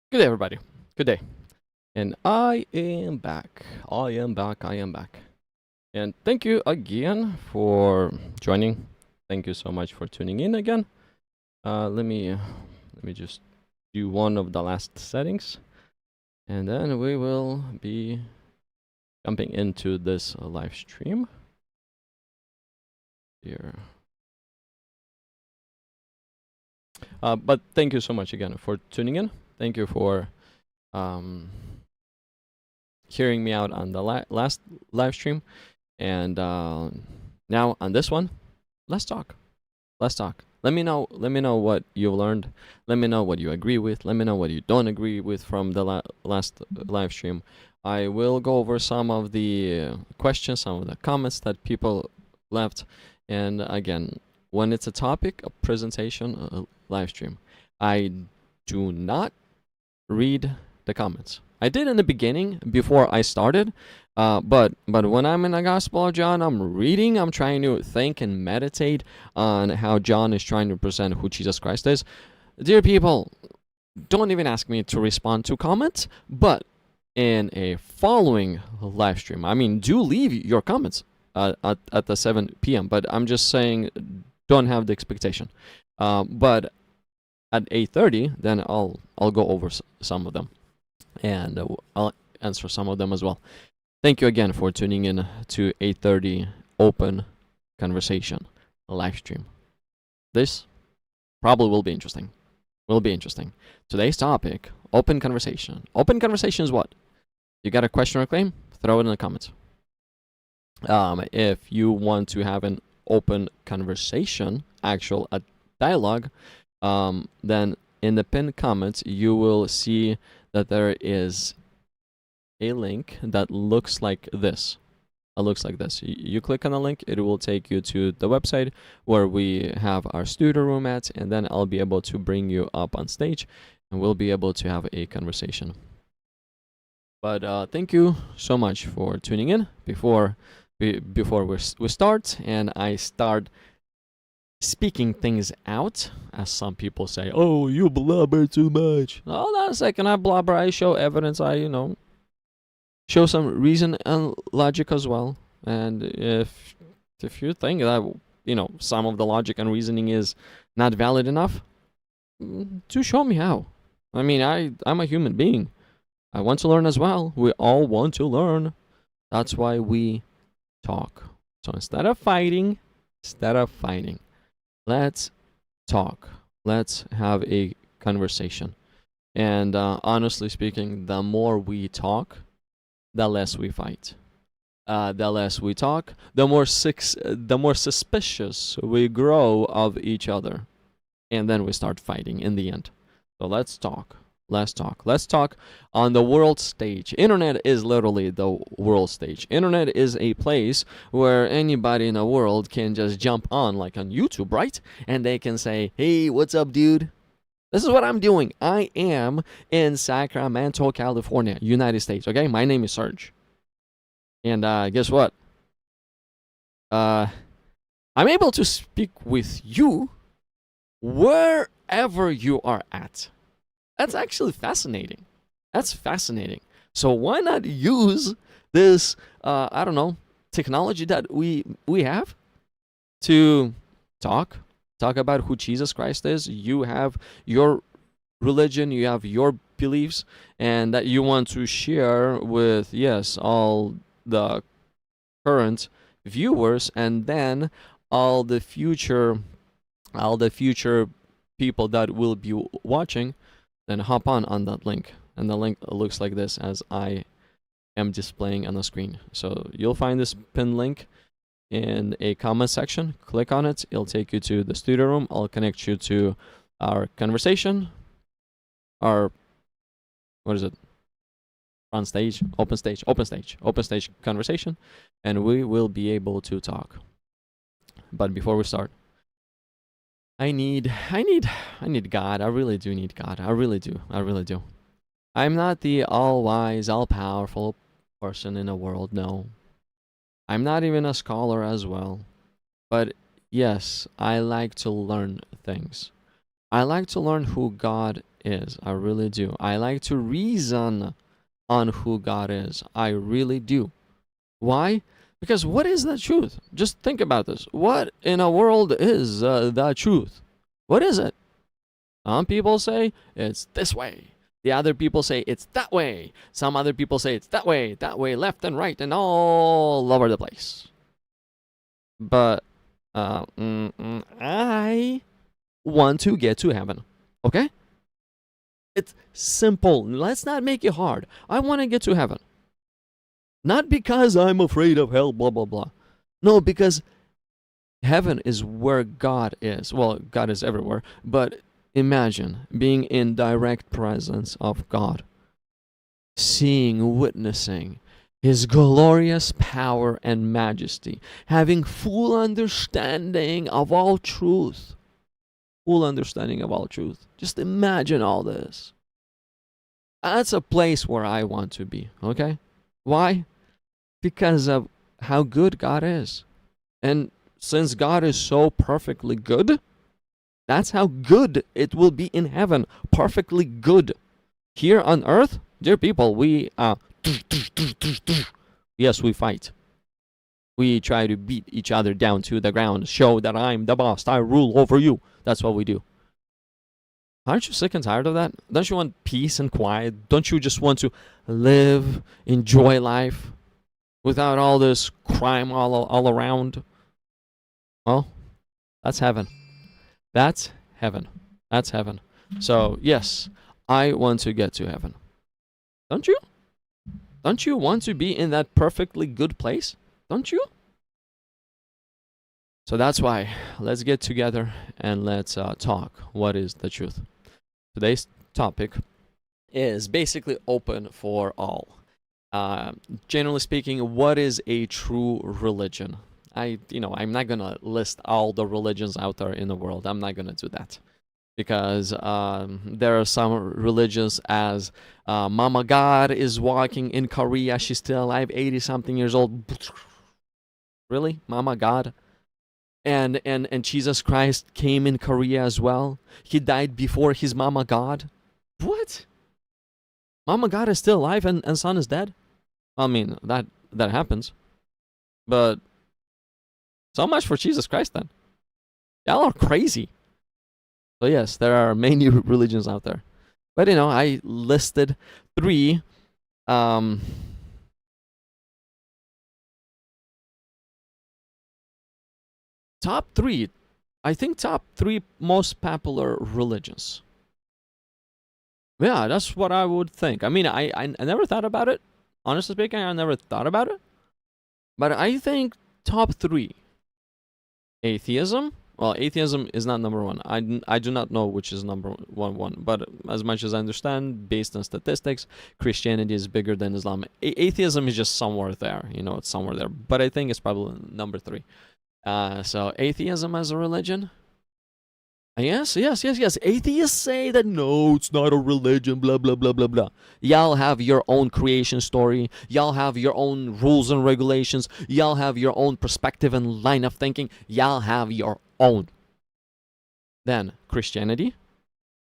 Good day, everybody. Good day. And I am back. I am back. I am back. And thank you again for joining. Thank you so much for tuning in again. Let me just do one of the last settings, and then we will be jumping into this live stream here. But thank you so much again for tuning in. Thank you for um, hearing me out on the last live stream, and now on this one, let's talk. Let's talk. Let me know. Let me know what you learned. Let me know what you agree with. Let me know what you don't agree with from the last live stream. I will go over some of the questions, some of the comments that people left, and again, when it's a topic, a presentation, a live stream, I do not read the comments. I did in the beginning before I started, but when I'm in the Gospel of John, I'm reading. I'm trying to think and meditate on how John is trying to present who Jesus Christ is. Dear people, don't even ask me to respond to comments, but in a following live stream, I mean, do leave your comments at the 7 p.m. But I'm just saying, don't have the expectation. But at 8:30, then I'll go over some of them, and I'll answer some of them as well. Thank you again for tuning in to 8:30 Open Conversation live stream. This probably will be interesting. Today's topic: open conversation. Open conversation is what? You got a question or claim? Throw it in the comments. If you want to have an open conversation, actual dialogue, then in the pinned comments you will see that there is a link that looks like this. You click on the link, it will take you to the website where we have our studio room at, and then I'll be able to bring you up on stage and we'll be able to have a conversation. But thank you so much for tuning in. Before we start and I start speaking things out, as some people say, oh, you blubber too much. Hold on a second, I blubber, I show evidence, I show some reason and logic as well. And if you think that some of the logic and reasoning is not valid enough, to show me how. I mean, I'm a human being. I want to learn as well. We all want to learn. That's why we talk. So instead of fighting, let's talk. Let's have a conversation. And honestly speaking, the more we talk, the less we fight. The less we talk, the more suspicious we grow of each other, and then we start fighting in the end. So let's talk. Let's talk on the world stage. Internet is literally the world stage. Internet is a place where anybody in the world can just jump on, like on YouTube, right? And they can say, hey, what's up, dude? This is what I'm doing. I am in Sacramento, California, United States, okay? My name is Serge. And guess what? I'm able to speak with you wherever you are at. That's actually fascinating. That's fascinating. So why not use this, technology that we have to talk about who Jesus Christ is. You have your religion, you have your beliefs, and that you want to share with, yes, all the current viewers, and then all the future people that will be watching. Then hop on that link, and the link looks like this as I am displaying on the screen. So you'll find this pinned link in a comment section. Click on it, it'll take you to the studio room. I'll connect you to our conversation, our, what is it, on stage, open stage conversation, and we will be able to talk. But before we start, I need God. I really do need God. I really do. I'm not the all-wise, all-powerful person in the world, no. I'm not even a scholar as well. But yes, I like to learn things. I like to learn who God is. I really do. I like to reason on who God is. I really do. Why? Because what is the truth? Just think about this. What in a world is the truth? What is it? Some people say it's this way. The other people say it's that way. Some other people say it's that way, left and right, and all over the place. But I want to get to heaven. Okay? It's simple. Let's not make it hard. I want to get to heaven. Not because I'm afraid of hell, blah, blah, blah. No, because heaven is where God is. Well, God is everywhere. But imagine being in direct presence of God. Seeing, witnessing His glorious power and majesty. Having full understanding of all truth. Full understanding of all truth. Just imagine all this. That's a place where I want to be, okay? Why? Because of how good God is. And since God is so perfectly good, that's how good it will be in heaven. Perfectly good. Here on earth, dear people, we yes, we fight. We try to beat each other down to the ground, show that I'm the boss, I rule over you. That's what we do. Aren't you sick and tired of that? Don't you want peace and quiet? Don't you just want to live, enjoy life without all this crime all around? Well, that's heaven. That's heaven. That's heaven. So, yes, I want to get to heaven. Don't you? Don't you want to be in that perfectly good place? Don't you? So that's why let's get together and let's talk. What is the truth? Today's topic is basically open for all. Generally speaking, what is a true religion? I'm not gonna list all the religions out there in the world. I'm not gonna do that because there are some religions as Mama God is walking in Korea. She's still alive, 80-something years old. Really, Mama God? And Jesus Christ came in Korea as well. He died before his Mama God. What? Mama God is still alive and son is dead? I mean, that happens. But so much for Jesus Christ then. Y'all are crazy. So yes, there are many religions out there. But I listed 3 top 3, I think top 3 most popular religions. Yeah, that's what I would think. I mean, I never thought about it. Honestly speaking, I never thought about it. But I think top 3. Atheism. Well, atheism is not number 1. I do not know which is number one. But as much as I understand, based on statistics, Christianity is bigger than Islam. Atheism is just somewhere there. It's somewhere there. But I think it's probably number 3. So atheism as a religion? Yes. Atheists say that no, it's not a religion, blah, blah, blah, blah, blah. Y'all have your own creation story. Y'all have your own rules and regulations. Y'all have your own perspective and line of thinking. Y'all have your own. Then Christianity.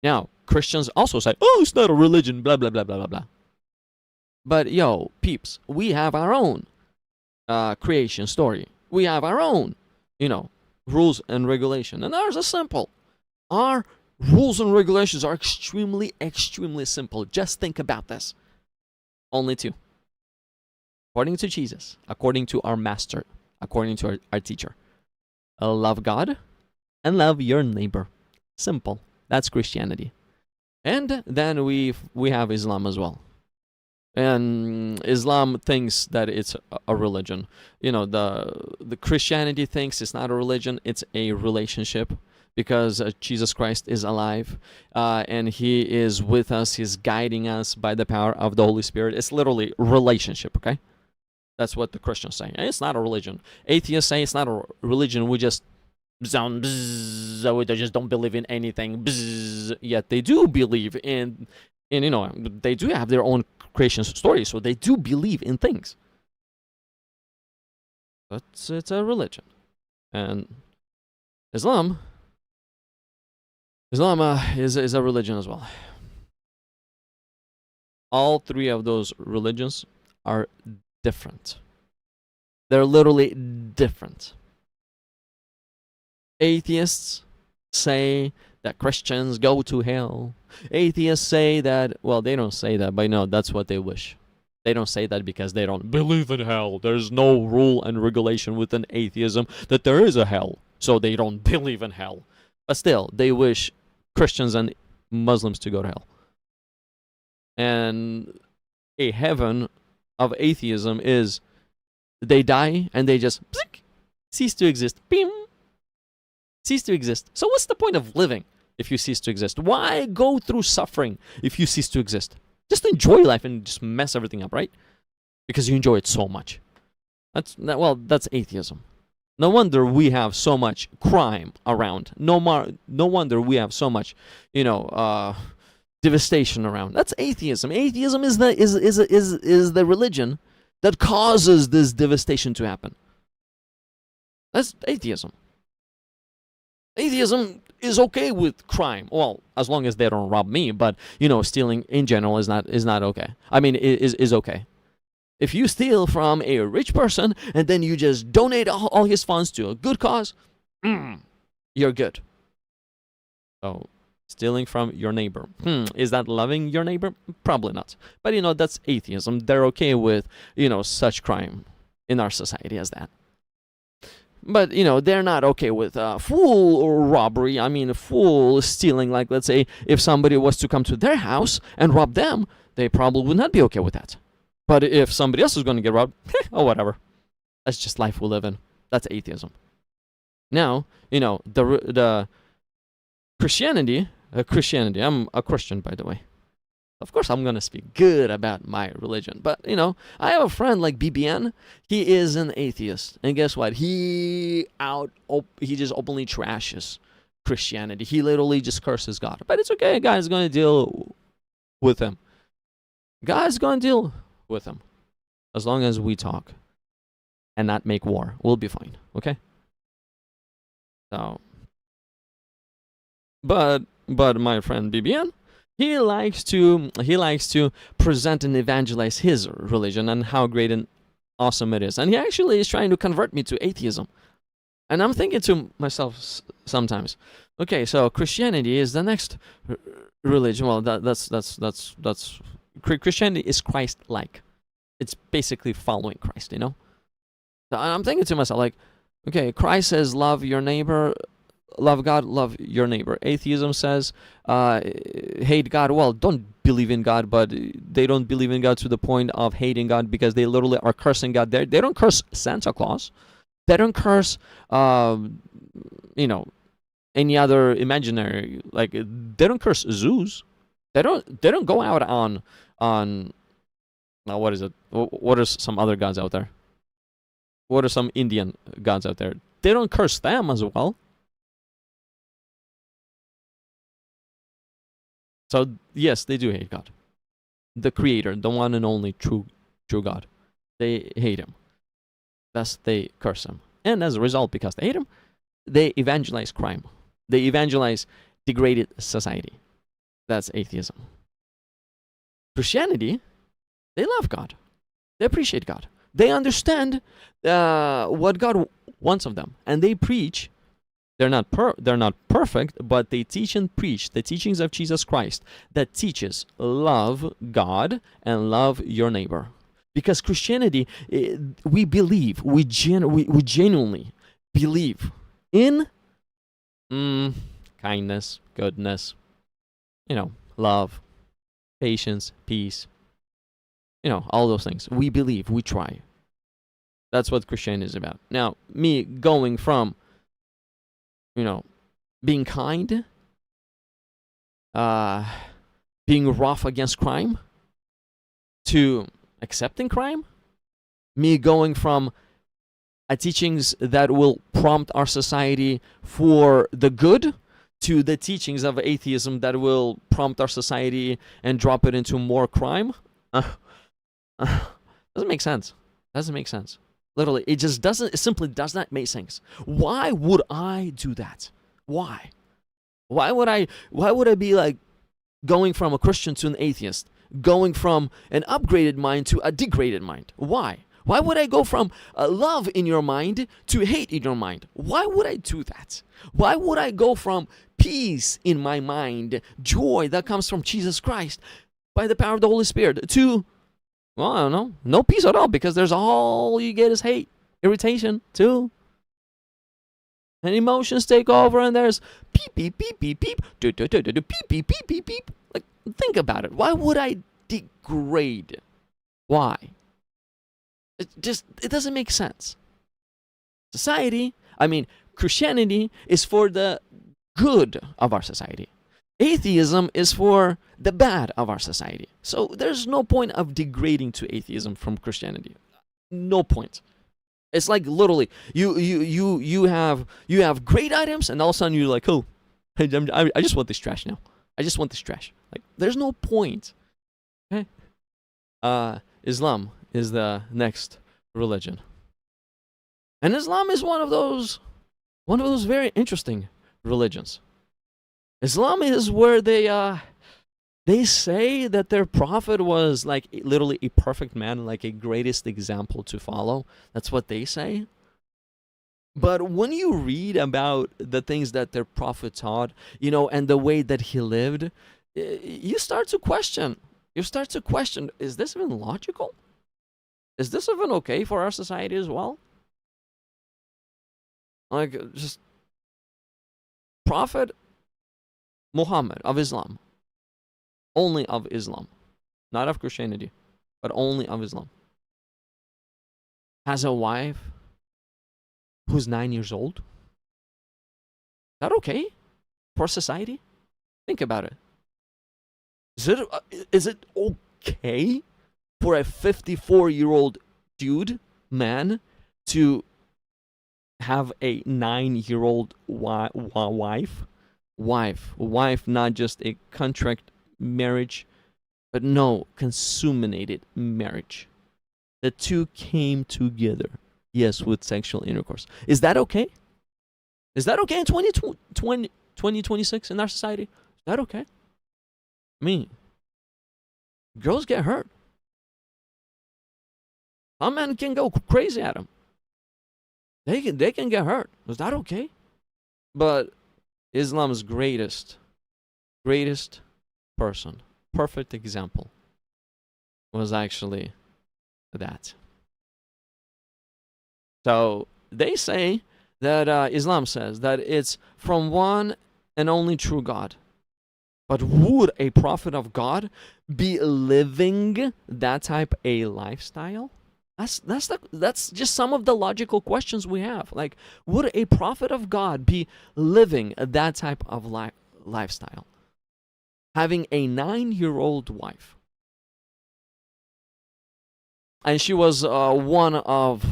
Now, Christians also say, oh, it's not a religion, blah, blah, blah, blah, blah, blah. But yo, peeps, we have our own creation story. We have our own, rules and regulation. And ours are simple. Our rules and regulations are extremely, extremely simple. Just think about this. Only 2. According to Jesus, according to our master, according to our teacher. Love God and love your neighbor. Simple. That's Christianity. And then we have Islam as well. And Islam thinks that it's a religion. The Christianity thinks it's not a religion, it's a relationship. Because Jesus Christ is alive and He is with us. He's guiding us by the power of the Holy Spirit. It's literally relationship, okay? That's what the Christians say. It's not a religion. Atheists say it's not a religion. We just sound bzzz, we just don't believe in anything. Bzzz. Yet they do believe in they do have their own creation story, so they do believe in things. But it's a religion. And Islam is a religion as well. all three of those religions are different. They're literally different. Atheists say that Christians go to hell. Atheists say that, well, they don't say that, but no, that's what they wish. They don't say that because they don't believe in hell. There's no rule and regulation within atheism that there is a hell, so they don't believe in hell. But still, they wish Christians and Muslims to go to hell. And a heaven of atheism is they die and they just cease to exist. Bing! Cease to exist. So what's the point of living if you cease to exist? Why go through suffering if you cease to exist? Just enjoy life and just mess everything up, right? Because you enjoy it so much. That's atheism. No wonder we have so much crime around. No wonder we have so much, devastation around. That's atheism. Atheism is the religion that causes this devastation to happen. That's atheism. Atheism is okay with crime. Well, as long as they don't rob me, but stealing in general is not okay. I mean, is okay. If you steal from a rich person and then you just donate all his funds to a good cause, you're good. So, stealing from your neighbor. Is that loving your neighbor? Probably not. But that's atheism. They're okay with, such crime in our society as that. But, they're not okay with full robbery. I mean, full stealing. Like, let's say, if somebody was to come to their house and rob them, they probably would not be okay with that. But if somebody else is going to get robbed, whatever. That's just life we live in. That's atheism. Now, the Christianity, I'm a Christian, by the way. Of course, I'm going to speak good about my religion. But, I have a friend like BBN. He is an atheist. And guess what? He just openly trashes Christianity. He literally just curses God. But it's okay. God's going to deal with him. God's going to deal with him. As long as we talk and not make war, we'll be fine. Okay? So, but my friend BBN, he likes to present and evangelize his religion and how great and awesome it is. And he actually is trying to convert me to atheism. And I'm thinking to myself sometimes, okay, so Christianity is the next religion. Well, that's Christianity is Christ-like. It's basically following Christ, So I'm thinking to myself, like, okay, Christ says, love your neighbor, love God, love your neighbor. Atheism says, hate God. Well, don't believe in God, but they don't believe in God to the point of hating God because they literally are cursing God. They don't curse Santa Claus. They don't curse, any other imaginary, like, they don't curse zoos. They don't go out on now, what is it? What are some other gods out there? What are some Indian gods out there? They don't curse them as well. So, yes, they do hate God. The Creator, the one and only true God. They hate him. Thus, they curse him. And as a result, because they hate him, they evangelize crime. They evangelize degraded society. That's atheism. Christianity, they love God. They appreciate God. They understand what God wants of them. And they preach. They're not perfect, but they teach and preach the teachings of Jesus Christ that teaches love God and love your neighbor. Because Christianity, we believe, we genuinely believe in kindness, goodness, love, patience, peace, all those things. We believe, we try. That's what Christianity is about. Now, me going from being kind, being rough against crime, to accepting crime, me going from teachings that will prompt our society for the good to the teachings of atheism that will prompt our society and drop it into more crime, doesn't make sense. Doesn't make sense. Literally, it simply does not make sense. Why would I do that? Why? Why would I be like going from a Christian to an atheist? going from an upgraded mind to a degraded mind. Why? Why would I go from love in your mind to hate in your mind? Why would I do that? Why would I go from peace in my mind, joy that comes from Jesus Christ by the power of the Holy Spirit, to, well, I don't know, no peace at all, because there's all you get is hate, irritation, too. And emotions take over, and there's beep, beep, beep, beep, beep, beep, beep, beep, beep, beep. Like, think about it. Why would I degrade? Why? It doesn't make sense. Christianity is for the good of our society. Atheism is for the bad of our society. So there's no point of degrading to atheism from Christianity. No point. It's like literally you have great items, and all of a sudden you're like, oh, I just want this trash now. I just want this trash. Like, there's no point. Okay. Islam is the next religion, and Islam is one of those very interesting religions. Islam is where they say that their prophet was like literally a perfect man, like a greatest example to follow. That's what they say. But when you read about the things that their prophet taught, and the way that he lived, you start to question. Is this even logical? Is this even okay for our society as well? Like, just Prophet Muhammad of Islam, only of Islam, not of Christianity, but only of Islam, has a wife who's 9 years old. Is that okay for society? Think about it. Is it okay for a 54-year-old man to have a 9-year-old wife? Wife, not just a contract marriage, but no, consummated marriage. The two came together, yes, with sexual intercourse. Is that okay? Is that okay in 2026 in our society? Is that okay? I mean, girls get hurt. Some men can go crazy at them. They can get hurt. Is that okay? But Islam's greatest person, perfect example, was actually that. So they say that Islam says that it's from one and only true God. But would a prophet of God be living that type a lifestyle? That's just some of the logical questions we have. Like, would a prophet of God be living that type of lifestyle? Having a 9-year-old wife. And she was one of,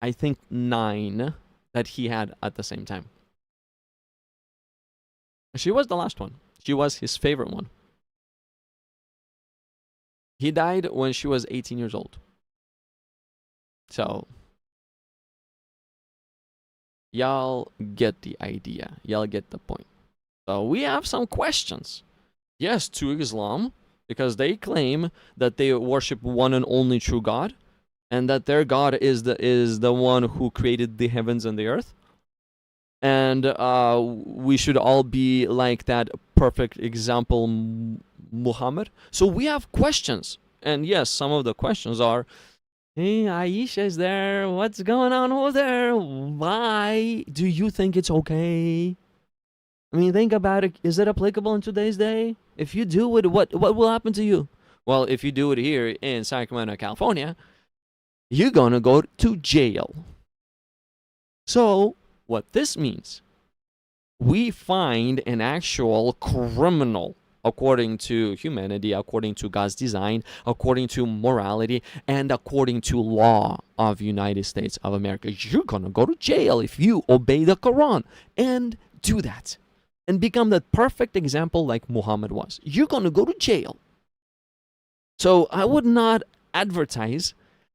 I think, 9 that he had at the same time. She was the last one. She was his favorite one. He died when she was 18 years old. So, y'all get the idea. Y'all get the point. So we have some questions. Yes, to Islam, because they claim that they worship one and only true God, and that their God is the one who created the heavens and the earth. And we should all be like that perfect example, Muhammad. So we have questions. And yes, some of the questions are, hey, Aisha is there. What's going on over there? Why do you think it's okay? I mean, think about it. Is it applicable in today's day? If you do it, what will happen to you? Well, if you do it here in Sacramento, California, you're going to go to jail. So what this means, we find an actual criminal according to humanity, according to God's design, according to morality, and according to law of United States of America. You're going to go to jail if you obey the Quran and do that and become the perfect example like Muhammad was. You're going to go to jail. So I would not advertise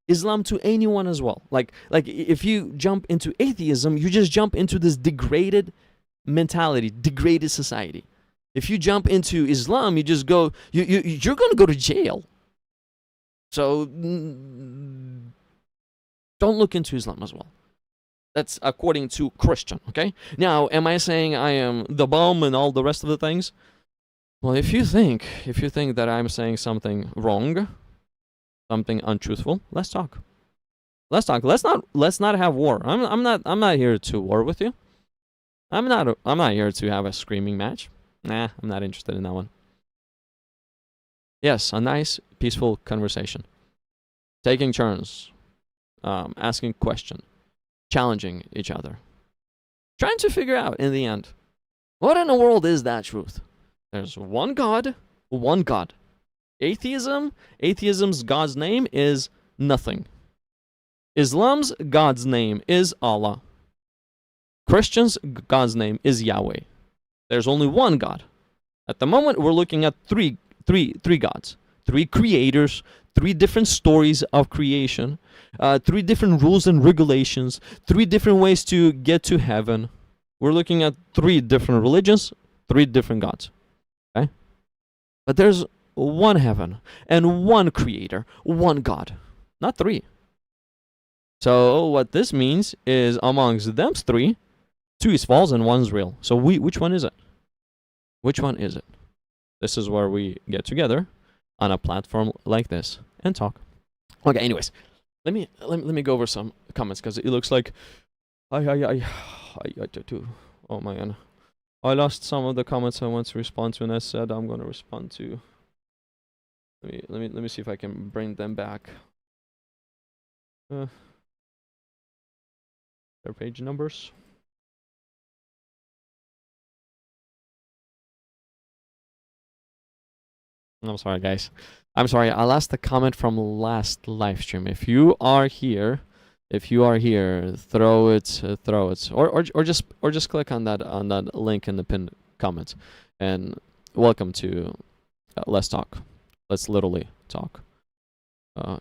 Islam to anyone as well. Like if you jump into atheism, you just jump into this degraded mentality, degraded society. If you jump into Islam, you just go, you're going to go to jail. So don't look into Islam as well. That's according to Christian, okay? Now, am I saying I am the bomb and all the rest of the things? Well, if you think that I'm saying something wrong, something untruthful, let's talk. Let's talk. Let's not have war. I'm not here to war with you. I'm not here to have a screaming match. Nah, I'm not interested in that one. Yes, a nice, peaceful conversation. Taking turns, asking questions, challenging each other. Trying to figure out, in the end, what in the world is that truth? There's one God, one God. Atheism's God's name is nothing. Islam's God's name is Allah. Christians' God's name is Yahweh. There's only one God. At the moment, we're looking at three gods, three creators, three different stories of creation, three different rules and regulations, three different ways to get to heaven. We're looking at three different religions, three different gods. Okay? But there's one heaven and one creator, one God, not three. So what this means is amongst them three, two is false and one's real. So which one is it? Which one is it? This is where we get together on a platform like this and talk. Okay, anyways, let me go over some comments because it looks like oh man, I lost some of the comments I want to respond to, and I said I'm going to respond to. Let me see if I can bring them back. Their page numbers. I'm sorry, guys. I'm sorry. I lost the comment from last live stream. If you are here, throw it, or just click on that link in the pinned comment, and welcome to Let's Talk. Let's literally talk. Okay.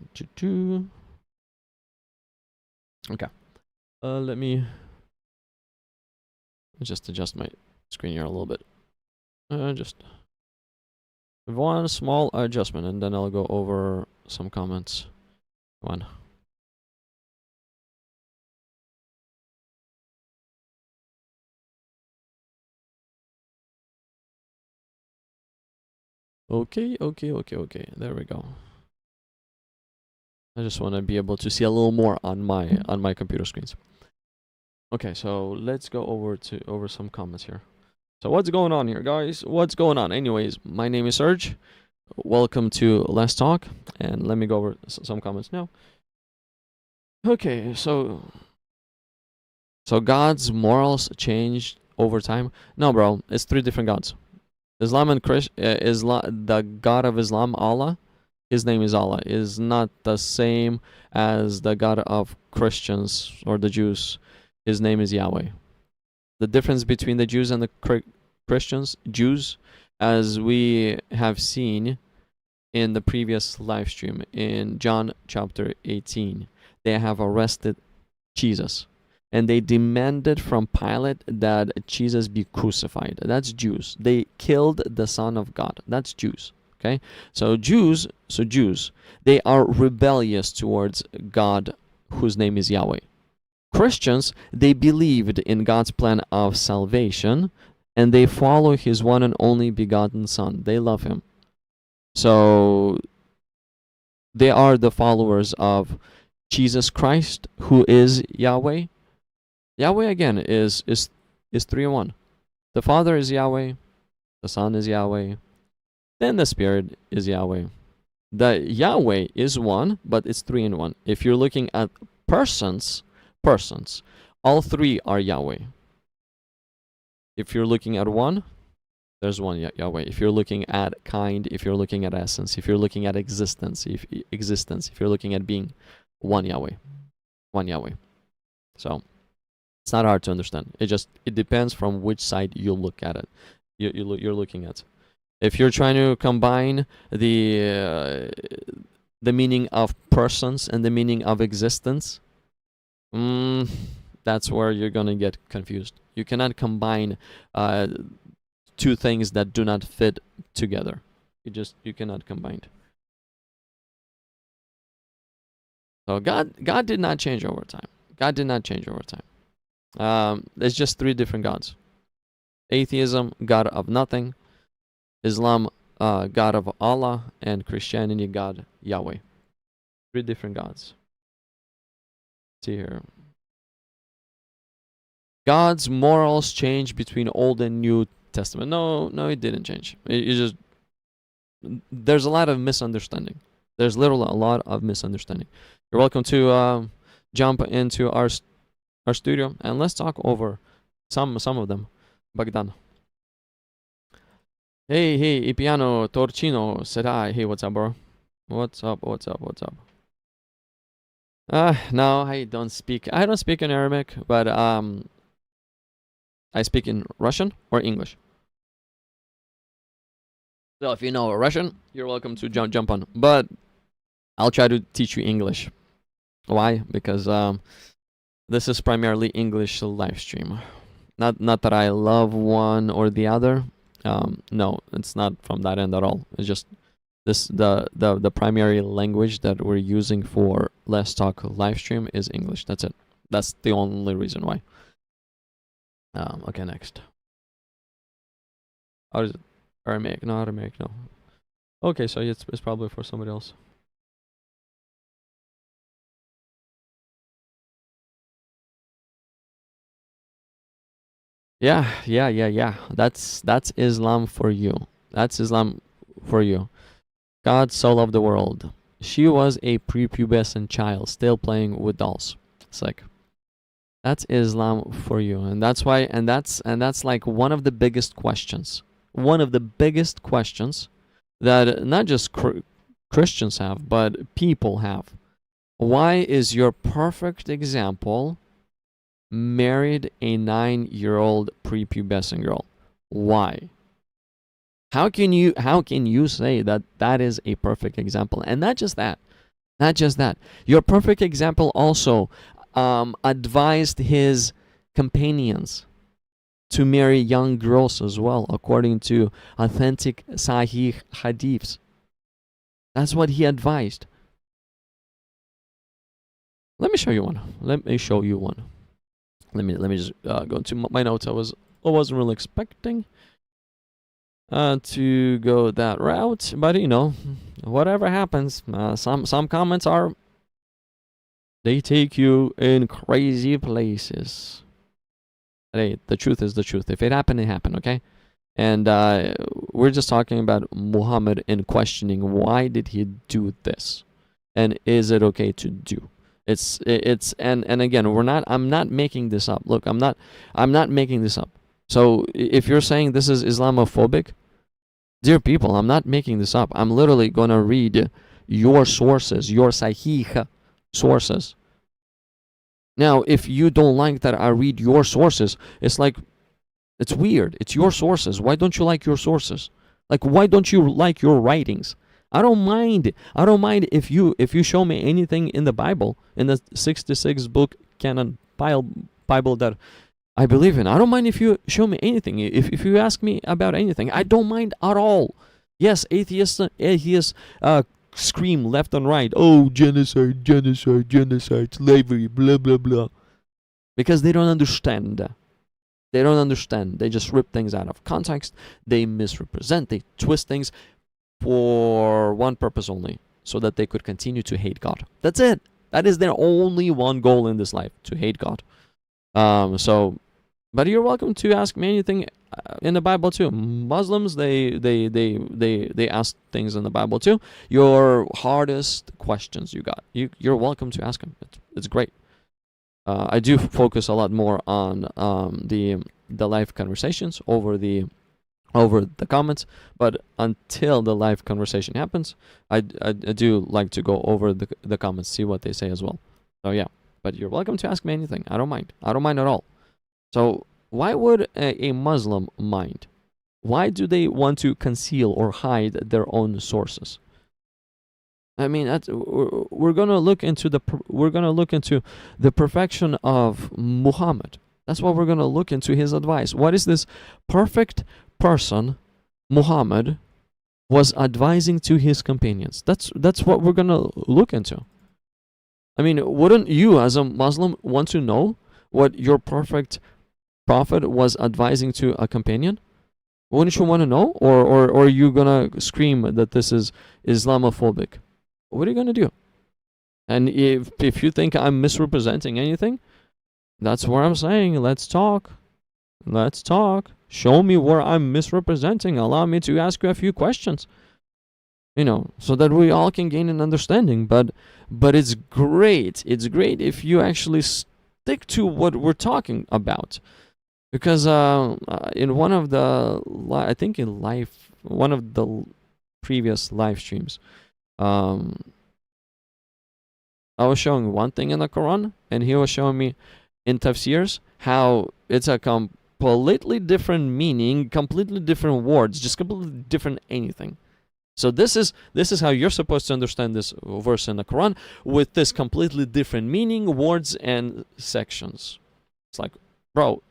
Let me just adjust my screen here a little bit. Just one small adjustment, and then I'll go over some comments. Come on. Okay. There we go. I just want to be able to see a little more on my computer screens. Okay, so let's go over some comments here. So what's going on here, guys? What's going on? Anyways, my name is Serge. Welcome to Let's Talk, and let me go over some comments now. Okay, so God's morals changed over time? No, bro, it's three different gods. Islam and the God of Islam, Allah, his name is Allah, is not the same as the God of Christians or the Jews. His name is Yahweh. The difference between the Jews and the Jews, as we have seen in the previous live stream in John chapter 18, they have arrested Jesus. And they demanded from Pilate that Jesus be crucified. That's Jews. They killed the Son of God. That's Jews. Okay? So Jews, they are rebellious towards God, whose name is Yahweh. Christians, they believed in God's plan of salvation, and they follow his one and only begotten Son. They love him. So they are the followers of Jesus Christ, who is Yahweh. Yahweh, again, is 3 in 1. The Father is Yahweh, the Son is Yahweh, then the Spirit is Yahweh. The Yahweh is one, but it's 3 in 1. If you're looking at persons, all three are Yahweh. If you're looking at one, there's one Yahweh. If you're looking at kind, if you're looking at essence, if you're looking at existence, if you're looking at being, one Yahweh. So it's not hard to understand. It depends from which side you look at it. You're looking at. If you're trying to combine the meaning of persons and the meaning of existence, that's where you're gonna get confused. You cannot combine two things that do not fit together. You cannot combine. So God did not change over time. God did not change over time. There's just three different gods. Atheism, God of nothing. Islam, God of Allah. And Christianity, God Yahweh. Three different gods. Let's see here. God's morals change between Old and New Testament. No, it didn't change. It just, there's a lot of misunderstanding. There's literally a lot of misunderstanding. You're welcome to jump into our studio and let's talk over some of them. Bogdan. Hey, Ipiano, Torcino, said hi. Hey, what's up, bro? What's up? No, I don't speak in Arabic, but I speak in Russian or English. So if you know Russian, you're welcome to jump on. But I'll try to teach you English. Why? Because this is primarily English live stream. Not that I love one or the other. No, it's not from that end at all. It's just the primary language that we're using for Let's Talk live stream is English. That's it. That's the only reason why. Okay, next. How is it? Aramaic? No, Aramaic, no. Okay, so it's probably for somebody else. Yeah. That's Islam for you. That's Islam for you. God so loved the world. She was a prepubescent child still playing with dolls. It's like, that's Islam for you. And that's why, and that's like one of the biggest questions. One of the biggest questions that not just Christians have, but people have. Why is your perfect example married a 9-year-old prepubescent girl? Why? How can you say that is a perfect example? And not just that. Your perfect example also advised his companions to marry young girls as well, according to authentic Sahih hadiths. That's what he advised. Let me show you one. Let me just go into my notes. I wasn't really expecting to go that route, but whatever happens, some comments they take you in crazy places. Hey, the truth is the truth. If it happened, it happened, okay? And we're just talking about Muhammad and questioning why did he do this, and is it okay to do? It's and again, I'm not making this up. Look, I'm not making this up. So if you're saying this is Islamophobic, dear people, I'm not making this up. I'm literally gonna read your sources, your Sahih sources. Now, if you don't like that I read your sources, it's like, it's weird. It's your sources. Why don't you like your sources? Like, why don't you like your writings? I don't mind if you show me anything in the Bible, in the 66 book canon Bible that I believe in. I don't mind if you show me anything. If you ask me about anything, I don't mind at all. Yes, atheists scream left and right, oh, genocide, slavery, blah, blah, blah. Because they don't understand. They just rip things out of context. They misrepresent. They twist things for one purpose only, so that they could continue to hate God. That's it. That is their only one goal in this life, to hate God. But you're welcome to ask me anything in the Bible too. Muslims, they ask things in the Bible too. Your hardest questions you're welcome to ask them. It's great. I do focus a lot more on the live conversations over the comments, but until the live conversation happens, I do like to go over the comments, see what they say as well. So yeah, but you're welcome to ask me anything. I don't mind at all. So why would a Muslim mind? Why do they want to conceal or hide their own sources? I mean, we're gonna look into the perfection of Muhammad. That's what we're gonna look into, his advice. What is this perfect person, Muhammad, was advising to his companions? That's what we're gonna look into. I mean, wouldn't you as a Muslim want to know what your perfect prophet was advising to a companion? Wouldn't you want to know? Or are you gonna scream that this is Islamophobic? What are you gonna do? And if you think I'm misrepresenting anything, that's what I'm saying. Let's talk. Let's talk. Show me where I'm misrepresenting. Allow me to ask you a few questions. So that we all can gain an understanding. But it's great. It's great if you actually stick to what we're talking about. Because in one of the, one of the previous live streams, I was showing one thing in the Quran, and he was showing me in tafsirs how it's a completely different meaning, completely different words, just completely different anything. So this is how you're supposed to understand this verse in the Quran, with this completely different meaning, words, and sections. It's like, bro,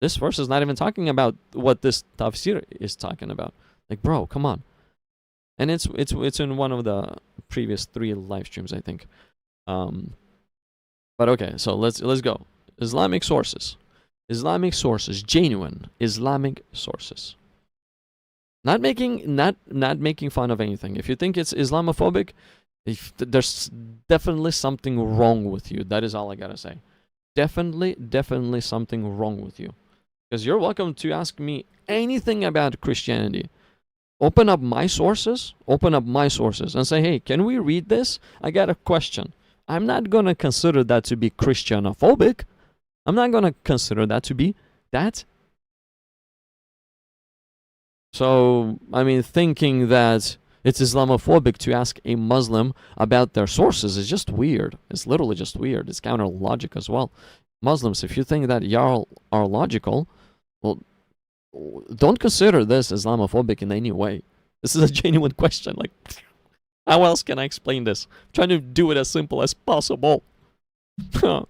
this verse is not even talking about what this tafsir is talking about. Like, bro, come on. And it's in one of the previous 3 live streams, I think. But okay, so let's go. Islamic sources, genuine Islamic sources. Not making fun of anything. If you think it's Islamophobic, there's definitely something wrong with you. That is all I gotta say. Definitely something wrong with you. Because you're welcome to ask me anything about Christianity. Open up my sources, and say, hey, can we read this? I got a question. I'm not going to consider that to be Christianophobic. I'm not going to consider that to be that. So, I mean, thinking that it's Islamophobic to ask a Muslim about their sources is just weird. It's literally just weird. It's counter logic as well. Muslims, if you think that y'all are logical, well, don't consider this Islamophobic in any way. This is a genuine question. Like, how else can I explain this? I'm trying to do it as simple as possible. Well,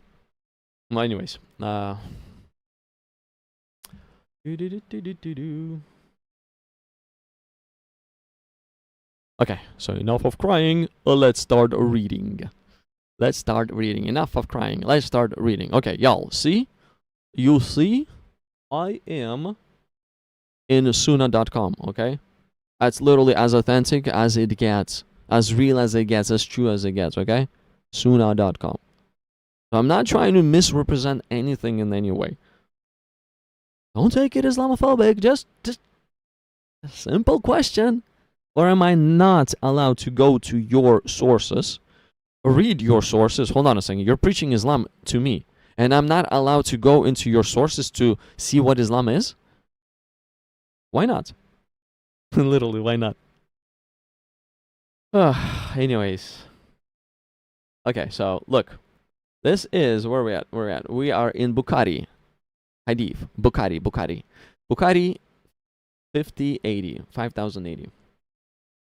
anyways. Okay, so enough of crying. Let's start reading. Enough of crying. Let's start reading. Okay, y'all, see? You see? I am in sunnah.com, okay? That's literally as authentic as it gets, as real as it gets, as true as it gets, okay? Sunnah.com. So I'm not trying to misrepresent anything in any way. Don't take it Islamophobic, just a simple question. Or am I not allowed to go to your sources, read your sources? Hold on a second. You're preaching Islam to me, and I'm not allowed to go into your sources to see what Islam is? Why not? Literally, why not? Anyways. Okay, so look. This is where we're at. We are in Bukhari. Hadith. Bukhari. Bukhari 5080.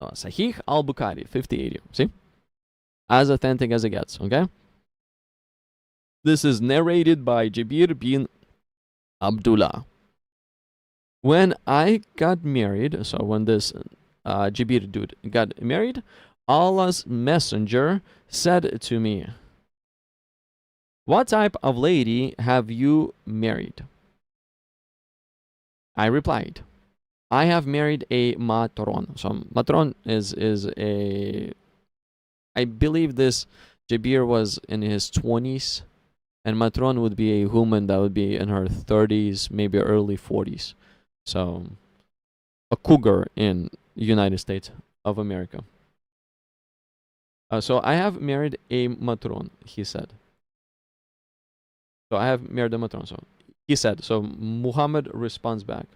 Sahih al-Bukhari 5080. See? As authentic as it gets, okay? This is narrated by Jabir bin Abdullah. When I got married, so when this Jabir dude got married, Allah's messenger said to me, "What type of lady have you married?" I replied, "I have married a matron." So matron is a, I believe this Jabir was in his 20s, and matron would be a woman that would be in her 30s, maybe early 40s. So a cougar in the United States of America. So I have married a matron, he said. So I have married a matron. So he said, so Muhammad responds back,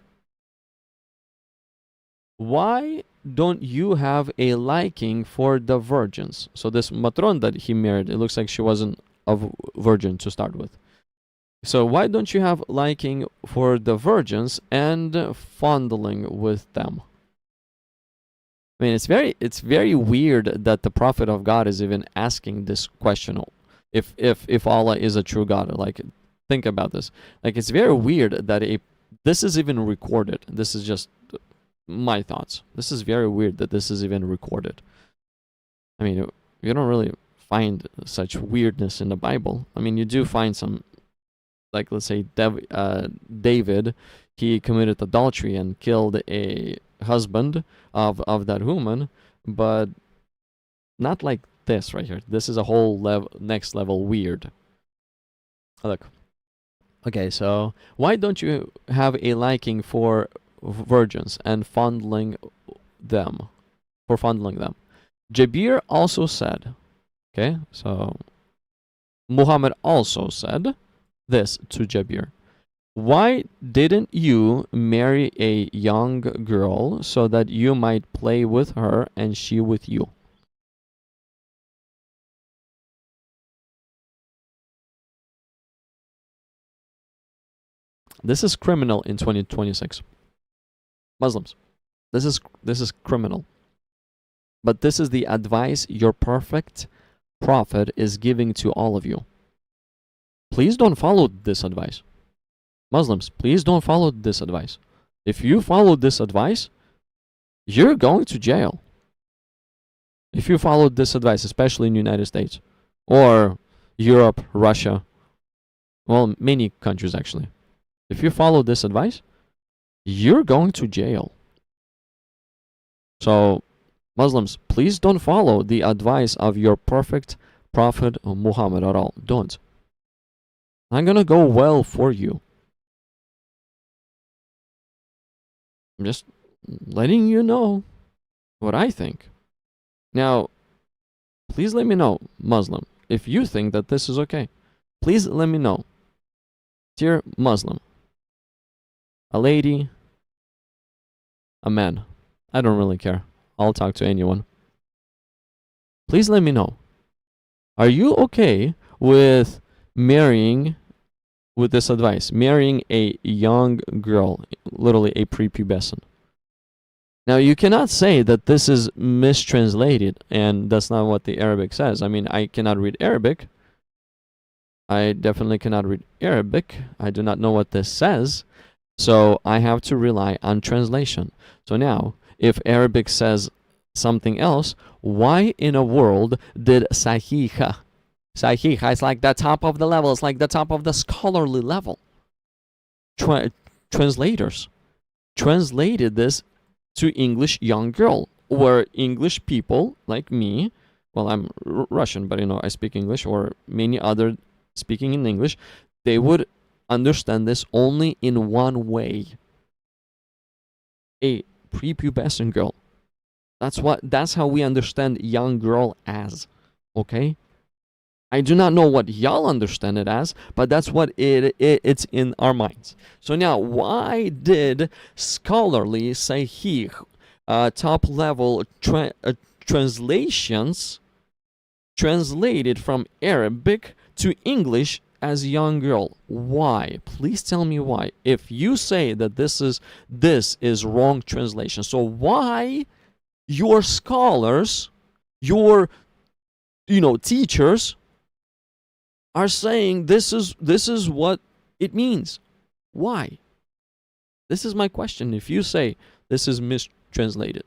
"Why don't you have a liking for the virgins?" So this matron that he married, it looks like she wasn't a virgin to start with. So why don't you have liking for the virgins and fondling with them? I mean, it's very weird that the Prophet of God is even asking this question. If Allah is a true God, like, think about this. Like, it's very weird that this is even recorded. This is just my thoughts. This is very weird that this is even recorded. I mean, you don't really find such weirdness in the Bible. I mean, you do find some, like, let's say David, he committed adultery and killed a husband of that woman, but not like this right here. This is a whole next level weird. Look. Okay, so why don't you have a liking for virgins and fondling them? Jabir also said, okay, so Muhammad also said this to Jabir. Why didn't you marry a young girl so that you might play with her and she with you? This is criminal in 2026. Muslims, this is criminal. But this is the advice your perfect prophet is giving to all of you. Please don't follow this advice. Muslims, please don't follow this advice. If you follow this advice, you're going to jail. If you follow this advice, especially in the United States or Europe, Russia, well, many countries actually. If you follow this advice, you're going to jail. So, Muslims, please don't follow the advice of your perfect prophet Muhammad at all. Don't. I'm going to go well for you. I'm just letting you know what I think. Now, please let me know, Muslim, if you think that this is okay. Please let me know. Dear Muslim, a lady, a man, I don't really care. I'll talk to anyone. Please let me know. Are you okay with marrying, with this advice, marrying a young girl, literally a prepubescent? Now, you cannot say that this is mistranslated, and that's not what the Arabic says. I mean, I cannot read Arabic. I definitely cannot read Arabic. I do not know what this says. So I have to rely on translation. So now, if Arabic says something else, why in a world did Sahiha is like the top of the level, it's like the top of the scholarly level. Translators translated this to English young girl, where English people like me, well, I'm Russian, but I speak English, or many other speaking in English, they would understand this only in one way. A prepubescent girl. That's how we understand young girl as. Okay? I do not know what y'all understand it as, but that's what it's in our minds. So now, why did scholarly sahih, top level translations translated from Arabic to English as young girl? Why? Please tell me why. If you say that this is wrong translation, so why your scholars, your teachers are saying this is what it means? Why? This is my question. If you say this is mistranslated,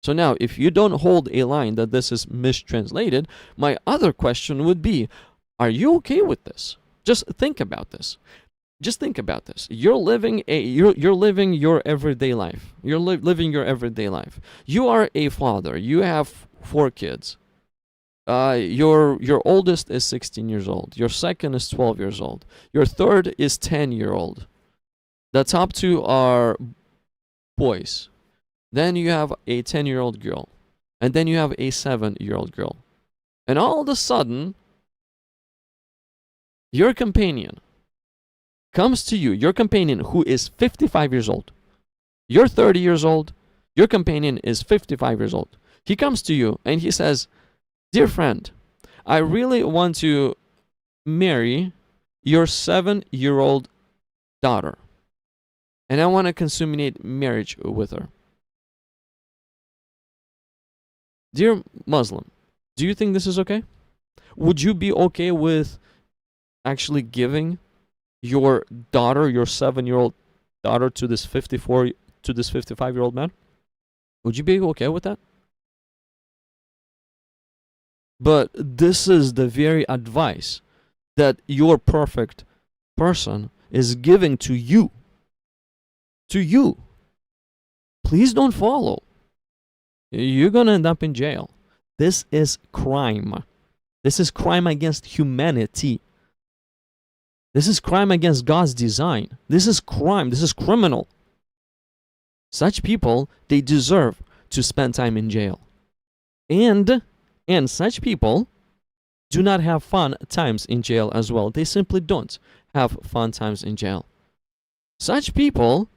so now if you don't hold a line that this is mistranslated, my other question would be, are you okay with this? Just think about this. Just think about this. You're living your everyday life. You're living your everyday life. You are a father. You have 4 kids. Your oldest is 16 years old. Your second is 12 years old. Your third is 10-year-old. The top 2 are boys. Then you have a 10-year-old girl. And then you have a 7-year-old girl. And all of a sudden, your companion comes to you, your companion who is 55 years old. You're 30 years old. Your companion is 55 years old. He comes to you and he says, dear friend, I really want to marry your 7-year-old daughter. And I want to consummate marriage with her. Dear Muslim, do you think this is okay? Would you be okay with actually giving your daughter, your 7-year-old daughter, to this to this 55-year-old man? Would you be okay with that? But this is the very advice that your perfect person is giving to you. To you. Please don't follow. You're gonna end up in jail. This is crime. This is crime against humanity. This is crime against God's design. This is crime. This is criminal. Such people, they deserve to spend time in jail. And such people do not have fun times in jail as well. They simply don't have fun times in jail. Such people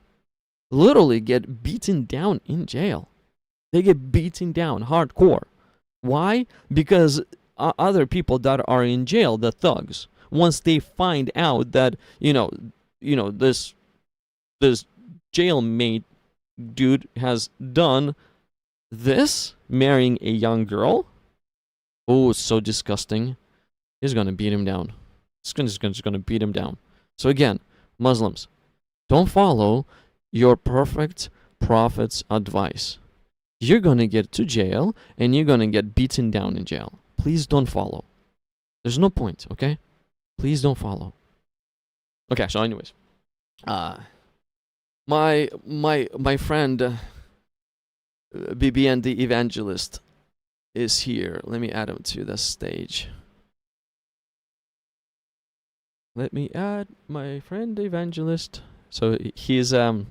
literally get beaten down in jail. They get beaten down hardcore. Why? Because other people that are in jail, the thugs, once they find out that this jailmate dude has done this, marrying a young girl, oh, it's so disgusting. He's gonna beat him down. He's just gonna beat him down. So again, Muslims, don't follow your perfect prophet's advice. You're gonna get to jail and you're gonna get beaten down in jail. Please don't follow. There's no point, okay? Please don't follow. Okay, so anyways, my friend BBN the evangelist is here. Let me add him to the stage. Let me add my friend evangelist. So he is an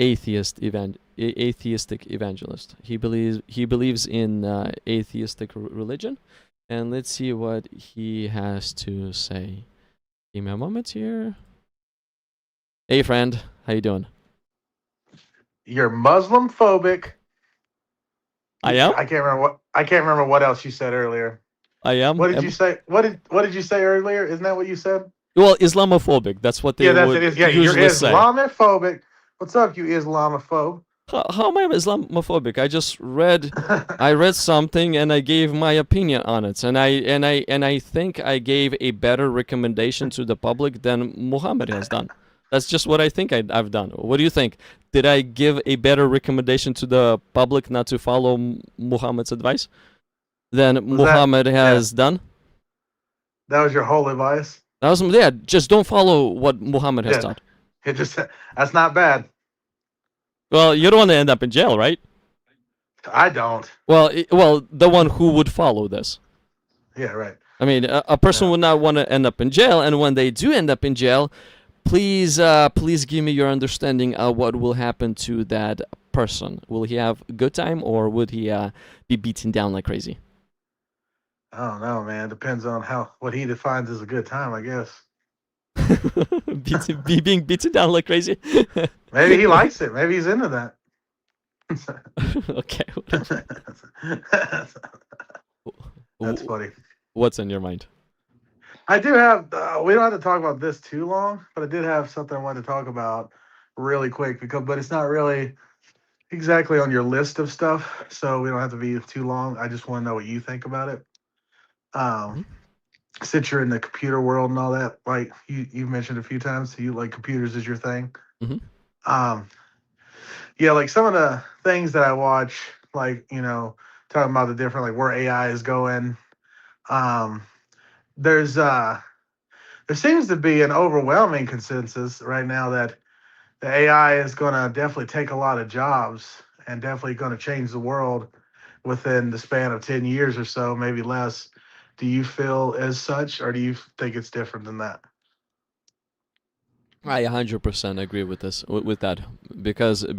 atheistic evangelist. He believes in atheistic religion, and let's see what he has to say. Give me a moment here. Hey friend, how you doing? You're Muslim phobic. I am. I can't remember what else you said earlier. I am. What did you say? What did you say earlier? Isn't that what you said? Well, Islamophobic. That's what they would Yeah, usually you're say. Islamophobic. What's up, you Islamophobe? How am I Islamophobic? I just read something and I gave my opinion on it, and I think I gave a better recommendation to the public than Muhammad has done. That's just what I think I've done. What do you think? Did I give a better recommendation to the public not to follow Muhammad's advice than Muhammad has done? That was your whole advice? That was, yeah, just don't follow what Muhammad has taught. That's not bad. Well, you don't want to end up in jail, right? I don't. Well, the one who would follow this. Yeah, right. I mean, a person would not want to end up in jail, and when they do end up in jail, please give me your understanding of what will happen to that person. Will he have a good time, or would he be beaten down like crazy? I don't know, man. Depends on what he defines as a good time, I guess. Being beaten down like crazy? Maybe he likes it. Maybe he's into that. Okay. That's funny. What's on your mind? I do have, we don't have to talk about this too long, but I did have something I wanted to talk about really quick, but it's not really exactly on your list of stuff, so we don't have to be too long. I just want to know what you think about it. Since you're in the computer world and all that, like you've mentioned a few times, you like computers is your thing. Mm-hmm. Yeah, like some of the things that I watch, like, talking about the different, like where AI is going. There seems to be an overwhelming consensus right now that the AI is going to definitely take a lot of jobs and definitely going to change the world within the span of 10 years or so, maybe less. Do you feel as such, or do you think it's different than that? I 100% agree with this, with that, because of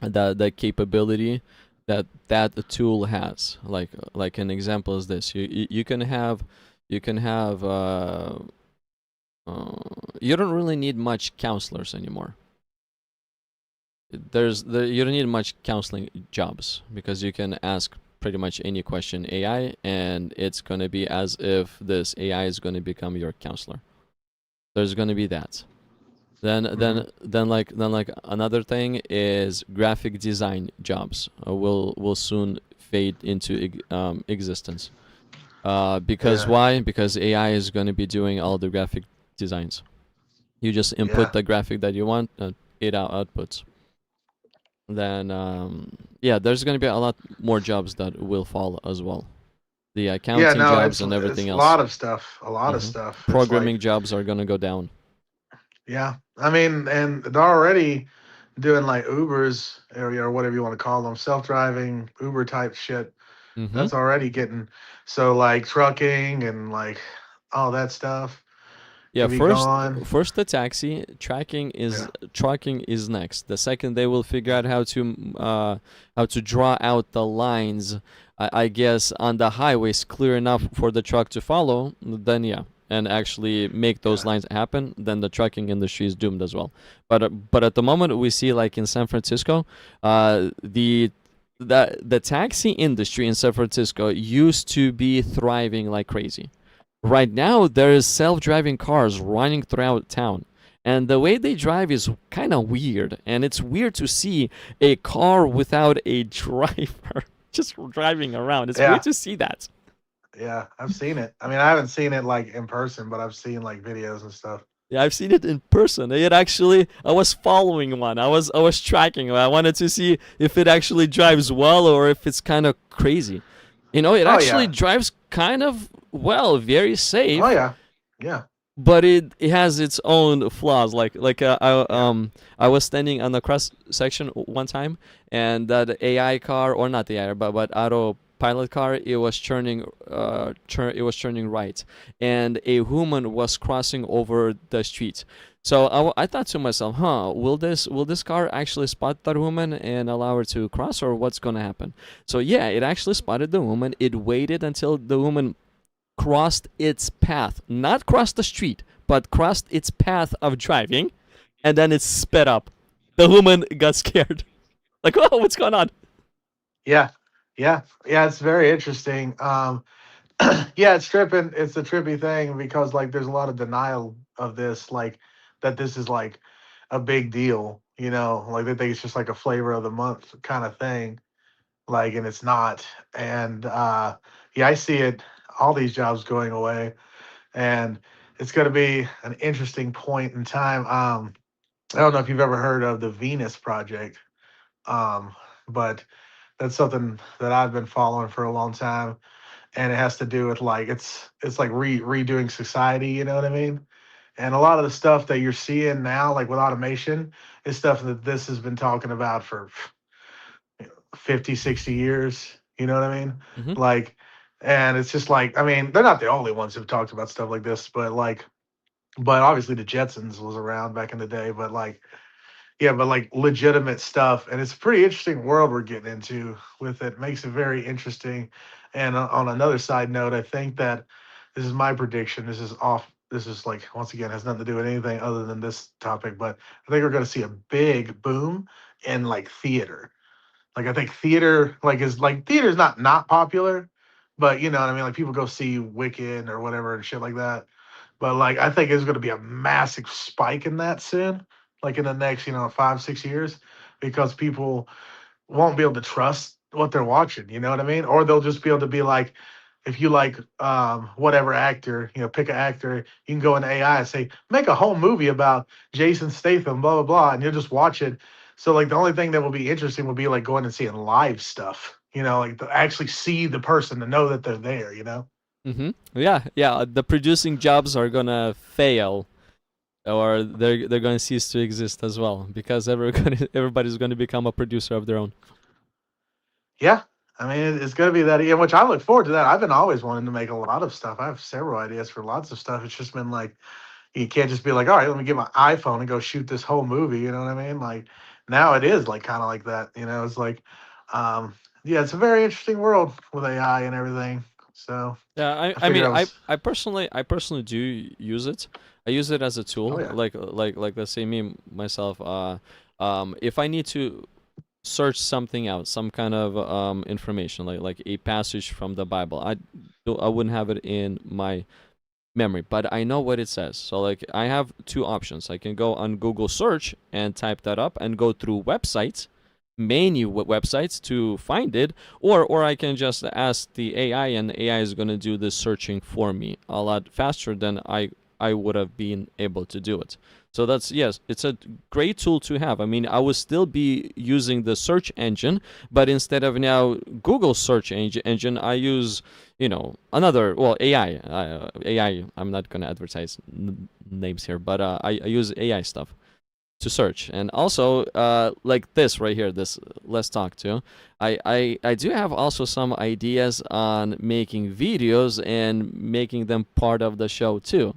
the capability that tool has. Like an example is this: you can have you don't really need much counselors anymore. You don't need much counseling jobs, because you can ask pretty much any question AI, and it's going to be as if this AI is going to become your counselor. There's going to be that. Then like another thing is graphic design jobs will soon fade into existence. Because why? Because AI is going to be doing all the graphic designs. You just input the graphic that you want. outputs, then yeah, there's going to be a lot more jobs that will fall as well. The Yeah, accounting no, jobs and it's everything a else. lot of stuff. A lot of Hmm. stuff. It's like, Programming jobs are going to go down. yeah, I mean, and they're already doing like Ubers or whatever you want to call them, self-driving Uber type shit. Hmm. That's already getting so like trucking and like all that stuff Yeah, could be gone. first the taxi Yeah, trucking is next. The second they will figure out how to draw out the lines, I guess on the highways clear enough for the truck to follow, then yeah, and actually make those yeah, lines happen, then the trucking industry is doomed as well. But at the moment we see like in San Francisco, the taxi industry in San Francisco used to be thriving like crazy. Right now, there is self-driving cars running throughout town, and the way they drive is kind of weird. And it's weird to see a car without a driver just driving around. It's weird yeah, to see that. yeah. I've seen it. I mean, I haven't seen it like in person, but I've seen like videos and stuff. Yeah, I've seen it in person. It actually, I was following one. I was tracking. I wanted to see if it actually drives well or if it's kind of crazy. You know, it Oh actually yeah, drives kind of well, very oh safe, yeah, yeah, but it has its own flaws. yeah, I was standing on the cross section one time, and that AI car, or not the AI, but autopilot car, it was turning right, and a woman was crossing over the street. So I thought to myself, huh, will this car actually spot that woman and allow her to cross, or what's gonna happen? So yeah, it actually spotted the woman. It waited until the woman crossed its path, not crossed the street, but crossed its path of driving, and then it sped up. The woman got scared. Like, oh, what's going on? yeah, yeah, yeah. It's very interesting. Yeah, it's tripping. It's a trippy thing because like there's a lot of denial of this, like that this is like a big deal. You know, like they think it's just like a flavor of the month kind of thing. Like, and it's not. And yeah, I see it. All these jobs going away, and it's going to be an interesting point in time. I don't know if you've ever heard of the Venus Project, um, but that's something that I've been following for a long time, and it has to do with like it's like redoing society. You know what I mean? And a lot of the stuff that you're seeing now, like with automation, is stuff that this has been talking about for 50, 60 years. You know what I mean? Hmm. Like, and it's just like, I mean, they're not the only ones who've talked about stuff like this, but like, but obviously the Jetsons was around back in the day, but like, yeah, but like legitimate stuff. And it's a pretty interesting world we're getting into with it. Makes it very interesting. And on another side note, I think that this is my prediction. This is off. This is like, once again, has nothing to do with anything other than this topic, but I think we're going to see a big boom in like theater. Like I think theater like theater's not popular, but you know what I mean. Like people go see Wicked or whatever and shit like that. But like I think there's going to be a massive spike in that soon, like in the next 5 6 years, because people won't be able to trust what they're watching. You know what I mean? Or they'll just be able to be like, if you like whatever actor, pick an actor, you can go in AI and say, make a whole movie about Jason Statham, blah blah blah, and you'll just watch it. So like the only thing that will be interesting will be like going and seeing live stuff, like to actually see the person to know that they're there. Hmm. Yeah, yeah. The producing jobs are gonna fail, or they're gonna cease to exist as well, because everybody's gonna become a producer of their own. Yeah. I mean, it's going to be that, yeah, which I look forward to that. I've been always wanting to make a lot of stuff. I have several ideas for lots of stuff. It's just been like, you can't just be like, all right, let me get my iPhone and go shoot this whole movie. You know what I mean? Like now it is like kind of like that. It's like, um, yeah, it's a very interesting world with AI and everything. So Yeah, I I figured mean, I was, I personally do use it. I use it as a oh tool. yeah, Like let's say me myself. If I need to search something out, some kind of information, like a passage from the Bible, I wouldn't have it in my memory, but I know what it says. So like I have two options. I can go on Google search and type that up and go through websites, menu websites to find it, or I can just ask the AI, and the AI is going to do this searching for me a lot faster than I would have been able to do it. So that's, yes, it's a great tool to have. I mean, I would still be using the search engine, but instead of now Google search engine, I use, another, well, AI. AI. I'm not gonna advertise names here, but I use AI stuff to search. And also, like this right here, this let's talk to. I do have also some ideas on making videos and making them part of the show too.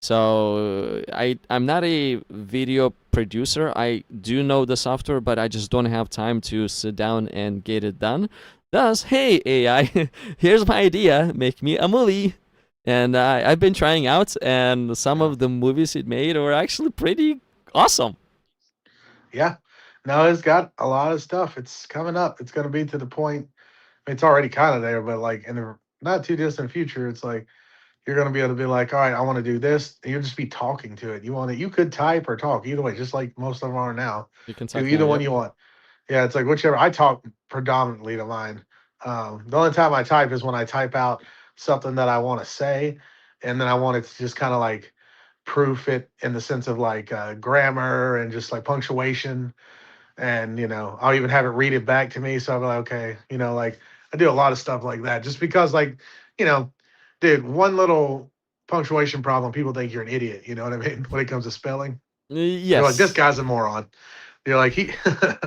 So I'm not a video producer. I do know the software, but I just don't have time to sit down and get it done. Thus, hey AI, here's my idea. Make me a movie. And I've been trying out, and some Yeah. of the movies it made were actually pretty awesome. Yeah. No, it's got a lot of stuff. It's coming up. It's going to be to the point. I mean, it's already kind of there, but like in the not too distant future, it's like you're going to be able to be like, all right, I want to do this. And you'll just be talking to it. You want it, you could type or talk either way, just like most of them are now. You can Do talk now, either one yep. you want. Yeah, it's like whichever. I talk predominantly to mine. The only time I type is when I type out something that I want to say, and then I want it to just kind of like proof it in the sense of like grammar and just like punctuation. And I'll even have it read it back to me. So I'm like, okay, like I do a lot of stuff like that, just because like, you know, dude, one little punctuation problem, people think you're an idiot. You know what I mean? When it comes to spelling, they're like, this Yes. guy's a moron. You're like, he.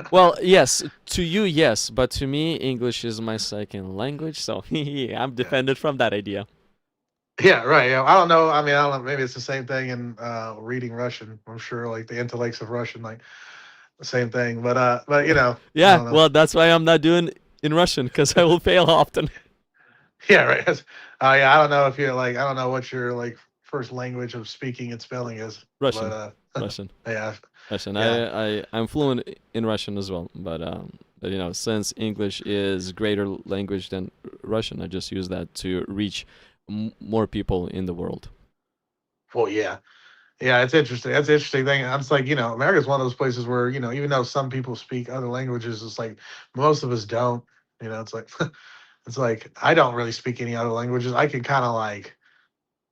Well, yes, to you, yes, but to me, English is my second language, so I'm Yeah. defended from that idea. Yeah, right. Yeah. I don't know. I mean, I don't know. Maybe it's the same thing in reading Russian. I'm sure, like the intellects of Russian, like the same thing. But I Yeah, don't know. well, that's why I'm not doing in Russian, because I will fail often. Yeah, right. Yeah, I don't know if you're like, I don't know what your like first language of speaking and spelling is, but Russian, Russian, yeah, Russian. yeah. I'm fluent in Russian as well, but since English is greater language than Russian, I just use that to reach more people in the world. Well, yeah, yeah. It's interesting. That's an interesting thing. I'm just like, America's one of those places where even though some people speak other languages, it's like most of us don't. It's like it's like I don't really speak any other languages. I can kind of like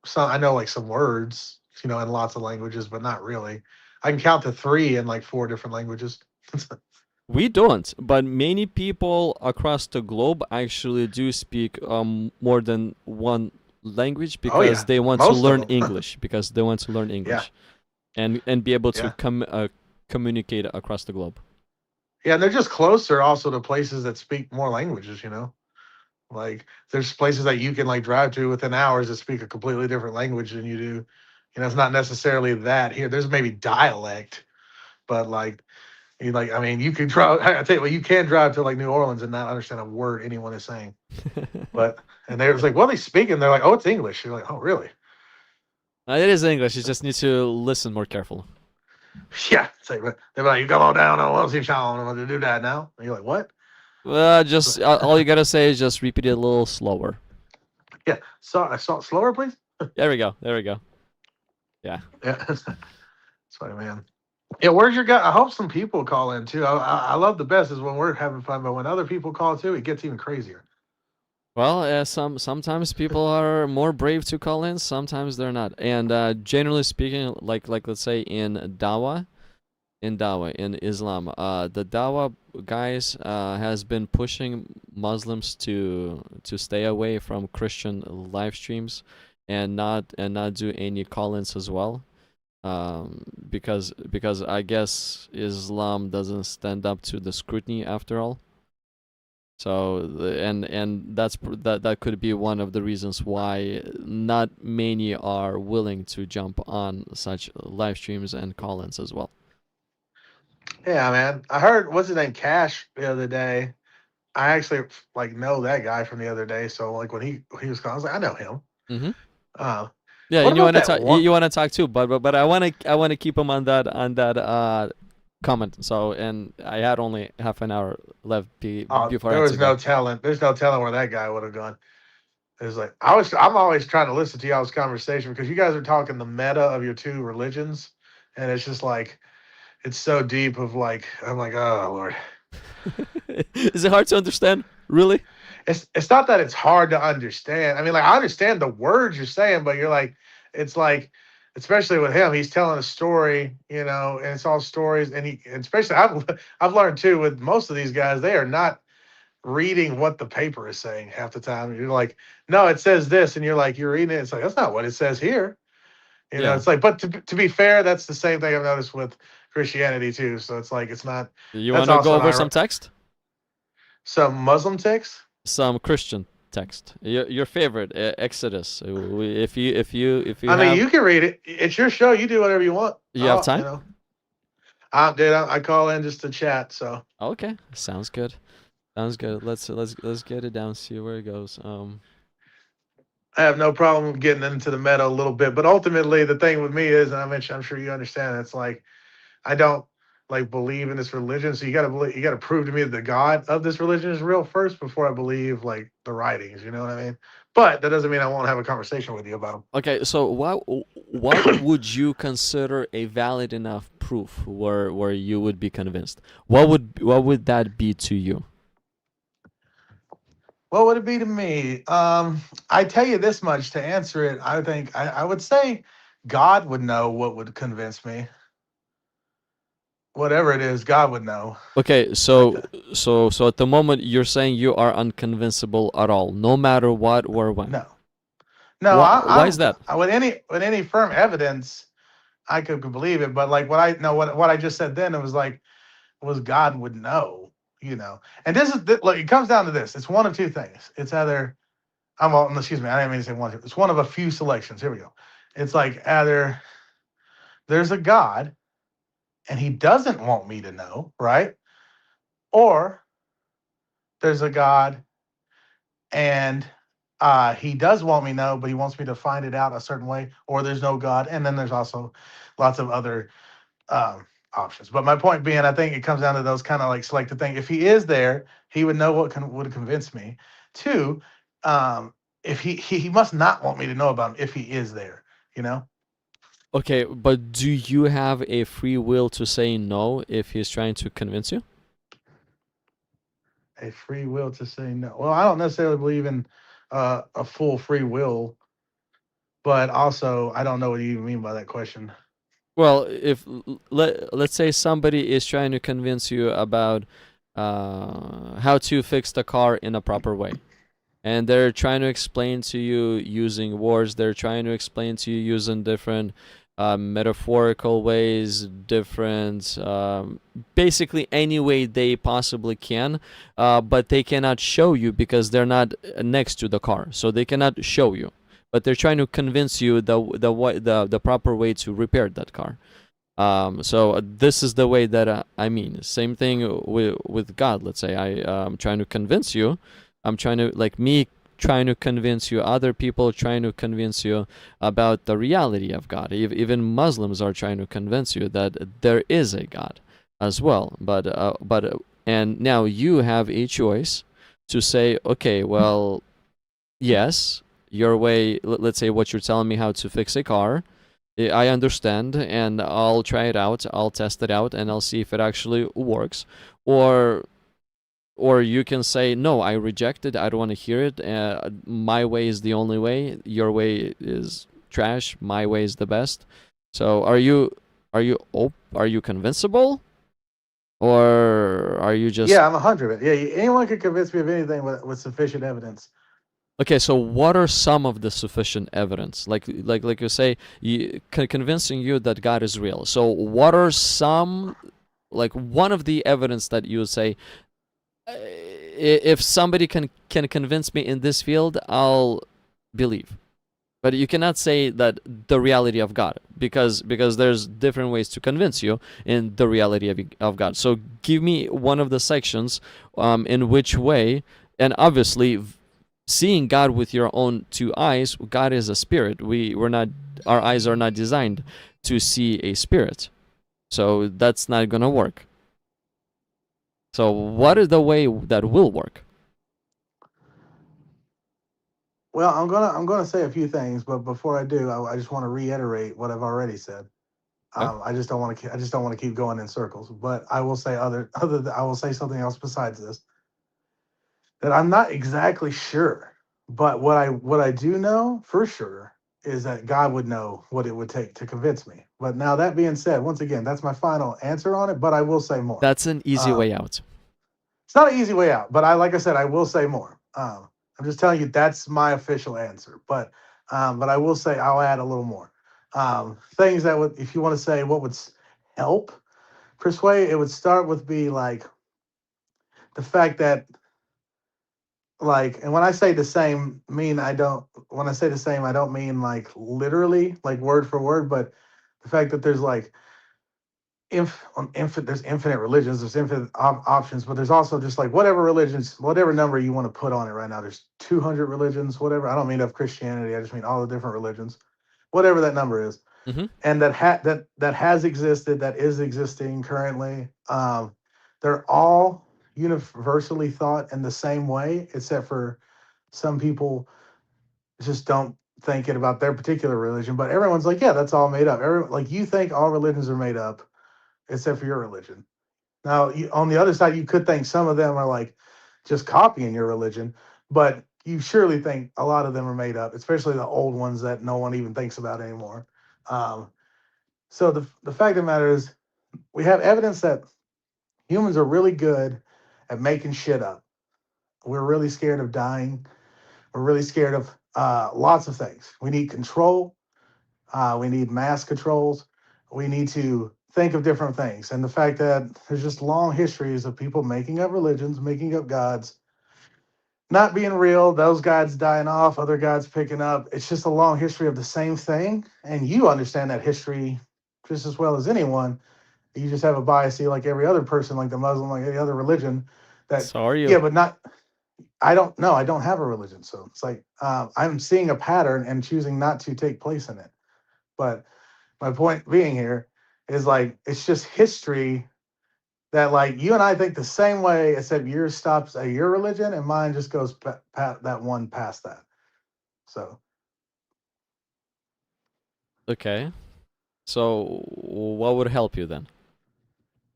some. I know like some words, in lots of languages, but not really. I can count to three in like four different languages. We don't, but many people across the globe actually do speak more than one language Oh because yeah, they want to most of learn them. English because they want to learn Yeah, English and be able to yeah. communicate across the globe. Yeah, and they're just closer also to places that speak more languages. Like there's places that you can like drive to within hours that speak a completely different language than you do. It's not necessarily that here. There's maybe dialect, but like I mean, you can drive. I tell you what, you can drive to like New Orleans and not understand a word anyone is saying. But and they was like, "What are they speaking?" They're like, "Oh, it's English." You're like, "Oh, really?" It is English. You just need to listen more careful. Yeah. It's like, they're like, "You come on down on Wellesley Town. I'm going to do that now." And you're like, "What?" Just all you gotta say is just repeat it a little slower. Yeah. So I saw slower, please. There we go. There we go. Yeah. Yeah. That's funny, man. Yeah, where's your guy? I hope some people call in too. I love the best is when we're having fun, but when other people call too, it gets even crazier. Well, sometimes people are more brave to call in, sometimes they're not. And generally speaking, like let's say in Islam, the Dawa guys has been pushing Muslims to stay away from Christian live streams and not do any call-ins as well. Because I guess Islam doesn't stand up to the scrutiny after all. So and that could be one of the reasons why not many are willing to jump on such live streams and call-ins as well. Yeah, man. I heard what's his name, Cash, the other day. I actually like know that guy from the other day. So like when he was calling, I was like, I know him. Mm-hmm. Uh, Yeah, what and you about want to that talk. one? You want to talk too, but I want to keep him on that comment. So and I had only half an hour left before I There had to was go. no telling. There's no telling where that guy would have gone. It was like I'm always trying to listen to y'all's conversation because you guys are talking the meta of your two religions, and it's just like it's so deep. Of like I'm like, oh Lord. Is it hard to understand? Really? It's not that it's hard to understand. I mean, like I understand the words you're saying, but you're like, it's like especially with him, he's telling a story, and it's all stories. And especially I've learned too with most of these guys, they are not reading what the paper is saying half the time. You're like, no, it says this, and you're reading it. It's like that's not what it says here. Yeah. It's like, but to be fair, that's the same thing I've noticed with Christianity too. So it's like it's not. You That's want to go also over some text? some Muslim texts. Some Christian text. Your favorite, Exodus. If you I mean, have you can read it. It's your show. You do whatever you want. you have Oh, time? dude, I call in just to chat. So Okay, sounds good. Sounds good. Let's get it down. See where it goes. I have no problem getting into the meta a little bit. But ultimately, the thing with me is, and I mentioned, I'm sure you understand, it's like I don't like believe in this religion. So you got to prove to me that the God of this religion is real first before I believe like the writings. You know what I mean? But that doesn't mean I won't have a conversation with you about Okay, so what them. would you consider a valid enough proof where you would be convinced? What would that be to you? What would it be to me? I tell you this much to answer it. I think I would say God would know what would convince me. Whatever it is, God would know. Okay, Like so that. so at the moment you're saying you are unconvincible at all, no matter what or when. No, no. Why is that? With any firm evidence, I could believe it. But like what I know, what I just said then, it was like was God would know. And this is look. It comes down to this. It's one of two things. It's either excuse me. I didn't mean to say one. It's one of a few selections. Here we go. It's like either there's a God and he doesn't want me to know, right? Or there's a God and he does want me to know, but he wants me to find it out a certain way, or there's no God. And then there's also lots of other um, options. But my point being, I think it comes down to those kind of like selected things. If he is there, he would know what would convince me. Two, if he must not want me to know about him if he is there, you know? Okay, but do you have a free will to say no if he's trying to convince you? A free will to say no. Well, I don't necessarily believe in a full free will, but also I don't know what you mean by that question. Well, if let's say somebody is trying to convince you about how to fix the car in a proper way, and they're trying to explain to you using words, they're trying to explain to you using different metaphorical ways, different basically any way they possibly can, but they cannot show you because they're not next to the car, so they cannot show you, but they're trying to convince you the proper way to repair that car. So this is the way that I mean. Same thing with God. Let's say I'm trying to convince you. I'm trying to like me trying to convince you. Other people trying to convince you about the reality of God. Even Muslims are trying to convince you that there is a God as well. But and now you have a choice to say, okay, well, yes, your way. Let's say what you're telling me how to fix a car. I understand, and I'll try it out. I'll test it out, and I'll see if it actually works. Or, or you can say, no, I reject it. I don't want to hear it. My way is the only way. Your way is trash. My way is the best. So, are you convincible, or are you just Yeah, I'm 100. Yeah, anyone could convince me of anything with sufficient evidence. okay? So, what are some of the sufficient evidence? Like you say, convincing you that God is real. So, what are some like one of the evidence that you would say if somebody can convince me in this field, I'll believe. But you cannot say that the reality of God because there's different ways to convince you in the reality of God. So give me one of the sections in which way, and obviously seeing God with your own two eyes, God is a spirit. We're not, our eyes are not designed to see a spirit, so that's not gonna work. So what is the way that will work? Well, I'm gonna say a few things, but before I do, I just want to reiterate what I've already said. Yeah. I just don't want to keep going in circles. But I will say I will say something else besides this that I'm not exactly sure. But what I do know for sure is that God would know what it would take to convince me. But now that being said, once again, that's my final answer on it. But I will say more. That's an easy Um, way out. it's not an easy way out, but like I said, I will say more. I'm just telling you that's my official answer. But I will say I'll add a little more. Things that would, if you want to say what would help persuade, it would start with be like the fact that and when I say the same, mean I don't. When I say the same, I don't mean like literally, like word for word, but the fact that there's like there's infinite religions, there's infinite options, but there's also just like whatever religions, whatever number you want to put on it right now. There's 200 religions, whatever. I don't mean of Christianity. I just mean all the different religions, whatever that number is, Hmm. and that has existed, that is existing currently. They're all universally thought in the same way, except for some people just don't think it about their particular religion. But everyone's like, yeah, that's all made up. Like you think all religions are made up except for your religion. Now, on the other side, you could think some of them are like just copying your religion, but you surely think a lot of them are made up, especially the old ones that no one even thinks about anymore. Um, so the fact of the matter is, we have evidence that humans are really good at making shit up. We're really scared of dying. We're really scared of lots of things. We need control. We need mass controls. We need to think of different things. And the fact that there's just long histories of people making up religions, making up gods, not being real, those gods dying off, other gods picking up. It's just a long history of the same thing. And you understand that history just as well as anyone. You just have a bias, like every other person, like the Muslim, like any other religion. That, So are yeah, you? but not. I don't know. I don't have a religion, so it's like I'm seeing a pattern and choosing not to take place in it. But my point being here is like it's just history that like you and I think the same way, except yours stops at your religion and mine just goes that one past that. So Okay. So what would help you then?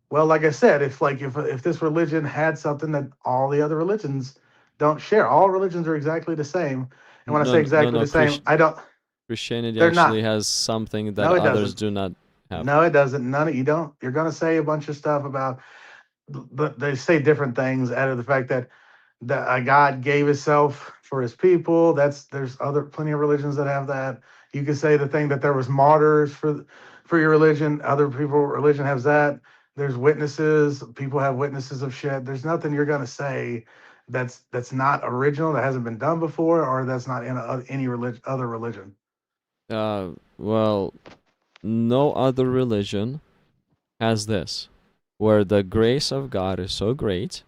well, like I said, if this religion had something that all the other religions don't share, all religions are exactly the same. And when I say No, no, exactly no. the same, I don't. Christianity They're actually not. has something that No, it others doesn't. do not have. No, it doesn't. None of you don't. You're going to say a bunch of stuff about, but they say different things out of the fact that God gave Himself for His people. There's other plenty of religions that have that. You could say the thing that there was martyrs for your religion. Other people religion has that. There's witnesses. People have witnesses of shit. There's nothing you're gonna say that's not original, that hasn't been done before, or that's not in any other religion. Well, no other religion has this, where the grace of God is so great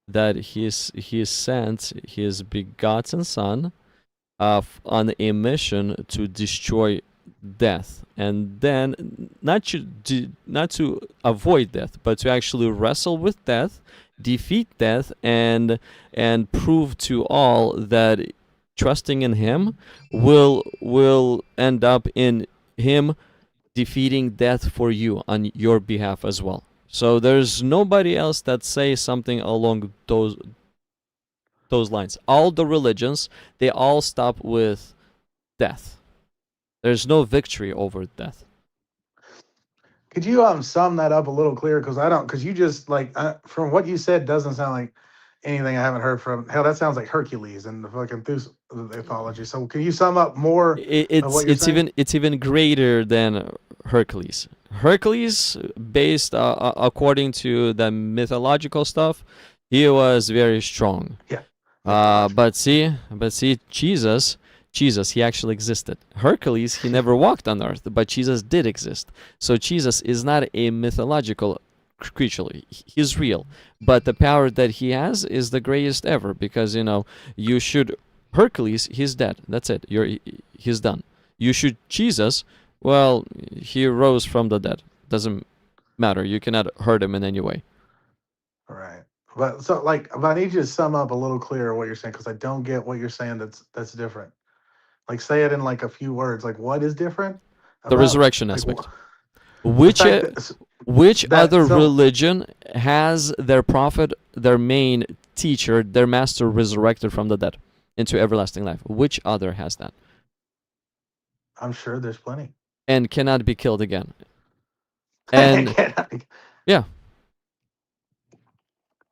that He sent His begotten Son on a mission to destroy death, and then not to avoid death, but to actually wrestle with death, defeat death, and prove to all that trusting in Him will end up in Him defeating death for you on your behalf as well. So there's nobody else that says something along those lines. All the religions, they all stop with death. There's no victory over death. Could you sum that up a little clearer? Because I don't. Because you just like from what you said doesn't sound like anything I haven't heard from. Hell, that sounds like Hercules and the fucking mythology. So can you sum up more of what you're saying? It's even greater than Hercules. Hercules, based according to the mythological stuff, he was very strong. Yeah. But see, Jesus, he actually existed. Hercules, he never walked on earth, but Jesus did exist. So Jesus is not a mythological creature. He's real. But the power that he has is the greatest ever, because, you should Hercules, he's dead. That's it. He's done. You should Jesus, well, he rose from the dead. Doesn't matter. You cannot hurt him in any way. All right. But I need you to sum up a little clearer what you're saying, because I don't get what you're saying that's different. Like say it in like a few words. Like what is different The about resurrection like aspect. the Which fact that which other so religion has their prophet, their main teacher, their master resurrected from the dead into everlasting life? Which other has that? I'm sure there's plenty. and cannot be killed again. And yeah,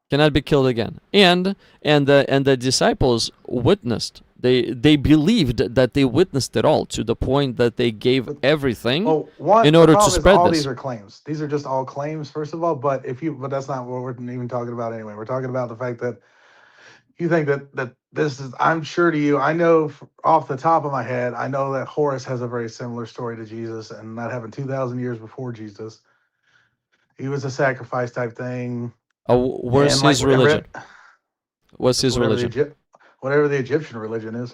cannot be killed again. And the disciples witnessed. They believed that they witnessed it all, to the point that they gave everything Well, one, in the order to problem is spread all these this. are claims. These are just all claims, first of all. But that's not what we're even talking about anyway. We're talking about the fact that you think that this is. I'm sure to you, I know off the top of my head, I know that Horus has a very similar story to Jesus, and not having 2,000 years before Jesus, he was a sacrifice type thing, Where's and like his religion? What's his whatever religion? whatever the Egyptian religion is.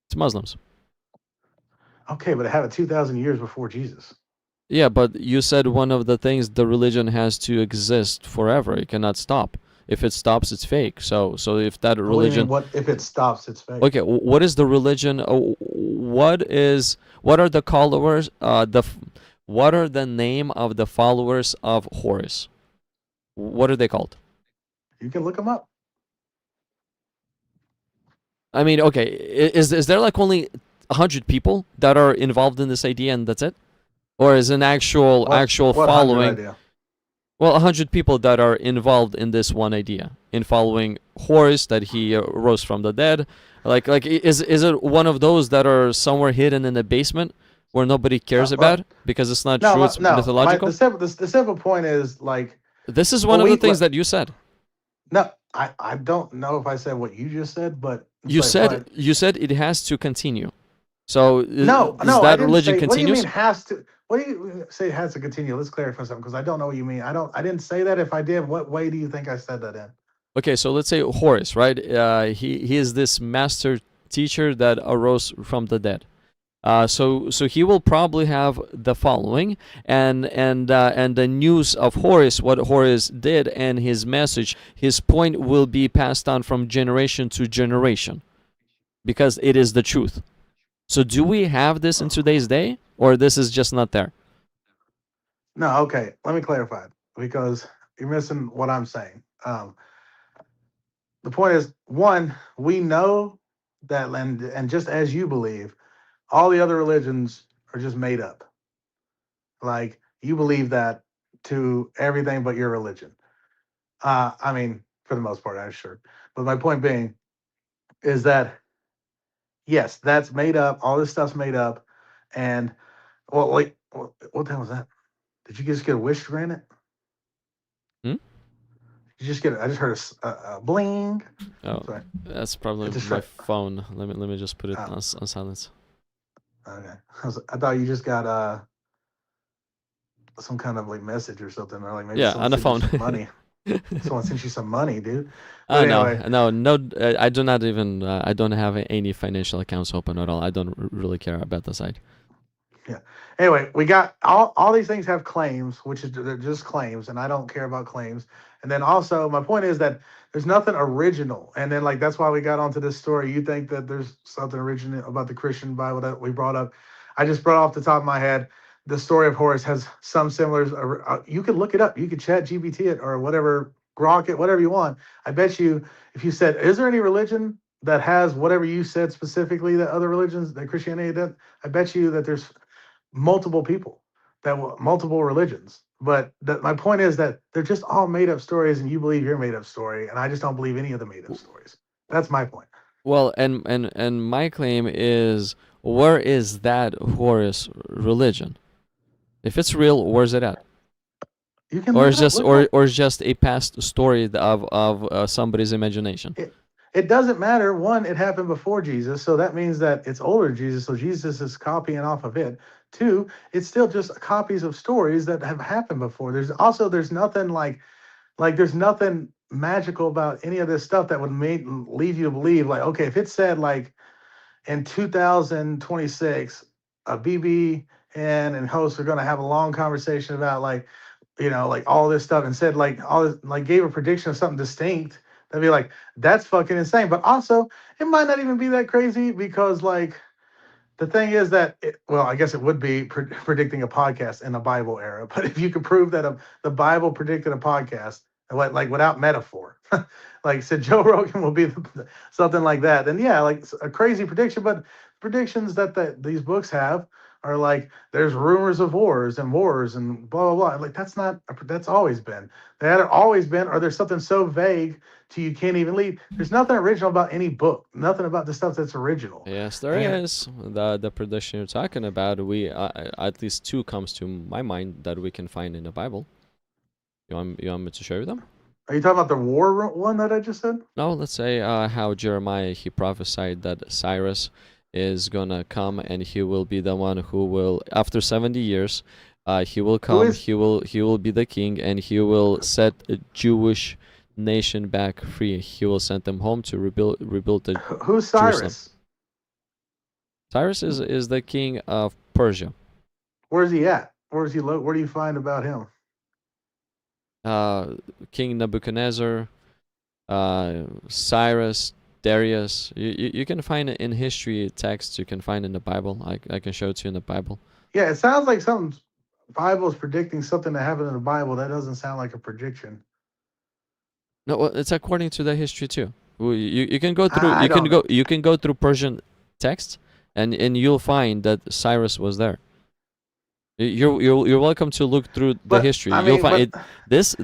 It's Muslims. Okay, but it had it 2,000 years before Jesus. Yeah, but you said one of the things, the religion has to exist forever. It cannot stop. If it stops, it's fake. So if that What do you mean? religion, What if it stops? It's fake. okay, what is the religion? What are the followers? What are the name of the followers of Horus? What are they called? You can look them up. I mean, okay, is there like only 100 people that are involved in this idea and that's it, or is an actual What what 100 following? idea? Well, 100 people that are involved in this one idea, in following Horus, that he rose from the dead. Like is it one of those that are somewhere hidden in the basement where nobody cares about because it's not true, it's no. mythological? The simple point is like, This is one well, of the things that you said. no, I don't know if I said what you just said, but it's You like said what? you said it has to continue. So No, is no, I that didn't religion say. What do you mean continues? has to? What do you say has to continue? Let's clarify something because I don't know what you mean. I didn't say that. If I did, what way do you think I said that in? Okay, so let's say Horus, right? He is this master teacher that arose from the dead. So he will probably have the following, and the news of Horus, what Horus did, and his message, his point will be passed on from generation to generation, because it is the truth. So do we have this in today's day, or this is just not there? No, okay. Let me clarify because you're missing what I'm saying. The point is, one, we know that, and just as you believe, all the other religions are just made up. Like you believe that to everything but your religion. I mean, for the most part, I'm sure. But my point being is that yes, that's made up. All this stuff's made up. And well, wait, what the hell was that? Did you just get a wish granted? Hmm? You just get? I just heard a bling. Oh, Sorry, that's probably it's my a phone. Let me just put it oh, on silence. okay. I thought you just got some kind of like message or something, or like maybe Yeah, someone on the sent you phone. some money. Someone sent you some money, dude. But No, anyway, no. I do not even. I don't have any financial accounts open at all. I don't really care about the site. yeah. Anyway, we got all these things have claims, which is they're just claims, and I don't care about claims. And then also, my point is that there's nothing original. And then like that's why we got onto this story. You think that there's something original about the Christian Bible that we brought up? I just brought off the top of my head. The story of Horus has some similars. You could look it up. You could chat GPT it or whatever, grok it, whatever you want. I bet you, if you said, "Is there any religion that has whatever you said specifically that other religions that Christianity did?" I bet you that there's multiple people multiple religions. But my point is that they're just all made up stories, and you believe your made up story, and I just don't believe any of the made up stories. That's my point. Well, and my claim is, where is that Horus religion? If it's real, where's it at? You can Or look is it up. just Look it up. or is just a past story of somebody's imagination? It doesn't matter. One, it happened before Jesus, so that means that it's older than Jesus, so Jesus is copying off of it. Two, it's still just copies of stories that have happened before. There's nothing like there's nothing magical about any of this stuff that would lead you to believe like, okay, if it said like in 2026 BB and host are going to have a long conversation about like, like all this stuff, and said like all this, like gave a prediction of something distinct, that'd be like, that's fucking insane. But also it might not even be that crazy because like the thing is that well, I guess it would be predicting a podcast in the Bible era. But if you could prove that the Bible predicted a podcast, like without metaphor, like said Joe Rogan will be something like that, then yeah, like a crazy prediction. But predictions that these books have Or like there's rumors of wars and blah blah blah. Like that's always been. That had always been, or there's something so vague to you can't even leave. There's nothing original about any book. Nothing about the stuff that's original. Yes, there And is. The prediction you're talking about, we at least two comes to my mind that we can find in the Bible. You want me to show you them? are you talking about the one that I just said? No, let's say how Jeremiah he prophesied that Cyrus is gonna come and he will be the one who will, after 70 years, he will come. He will be the king and he will set a Jewish nation back free. He will send them home to rebuild the Who's Jerusalem. Cyrus? Cyrus is the king of Persia. Where's he at? Where do you find about him? King Nebuchadnezzar, Cyrus, Darius. You can find it in history texts. You can find in the Bible. I can show it to you in the Bible. Yeah, it sounds like something. Bible is predicting something that happened in the Bible. That doesn't sound like a prediction. No, well, it's according to the history too. You can go through. I don't know. You can go through Persian texts, and you'll find that Cyrus was there. You're welcome to look through the But history. I You'll mean, find but it.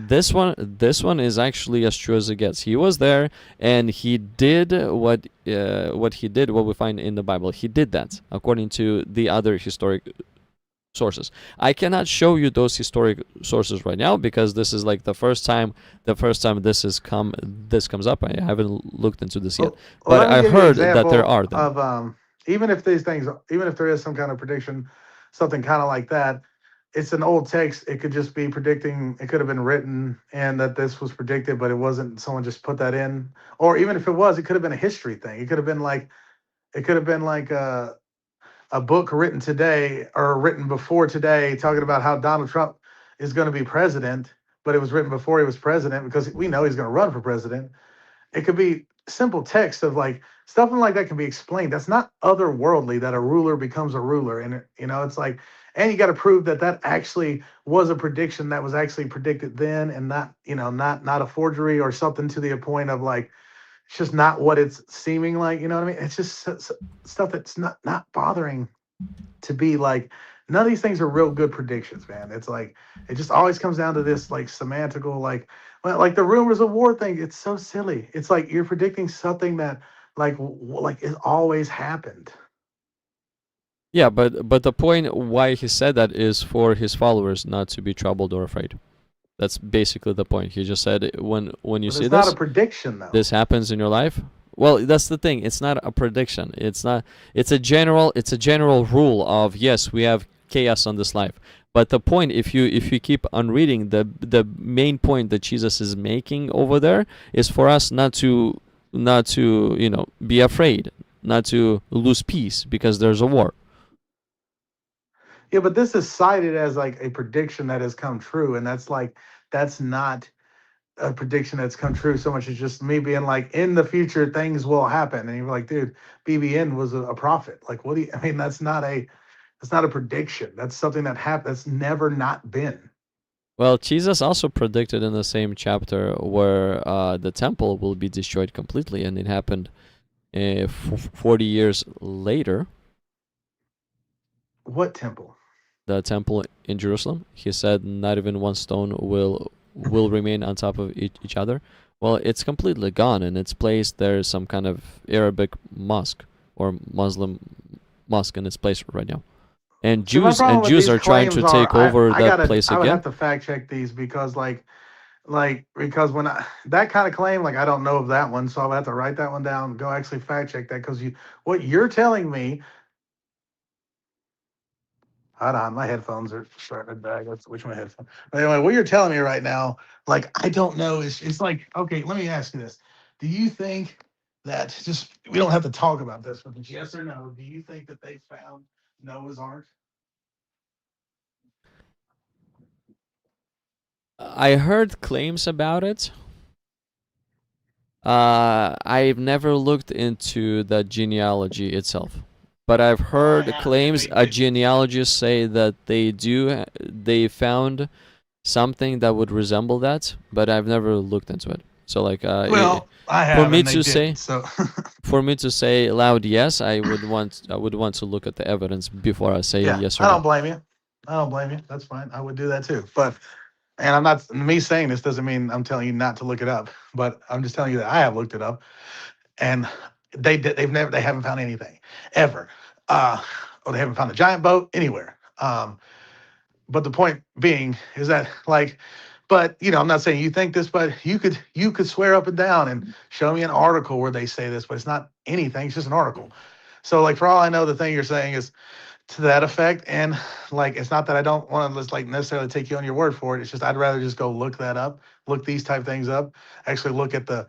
This one is actually as true as it gets. He was there, and he did what he did. What we find in the Bible, he did that according to the other historic sources. I cannot show you those historic sources right now because this is like the first time this comes up. I haven't looked into this yet, well, but let me I give you an heard that there example are them. of even if these things, even if there is some kind of prediction, something kind of like that, it's an old text. It could just be predicting. It could have been written and that this was predicted, but it wasn't. Someone just put that in, or even if it was, it could have been a history thing. It could have been like a book written today or written before today talking about how Donald Trump is going to be president, but it was written before he was president because we know he's going to run for president. It could be simple text of like stuff like that can be explained. That's not otherworldly that a ruler becomes a ruler. And, it's like, and you got to prove that that actually was a prediction that was actually predicted then and not, not a forgery or something to the point of like, it's just not what it's seeming like, you know what I mean? It's just stuff that's not bothering to be like, none of these things are real good predictions, man. It's like, it just always comes down to this like semantical, like the rumors of war thing. It's so silly. It's like you're predicting something that like it always happened. Yeah, but the point why he said that is for his followers not to be troubled or afraid. That's basically the point. He just said when you But see it's not this, a prediction though. this happens in your life. Well, that's the thing. It's not a prediction. It's not. It's a general rule of yes, we have chaos on this life. But the point, if you keep on reading, the main point that Jesus is making over there is for us not to be afraid, not to lose peace because there's a war. Yeah, but this is cited as like a prediction that has come true, and that's not a prediction that's come true so much as just me being like, in the future things will happen, and you're like, dude, BBN was a prophet. Like, what do you? I mean, that's not a prediction. That's something that happened. That's never not been. Well, Jesus also predicted in the same chapter where the temple will be destroyed completely, and it happened 40 years later. What temple? The temple in Jerusalem. He said not even one stone will remain on top of each other. Well, it's completely gone. In its place, there's some kind of Arabic mosque or Muslim mosque in its place right now. And Jews are trying to take over that place I would again. have to fact check these because because when that kind of claim, like I don't know of that one, so I'll have to write that one down. Go actually fact check that because what you're telling me. Hold on, my headphones are starting to die. Let's switch my headphones. But anyway, what you're telling me right now, like I don't know, it's like, okay, let me ask you this. Do you think that just we don't have to talk about this, but yes or no, do you think that they found Noah's Ark? I heard claims about it. I've never looked into the genealogy itself. But I've heard claims, genealogists say that they found something that would resemble that, but I've never looked into it. So like Well, I for have, me and they to say didn't. So loud yes, I would want to look at the evidence before I say yeah, yes or I don't no. blame you. I don't blame you. That's fine. I would do that too. But and I'm not me saying this doesn't mean I'm telling you not to look it up. But I'm just telling you that I have looked it up, and they haven't found anything ever. Or they haven't found a giant boat anywhere. But the point being is that like, but I'm not saying you think this, but you could swear up and down and show me an article where they say this, but it's not anything. It's just an article. So like for all I know, the thing you're saying is to that effect, and like it's not that I don't want to just like necessarily take you on your word for it. It's just I'd rather just go look that up, look these type things up, actually look at the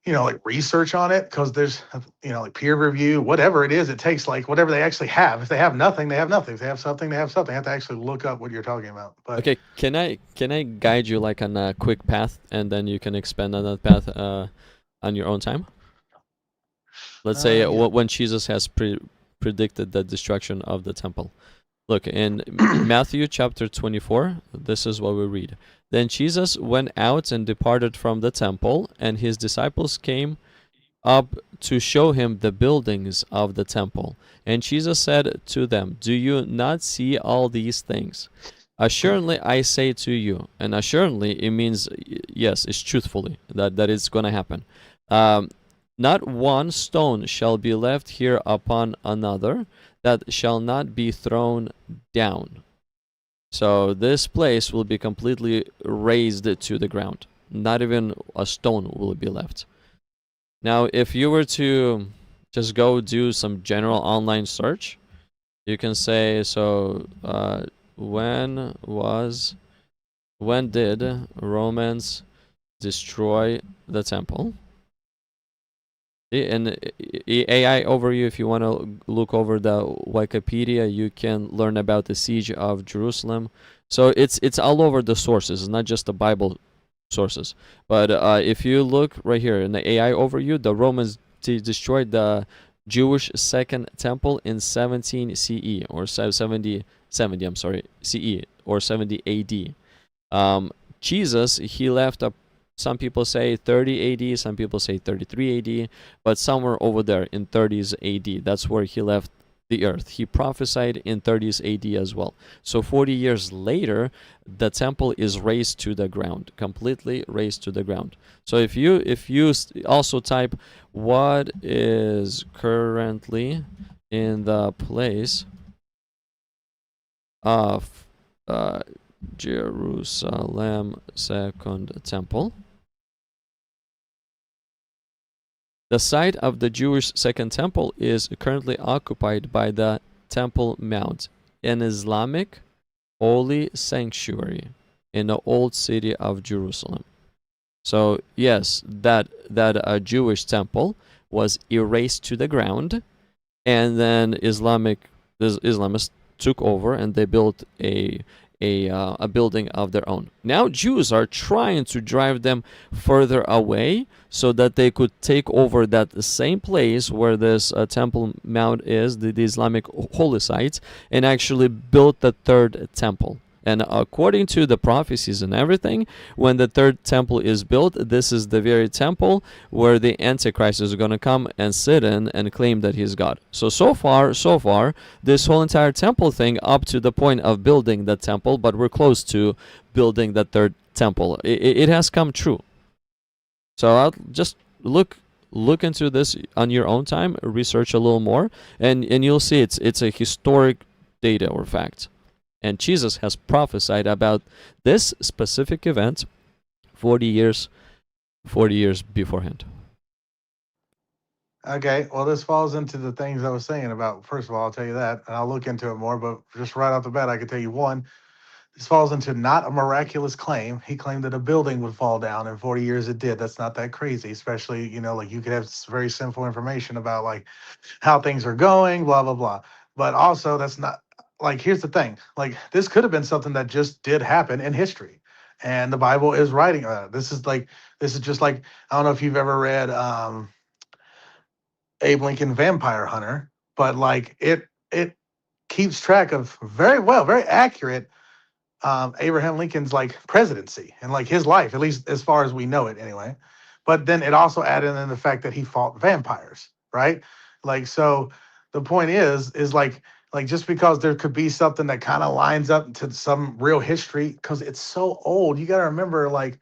like research on it because there's like peer review, whatever it is, it takes like whatever they actually have. If they have nothing, they have nothing. If they have something, they have something. I have to actually look up what you're talking about. But Okay, can I guide you like on a quick path, and then you can expand on that path on your own time? Let's say yeah. when Jesus has predicted the destruction of the temple. Look, in Matthew chapter 24, this is what we read. Then Jesus went out and departed from the temple, and his disciples came up to show him the buildings of the temple. And Jesus said to them, "Do you not see all these things? Assuredly I say to you," and assuredly it means yes, it's truthfully that it's going to happen. Um, Not one stone shall be left here upon another that shall not be thrown down. So this place will be completely razed to the ground. Not even a stone will be left. Now, if you were to just go do some general online search, you can say, so when did Romans destroy the temple? And AI overview, if you want to look over the Wikipedia, you can learn about the siege of Jerusalem. So it's all over the sources. It's not just the Bible sources. But if you look right here in the AI overview, the Romans destroyed the Jewish second temple in 17 CE or 70, I'm sorry, CE or 70 AD. Jesus, he left a, some people say 30 AD, some people say 33 AD, but somewhere over there in 30s AD, that's where he left the earth. He prophesied in 30s AD as well. So 40 years later, the temple is razed to the ground, completely razed to the ground. So if you also type what is currently in the place of Jerusalem Second Temple, the site of the Jewish Second Temple is currently occupied by the Temple Mount, an Islamic holy sanctuary in the old city of Jerusalem. So yes, that Jewish temple was erased to the ground, and then Islamists took over and they built a building of their own. Now Jews are trying to drive them further away so that they could take over that same place where this Temple Mount is, the Islamic holy site, and actually build the third temple. And according to the prophecies and everything, when the third temple is built, this is the very temple where the Antichrist is going to come and sit in and claim that he's God. So far, this whole entire temple thing up to the point of building the temple, but we're close to building the third temple. It has come true. So I'll just look into this on your own time, research a little more, and you'll see it's a historic data or fact. And Jesus has prophesied about this specific event 40 years beforehand. Okay, well, this falls into the things I was saying about. First of all, I'll tell you that, and I'll look into it more. But just right off the bat, I can tell you one. This falls into not a miraculous claim. He claimed that a building would fall down in 40 years. It did. That's not that crazy, especially like you could have very simple information about like how things are going, blah blah blah. But also, that's not like here's the thing. Like this could have been something that just did happen in history, and the Bible is writing about it. This is just like I don't know if you've ever read Abe Lincoln Vampire Hunter, but like it keeps track of very well, very accurate Abraham Lincoln's like presidency and like his life, at least as far as we know it anyway. But then it also added in the fact that he fought vampires, right? Like so the point is like just because there could be something that kind of lines up to some real history, because it's so old, you got to remember like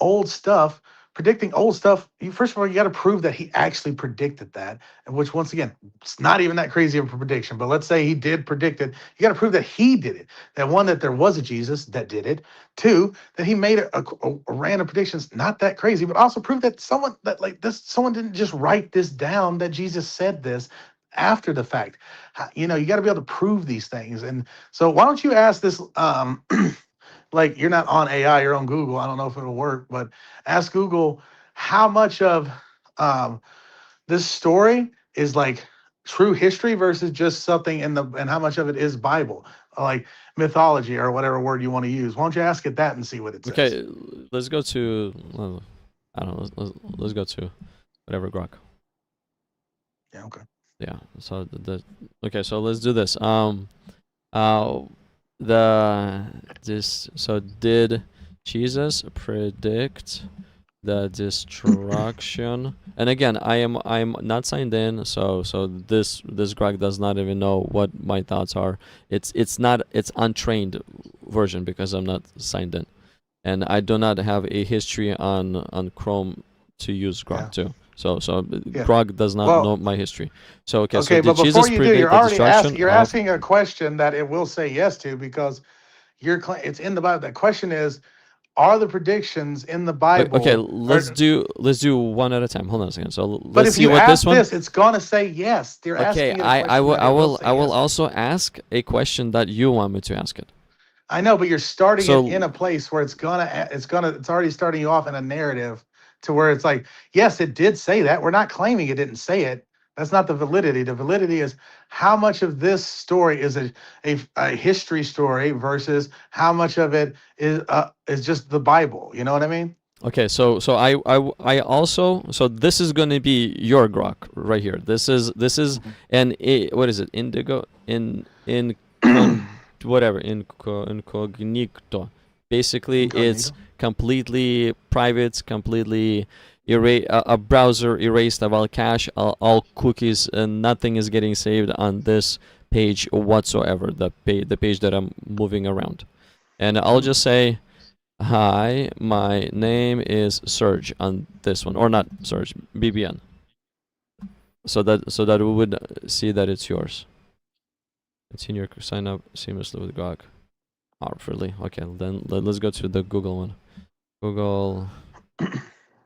old stuff, predicting old stuff. You first of all, you got to prove that he actually predicted that, and which once again, it's not even that crazy of a prediction. But let's say he did predict it. You got to prove that he did it. That one, that there was a Jesus that did it. Two, that he made a random predictions, not that crazy, but also prove that someone that like this, someone didn't just write this down that Jesus said this after the fact. You know, you got to be able to prove these things. And so why don't you ask this like you're not on AI, you're on Google. I don't know if it'll work, but ask Google how much of um, this story is like true history versus just something in the, and how much of it is Bible, like mythology or whatever word you want to use. Why don't you ask it that and see what it says? Okay, let's go to. I don't know. Let's go to whatever Grok. Yeah, okay. Yeah. So okay. So let's do this. The this. So did Jesus predict the destruction? And again, I'm not signed in, so this Greg does not even know what my thoughts are. It's not, it's untrained version because I'm not signed in, and I do not have a history on Chrome to use Grok too. So Grok does not know my history. So okay, so but did before Jesus you do, predict you're the already destruction you're of? asking a question that it will say yes to, because it's in the Bible. The question is, are the predictions in the Okay, Bible? let's do one at a time. Hold on a second. So But let's if see you what this ask one. this, it's gonna say yes. You're Okay, asking it a question that I it will will say I will yes to. also ask a question that you want me to ask it. I know, but you're starting it in So a place where it's already starting you off in a narrative to where it's like, yes, it did say that. We're not claiming it didn't say it. That's not the validity. The validity is how much of this story is a history story versus how much of it is just the Bible. You know what I mean? okay, so I also, so this is going to be your Grok right here. This is an what is it? Indigo in whatever incognito. Basically, it's Incognito. completely private, completely a browser erased of all cache, all cookies, and nothing is getting saved on this page whatsoever. The page that I'm moving around, and I'll just say, hi, my name is Serge on this one, or not Serge, BBN. So that we would see that it's yours. Continue sign up seamlessly with Grok. Oh, really? Okay, then let's go to the Google one.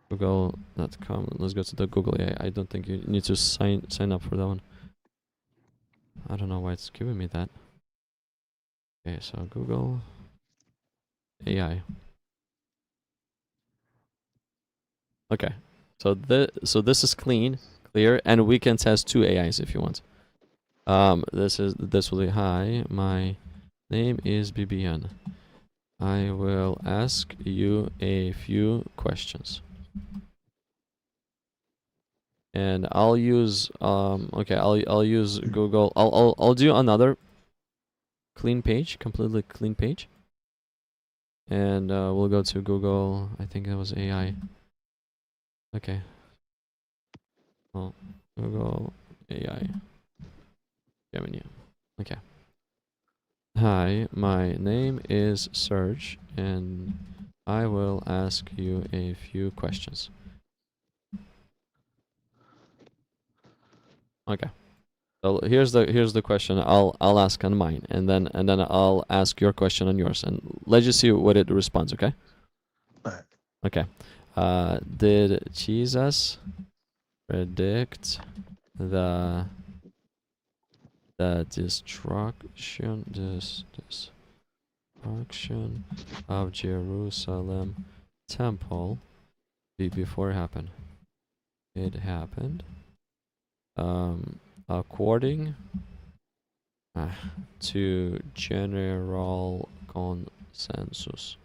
Google.com. Let's go to the Google AI. I don't think you need to sign up for that one. I don't know why it's giving me that. Okay, so Google AI. Okay, so this is clear, and we can test two AIs if you want. This will be, hi, my name is BBN. I will ask you a few questions. And I'll use okay, I'll use Google. I'll do another clean page, completely clean page. And we'll go to Google. I think it was AI. Okay. Well, Google AI. Gemini. Okay. Hi, my name is Serge, and I will ask you a few questions. Okay. So here's the question I'll ask on mine, and then I'll ask your question on yours, and let's just see what it responds. Okay. Right. Okay. Did Jesus predict the destruction of Jerusalem temple before it happened? It happened. According to general consensus.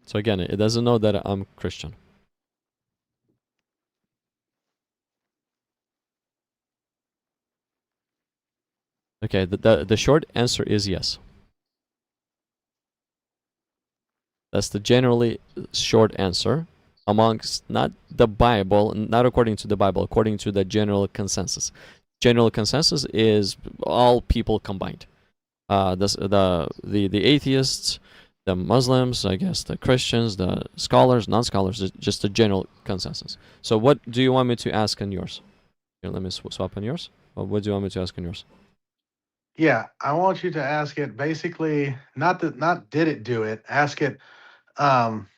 So again, it doesn't know that I'm Christian. Okay, the short answer is yes. That's the generally short answer amongst not the Bible, not according to the Bible, according to the general consensus. General consensus is all people combined. The atheists, the Muslims, I guess the Christians, the scholars, non-scholars, just a general consensus. So what do you want me to ask on yours? Here, let me swap on yours. What do you want me to ask on yours? Yeah, I want you to ask it basically not did it do it. Ask it um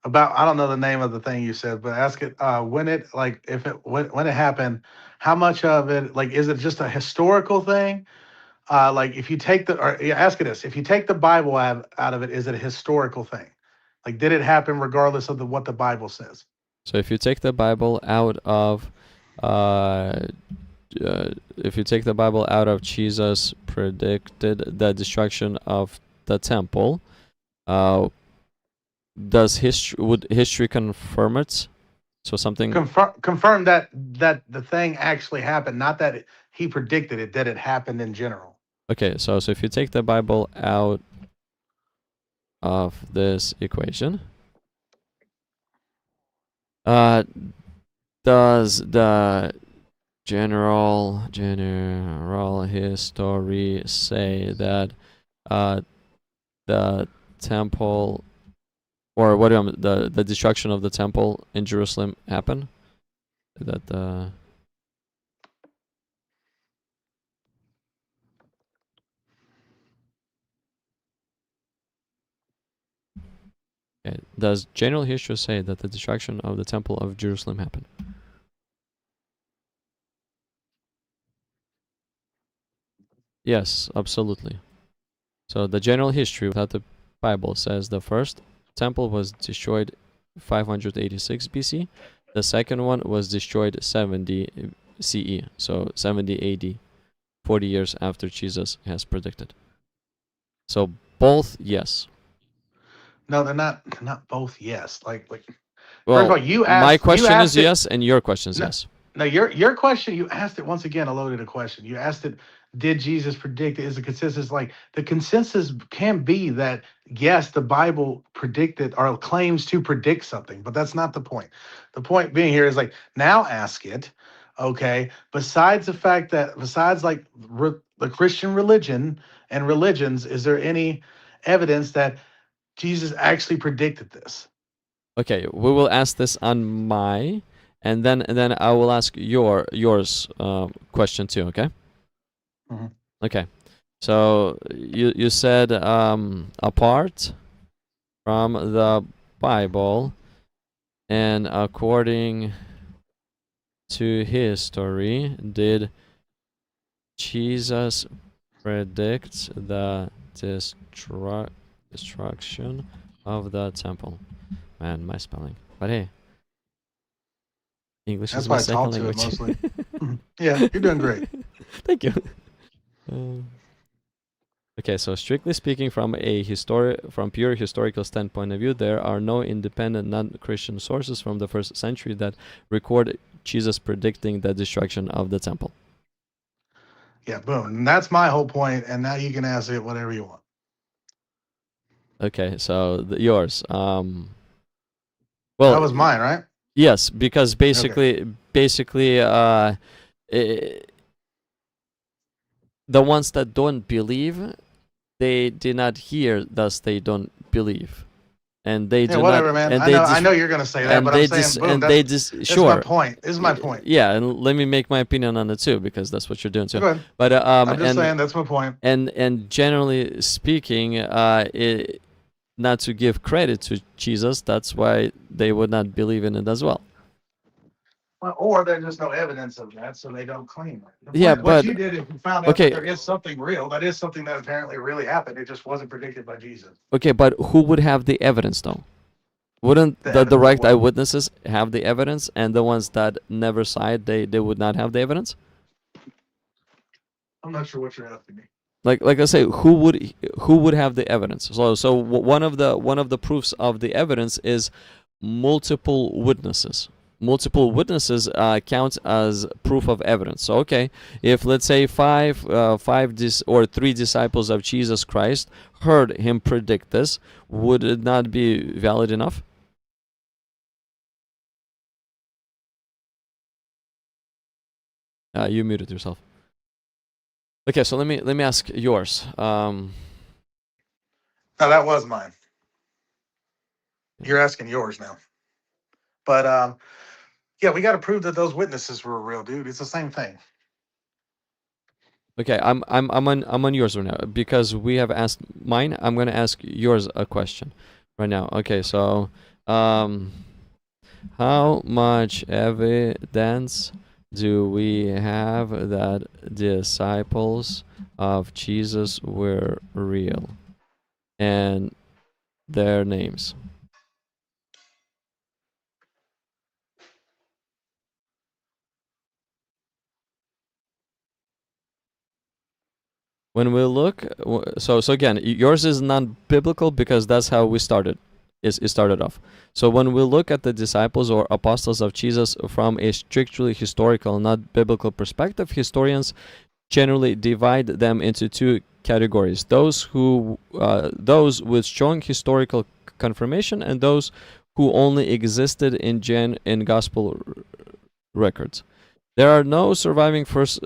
about, I don't know the name of the thing you said, but ask it when it, like, if it when it happened, how much of it, like, is it just a historical thing? Like, if you take the, or yeah, ask it this: if you take the Bible out of it, is it a historical thing? Like, did it happen regardless of what the Bible says? So if you take the Bible out of, if you take the Bible out of Jesus predicted the destruction of the temple, would history confirm it? So something. Confirm that the thing actually happened, not that he predicted it, that it happened in general. Okay, so if you take the Bible out of this equation, does the general history say that the temple, or what the destruction of the temple in Jerusalem happened? That okay. Does general history say that the destruction of the temple of Jerusalem happened? Yes, absolutely. So the general history without the Bible says the first temple was destroyed 586 BC. The second one was destroyed 70 CE, so 70 AD, 40 years after Jesus has predicted. So both, yes. No, they're not. They're not both yes. Like Well, first of all, you my asked. You question is asked it. yes, and your question is No, yes. no, your question, you asked it once again, a loaded question. You asked it, did Jesus predict it? Is the consensus, like, the consensus can be that yes, the Bible predicted or claims to predict something, but that's not the point. The point being here is, like, now ask it, okay, besides the fact that, besides, like, the Christian religion and religions, is there any evidence that Jesus actually predicted this? Okay, we will ask this on my, and then I will ask yours question too. Okay. Mhm. Okay. So you said apart from the Bible and according to history, did Jesus predict the destruction of the temple? Man, my spelling. But hey, English is That's my why I second talk to it language. mostly. Yeah, you're doing great. Thank you. Okay, so strictly speaking, from pure historical standpoint of view, there are no independent non-Christian sources from the first century that record Jesus predicting the destruction of the temple. Yeah, boom. And that's my whole point. And now you can ask it whatever you want. Okay, so yours. That Well, was mine, right? yes, because Okay. basically, the ones that don't believe, they did not hear, thus they don't believe, and they Yeah, do not, whatever, man. and I know you're gonna say that, but I'm saying, boom. That's my sure. point. This is my point. Yeah, and let me make my opinion on it too, because that's what you're doing too. Go ahead. But I'm just saying that's my point. and generally speaking, not to give credit to Jesus, that's why they would not believe in it as well. Well, or there's just no evidence of that, so they don't claim it. Yeah, What but you did is you found out that okay, there is something real. That is something that apparently really happened. It just wasn't predicted by Jesus. okay, but who would have the evidence though? Wouldn't The the evidence of direct what? eyewitnesses have the evidence, and the ones that never saw it, they would not have the evidence? I'm not sure what you're asking me. Like I say, who would have the evidence? So one of the proofs of the evidence is multiple witnesses. multiple witnesses counts as proof of evidence. So okay, if let's say three disciples of Jesus Christ heard him predict this, would it not be valid enough? You muted yourself. Okay, so let me ask yours. No, that was mine. You're asking yours now. But yeah, we got to prove that those witnesses were real, dude. It's the same thing. Okay, I'm on yours right now because we have asked mine. I'm gonna ask yours a question right now. Okay, so how much evidence do we have that disciples of Jesus were real, and their names? When we look, so again, yours is non-biblical because that's how we started. It started off. So when we look at the disciples or apostles of Jesus from a strictly historical, not biblical perspective, historians generally divide them into two categories: those with strong historical confirmation, and those who only existed in gospel records. There are no surviving first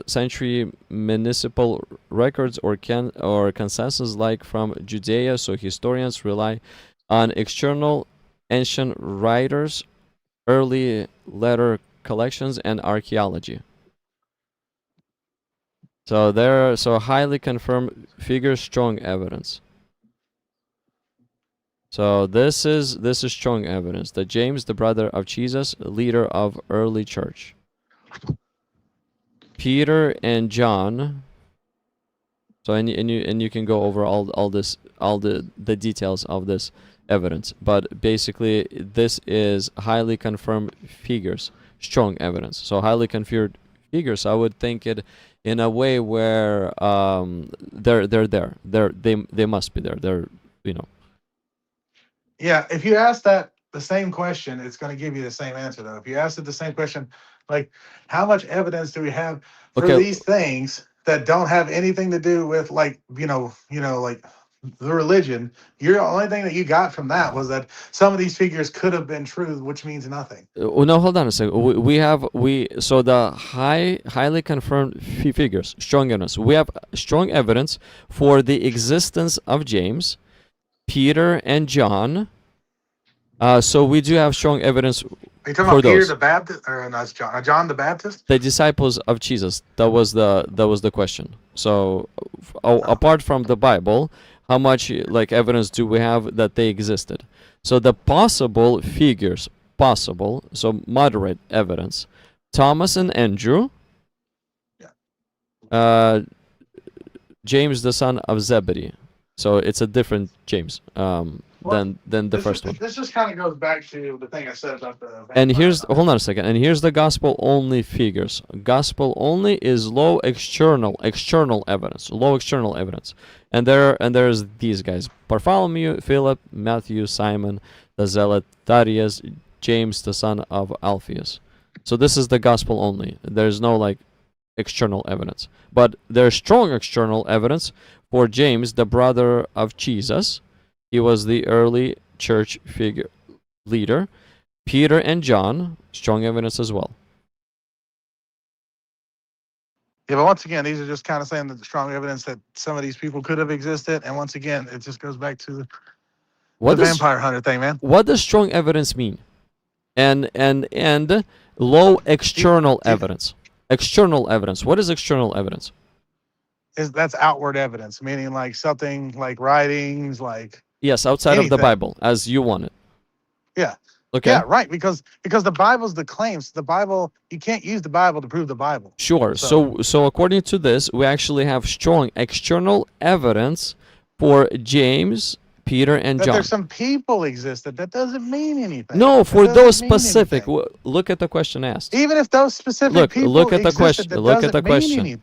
century municipal records or consensus like from Judea, so historians rely on external ancient writers, early letter collections, and archaeology. So there are highly confirmed figures, strong evidence. So this is strong evidence that James, the brother of Jesus, leader of early church. Peter and John. So and you can go over all the details of this evidence, but basically this is highly confirmed figures, strong evidence. So highly confirmed figures, I would think it in a way where they're there. They must be there. They're, you know. Yeah, if you ask that the same question, it's going to give you the same answer though. If you ask it the same question, like how much evidence do we have for these things that don't have anything to do with like like the religion? The only thing that you got from that was that some of these figures could have been true, which means nothing. No, hold on a second. So the highly confirmed figures, strong evidence. We have strong evidence for the existence of James, Peter, and John. So we do have strong evidence. Are you talking about Peter the Baptist, or not John the Baptist? The disciples of Jesus. That was the question. So, apart from the Bible, how much like evidence do we have that they existed? So the possible figures, so moderate evidence: Thomas and Andrew. Yeah. James, the son of Zebedee. So it's a different James than the first one. This just kind of goes back to the thing I said about the. And hold on a second. And here's the gospel only figures. Gospel only is low external evidence. Low external evidence. And there's these guys: Bartholomew, Philip, Matthew, Simon, the Zealot, Thaddeus, James, the son of Alphaeus. So this is the gospel only. There's no like external evidence. But there's strong external evidence for James, the brother of Jesus. He was the early church figure leader. Peter and John, strong evidence as well. Yeah, but once again, these are just kind of saying that the strong evidence that some of these people could have existed. And once again, it just goes back to the vampire hunter thing, man. What does strong evidence mean? And low external evidence. External evidence. What is external evidence? That's outward evidence, meaning like something like writings, like yes, outside of the Bible, as you want it. Yeah. Okay. Yeah, right. Because the Bible's the claims. The Bible, you can't use the Bible to prove the Bible. Sure. So according to this, we actually have strong external evidence for James, Peter, and John. There's some people existed. That doesn't mean anything. No, for those specific. Look at the question asked. Even if those specific people look at the question. Look at the question.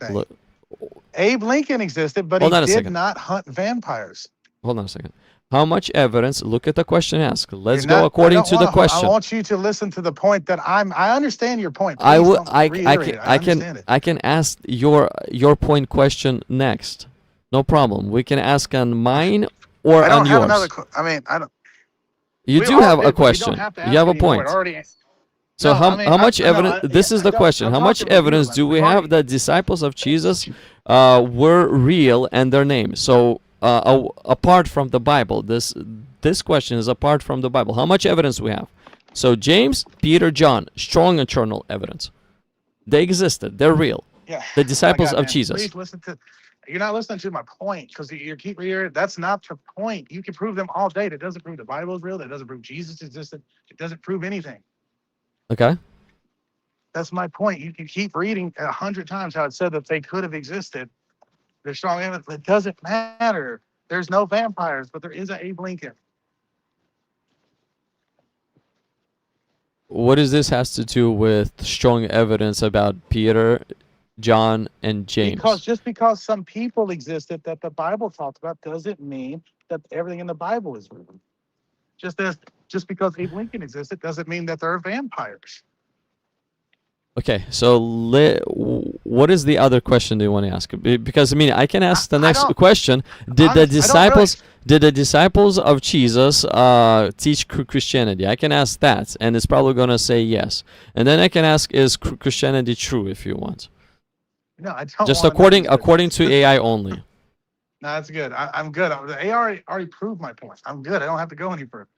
Abe Lincoln existed, but he did not hunt vampires. Hold on a second. How much evidence? Look at the question asked. Let's You're go not. according to the I question. want you to listen to the point that I understand your point. I Please will. don't reiterate it. I understand it. I can ask your point question next. No problem. We can ask on mine or I on don't have another. yours. I mean, I don't. You We do have a we don't question. have to You ask have a anymore. It point. already. So No, I mean, how much no, evidence? This is I the don't. question. I'm How much talking with you. evidence do we have that disciples of Jesus were real and their names? So apart from the Bible, this question is apart from the Bible. How much evidence we have? So James, Peter, John, strong internal evidence. They existed. They're real. Yeah. The disciples God, of man, Jesus. Please listen to. You're not listening to my point because you keep reiterating. That's not the point. You can prove them all day. That doesn't prove the Bible is real. That doesn't prove Jesus existed. It doesn't prove anything. Okay. That's my point. You can keep reading 100 times how it said that they could have existed. There's strong evidence. It doesn't matter. There's no vampires, but there is an Abe Lincoln. What does this has to do with strong evidence about Peter, John, and James? Because just because some people existed that the Bible talked about doesn't mean that everything in the Bible is real. Just because Abe Lincoln existed doesn't mean that there are vampires. Okay, so what is the other question do you want to ask? Because I mean, I can ask the next question. Did the disciples of Jesus teach Christianity? I can ask that, and it's probably gonna say yes. And then I can ask, is Christianity true? If you want. No, I don't. Just according to AI only. No, that's good. I'm good. The AI already proved my point. I'm good. I don't have to go any further.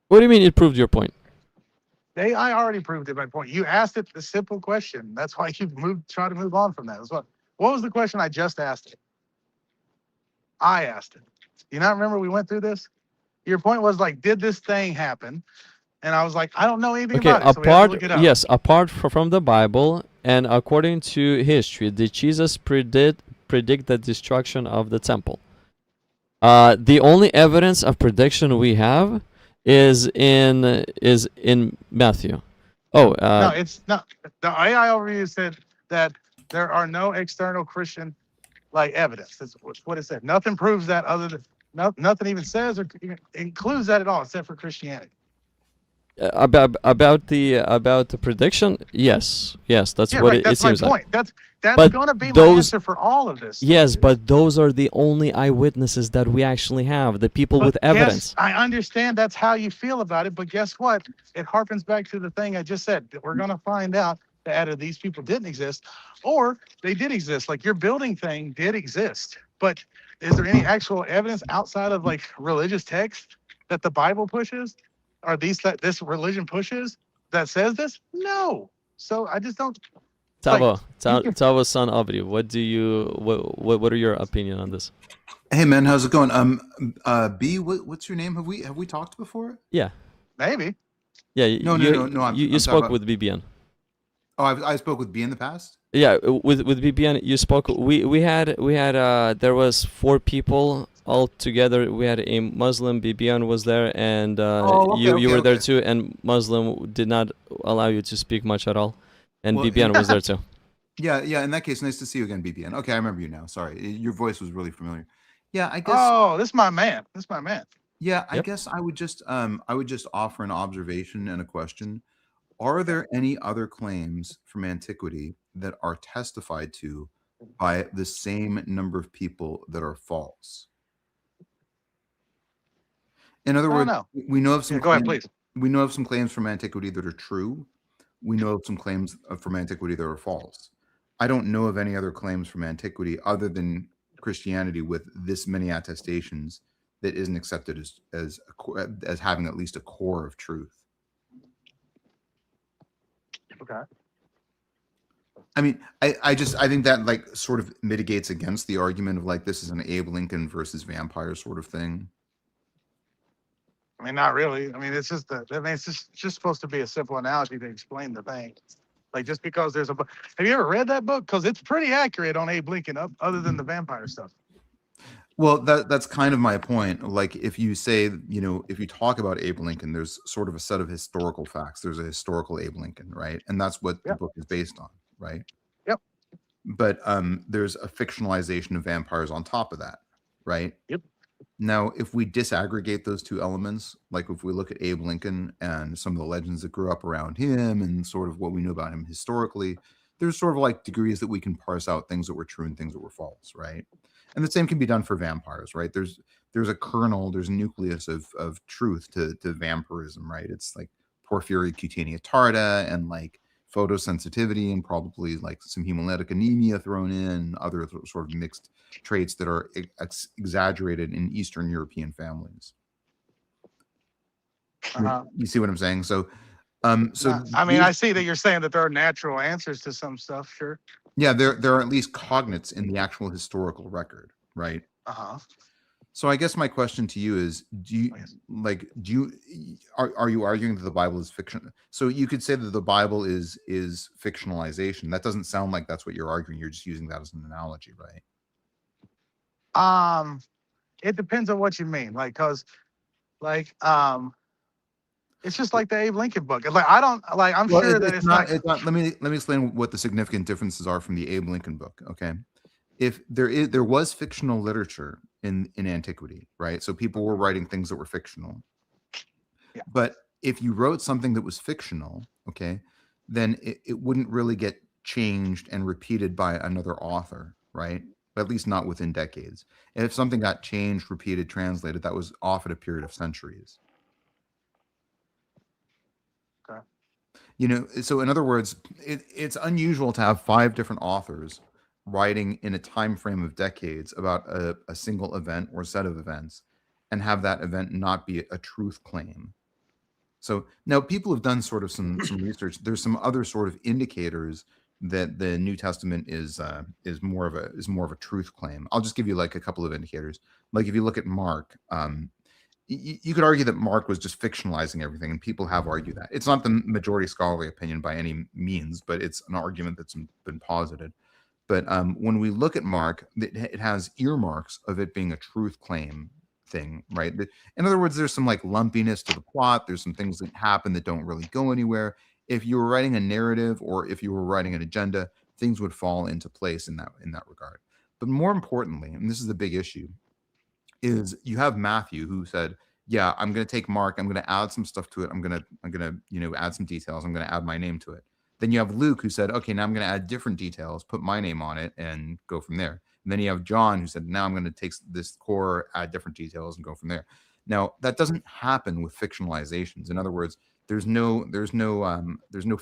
What do you mean it proved your point? The AI already proved it. My point. You asked it the simple question. That's why you try to move on from that. What was the question I just asked it? I asked it. You not remember we went through this? Your point was like, did this thing happen? And I was like, I don't know anything about it. So we have to look it up. Yes, apart from the Bible and according to history, did Jesus predict the destruction of the temple? The only evidence of prediction we have is in Matthew. Oh, no, it's not. The AI overview said that there are no external Christian evidence. That's what it said. Nothing proves that other than nothing even says or includes that at all, except for Christianity. About the prediction, yes, that's what right, it seems like. That's going to be my answer for all of this. Yes, but those are the only eyewitnesses that we actually have. The people with evidence. Yes, I understand that's how you feel about it, but guess what? It harkens back to the thing I just said. That we're going to find out that either these people didn't exist, or they did exist. Like your building thing did exist, but is there any actual evidence outside of religious text that the Bible pushes? Are this religion pushes that says this? No. So I just don't. Tavo son Abri, what are your opinion on this? Hey man, how's it going? B, what's your name? Have we talked before? Yeah. Maybe. Yeah. No. You spoke with BBN. Oh, I spoke with B in the past. Yeah, with BBN you spoke. We had there was 4 people all together. We had a Muslim. BBN was there, and you were there too. And Muslim did not allow you to speak much at all, and BBN was there too. Yeah. In that case, nice to see you again, BBN. Okay, I remember you now. Sorry, your voice was really familiar. Yeah, I guess. Oh, this is my man. Yeah, I guess I would just offer an observation and a question. Are there any other claims from antiquity that are testified to by the same number of people that are false? In other words, we know of some. Go ahead, please. We know of some claims from antiquity that are true. We know of some claims from antiquity that are false. I don't know of any other claims from antiquity other than Christianity with this many attestations that isn't accepted as having at least a core of truth. Okay. I mean, I think that sort of mitigates against the argument of this is an Abe Lincoln versus vampire sort of thing. I mean, not really. I mean, it's just it's just supposed to be a simple analogy to explain the thing. Just because there's a book. Have you ever read that book? Because it's pretty accurate on Abe Lincoln, other than the vampire stuff. Well, that's kind of my point. If you say, if you talk about Abe Lincoln, there's sort of a set of historical facts. There's a historical Abe Lincoln, right? And that's what the book is based on, right? Yep. But there's a fictionalization of vampires on top of that, right? Yep. Now, if we disaggregate those two elements, like if we look at Abe Lincoln and some of the legends that grew up around him and sort of what we know about him historically, there's sort of like degrees that we can parse out things that were true and things that were false, right? And the same can be done for vampires, right? There's a kernel, there's a nucleus of truth to vampirism, right? It's like porphyria cutaneous tarda and like photosensitivity and probably like some hemolytic anemia thrown in, other sort of mixed traits that are exaggerated in Eastern European families. You see what I'm saying? So, I mean, I see that you're saying that there are natural answers to some stuff. Sure. Yeah, there are at least cognates in the actual historical record, right? So I guess my question to you is, are you arguing that the Bible is fiction? So you could say that the Bible is fictionalization. That doesn't sound like that's what you're arguing. You're just using that as an analogy, right? It depends on what you mean. Like, cause like, it's just like the Abe Lincoln book. Like, I don't like. I'm sure that it's not. Let me explain what the significant differences are from the Abe Lincoln book. Okay, if there was fictional literature in antiquity, right? So people were writing things that were fictional. Yeah. But if you wrote something that was fictional, okay, then it wouldn't really get changed and repeated by another author, right? At least not within decades. And if something got changed, repeated, translated, that was often a period of centuries. Okay. You know, so in other words, it's unusual to have 5 different authors writing in a time frame of decades about a single event or set of events and have that event not be a truth claim. So now people have done sort of some research. There's some other sort of indicators that the New Testament is more of a truth claim. I'll just give you like a couple of indicators. Like if you look at Mark, you could argue that Mark was just fictionalizing everything, and people have argued that. It's not the majority scholarly opinion by any means, but it's an argument that's been posited. But when we look at Mark, it has earmarks of it being a truth claim thing, right? In other words, there's some like lumpiness to the plot. There's some things that happen that don't really go anywhere. If you were writing a narrative or if you were writing an agenda, things would fall into place in that regard. But more importantly, and this is the big issue, is you have Matthew who said, yeah, I'm going to take Mark, I'm going to add some stuff to it. I'm going to add some details. I'm going to add my name to it. Then you have Luke who said, okay, now I'm going to add different details, put my name on it and go from there. And then you have John who said, now I'm going to take this core, add different details and go from there. Now that doesn't happen with fictionalizations. In other words, there's no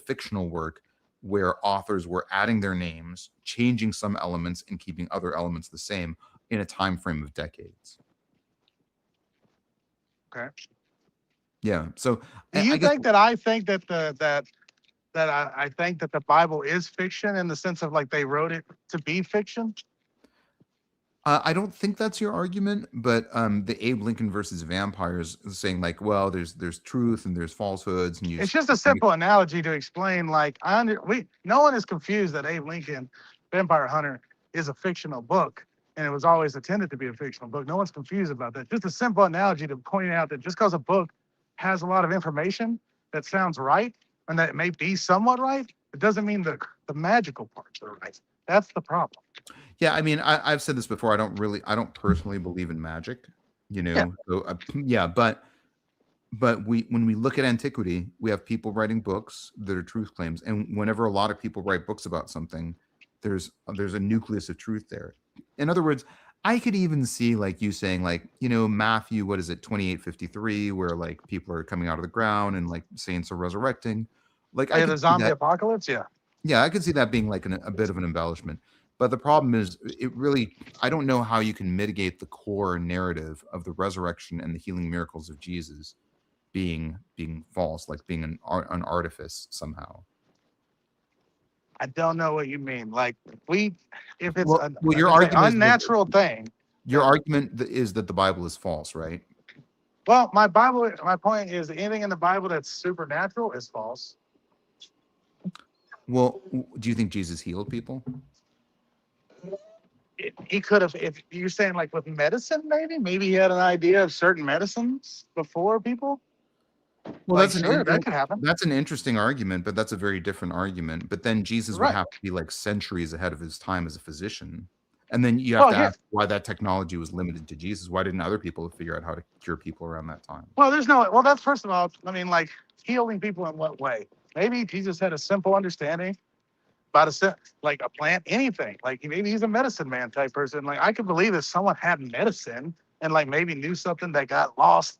fictional work where authors were adding their names, changing some elements and keeping other elements the same in a time frame of decades. Okay. Yeah. So do you think that I think that I think that the Bible is fiction in the sense of like they wrote it to be fiction? I don't think that's your argument, but the Abe Lincoln versus vampires is saying like, well, there's truth and there's falsehoods, and it's just a simple analogy to explain. Like no one is confused that Abe Lincoln, Vampire Hunter, is a fictional book, and it was always intended to be a fictional book. No one's confused about that. Just a simple analogy to point out that just because a book has a lot of information that sounds right and that it may be somewhat right, it doesn't mean the magical parts are right. That's the problem. Yeah, I mean, I've said this before. I don't personally believe in magic, you know. Yeah. So but when we look at antiquity, we have people writing books that are truth claims, and whenever a lot of people write books about something, there's a nucleus of truth there. In other words, I could even see like you saying like, you know, Matthew, what is it, 28:53, where like people are coming out of the ground and like saints are resurrecting. Like the zombie apocalypse, yeah. Yeah, I could see that being like a bit of an embellishment. But the problem is, I don't know how you can mitigate the core narrative of the resurrection and the healing miracles of Jesus being false, like being an artifice somehow. I don't know what you mean. Like if it's your argument unnatural thing. Your argument is that the Bible is false, right? Well, my point is anything in the Bible that's supernatural is false. Well, do you think Jesus healed people? He could have, if you're saying like with medicine, maybe he had an idea of certain medicines before people. Well, like, that could happen. That's an interesting argument, but that's a very different argument. But then Jesus would have to be like centuries ahead of his time as a physician. And then you have Well, to yeah. ask why that technology was limited to Jesus. Why didn't other people figure out how to cure people around that time? Well, there's no. Well, that's first of all. I mean, like healing people in what way? Maybe Jesus had a simple understanding about like a plant, anything. Like maybe he's a medicine man type person. Like I could believe if someone had medicine and like maybe knew something that got lost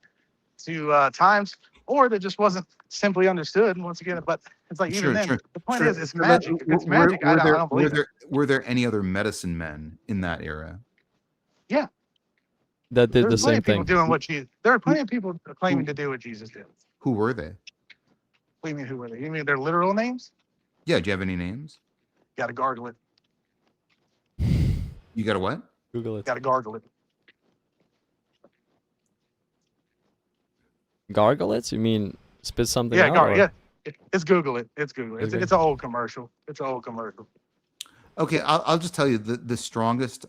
to times, or that just wasn't simply understood. And once again, but it's like even Sure, then, sure, the point sure. is it's So let- magic. If it's magic, I don't believe it. were there any other medicine men in that era? Yeah, That did the there's plenty same of people thing. doing what Jesus. There are plenty of people claiming to do what Jesus did. Who were they? What do you mean who were they? You mean their literal names? Yeah, do you have any names? Got to gargle it. You got a what? Google it. Got to gargle it. Gargle it? You mean spit something Yeah, out? Or? yeah. It's Google it. It's Google it. Okay. It's an old commercial. It's an old commercial. Okay, I'll just tell you the strongest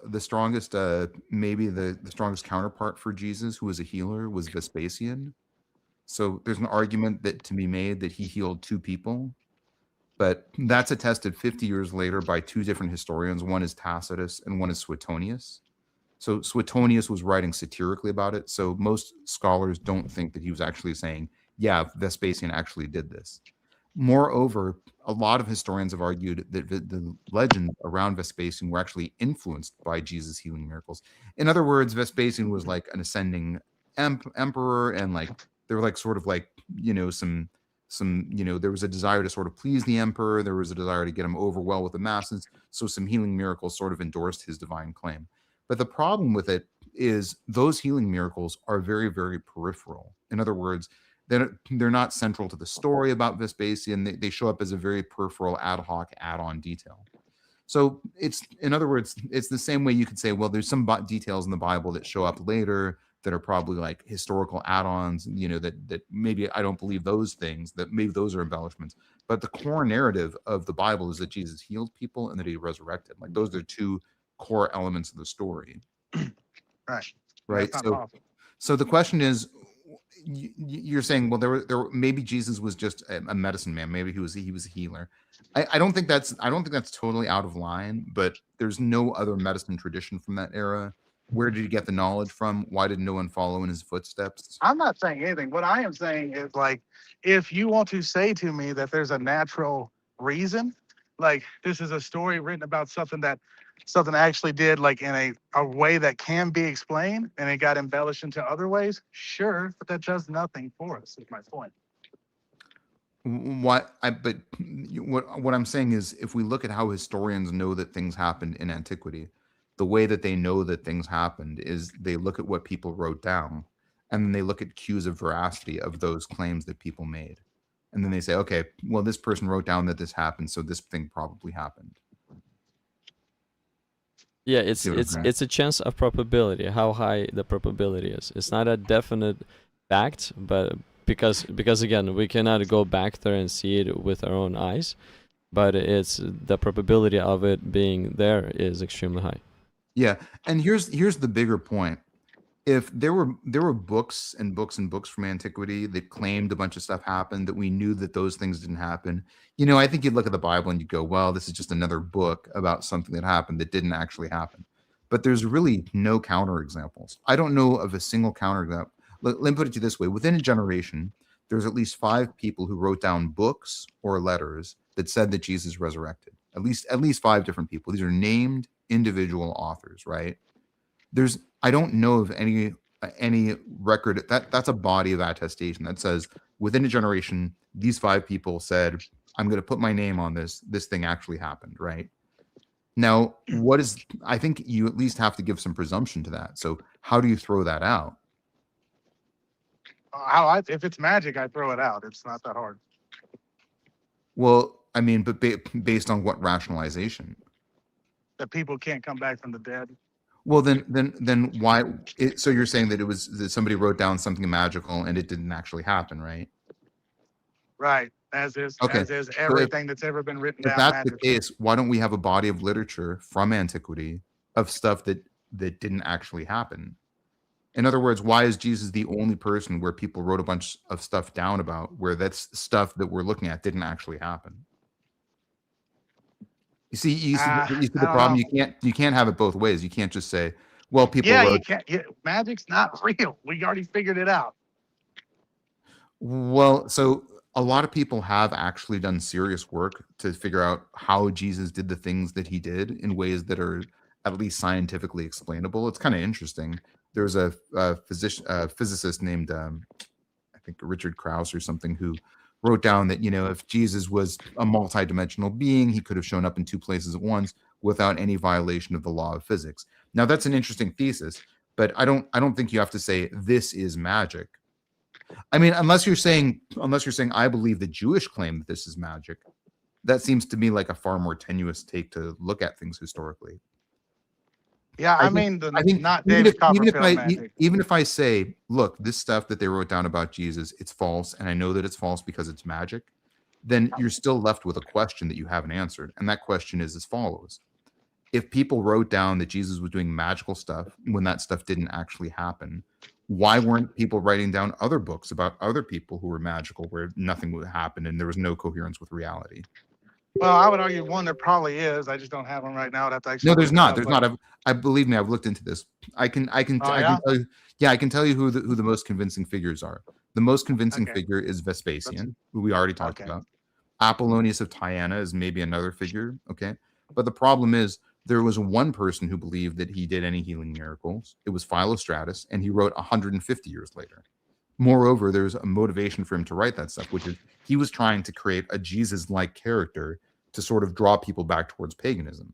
maybe the strongest counterpart for Jesus, who was a healer, was Vespasian. So there's an argument that to be made that he healed 2 people, but that's attested 50 years later by 2 different historians. One is Tacitus and one is Suetonius. So Suetonius was writing satirically about it. So most scholars don't think that he was actually saying, yeah, Vespasian actually did this. Moreover, a lot of historians have argued that the legends around Vespasian were actually influenced by Jesus' healing miracles. In other words, Vespasian was like an ascending emperor, and like there were like sort of like, you know, some there was a desire to sort of please the emperor. There was a desire to get him over well with the masses. So some healing miracles sort of endorsed his divine claim. But the problem with it is those healing miracles are very, very peripheral. In other words, they're not central to the story about Vespasian. They show up as a very peripheral, ad hoc, add-on detail. So it's, in other words, it's the same way you could say, well, there's some details in the Bible that show up later that are probably like historical add-ons, you know, that maybe I don't believe those things, that maybe those are embellishments. But the core narrative of the Bible is that Jesus healed people and that he resurrected. Like those are 2 core elements of the story. Right. So the question is, you're saying, well, there were maybe Jesus was just a medicine man. Maybe he was a healer. I don't think that's totally out of line, but there's no other medicine tradition from that era. Where did he get the knowledge from? Why did no one follow in his footsteps? I'm not saying anything. What I am saying is like, if you want to say to me that there's a natural reason, like this is a story written about something actually did like in a way that can be explained and it got embellished into other ways, sure, but that does nothing for us, is my point. What I'm saying is, if we look at how historians know that things happened in antiquity, the way that they know that things happened is they look at what people wrote down, and then they look at cues of veracity of those claims that people made. And then they say, okay, well, this person wrote down that this happened, so this thing probably happened. Yeah, it's a chance of probability, how high the probability is. It's not a definite fact, but because again, we cannot go back there and see it with our own eyes, but it's the probability of it being there is extremely high. Yeah, and here's the bigger point. If there were books and books and books from antiquity that claimed a bunch of stuff happened, that we knew that those things didn't happen, you know, I think you'd look at the Bible and you'd go, well, this is just another book about something that happened that didn't actually happen. But there's really no counterexamples. I don't know of a single counterexample. Let me put it to you this way. Within a generation, there's at least 5 people who wrote down books or letters that said that Jesus resurrected. At least 5 different people. These are named individual authors, right? I don't know of any record that's a body of attestation that says within a generation, these 5 people said, I'm going to put my name on this thing actually happened, right? Now, I think you at least have to give some presumption to that. So how do you throw that out? If it's magic, I throw it out. It's not that hard. Well, I mean, but based on what rationalization? That people can't come back from the dead. Well, then why? So you're saying that it was that somebody wrote down something magical and it didn't actually happen, right? Right. As is everything that's ever been written down. If that's the case, why don't we have a body of literature from antiquity of stuff that didn't actually happen? In other words, why is Jesus the only person where people wrote a bunch of stuff down about where that's stuff that we're looking at didn't actually happen? You see I the don't problem. know. You can't have it both ways. You can't just say, well, people Yeah, wrote. you can't. Yeah, magic's not real. We already figured it out. Well, so a lot of people have actually done serious work to figure out how Jesus did the things that he did in ways that are at least scientifically explainable. It's kind of interesting. There was a physicist named I think Richard Krauss or something, who wrote down that, if Jesus was a multidimensional being, he could have shown up in two places at once without any violation of the law of physics. Now that's an interesting thesis, but I don't think you have to say this is magic. I mean, unless you're saying I believe the Jewish claim that this is magic, that seems to me like a far more tenuous take to look at things historically. Yeah, I I think mean I the think not David Copperfield magic. even if I say, look, this stuff that they wrote down about Jesus, it's false, and I know that it's false because it's magic, then you're still left with a question that you haven't answered. And that question is as follows. If people wrote down that Jesus was doing magical stuff when that stuff didn't actually happen, why weren't people writing down other books about other people who were magical where nothing would happen and there was no coherence with reality? Well, I would argue one there probably is. I just don't have one right now. I'd have to actually No, there's look it not. up. There's But not. I believe me, I've looked into this. I can oh I yeah, can tell you. Yeah, I can tell you who the most convincing figures are. The most convincing okay, figure is Vespasian, who we already talked okay. about. Apollonius of Tyana is maybe another figure. Okay, but the problem is there was one person who believed that he did any healing miracles. It was Philostratus, and he wrote 150 years later. Moreover, there's a motivation for him to write that stuff, which is he was trying to create a Jesus-like character to sort of draw people back towards paganism.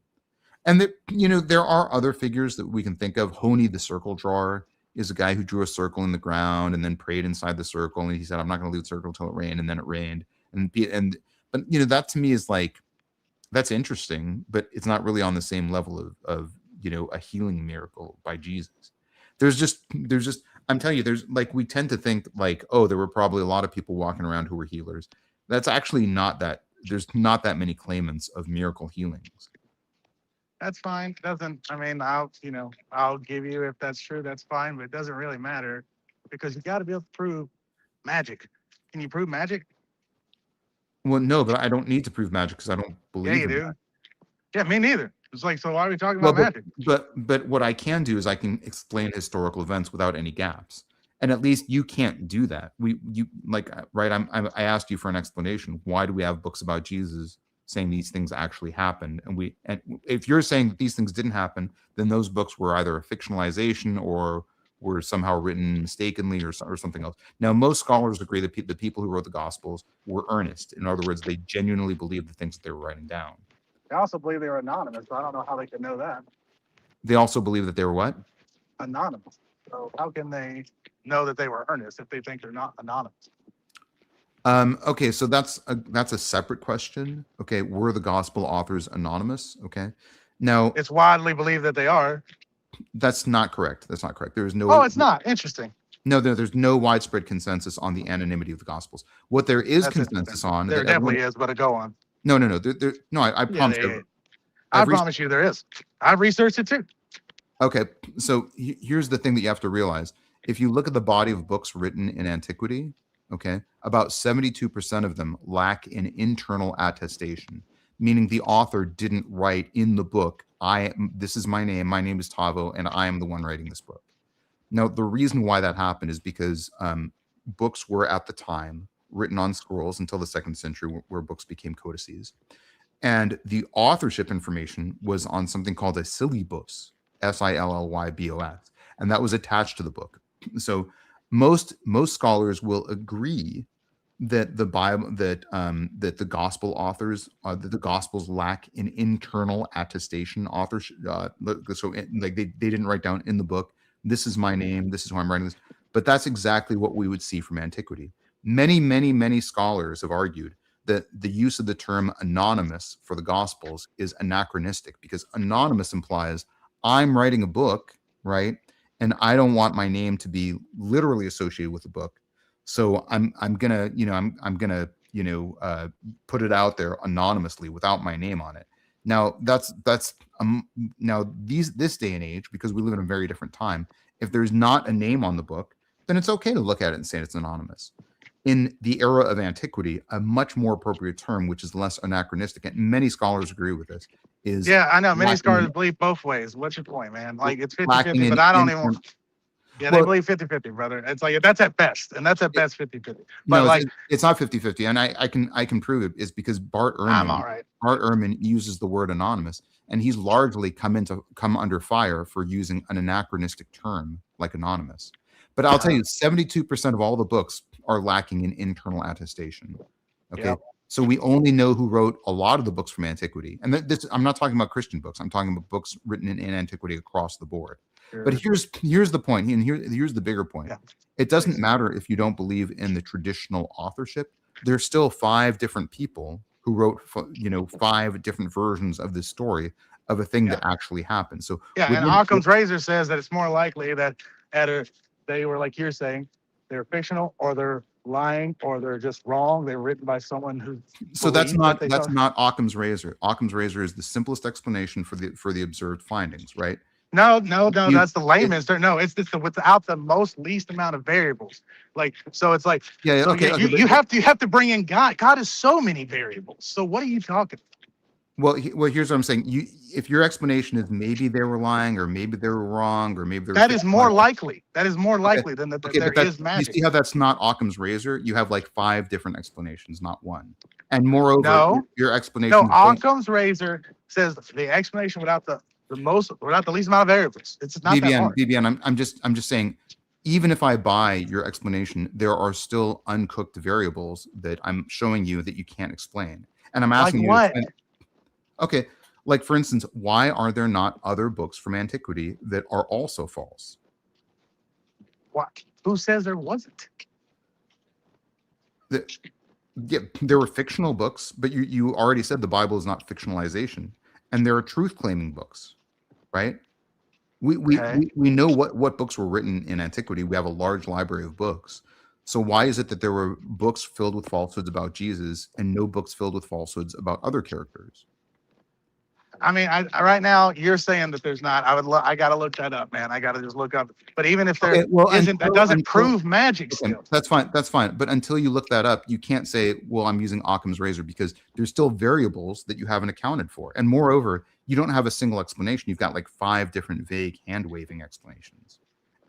And there are other figures that we can think of. Honi the circle drawer is a guy who drew a circle in the ground and then prayed inside the circle, and he said, "I'm not going to leave the circle until it rained," and then it rained. But that to me is like, that's interesting, but it's not really on the same level of a healing miracle by Jesus. There's just I'm telling you, there's like, we tend to think like, oh, there were probably a lot of people walking around who were healers. That's actually not that. There's not that many claimants of miracle healings. That's fine. Doesn't. I mean, I'll give you if that's true. That's fine, but it doesn't really matter because you got to be able to prove magic. Can you prove magic? Well, no, but I don't need to prove magic because I don't Yeah, believe you in do. that. Yeah, me neither. It's like, so why are we talking Well, about magic? but what I can do is I can explain historical events without any gaps, and at least you can't do that. You like, right? I asked you for an explanation. Why do we have books about Jesus saying these things actually happened? And if you're saying that these things didn't happen, then those books were either a fictionalization or were somehow written mistakenly or something else. Now, most scholars agree that the people who wrote the Gospels were earnest. In other words, they genuinely believed the things that they were writing down. I also believe they were anonymous, so I don't know how they could know that. They also believe that they were what? Anonymous. So how can they know that they were earnest if they think they're not anonymous? Okay, so that's a separate question. Okay, were the gospel authors anonymous? Okay, now It's widely believed that they are. that's not correct. That's not correct. There is no. Oh, it's not. Interesting. No, there's no widespread consensus on the anonymity of the gospels. What there is That's consensus on. There definitely is, but go on. No. No, I promise you. I promise you there is. I've researched it too. Okay, so here's the thing that you have to realize. If you look at the body of books written in antiquity, okay, about 72% of them lack an internal attestation, meaning the author didn't write in the book, this is my name is Tavo, and I am the one writing this book. Now, the reason why that happened is because books were at the time written on scrolls until the 2nd century, where books became codices. And the authorship information was on something called a syllabus, Sillybos, and that was attached to the book. So most scholars will agree that the Bible, that the gospel authors, that the gospels lack an internal attestation authorship. Like they didn't write down in the book, this is my name, this is who I'm writing this. But that's exactly what we would see from antiquity. Many scholars have argued that the use of the term anonymous for the gospels is anachronistic, because anonymous implies I'm writing a book, right? And I don't want my name to be literally associated with the book. So I'm gonna put it out there anonymously without my name on it. Now that's now this day and age, because we live in a very different time, if there's not a name on the book, then it's okay to look at it and say it's anonymous. in the era of antiquity, a much more appropriate term, which is less anachronistic, and many scholars agree with this, is Yeah, I know. Many lacking scholars in, believe both ways. What's your point, man? Like, it's 50 lacking 50, in but I don't even internal. want. Yeah, they Well, believe 50-50, brother. It's like, that's at best. And that's at it, best 50-50. But no, like, it's not 50-50, and I can prove it. Is because I'm all right. Bart Ehrman uses the word anonymous, and he's largely come under fire for using an anachronistic term like anonymous. But I'll tell you, 72% of all the books are lacking in internal attestation. Okay. Yep. So we only know who wrote a lot of the books from antiquity. And this, I'm not talking about Christian books. I'm talking about books written in antiquity across the board. Sure. But here's the point, and here's the bigger point. Yeah. It doesn't matter if you don't believe in the traditional authorship. There's still 5 different people who wrote, 5 different versions of this story of a thing that actually happened. So yeah, and Occam's razor says that it's more likely that they were, like you're saying, they're fictional, or they're lying, or they're just wrong. They're written by someone who. So that's not Occam's razor. Occam's razor is the simplest explanation for the observed findings, right? No, that's the layman's term. No, it's without the least amount of variables. Like, so it's like, you have to bring in God. God is so many variables. So what are you talking about? Well, here's what I'm saying. If your explanation is maybe they were lying, or maybe they were wrong, or maybe that is more likely. That is more likely than that there is magic. You see how that's not Occam's razor? You have like 5 different explanations, not one. And moreover, your explanation. No, Occam's razor says the explanation without the least amount of variables. It's not that hard. BBN, I'm just saying, even if I buy your explanation, there are still uncooked variables that I'm showing you that you can't explain. And I'm asking you. What? Okay, like for instance, why are there not other books from antiquity that are also false? What? Who says there wasn't? There were fictional books, but you already said the Bible is not fictionalization, and there are truth-claiming books, right? We know what books were written in antiquity. We have a large library of books. So why is it that there were books filled with falsehoods about Jesus and no books filled with falsehoods about other characters? I mean, right now you're saying that there's not. I got to look that up, man. I got to just look up. But even if there isn't, that doesn't prove magic still. That's fine. But until you look that up, you can't say, well, I'm using Occam's razor, because there's still variables that you haven't accounted for. And moreover, you don't have a single explanation. You've got like 5 different vague hand-waving explanations.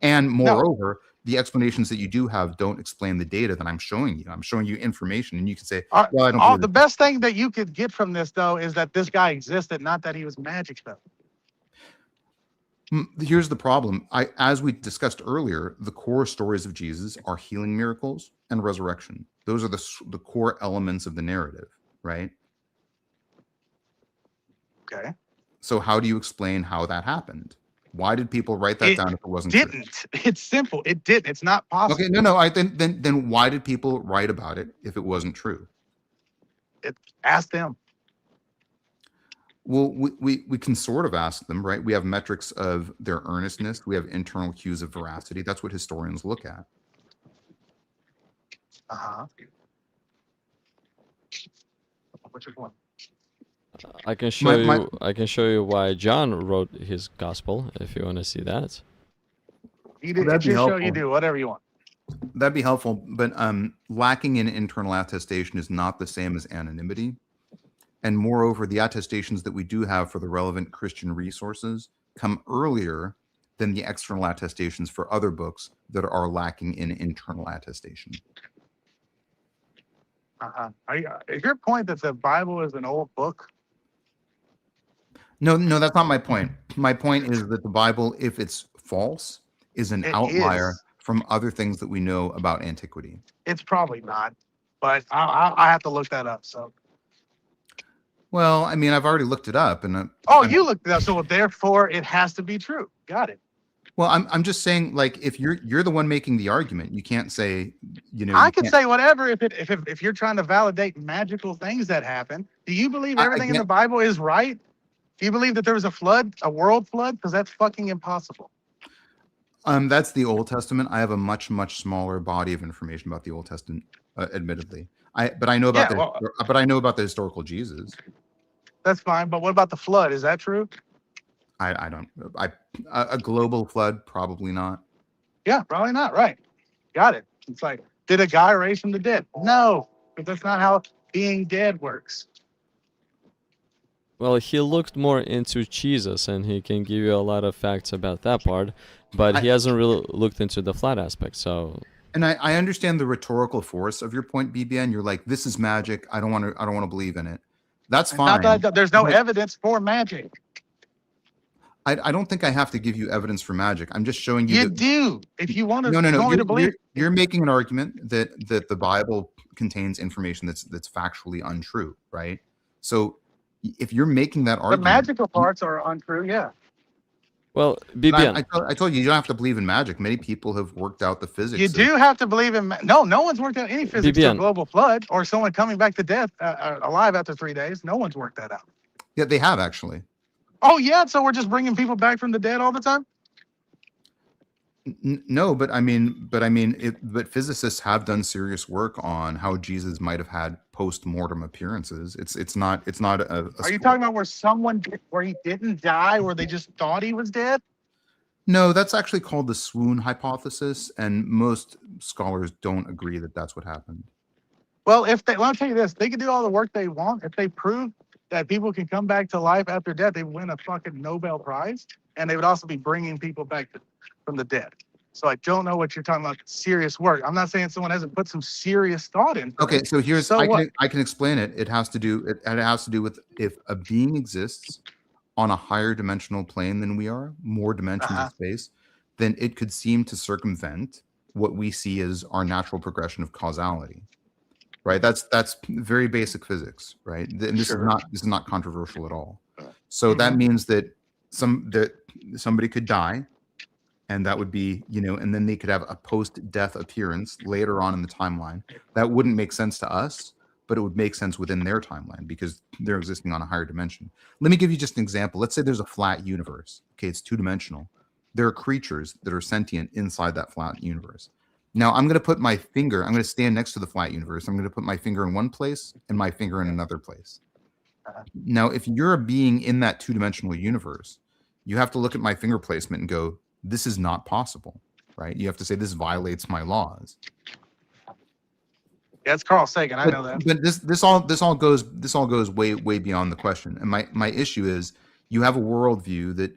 And moreover, the explanations that you do have don't explain the data that I'm showing you. I'm showing you information, and you can say, well, I don't. The best thing that you could get from this, though, is that this guy existed, not that he was magic stuff. Here's the problem. As we discussed earlier, the core stories of Jesus are healing miracles and resurrection. Those are the core elements of the narrative, right? Okay. So how do you explain how that happened? Why did people write that down if it wasn't true? It's simple. It didn't. It's not possible. Okay, no. Then why did people write about it if it wasn't true? Ask them. Well, we can sort of ask them, right? We have metrics of their earnestness. We have internal cues of veracity. That's what historians look at. Which one? I can show you why John wrote his gospel if you want to see that. You do whatever you want. That'd be helpful, but lacking in internal attestation is not the same as anonymity. And moreover, the attestations that we do have for the relevant Christian resources come earlier than the external attestations for other books that are lacking in internal attestation. Is your point that the Bible is an old book? No, that's not my point. My point is that the Bible, if it's false, is an outlier from other things that we know about antiquity. It's probably not, but I have to look that up. So. Well, I mean, I've already looked it up, and you looked it up, so therefore it has to be true. Got it. Well, I'm just saying, like, if you're the one making the argument, you can't say, I can say whatever if you're trying to validate magical things that happen. Do you believe everything in the Bible is right? Do you believe that there was a world flood? Because that's fucking impossible. That's the Old Testament. I have a much smaller body of information about the Old Testament, admittedly. But I know about the historical Jesus. That's fine. But what about the flood? Is that true? I don't. A global flood, probably not. Yeah, probably not. Right. Got it. It's like Did a guy raise from the dead? No, but that's not how being dead works. Well, he looked more into Jesus, and he can give you a lot of facts about that part, but he hasn't really looked into the flat aspect. So, And I understand the rhetorical force of your point, BBN. You're like, this is magic. I don't want to believe in it. That's And fine. not that there's no but evidence for magic. I don't think I have to give you evidence for magic. I'm just showing you You that do. If you want to, no. you want me to believe. You're making an argument that the Bible contains information that's factually untrue, right? So if you're making that The argument, magical parts are untrue, yeah. well, and BBN, I told you don't have to believe in magic. Many people have worked out the physics. You do have to believe in. No one's worked out any physics to a BBN. global flood or someone coming back to death alive after 3 days. No one's worked that out. Yeah, they have actually. Oh yeah, so we're just bringing people back from the dead all the time. No, but physicists have done serious work on how Jesus might have had post-mortem appearances. It's not a Are you talking about where he didn't die, where they just thought he was dead? No, that's actually called the swoon hypothesis, and most scholars don't agree that that's what happened. Well, I'll tell you this, they can do all the work they want. If they prove that people can come back to life after death, they win a fucking Nobel Prize, and they would also be bringing people back from the dead. So I don't know what you're talking about. Serious work. I'm not saying someone hasn't put some serious thought into Okay, it. so here's So what? I can explain it. It has to do with if a being exists on a higher dimensional plane than we are, more dimensions of space, then it could seem to circumvent what we see as our natural progression of causality. Right? That's very basic physics, right? And this is not controversial at all. So that means that somebody could die, and that would be, and then they could have a post-death appearance later on in the timeline. That wouldn't make sense to us, but it would make sense within their timeline because they're existing on a higher dimension. Let me give you just an example. Let's say there's a flat universe. Okay, it's two-dimensional. There are creatures that are sentient inside that flat universe. Now, I'm going to put my finger, I'm going to stand next to the flat universe. I'm going to put my finger in one place and my finger in another place. Now, if you're a being in that two-dimensional universe, you have to look at my finger placement and go, this is not possible, right? You have to say this violates my laws. Yeah, it's Carl Sagan. I know that. But this all goes way beyond the question. And my issue is you have a worldview that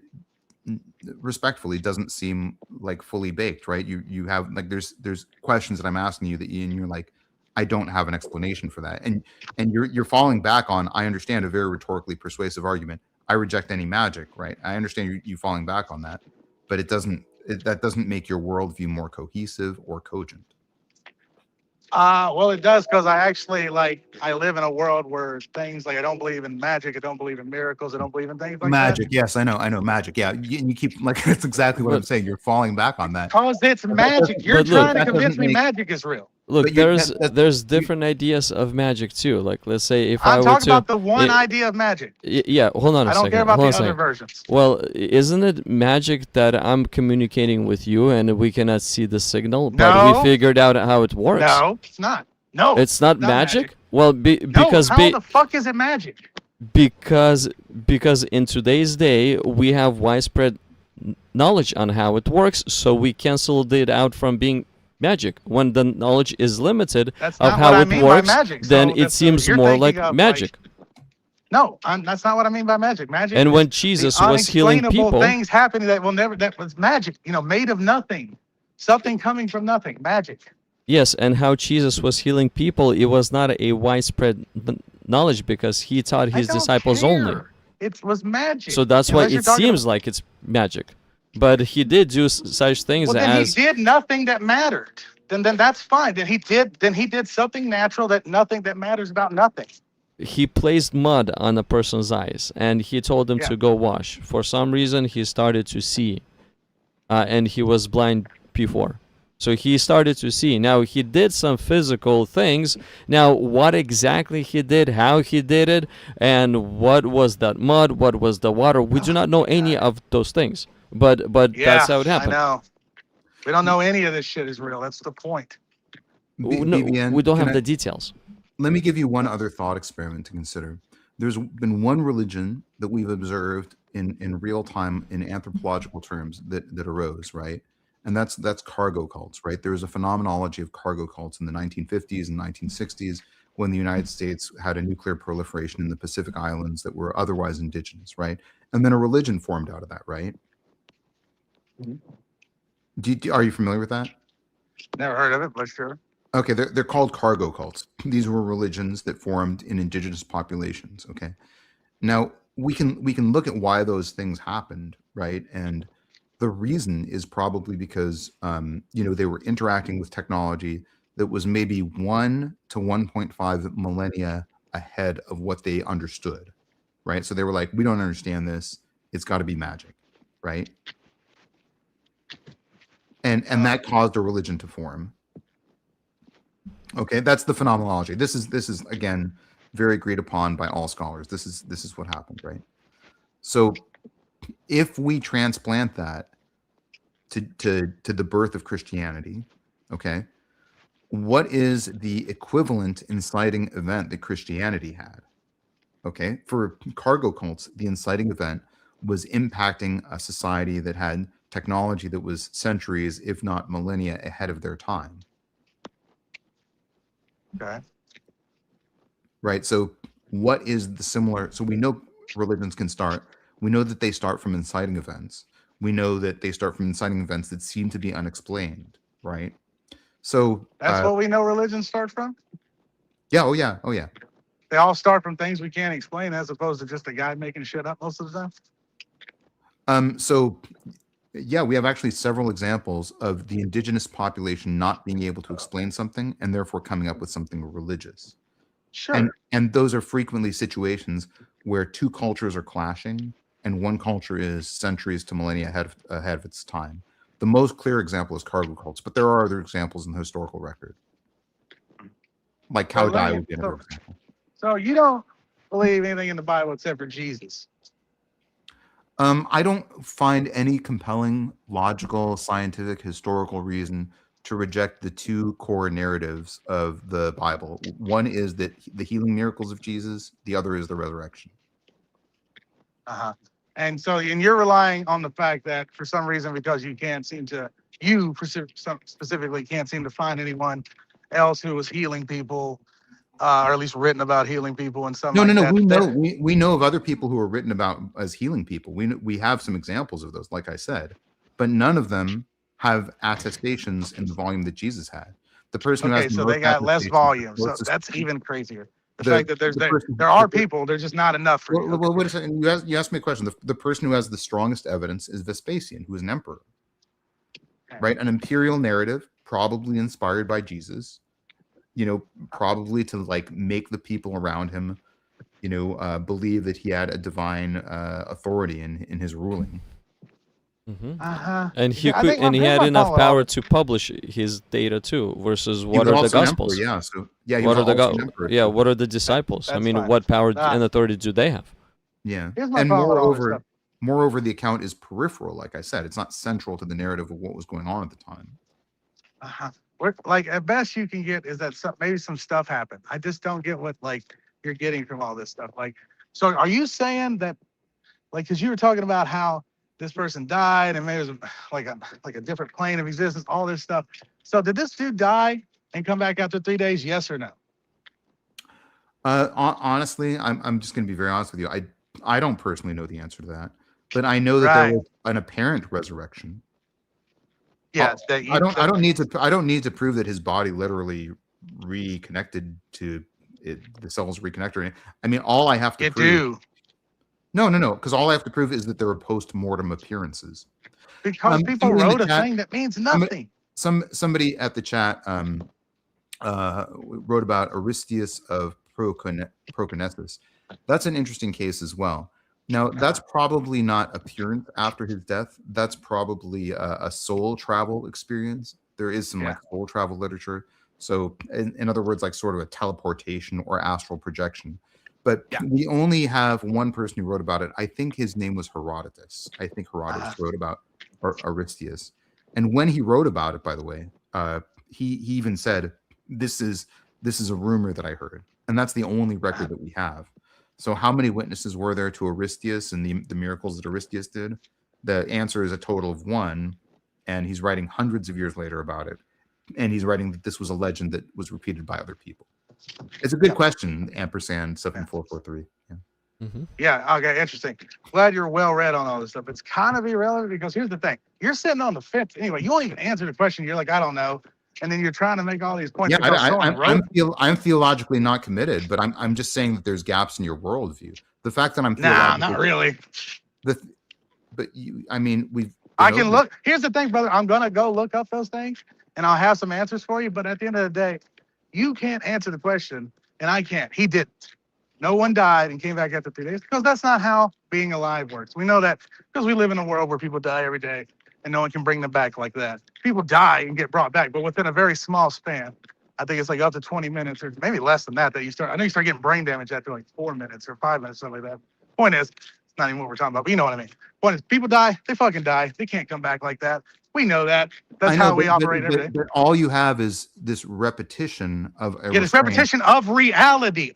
respectfully doesn't seem like fully baked, right? You have like there's questions that I'm asking you and you're like, I don't have an explanation for that. And you're falling back on, I understand, a very rhetorically persuasive argument. I reject any magic, right? I understand you falling back on that, but that doesn't make your worldview more cohesive or cogent. Well, it does, because I live in a world where things like I don't believe in magic, I don't believe in miracles, I don't believe in things like magic. that. Yes, I know magic. Yeah, you keep like that's exactly what I'm saying. You're falling back on that because it's magic. You're trying to convince me magic is real. Look, there's different ideas of magic too. Like, let's say if I'm I were talking to, about the one idea of magic. Yeah, hold on a second. I don't care about the other versions. Well, isn't it magic that I'm communicating with you and we cannot see the signal, but we figured out how it works? No, it's not. No, it's not magic. Well, because how the fuck is it magic? Because in today's day we have widespread knowledge on how it works, so we canceled it out from being magic. When the knowledge is limited of how it works, then it seems more like magic. No, that's not what I mean by magic. Magic. And when Jesus was healing people, things happening that was magic. Made of nothing, something coming from nothing. Magic. Yes, and how Jesus was healing people, it was not a widespread knowledge because he taught his disciples only. It was magic. So that's why it seems like it's magic. But he did do such things as he did nothing that mattered. Then that's fine. Then he did something natural that matters about nothing. He placed mud on a person's eyes and he told them to go wash. For some reason he started to see, and he was blind before. So he started to see. Now he did some physical things. Now what exactly he did, how he did it, and what was that mud, what was the water, we do not know any of those things. But that's how it happened. I know. We don't know any of this shit is real. That's the point. We don't have the details. Let me give you one other thought experiment to consider. There's been one religion that we've observed in real time in anthropological terms that arose, right? and that's cargo cults, right? There was a phenomenology of cargo cults in the 1950s and 1960s when the United States had a nuclear proliferation in the Pacific Islands that were otherwise indigenous, right? And then a religion formed out of that, right? Are you familiar with that? Never heard of it, but sure. Okay, they're called cargo cults. These were religions that formed in indigenous populations. Okay, now we can look at why those things happened, right? And the reason is probably because they were interacting with technology that was maybe 1 to 1.5 millennia ahead of what they understood, right? So they were like, we don't understand this. It's got to be magic, right? And that caused a religion to form. Okay, that's the phenomenology. This is again very agreed upon by all scholars. This is what happened, right? So if we transplant that to the birth of Christianity, okay, what is the equivalent inciting event that Christianity had? Okay, for cargo cults, the inciting event was impacting a society that had technology that was centuries, if not millennia, ahead of their time. Okay. Right. So what is the similar? So we know religions can start. We know that they start from inciting events. We know that they start from inciting events that seem to be unexplained. Right. So That's what we know religions start from? yeah. Oh yeah. Oh yeah. They all start from things we can't explain as opposed to just a guy making shit up most of the time? So yeah, we have actually several examples of the indigenous population not being able to explain something and therefore coming up with something religious. Sure. And those are frequently situations where two cultures are clashing and one culture is centuries to millennia ahead of its time. The most clear example is cargo cults, but there are other examples in the historical record. Like Cao Dai would be another example. So you don't believe anything in the Bible except for Jesus? I don't find any compelling, logical, scientific, historical reason to reject the two core narratives of the Bible. One is that the healing miracles of Jesus, the other is the resurrection. Uh-huh. And so, and you're relying on the fact that for some reason, because you specifically can't seem to find anyone else who was healing people, or at least written about healing people and something like that. We know of other people who are written about as healing people. We have some examples of those, like I said, but none of them have attestations in the volume that Jesus had. The person who has so they got less volume. So that's even crazier. The fact that there are people, there's just not enough for you. Well, wait a second. You asked me a question. The person who has the strongest evidence is Vespasian, who is an emperor, right? An imperial narrative, probably inspired by Jesus. Probably to like make the people around him, believe that he had a divine authority in his ruling. Mm-hmm. And he he had enough power to publish his data too. Versus what are the Gospels? What are the disciples? What power and authority do they have? Yeah, and moreover, the account is peripheral. Like I said, it's not central to the narrative of what was going on at the time. Like at best you can get is that maybe some stuff happened. I just don't get what you're getting from all this stuff. So are you saying that because you were talking about how this person died and maybe it was like a different plane of existence, all this stuff. So did this dude die and come back after 3 days? Yes or no? Honestly, I'm just going to be very honest with you. I don't personally know the answer to that, but I know that there was an apparent resurrection. Yeah, I don't need to prove that his body literally reconnected to it, the cells reconnected. All I have to prove. No, because all I have to prove is that there were post-mortem appearances. Because people wrote a thing that means nothing. Somebody at the chat wrote about Aristeas of Proconnesus. That's an interesting case as well. Now, that's probably not appearance after his death. That's probably a soul travel experience. There is some soul travel literature. So, in other words, sort of a teleportation or astral projection. But we only have one person who wrote about it. I think his name was Herodotus. I think Herodotus wrote about Aristeas. And when he wrote about it, by the way, he even said, this is a rumor that I heard. And that's the only record that we have. So how many witnesses were there to Aristeas and the miracles that Aristeas did? The answer is a total of 1. and he's writing hundreds of years later about it, and he's writing that this was a legend that was repeated by other people. It's a good question, ampersand 7443. Yeah. Mm-hmm. Yeah, okay, interesting. Glad you're well read on all this stuff. It's kind of irrelevant because here's the thing. You're sitting on the fence. Anyway, you won't even answer the question. You're like, I don't know. And then you're trying to make all these points. Yeah, I'm theologically not committed, but I'm just saying that there's gaps in your worldview. The fact that I'm not really. But you, I mean, I can look. Here's the thing, brother. I'm gonna go look up those things, and I'll have some answers for you. But at the end of the day, you can't answer the question, and I can't. He didn't. No one died and came back after 3 days because that's not how being alive works. We know that because we live in a world where people die every day and no one can bring them back like that. People die and get brought back, but within a very small span. I think it's like up to 20 minutes or maybe less than that you start. I know you start getting brain damage after like 4 minutes or 5 minutes, something like that. Point is, it's not even what we're talking about, but you know what I mean. Point is, people die, they fucking die. They can't come back like that. We know that. That's how we operate every day. But all you have is this repetition of a this repetition of reality.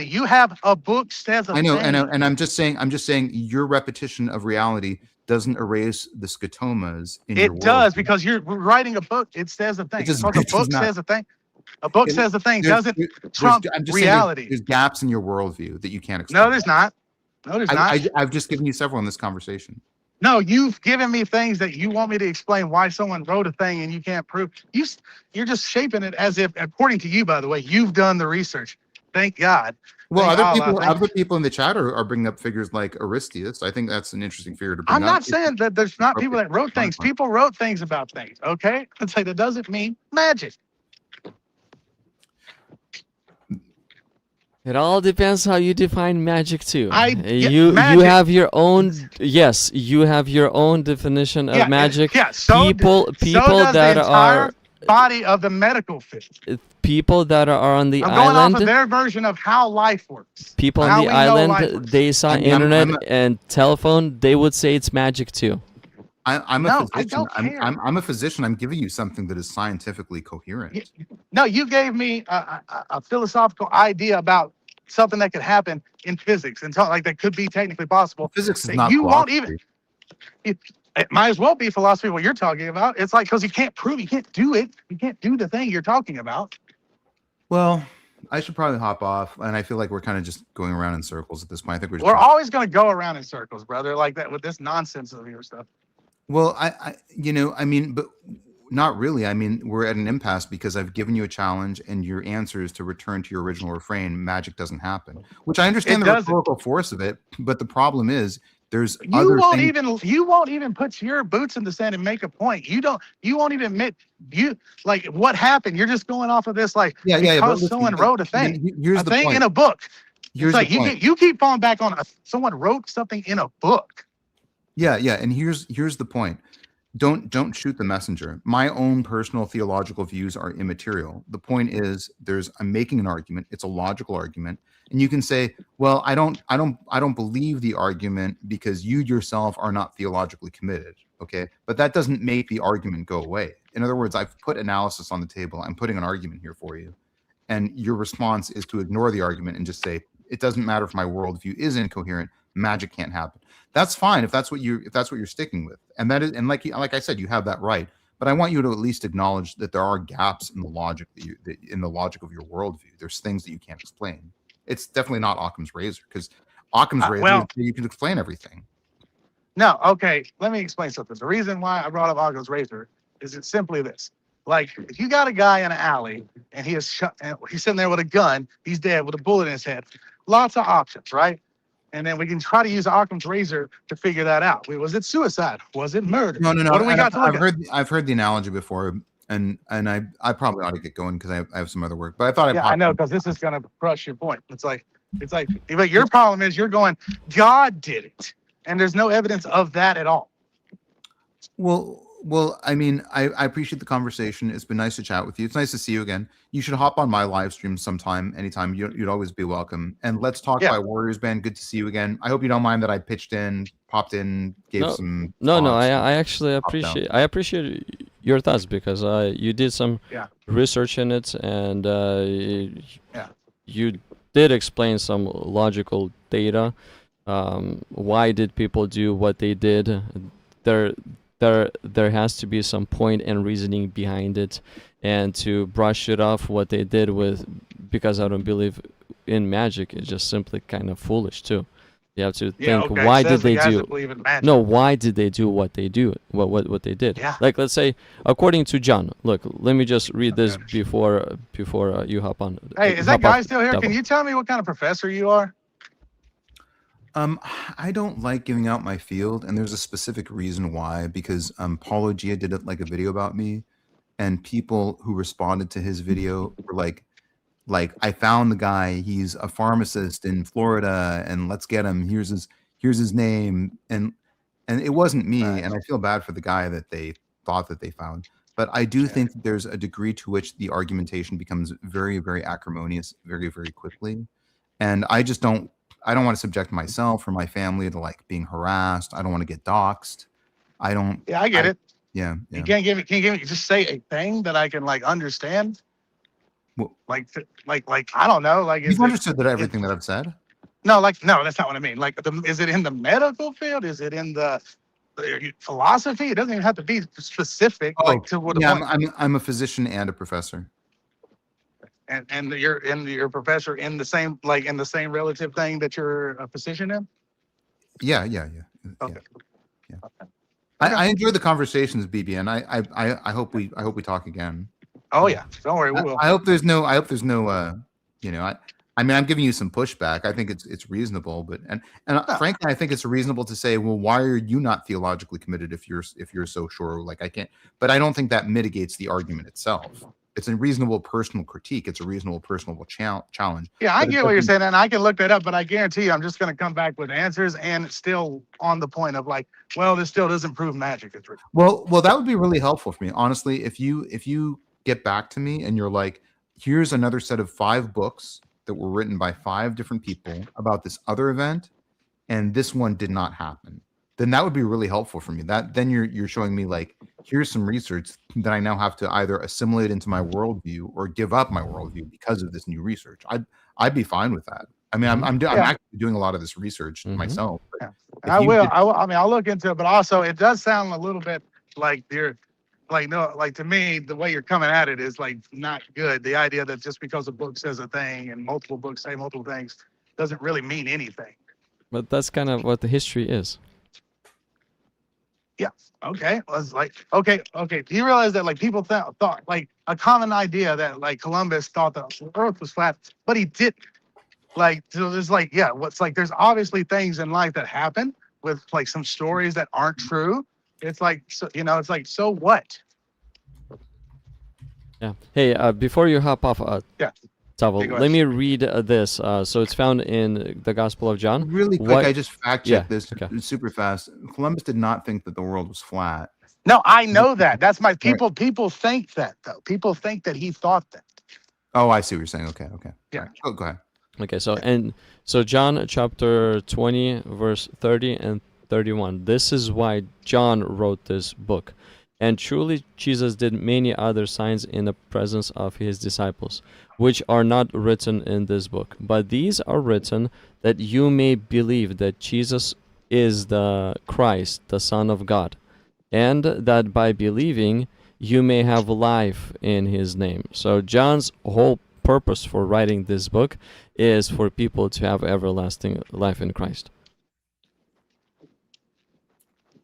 You have a book says a I know, thing. and I'm just saying your repetition of reality doesn't erase the scotomas in your world. It does, because you're writing a book. It says a thing. A book says a thing. A book says a thing. Doesn't trump reality. There's gaps in your worldview that you can't explain. No, there's not. I've just given you several in this conversation. No, you've given me things that you want me to explain why someone wrote a thing and you can't prove. You're just shaping it as if, according to you, by the way, you've done the research. Thank God. Well, other people in the chat are bringing up figures like Aristeas. I think that's an interesting figure to bring up. I'm not saying that there's not people that wrote things. People wrote things about things, okay? Let's say that doesn't mean magic. It all depends how you define magic too. You have your own you have your own definition of magic. Yeah, people that are body of the medical field. People that are on the I'm island. going off of their version of how life works. People on the island, they saw internet and telephone. They would say it's magic too. I'm a physician. I'm a physician. I'm giving you something that is scientifically coherent. No, you gave me a philosophical idea about something that could happen in physics and like that could be technically possible. Physics is not. You won't even. It might as well be philosophy what you're talking about. It's like, because you can't prove, you can't do it. You can't do the thing you're talking about. Well, I should probably hop off, and I feel like we're kind of just going around in circles at this point. I think we're always going to go around in circles, brother, like that with this nonsense of your stuff. Well, I mean, but not really. I mean, we're at an impasse because I've given you a challenge, and your answer is to return to your original refrain. Magic doesn't happen, which I understand the rhetorical force of it, but the problem is there's you won't even put your boots in the sand and make a point. You won't even admit like what happened. You're just going off of this like because someone wrote a thing. Here's a thing in a book. Here's it's like you keep falling back on someone wrote something in a book. Yeah, and here's the point. Don't shoot the messenger. My own personal theological views are immaterial. The point is I'm making an argument. It's a logical argument. And you can say, well, I don't believe the argument because you yourself are not theologically committed. Okay. But that doesn't make the argument go away. In other words, I've put analysis on the table. I'm putting an argument here for you. And your response is to ignore the argument and just say, it doesn't matter if my worldview is incoherent. Magic can't happen. That's fine if that's what you're sticking with. And that is, and like I said, you have that right. But I want you to at least acknowledge that there are gaps in the logic in the logic of your worldview. There's things that you can't explain. It's definitely not Occam's razor, because Occam's razor, you can explain everything. No, okay. Let me explain something. The reason why I brought up Occam's razor is it's simply this. Like, if you got a guy in an alley and he is shot, and he's sitting there with a gun, he's dead with a bullet in his head. Lots of options, right? And then we can try to use Occam's razor to figure that out. Was it suicide? Was it murder? No. What do we got to look at? I've heard the analogy before, and I probably ought to get going because I have some other work. But I thought I know, because this is going to crush your point. It's like, but your problem is you're going, God did it, and there's no evidence of that at all. Well, I mean, I appreciate the conversation. It's been nice to chat with you. It's nice to see you again. You should hop on my live stream sometime, anytime. You'd always be welcome. And let's talk by Warriors Band. Good to see you again. I hope you don't mind that I popped in, gave some. No. I actually appreciate your thoughts, because you did some research in it, and you did explain some logical data. Why did people do what they did? there has to be some point and reasoning behind it, and to brush it off what they did with because I don't believe in magic is just simply kind of foolish too. You have to think, why did they do? No, why did they do what they do? What they did? Yeah. Like, let's say, according to John. Look, let me just read this before you hop on. Hey, is that guy still here? Can you tell me what kind of professor you are? I don't like giving out my field, and there's a specific reason why. Because Paulo Gia did like a video about me, and people who responded to his video were like, I found the guy. He's a pharmacist in Florida, and let's get him. Here's his name, and it wasn't me. Right. And I feel bad for the guy that they thought that they found. But I do think that there's a degree to which the argumentation becomes very, very acrimonious, very, very quickly. And I just don't. I don't want to subject myself or my family to like being harassed. I don't want to get doxxed. I don't. Yeah, I get it. Yeah. You can't give me just say a thing that I can like understand. Well, like I don't know. Like, you've understood that everything that I've said? No, that's not what I mean. Like, is it in the medical field? Is it in the philosophy? It doesn't even have to be specific. To what? Yeah, I'm a physician and a professor. And you're a professor in the same relative thing that you're a physician in. Yeah. Okay. Yeah. I enjoy the conversations, BBN. I hope we talk again. Oh yeah, don't worry, we will. I hope there's no I mean, I'm giving you some pushback. I think it's reasonable, but frankly, I think it's reasonable to say, well, why are you not theologically committed if you're so sure? Like, I can't, but I don't think that mitigates the argument itself. It's a reasonable personal critique. It's a reasonable personal challenge. Yeah, I get what you're saying, and I can look that up, but I guarantee you, I'm just going to come back with answers, and still on the point of like, well, this still doesn't prove magic is real. Well, that would be really helpful for me, honestly. If you get back to me and you're like, here's another set of 5 books that were written by 5 different people about this other event, and this one did not happen, then that would be really helpful for me. Then you're showing me like, here's some research that I now have to either assimilate into my worldview or give up my worldview because of this new research. I'd be fine with that. I mean, I'm actually doing a lot of this research myself. Yeah. I will. I mean, I'll look into it, but also it does sound a little bit like you're like, no, like to me, the way you're coming at it is like not good. The idea that just because a book says a thing and multiple books say multiple things doesn't really mean anything. But that's kind of what the history is. Yeah. Okay. Was like, okay. Do you realize that like people thought like a common idea that like Columbus thought the Earth was flat, but he didn't. Like, so there's like, yeah, what's like, there's obviously things in life that happen with like some stories that aren't true. It's like, so, it's like, so what? Yeah. Hey, before you hop off, yeah. Tavo, let me read this. So it's found in the Gospel of John. Really quick, I just fact checked this super fast. Columbus did not think that the world was flat. No, I know that. That's my people. Right. People think that though. People think that he thought that. Oh, I see what you're saying. Okay. Yeah. Right. Oh, go ahead. Okay. So John chapter 20, verse 30 and 31. This is why John wrote this book. And truly, Jesus did many other signs in the presence of his disciples, which are not written in this book. But these are written that you may believe that Jesus is the Christ, the Son of God, and that by believing you may have life in his name. So John's whole purpose for writing this book is for people to have everlasting life in Christ.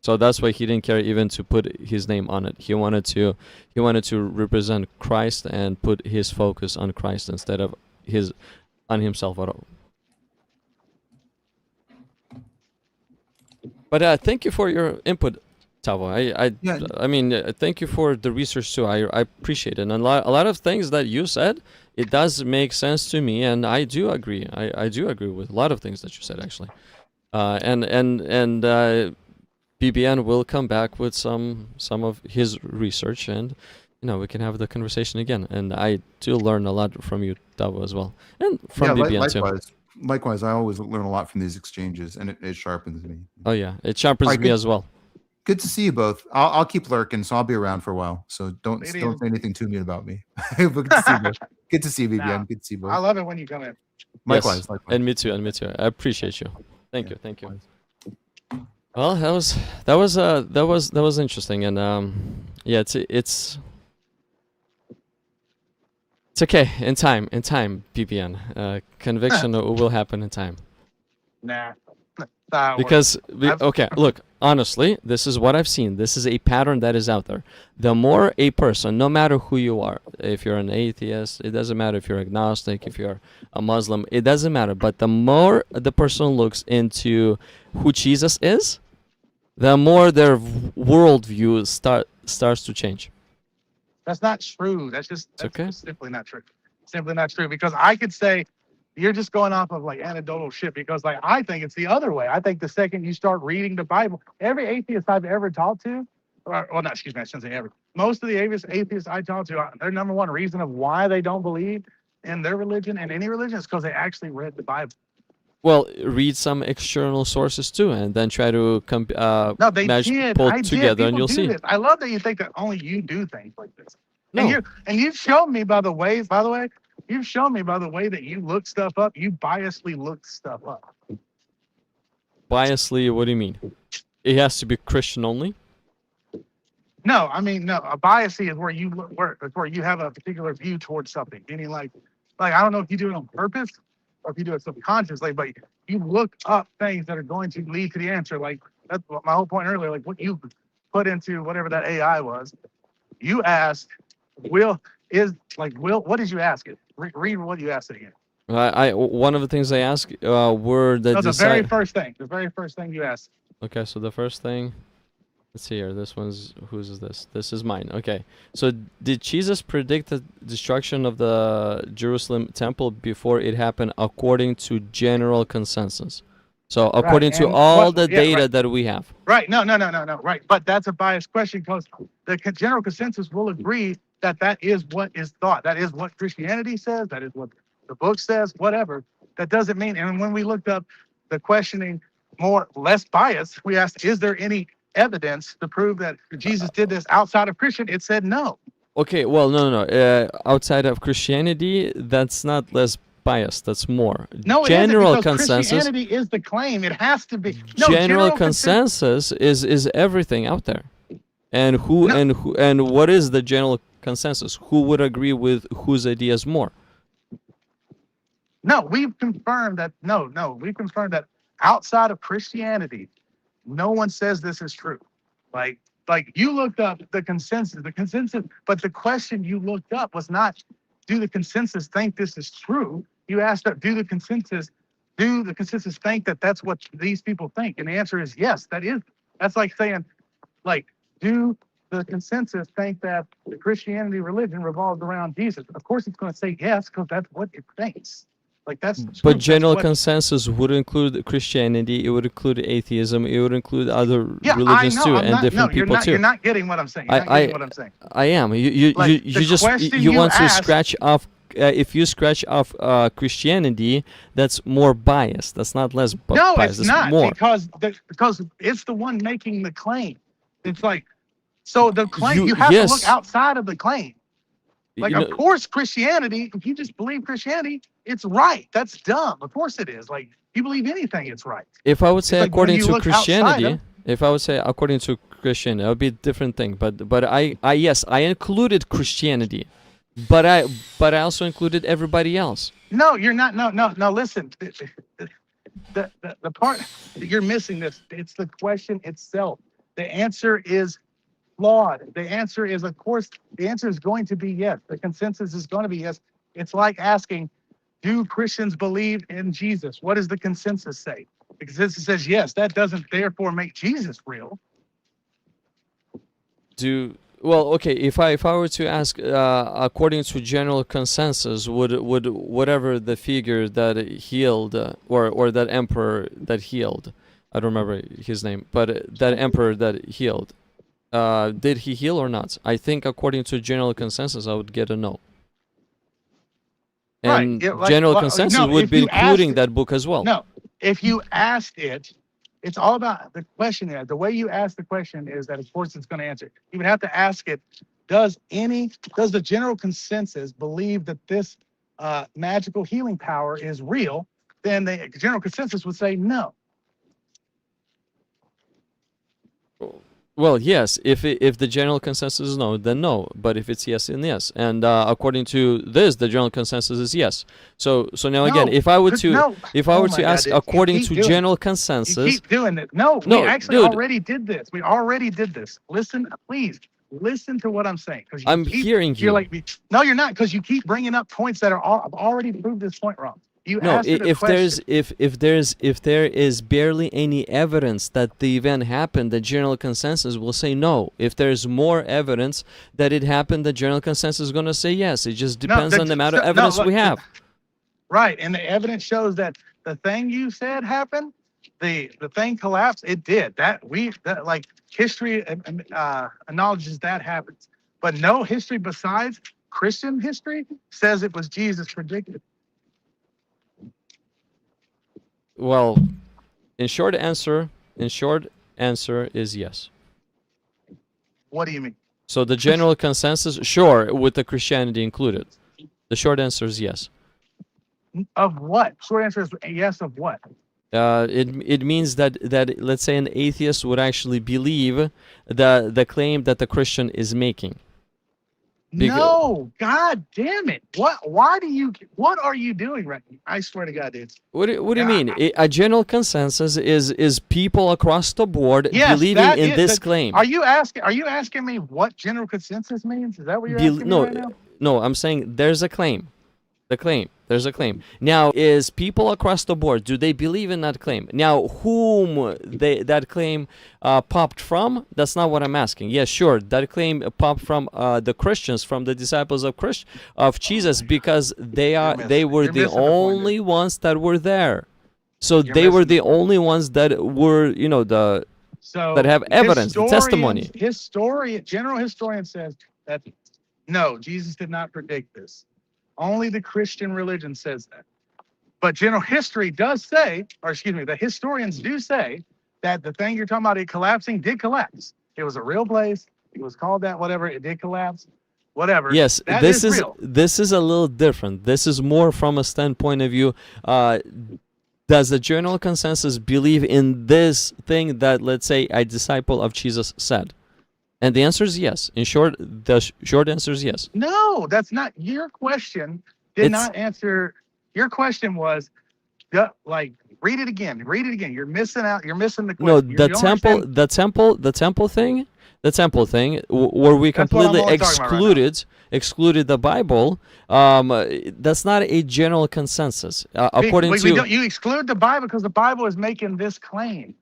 So that's why he didn't care even to put his name on it. He wanted to represent Christ and put his focus on Christ instead of on himself at all. But thank you for your input, Tavo. I mean, thank you for the research too. I appreciate it. And a lot of things that you said, it does make sense to me, and I do agree. I do agree with a lot of things that you said actually. And BBN will come back with some of his research, and we can have the conversation again. And I do learn a lot from you, Tavo, as well, and from BBN too. Likewise, I always learn a lot from these exchanges, and it sharpens me. Oh yeah, it sharpens me as well. Good to see you both. I'll keep lurking, so I'll be around for a while. So don't say anything too mean about me. Good to see you. Good to see you, BBN. Good to see you both. I love it when you come in. Likewise. And me too. I appreciate you. Thank you. Well, that was interesting, and yeah, it's okay in time, PPN. Conviction will happen in time. Nah, nah. Because I've- okay, look, honestly, this is what I've seen. This is a pattern that is out there. The more a person, no matter who you are, if you're an atheist, it doesn't matter if you're agnostic, if you're a Muslim, it doesn't matter. But the more the person looks into who Jesus is, the more their worldview starts to change. That's not true. That's okay. just simply not true. Simply not true. Because I could say you're just going off of like anecdotal shit. Because like I think it's the other way. I think the second you start reading the Bible, every atheist I've ever talked to, well, not excuse me, I shouldn't say every. Most of the atheists I talk to, their number one reason of why they don't believe in their religion and any religion is because they actually read the Bible. Well, read some external sources too, and then try to No, they did. pull I together, did. and you'll see. This. I love that you think that only you do things like this. No. And you've shown me by the way, you've shown me by the way that you look stuff up, you biasly look stuff up. Biasly, what do you mean? It has to be Christian only? No, I mean no. A biasy is where you look where you have a particular view towards something. Meaning like I don't know if you do it on purpose or if you do it subconsciously, but you look up things that are going to lead to the answer. Like that's my whole point earlier. Like what you put into whatever that AI was, you asked, what did you ask it? Read what you asked it again. One of the things I asked were the the very first thing. The very first thing you asked. Okay, so the first thing, let's see here. This one's, whose is this? This is mine. Okay, so did Jesus predict the destruction of the Jerusalem temple before it happened according to general consensus? So according to all the data that we have. Right. No. Right. But that's a biased question because the general consensus will agree that is what is thought. That is what Christianity says. That is what the book says, whatever. That doesn't mean, and when we looked up the questioning less biased, we asked, is there any evidence to prove that Jesus did this outside of Christian? It said no. Okay, well, no. Outside of Christianity, that's not less biased. That's more. No, general it isn't, consensus. Christianity is the claim. It has to be. No, general consensus is everything out there, and and what is the general consensus? Who would agree with whose ideas more? No, we've confirmed that. We've confirmed that outside of Christianity, no one says this is true. Like you looked up the consensus, but the question you looked up was not, do the consensus think this is true? You asked, do the consensus think that that's what these people think? And the answer is yes, that's like saying, do the consensus think that the Christianity religion revolves around Jesus? Of course it's going to say yes, because that's what it thinks. But general consensus would include Christianity, it would include atheism, it would include other religions too, and different people too. You're not getting what I'm saying. I am. You want to scratch off. If you scratch off Christianity, that's more biased. That's not less biased. No, it's not more. because it's the one making the claim. It's like, so the claim you have to look outside of the claim. Of course, Christianity, if you just believe Christianity, it's right. That's dumb. Of course it is. Like, you believe anything, it's right. If I would say according to Christianity, that would be a different thing. But I included Christianity, but I also included everybody else. No, you're not. No. Listen, the part that you're missing it's the question itself. The answer is flawed. The answer is, of course, the answer is going to be yes. The consensus is going to be yes. It's like asking, do Christians believe in Jesus? What does the consensus say? The consensus says yes. That doesn't therefore make Jesus real. If I were to ask, according to general consensus, would whatever the figure that healed or that emperor that healed, I don't remember his name, but that emperor that healed, did he heal or not? I think according to general consensus, I would get a no. And general consensus would be including that book as well. No, if you asked it, it's all about the question there. The way you ask the question is that, of course, it's going to answer. You would have to ask it, does the general consensus believe that this magical healing power is real? Then the general consensus would say no. Well, yes. If the general consensus is no, then no. But if it's yes, then yes. And according to this, the general consensus is yes. So now again, No, if I were good- to no. if I Oh were my to God, ask dude, you according keep to doing it. general You consensus, keep doing it. No, No, we actually dude. already did this. We already did this. Listen, please listen to what I'm saying. Because I'm hearing you. You're like, no, you're not. Because you keep bringing up points that are all. I've already proved this point wrong. You No, asked it a if question. if there is barely any evidence that the event happened, the general consensus will say no. If there's more evidence that it happened, the general consensus is going to say yes. It just depends on the amount of evidence look, we have. Right, and the evidence shows that the thing you said happened. The thing collapsed. It did. That like history acknowledges that happens, but no history besides Christian history says it was Jesus predicted. Well, in short answer is yes. What do you mean? So the general consensus, sure, with the Christianity included. The short answer is yes. Of what? Short answer is yes. Of what? It means that let's say an atheist would actually believe the claim that the Christian is making. No, God damn it! What? Why do you? What are you doing right now? I swear to God, dude. What do you mean? A general consensus is people across the board believing in this claim. Are you asking me what general consensus means? Is that what you're asking me right now? No, I'm saying there's a claim. There's a claim. Now, is people across the board, do they believe in that claim? Now, whom that claim popped from? That's not what I'm asking. Yes, sure, that claim popped from the Christians, from the disciples of Jesus, because they were the only ones that were there. So they were the only ones that were, that have evidence, the testimony. General historian says that no, Jesus did not predict this. Only the Christian religion says that. But general history does say, or excuse me, the historians do say that the thing you're talking about, it collapsing, did collapse. It was a real place. It was called that, whatever. It did collapse. Whatever. Yes, this is real. This is a little different. This is more from a standpoint of view. Does the general consensus believe in this thing that, let's say, a disciple of Jesus said? And the answer is yes. In short, the short answer is yes. No, that's not your question. Did not answer. Your question was, like, read it again. Read it again. You're missing out. You're missing the question. No, the temple thing, where we completely excluded the Bible. That's not a general consensus. According to you exclude the Bible because the Bible is making this claim.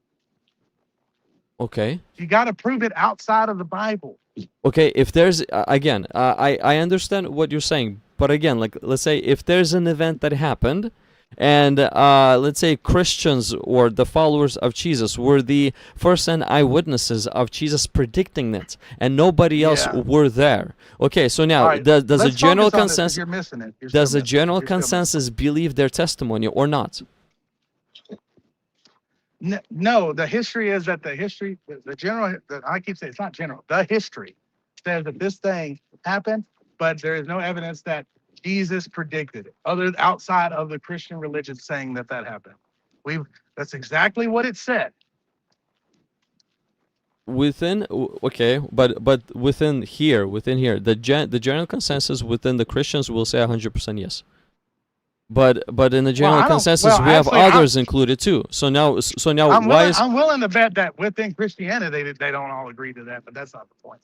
Okay. You got to prove it outside of the Bible. Okay, if there's again, I understand what you're saying, but again, like, let's say if there's an event that happened, and let's say Christians or the followers of Jesus were the first-hand eyewitnesses of Jesus predicting it, and nobody else were there. Okay, so now does a general consensus? You're missing it. Does a general consensus believe their testimony or not? No, the history is that the general, I keep saying it's not general, the history says that this thing happened, but there is no evidence that Jesus predicted it, outside of the Christian religion saying that happened. That's exactly what it said. Okay, but within here, the general consensus within the Christians will say 100% yes. But in the general consensus, we have others included too. So now I'm willing to bet that within Christianity they don't all agree to that, but that's not the point.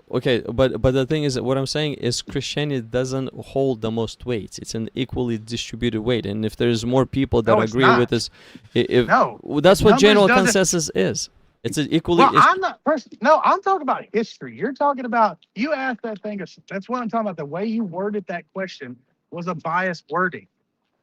Okay, but the thing is, what I'm saying is Christianity doesn't hold the most weight. It's an equally distributed weight, and if there's more people that agree with this, that's what general consensus is. It's an equally. Well, I'm talking about history. You're talking about, you asked that thing. That's what I'm talking about. The way you worded that question was a biased wording.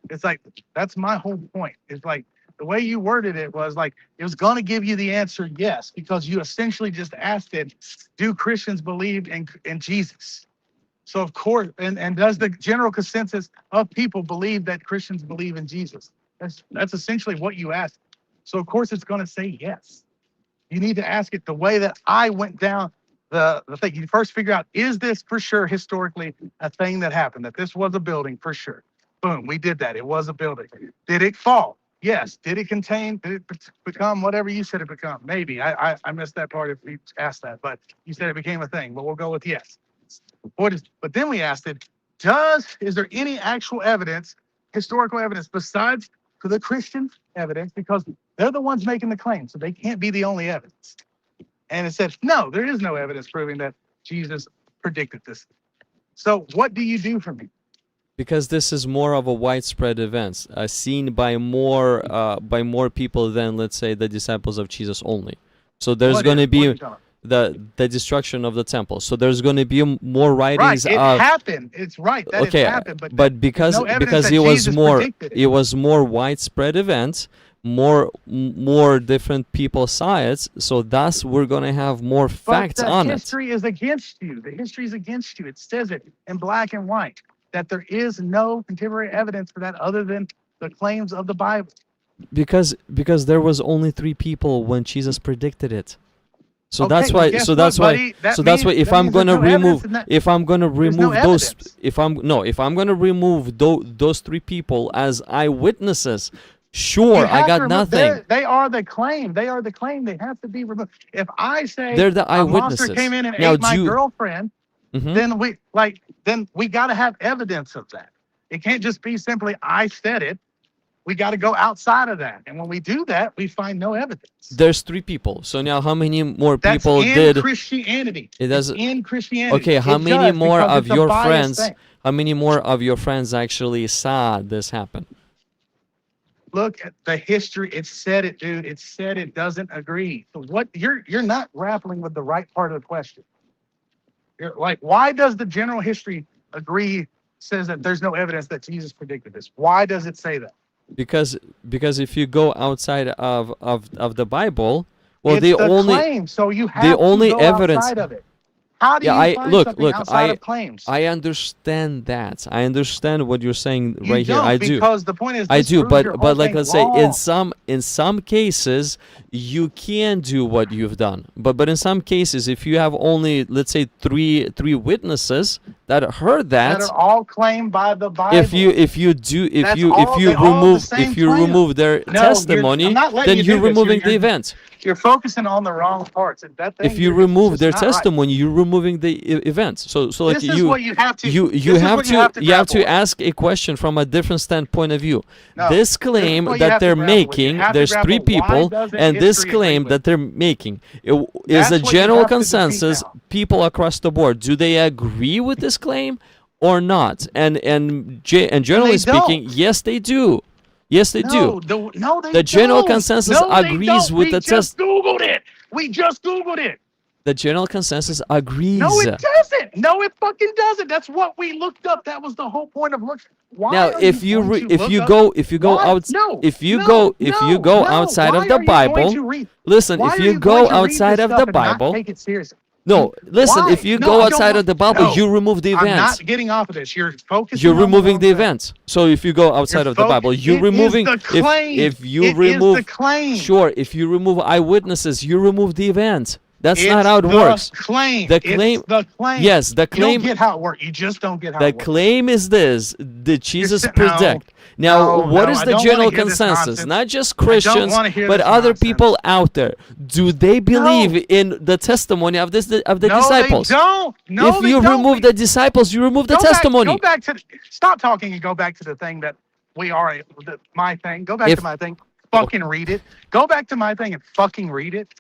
It's like, that's my whole point. It's like the way you worded it was like, it was going to give you the answer yes, because you essentially just asked it, do Christians believe in Jesus? So of course, and does the general consensus of people believe that Christians believe in Jesus? That's essentially what you asked. So of course it's going to say yes. You need to ask it the way that I went down the thing. You first figure out, is this for sure historically a thing that happened, that this was a building for sure? Boom, we did that. It was a building. Did it fall? Yes. Did it become whatever you said it become? Maybe. I missed that part if you asked that, but you said it became a thing, but we'll go with yes. But then we asked it, is there any actual evidence, historical evidence, besides the Christian evidence? Because they're the ones making the claim, so they can't be the only evidence. And it said, no, there is no evidence proving that Jesus predicted this. So what do you do for me? Because this is more of a widespread event, seen by more people than, let's say, the disciples of Jesus only. So there's going to be the destruction of the temple. So there's going to be more writings. Right, it happened. It's right that okay, it happened, but because it was more widespread event, more different people saw it. So thus we're going to have more facts on it. History is against you. The history is against you. It says it in black and white that there is no contemporary evidence for that other than the claims of the Bible. Because there was only 3 people when Jesus predicted it. So okay, that's why. So that's why. Buddy, so that's why. If I'm gonna remove, if I'm gonna remove those 3 people as eyewitnesses, sure, I got nothing. They are the claim. They are the claim. They have to be removed. If I say they're the eyewitnesses. A monster came in and ate my girlfriend, then we got to have evidence of that. It can't just be simply I said it. We got to go outside of that, and when we do that, we find no evidence. There's 3 people. So now, how many more people That's did? Christianity. It doesn't. In Christianity. Okay, how many more of your friends? How many more of your friends actually saw this happen? Look at the history. It said it, dude. It said it doesn't agree. So what? You're not grappling with the right part of the question. You're like, why does the general history agree? Says that there's no evidence that Jesus predicted this. Why does it say that? Because if you go outside of the Bible, well, it's the claim, so you have the only to go evidence outside of it. How do you find something outside of claims? I understand that. I understand what you're saying right here. I do. Because the point is, I do, but like let's say wrong. in some cases you can do what you've done. But in some cases, if you have only, let's say, three witnesses that heard that are all claimed by the Bible. If you remove their testimony, then you're removing the event. You're focusing on the wrong parts. And that thing, if you remove their testimony, you're removing the event. So like this is what you have to. You have to ask a question from a different standpoint of view. No, this claim that they're making, there's 3 people, and this claim that they're making is a general consensus. People across the board, do they agree with this claim or not? And generally speaking, yes, they do. Yes, they do. No, they the general don't. consensus agrees with the test. We just Googled it. The general consensus agrees. No, it doesn't. No, it fucking doesn't. That's what we looked up. That was the whole point of looking. Now, if you go outside of the Bible, listen. If you go outside of the Bible, take it seriously. No, listen. If you go outside of the Bible, you remove the event. I'm not getting off of this. You're focusing. You're removing the event. So if you go outside of the Bible, you're removing. If you remove, sure. If you remove eyewitnesses, you remove the event. That's not how it works. The claim. Yes, the claim. You don't get how it works. You just don't get how it works. The claim is this: did Jesus predict? Now, what is the general consensus? Not just Christians, but other people out there. Do they believe in the testimony of the disciples? They don't. If you remove the disciples, you remove the testimony. Go back to stop talking and go back to the thing that we are. My thing. Go back to my thing. Fucking read it. Go back to my thing and fucking read it.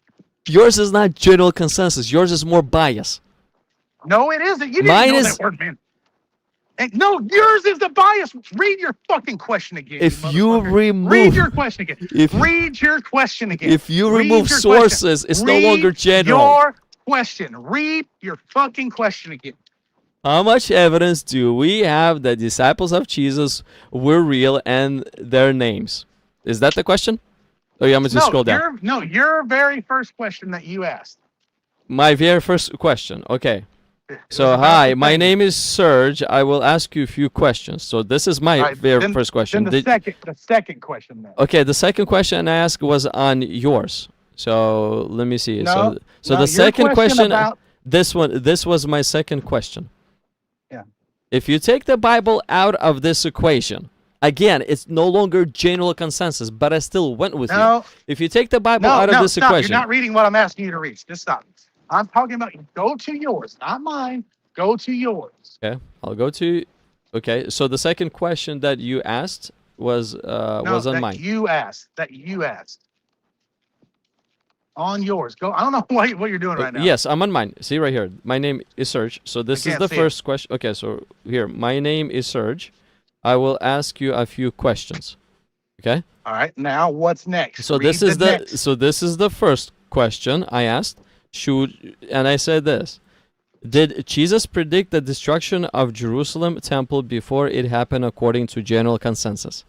Yours is not general consensus. Yours is more bias. No, it isn't. You didn't know that word, man. And no, yours is the bias. Read your fucking question again. If you remove... Read your question again. Read your question again. If you remove sources, it's no longer general. Your question. Read your fucking question again. How much evidence do we have that disciples of Jesus were real and their names? Is that the question? Oh, yeah, I'm going to scroll down. Your very first question that you asked. My very first question. Okay. So, hi, my name is Serge. I will ask you a few questions. So, this is my very first question. Then the second question then. Okay, the second question I asked was on yours. So, let me see. So the second question this was my second question. Yeah. If you take the Bible out of this equation, Again, it's no longer general consensus, but I still went with you. No, If you take the Bible no, out of no, this stop. equation, You're not reading what I'm asking you to read. Just stop. I'm talking about go to yours, not mine. Go to yours. okay, I'll go to. Okay, so the second question that you asked was No, on that mine. you asked. That you asked. On yours. Go. I don't know what you're doing right now. Yes, I'm on mine. See right here. My name is Serge. So this is can't the see it. first question. Okay, so here, my name is Serge. I will ask you a few questions. Okay? All right. Now what's next? So Read this is the next. so this is the first question I asked. And I said this. Did Jesus predict the destruction of Jerusalem temple before it happened according to general consensus?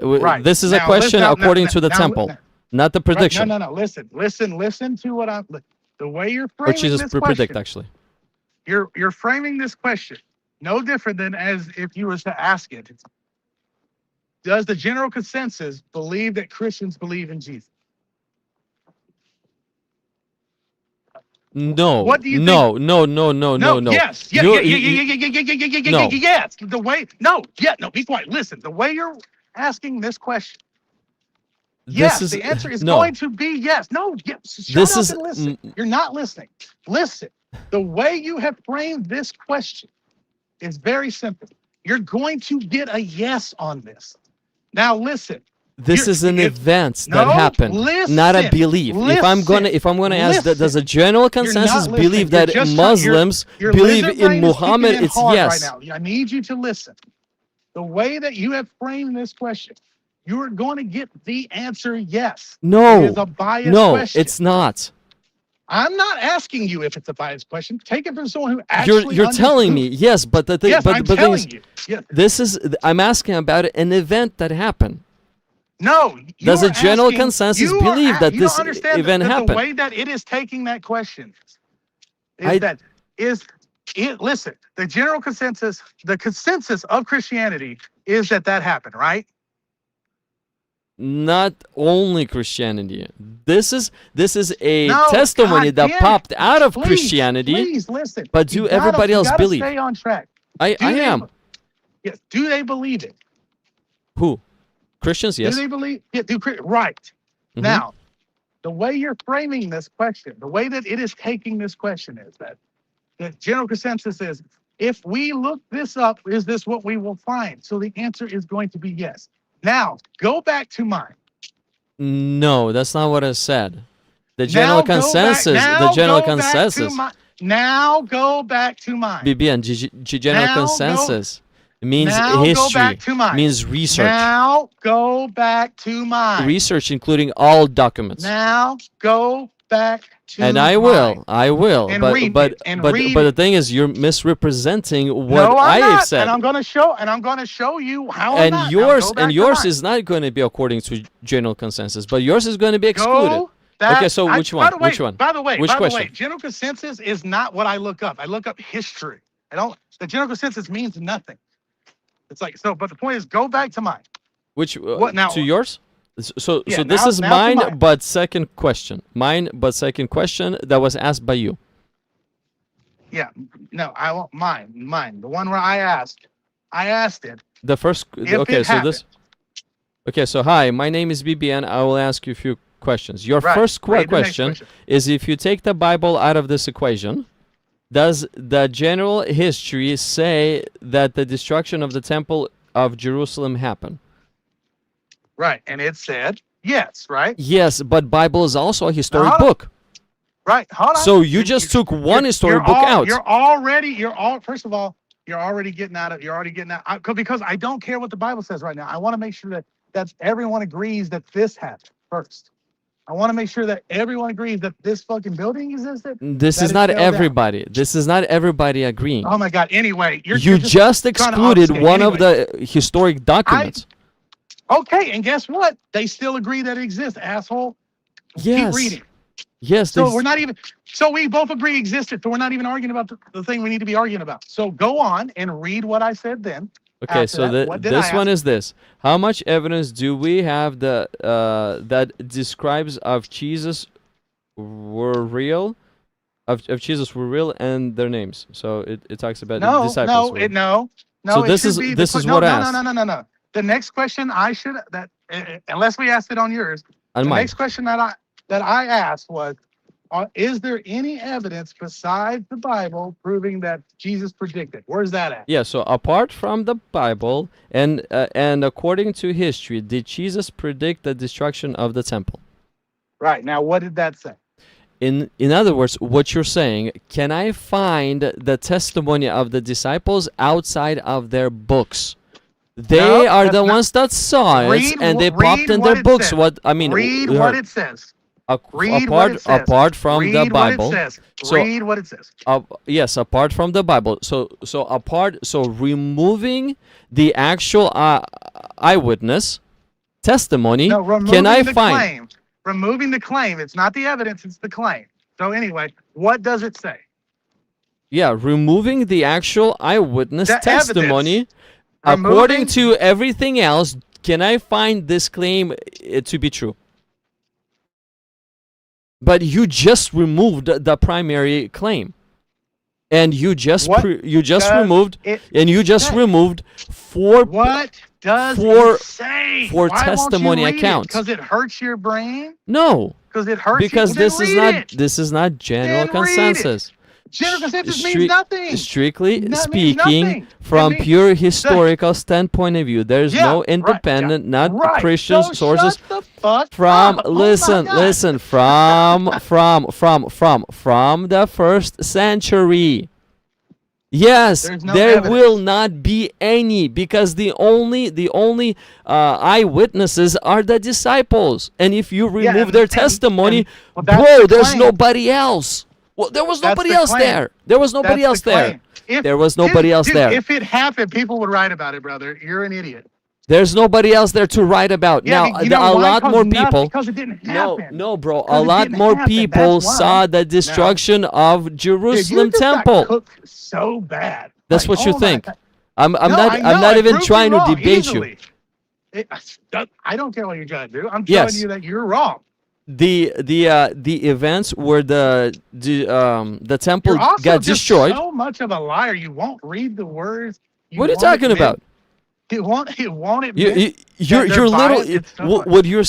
Right. This is a Now, question listen- according now- to the now- temple, now- not the Right, prediction. No. Listen to what I'm. The way you're Or framing Jesus this predict question. actually. You're framing this question no different than as if you was to ask it. Does the general consensus believe that Christians believe in Jesus? No. What do you no, think? no, no, no, no, no. Yes. Yeah. You're- No. Yes. The way. No. Yeah. No. Be quiet. Listen. The way you're asking this question. Yes. The answer is no. going to be yes. No. Yes. Shut This up is- and listen. You're not listening. Listen. The way you have framed this question is very simple. You're going to get a yes on this. Now listen. This You're- is an it- event No, that happened, not a listen, belief. If I'm gonna ask that, does a general consensus listening. believe You're that just Muslims Your believe lizard in brain is kicking Muhammad? in It's hard yes. Right now. I need you to listen. The way that you have framed this question, you are going to get the answer yes. No. It is a biased No, question. it's not. I'm not asking you if it's a biased question. Take it from someone who actually You're telling understood. me yes, but the thing, Yes, but I'm the thing telling is, you. Yes. this is I'm asking about an event that happened. No. you Does a are general asking- consensus you are believe that you this don't understand event that happened? The way that it is taking that question listen, the general consensus, the consensus of Christianity is that happened, right? Not only Christianity. This is a No, testimony God that damn it. popped out of Please, Christianity. Please listen. but do You gotta- everybody you else gotta believe? Stay on track. I Do they- am. Yes. Do they believe it? Who? Christians? Yes. Do they believe? Yeah. Right. Mhm. Now, the way you're framing this question, the way that it is taking this question is that the general consensus is, if we look this up, is this what we will find? So the answer is going to be yes. Now, go back to mine. No, that's not what I said. The general Now go back- consensus. now The general go back to consensus. Now go back to mine. BBN, general Now go- consensus means Now go history, back to mine. means research. Now go back to mine. Research including all documents. Now go back to And I mine. will. And But read but it, and but read but the it. thing is, you're misrepresenting what No, I I'm have not. said. And I'm gonna show you how I'm And not. Now yours go back to yours mine. is not going to be according to general consensus, but yours is going to be excluded. Go back- Okay, so which one? By the way, Which one? By the way, Which by the way, question? general consensus is not what I look up. I look up history. I don't. The general consensus means nothing. It's like so. But the point is, go back to mine. Which What now? to yours? So Yeah, this now- is now to mine, mine. but second question. Mine, but second question that was asked by you. Yeah. No, I want mine. Mine. The one where I asked. I asked it. The first. If Okay, it so this. happened. Okay, so hi, my name is BBN. I will ask you a few questions. Your Right, first read the next question is: if you take the Bible out of this equation, does the general history say that the destruction of the temple of Jerusalem happened? Right. And it said yes. Right. Yes, but Bible is also a historic hold on. book. Right. Hold on. So you just took one historic book out. First of all, you're already getting out. Because I don't care what the Bible says right now. I want to make sure that everyone agrees that this happened first. I want to make sure that everyone agrees that this fucking building existed. This that is it not fell down. everybody. This is not everybody agreeing. Oh my God. Anyway, You you're just trying to excluded obfuscate. one of Anyway. the historic documents. Okay, and guess what? They still agree that it exists, asshole. Yes. Keep reading. Yes. So there's- we're not even. So we both agree existed. So we're not even arguing about the thing we need to be arguing about. So go on and read what I said then. Okay, After so that, what did this I one ask? is this. How much evidence do we have that describes of Jesus were real, of Jesus were real and their names? So it talks about the disciples. No, So it this should is be this the is no, what I no, no, asked. no, no, no, no. The next question I should that unless we asked it on yours, And the mine. next question that I asked was, is there any evidence besides the Bible proving that Jesus predicted? Where's that at? Yeah, so apart from the Bible and according to history, did Jesus predict the destruction of the temple? Right now, what did that say? In other words, what you're saying, can I find the testimony of the disciples outside of their books? They No, are that's the not- ones that saw it, Read and they wh- popped read in what their it books. says. What I mean, Read we what heard- it says. a- Read what apart it says. apart from the Read what it Bible. says. So- Read what it says. Yes, apart from the Bible. So removing the actual eyewitness testimony, No, removing can I the find? claim. Removing the claim. It's not the evidence, it's the claim. So anyway, what does it say? Yeah, removing the actual eyewitness The testimony, evidence. according Removing- to everything else, can I find this claim to be true? But you just removed the primary claim, and you just What does removed, it and you just say? removed four. What does For- it say? for Why testimony accounts. Because it hurts your brain? No, Because it hurts because you? Well, this then is read not it. this is not general Then read it. consensus. General consensus Stre- means nothing. Strictly That means speaking, nothing. from It means- pure historical standpoint of view, there's Yeah, no right, independent, yeah, not right. Christian So sources. shut the fuck From up. Oh my listen, God. listen, from the first century. Yes, There's no there evidence. will not be any, because the only eyewitnesses are the disciples, and if you remove and- their and- testimony, well, that's bro, the there's claim. nobody else. Well, there was That's nobody the else claim. there. There was nobody That's else the there. claim. If- There was nobody else dude, there. If it happened, people would write about it, brother. You're an idiot. There's nobody else there to write about. Yeah, Now, you know a why? lot more people. Because it didn't No, happen. no, bro. A 'Cause it lot didn't more happen, people that's why. saw the destruction of Dude, Jerusalem you just temple. got cooked so bad. That's Like, what you oh my think. God. I'm No, I not know, even it proved trying you to wrong debate you. easily. I don't care what you're trying to do. I'm Yes. telling you that you're wrong. The events where the temple You're also got just destroyed. so much of a liar. You won't read the words. What are you won't talking admit- about? You won't admit. You're they're little. biased and stuff like What you're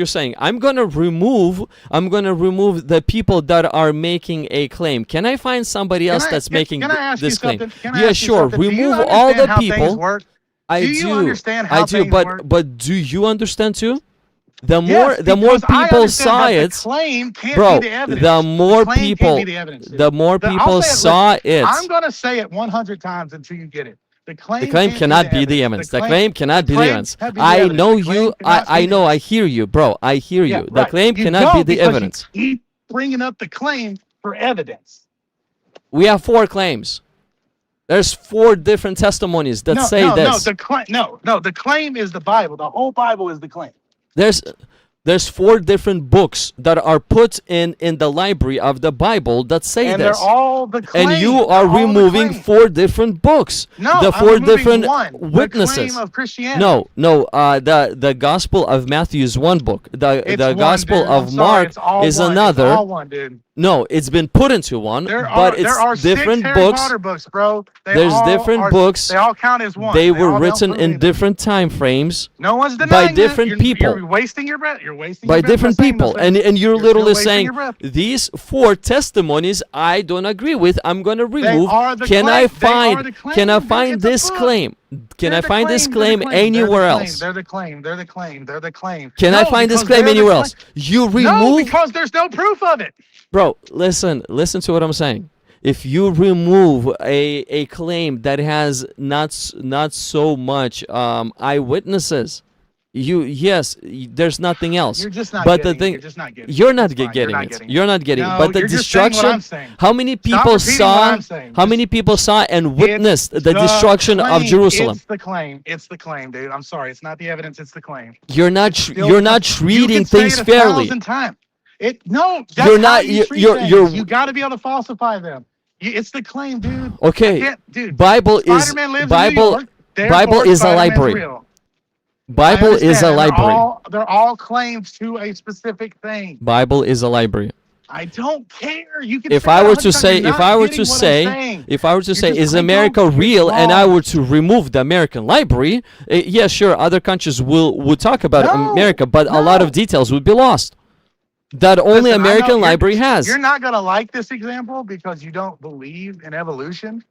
saying. I'm gonna remove the people that are making a claim. Can I find somebody else that's making can I ask this you claim? something? Can I Yeah, ask you sure. something? Do you Remove all understand the how things people. work? I Do you understand I how do, things work? but do you understand too? The more Yes, the more because I people understand, saw but it, the claim can't bro. be the evidence. The more claim people, can't be the evidence, dude. the more I'll people say it, saw it. I'm gonna say it 100 times until you get it. The claim, The claim can't cannot be the evidence. The claim cannot be the claim evidence. can't be the I evidence. know The claim you. cannot I be know. the- I hear you, bro. I hear Yeah, you. The right. claim You cannot be don't, the because evidence. You keep bringing up the claim for evidence. We have 4 claims. There's 4 different testimonies that say this. The claim is the Bible. The whole Bible is the claim. There's 4 different books that are put in the library of the Bible that say And this. they're all the claim. And you are They're all the removing claim. 4 different books. No, the I'm 4 removing different one, witnesses. The claim of Christianity. No. The Gospel of Matthew is one book. The It's one, Gospel dude. I'm of sorry, Mark it's all is one. another. It's all one, dude. No, it's been put into one, There but it's are different 6 Harry books. Potter books, bro. There's different books. They all count as one. They were all written don't in prove different time frames No one's denying by that. different You're- people. You're wasting your breath. You're wasting by your breath different saying people, those things. and you're You're literally still wasting saying your breath. these 4 testimonies I don't agree with. I'm gonna remove. are the Can claim. I They are find? the claim, Can I dude. find It's a this book. claim? Can I They're the find this claim. claim They're the anywhere claim. else? They're the claim. They're the claim. They're the claim. Can I find this because claim they're the anywhere claim. else? You No, remove, because there's no proof of it. bro. Listen to what I'm saying. If you remove a claim that has not so much eyewitnesses, there's nothing else. You're just not But getting the thing, it. You're just not getting it. you're not It's fine. getting You're not it. getting You're not getting No, it. But the you're just saying what destruction. I'm saying. How many Stop people repeating what saw? I'm saying. How many people saw and witnessed It's the destruction of claim. Jerusalem? It's the claim. It's the claim, dude. I'm sorry. It's not the evidence. It's the claim. You're not. Still You're the not claim. You treating can say things it fairly. 1,000 times. No, that's You're how not- you treat you're- things. you're- You got to be able to falsify them. It's the claim, dude. Okay. I can't- dude. Bible is Spider-Man lives in New Bible. York, Bible therefore is a Spider-Man's library. real. I Bible is understand, a and library. They're all claims to a specific thing. Bible is a library. I don't care. You can If say I that were 100 to times, say, you're if not I were getting to what I'm say, saying. if I were to You're say, just is I America don't- it's real, and I wrong. were to remove the American library, yeah, sure, other countries will talk about No, America, but a lot no. of details would be lost that only Listen, I know American you're- library has. You're not gonna like this example because you don't believe in evolution,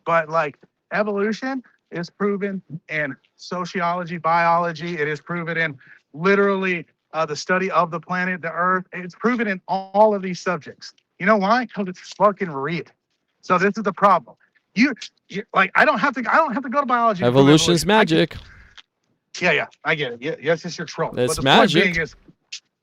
but like evolution is proven in sociology, biology. It is proven in literally the study of the planet, the Earth. It's proven in all of these subjects. You know why? Because it's fucking real. So this is the problem. You like I don't have to go to biology. to prove Evolution's evolution. I can- magic. yeah, I get it. Yeah, yes, it's your troll. It's but the magic. point being is,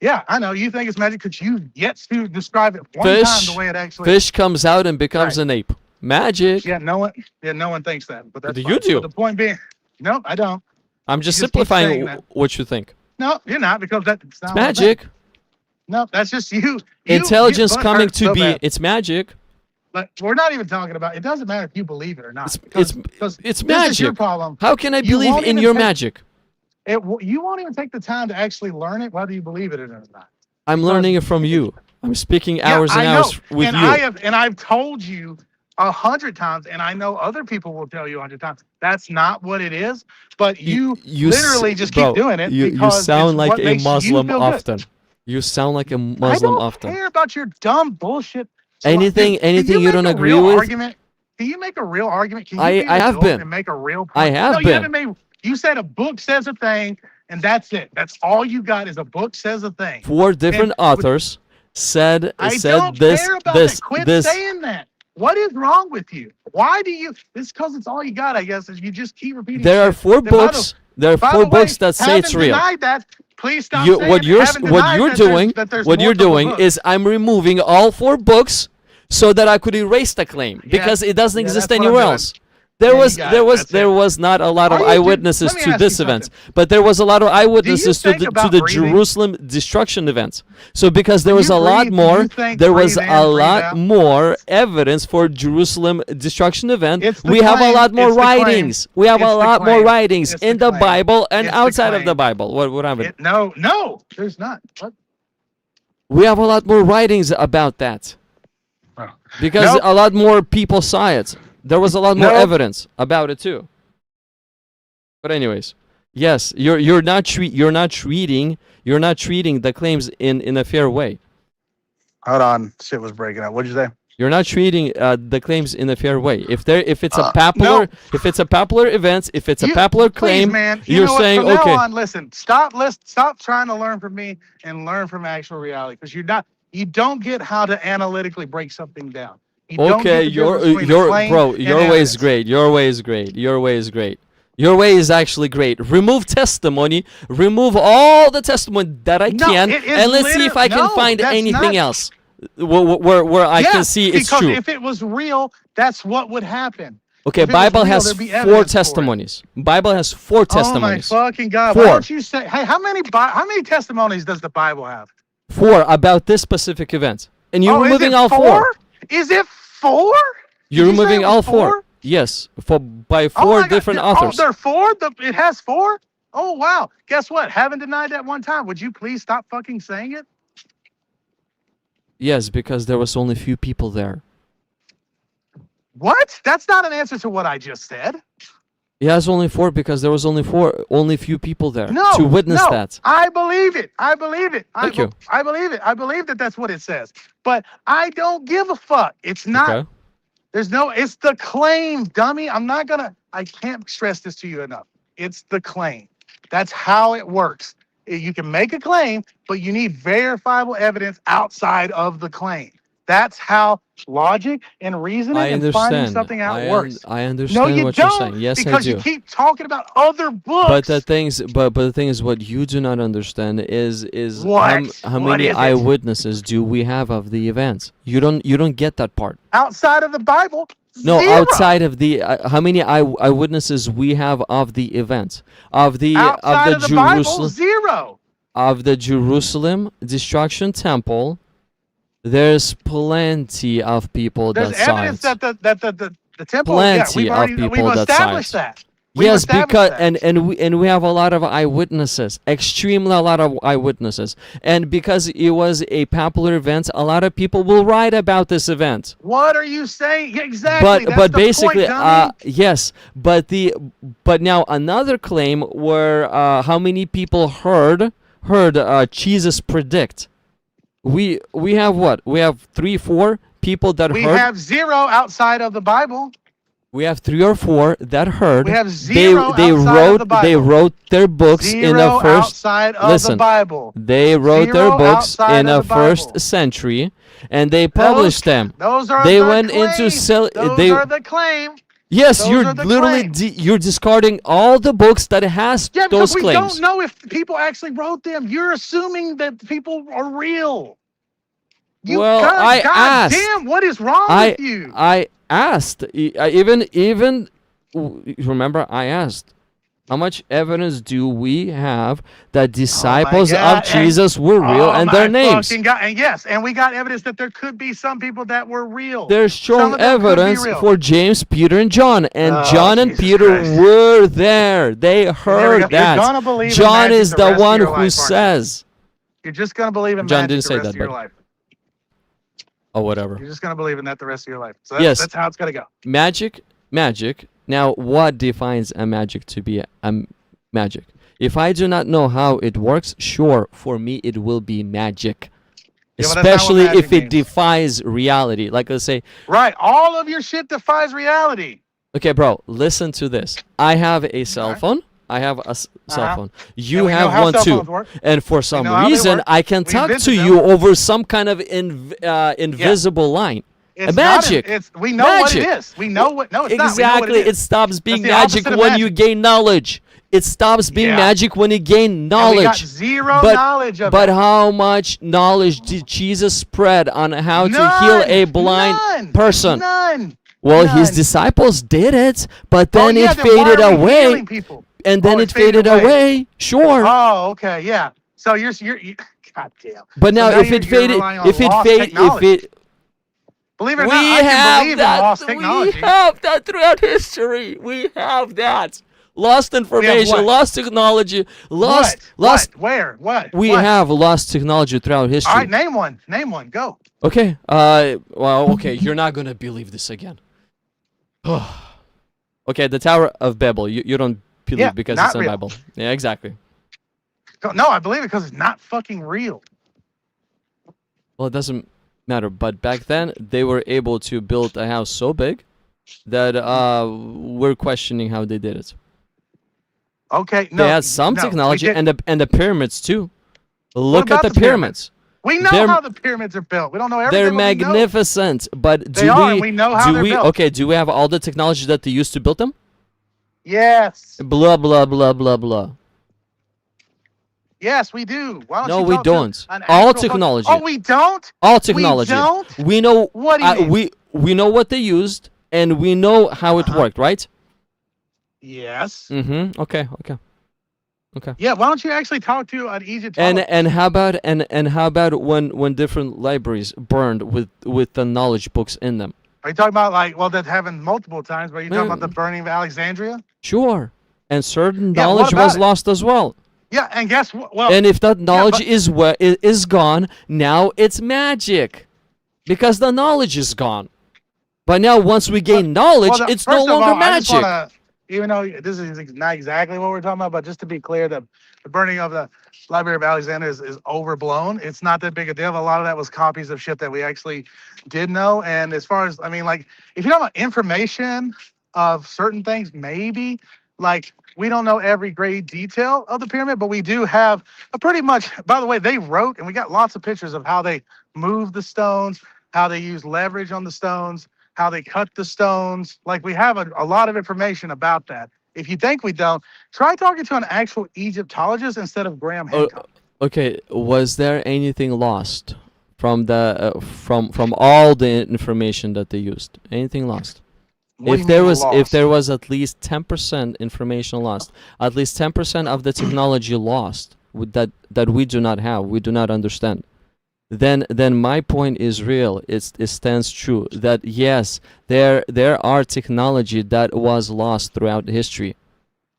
yeah, I know you think it's magic because you yet to describe it one time Fish, the way it actually. fish comes out and becomes Right. an ape. Magic. Yeah, no one thinks that. But that's Do fine. you do? But the point being, no, I don't. I'm just You just keep simplifying saying that. what you think. No, you're not because that's not It's what I think. magic. No, that's just you. Intelligence you coming butthurt to so be. bad. It's magic. But we're not even talking about. It doesn't matter if you believe it or not. It's because it's this is your magic. problem. How can I You believe won't in even your take- magic? You won't even take the time to actually learn it, whether you believe it or not. I'm Because- learning it from you. I'm speaking Yeah, hours and I know. hours with and you. I've told you 100 times, and I know other people will tell you 100 times. That's not what it is. But you literally just bro, keep doing it You because sound it's like what a makes you Muslim feel good. often. You sound like a I Muslim don't often. care about your dumb bullshit. So, Anything can you make don't a agree real with? Argument? Can you make a real argument? Can you I be an have adult been. and make a real point? I have no, been. You haven't made. You said a book says a thing, and that's it. That's all you got is a book says a thing. 4 different And authors said I said don't this care about this that. Quit this. saying that. What is wrong with you? Why do you? It's because it's all you got, I guess. Is you just keep repeating. There are shit. 4 Then by the- books. There are by 4 the way, books that say it's haven't real. denied that. Please stop You, saying what it. you're Haven't what denied you're that there's- doing that there's what more you're to the doing book. is I'm removing all 4 books so that I could erase the claim because it doesn't Yeah, exist that's what I'm anywhere doing. else. There Yeah, you was got there it. was That's there it. was not a lot of Are you- eyewitnesses let me to ask this you event, something. but there was a lot of eyewitnesses think to about the breathing? Jerusalem destruction events. So because there When was you a lot breathe, do more, you think there was breathe in, a breathe lot out? more evidence for Jerusalem destruction event. It's the We have a claim. lot more It's the claim. writings. We have It's a the lot more claim. writings It's the in the claim. Bible and It's the outside of the claim. Bible. What happened? No, there's not. What? We have a lot more writings about that. Oh. Because Nope. a lot more people saw it. There was a lot more Nope. evidence about it too. But anyways, yes, you're not treating the claims in a fair way. Hold on, shit was breaking up. What'd you say? You're not treating the claims in a fair way. If it's a No. popular event, if it's a popular Please, claim, man. You you're know what? saying From okay. now on, listen. Stop trying to learn from me and learn from actual reality because you don't get how to analytically break something down. You don't get Okay, the difference between the claim bro, and your way evidence. is great. Your way is great. Your way is great. Your way is actually great. Remove testimony. Remove all the testimony that I No, can, it is and let's see if I can no, find that's anything not- else where I can see it's because true. if it was real, that's what would happen. Okay, if it was Bible real, has there'd be 4 evidence for it. testimonies. Bible has 4 testimonies. Oh my fucking God! 4. Why don't you say? Hey, how many testimonies does the Bible have? 4 about this specific event, and you're removing all 4. Is it 4? You're Did you say removing it all was 4. Yes, by Oh 4 my God, different Oh, authors. there are 4. It has 4. Oh wow! Guess what? Haven't denied that one time. Would you please stop fucking saying it? Yes, because there was only few people there. What? That's not an answer to what I just said. Yes, only 4 because there was only few people there No, to witness no, that. I believe it. I believe it. Thank you. I believe it. I believe that that's what it says. But I don't give a fuck. It's not. Okay. There's no. It's the claim, dummy. I can't stress this to you enough. It's the claim. That's how it works. You can make a claim, but you need verifiable evidence outside of the claim. That's how logic and reasoning I and finding understand. something out works. I No, understand you what don't. you're saying. Yes, I because do. you keep talking about other books. But the thing is, what you do not understand is What? how What many is it? eyewitnesses do we have of the events? You don't get that part. outside of the Bible. No, 0. outside of the how many eyewitnesses we have of the event of the outside of the Bible, Jerusalem 0. of the Jerusalem destruction temple. There's plenty of people There's that saw evidence it. that the temple. Plenty we've of people we've that saw established it. that. Yes, established because that. and we have a lot of eyewitnesses, extremely a lot of eyewitnesses, and because it was a popular event, a lot of people will write about this event. What are you saying? Yeah, exactly. That's But the basically, point, dummy. yes, but now another claim where how many people heard Jesus predict? We have what? We have 3-4 people that We heard. have 0 outside of the Bible. We have 3 or 4 that heard. We have They 0 outside of the Bible. they wrote their books in 0 the first. outside of the Listen, Bible. they wrote their 0 books outside in of the the first Bible. century, and they published them. Those are They the went claim. into sell. Those They are the claim. yes, those you're are the literally claims. you're discarding all the books that has Yeah, those because we claims. don't know if people actually wrote them. You're assuming that people are real. Well, God, I asked. damn, what is wrong I with you? I asked. Remember, I asked. How much evidence do we have that disciples God, of Jesus were real and their names? God. And yes, and we got evidence that there could be some people that were real. There's Some strong of them could be evidence real. for James, Peter, and John. And Oh, John and Jesus Peter Christ. were there. They There we heard go. that. You're gonna believe in John magic is the the rest of one your who life, aren't you? says. You're just gonna believe in John magic didn't the say rest that, of your but- life. Oh, whatever. You're just gonna believe in that the rest of your life. So Yes. that's how it's gonna go. Magic. Now, what defines a magic to be a magic? If I do not know how it works, sure, for me it will be magic. Yeah, but that's not what Especially magic if it means. defies reality. Like, let's say, Right. All of your shit defies reality. okay, bro, listen to this. I have a cell Alright. phone. I have a cell Uh-huh. phone. And You we know have how one cell too. phones work. And for some know how they reason, work. I can We talk to invented you them. over some kind of invisible line. It's magic. Not, it's we know what Magic. it is. We know what. No, it's Exactly. not. We know what it is. stops being the magic opposite of when you magic. gain knowledge. It stops being Yeah. magic when you gain And we got knowledge. zero But- knowledge of But it. how much knowledge did Jesus spread on how to None. heal a blind None. person? None. Well, his None. disciples did it, but Oh, then yeah, it then why faded are we away, healing people? and then Oh, it faded away. Sure. Oh, okay, yeah. So you're God damn. But So now, now if you're it faded, relying on if it lost faded, if technology. it, Believe it or we not, I can have believe that. in lost We technology. have that throughout history. We have that. Lost information, what? lost technology, lost. What? Where? What? We What? have lost technology throughout history. All right, name one. Name one. Go. Okay. Well, okay. You're not gonna believe this again. Okay, the Tower of Babel. You don't believe Yeah, because not it's in the real. Bible. Yeah, exactly. No, I believe it because it's not fucking real. Well, it doesn't matter. But back then, they were able to build a house so big that we're questioning how they did it. Okay, no. They had some no, technology we didn't. and the pyramids too. Look at about the the pyramids. We know they're- how the pyramids are built. We don't know everything. They're but we know. magnificent, but They do are, we? and we know how do they're we? built. Okay, do we have all the technology that they used to build them? Yes. Blah blah blah blah blah. Yes, we do. Why don't No, you we talk to don't. an All actual technology. Oh, we don't? All technology. don't? We know. What do you mean? We know what they used, and we know how it Uh-huh. worked, right? Yes. Mm-hmm. Okay. Yeah, why don't you actually talk to an Egyptologist? And how about when different libraries burned with the knowledge books in them? Are you talking about that happened multiple times, but are you talking about the Man. burning of Alexandria? Sure. And certain Yeah, what knowledge about was it? lost as well. Yeah, and guess what? Well, And if that knowledge but- is gone, now it's magic, because the knowledge is gone. But now, once we gain knowledge, it's no first of longer all, I just magic. wanna, even though this is not exactly what we're talking about, but just to be clear, the burning of the Library of Alexandria is overblown. It's not that big a deal. A lot of that was copies of shit that we actually did know. And as far as, if you know about information of certain things, maybe, we don't know every great detail of the pyramid, but we do have a pretty much, by the way, they wrote, and we got lots of pictures of how they moved the stones, how they used leverage on the stones, how they cut the stones. We have a lot of information about that. If you think we don't, try talking to an actual Egyptologist instead of Graham Hancock. Okay, was there anything lost from the from all the information that they used? Anything lost? What do If you there mean was lost? at least 10% information lost, at least 10% of the technology lost that we do not have, we do not understand, then my point is real. It stands true that yes, there are technology that was lost throughout history.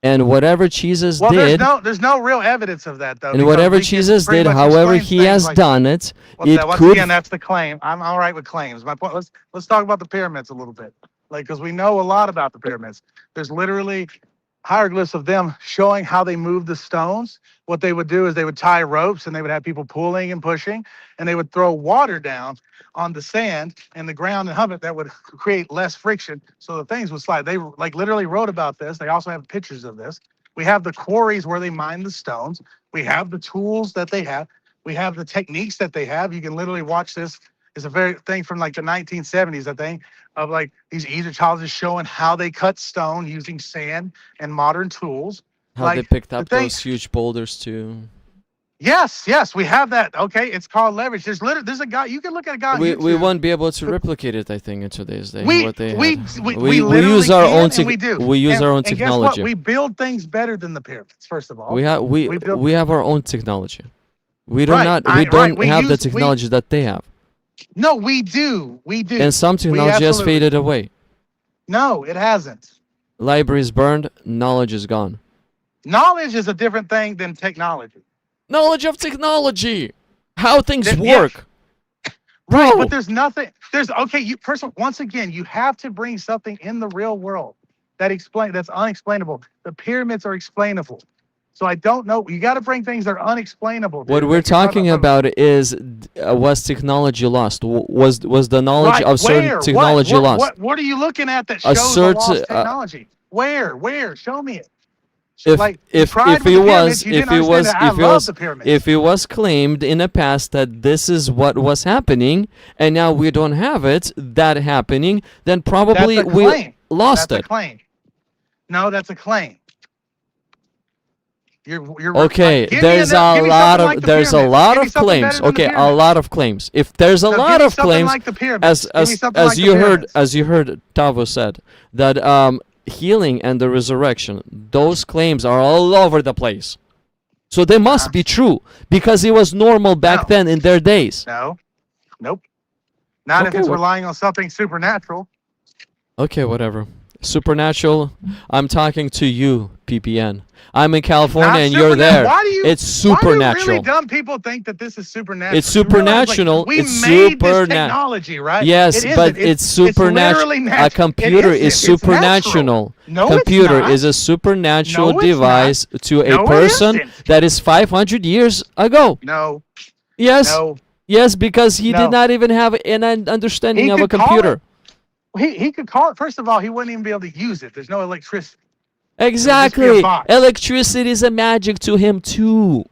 And whatever Jesus Well, did, there's no real evidence of that though. and because whatever we can Jesus pretty did, much however explain he things has like, done it, what's it that? Once could. again, that's the claim. I'm all right with claims. My point. Let's talk about the pyramids a little bit, like because we know a lot about the pyramids. There's literally hieroglyphs of them showing how they moved the stones. What they would do is they would tie ropes and they would have people pulling and pushing, and they would throw water down on the sand and the ground and hub it that would create less friction, so the things would slide. They like literally wrote about this. They also have pictures of this. We have the quarries where they mine the stones. We have the tools that they have. We have the techniques that they have. You can literally watch this. It's a very thing from like the 1970s, I think, of like these Egyptologists showing how they cut stone using sand and modern tools. How they Like picked the up thing, those huge boulders too. yes, we have that. Okay, it's called leverage. There's a guy. You can look at a guy on We YouTube. won't be able to replicate it, I think, in today's day. We what they we had. we, we literally use our can own and we do. we use and, our own and guess technology. what? We build things better than the pyramids. First of all, We have we build- we have our own technology. We do Right, not I- we don't right, we have the use- we- technology that they have. No, we do. We do. And some technology has absolutely- faded away. No, it hasn't. Libraries burned, knowledge is gone. Knowledge is a different thing than technology. Knowledge of technology. How things Yeah. work. Right, Bro. but there's nothing. There's okay. You first of all, once again, you have to bring something in the real world that's unexplainable. The pyramids are explainable. So I don't know. You got to bring things that are unexplainable. What dude. we're Like, you're talking about is was technology lost? Was the knowledge Right, of certain where? technology what, lost? What are you looking at that A shows the certain, lost technology? Where? Show me it. If Like, if tried if with it the pyramids, was you if didn't it understand was that. I if it love was the pyramids. if it was claimed in the past that this is what was happening and now we don't have it that happening, then probably That's a we claim. lost That's it. a claim. No, that's a claim. You're Okay, like, give me there's ano- a give me lot something of like the there's a pyramids. lot Give me of something claims. better than the Okay, a pyramids. lot of claims. If there's a No, lot give me of something claims, like the pyramids. Give me something as like the you heard pyramids. as you heard Tavo said that healing and the resurrection, those claims are all over the place. So they must be true because it was normal back No. then in their days. No, nope. Not if Okay, it's what- relying on something supernatural. Okay, whatever. Supernatural. I'm talking to you, PPN. I'm in California Not and you're supernatural. there. Why do you? It's Why do supernatural. really dumb people think that this is supernatural? It's You realize, like, supernatural. we It's made this superna- technology, right? Yes, It but isn't. it's supernatural. literally A natural. computer It is isn't. It's natural. supernatural. No, Computer it's not. is a supernatural No, it's device to a No, it person isn't. that is 500 years ago. No, Yes, no. yes, because he No. did not even have an understanding He of a could call computer. He could call it. First of all, he wouldn't even be able to use it. There's no electricity. Exactly. box. Electricity is a magic to him too.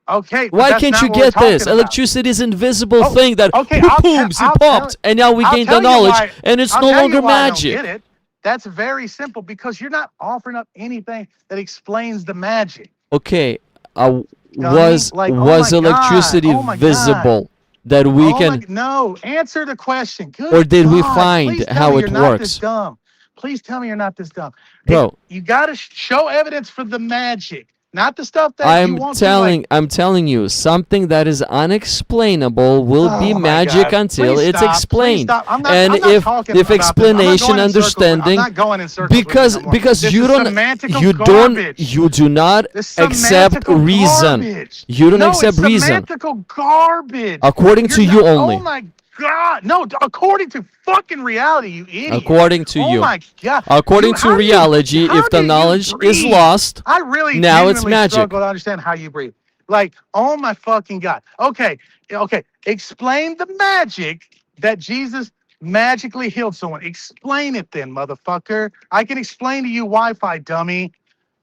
Okay. but Why that's can't not you what we're get this? talking about. Electricity is an invisible Oh, thing that okay, booms, I'll it tell popped, it. and now we I'll gain the tell you knowledge, why- and it's I'll no tell you longer why I don't magic. get it. That's very simple because you're not offering up anything that explains the magic. Okay, Dummy. was Like, oh was my God, electricity oh my God. visible that we Oh can? no, answer the question. Good Or did we God, find please tell how me it you're not this works? dumb. Please tell me you're not this dumb. Bro. You got to show evidence for the magic, not the stuff that you I'm want telling you, something that is unexplainable will be Oh my magic God. until Please it's stop. Please explained. stop. I'm not- And I'm not if talking about this. I'm not explanation, going in circles. understanding, I'm not going in circles with you because no more. because This you is don't semantical you don't garbage. you do not This accept semantical reason. garbage. You don't No, accept it's reason. semantical garbage. According to You're you not- only. Oh my God! No, according to fucking reality, you idiot. According to oh you. my God! According You- to how do you- reality, how if the do you knowledge is breathe? lost, I really now it's genuinely magic. struggle to understand how you breathe. Like, oh my fucking God. Okay. Explain the magic that Jesus magically healed someone. Explain it then, motherfucker. I can explain to you Wi-Fi, dummy.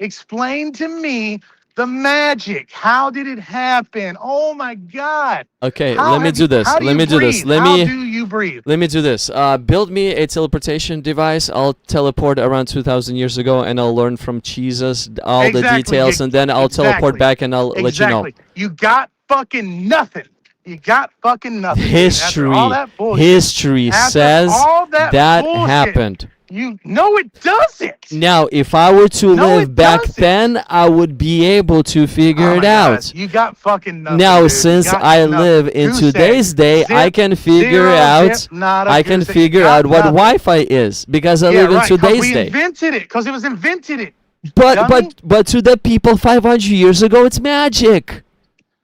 Explain to me the magic. How did it happen? Oh my God. okay, How let me have do you- this. how do Let you me do this. breathe? Let How me do you breathe? let me do this. Build me a teleportation device. I'll teleport around 2,000 years ago, and I'll learn from Jesus all the Exactly, details, and then I'll teleport exactly. back, and I'll let you know. Exactly. You got fucking nothing. You got fucking nothing. dude. After History, all that bullshit. history After says all that bullshit. happened. No, it doesn't. Now, if I were to No, live it back doesn't. then, I would be able to figure Oh it my God, out. You got fucking nothing. Now, dude. You since got I nothing. live in Goose today's egg. day, I Zip, can figure zero, out. zip, nada, I can goose egg. figure Got out what nothing. Wi-Fi is because I Yeah, live in right, 'cause today's we day. invented it because it was invented it. Dummy. but to the people 500 years ago, it's magic.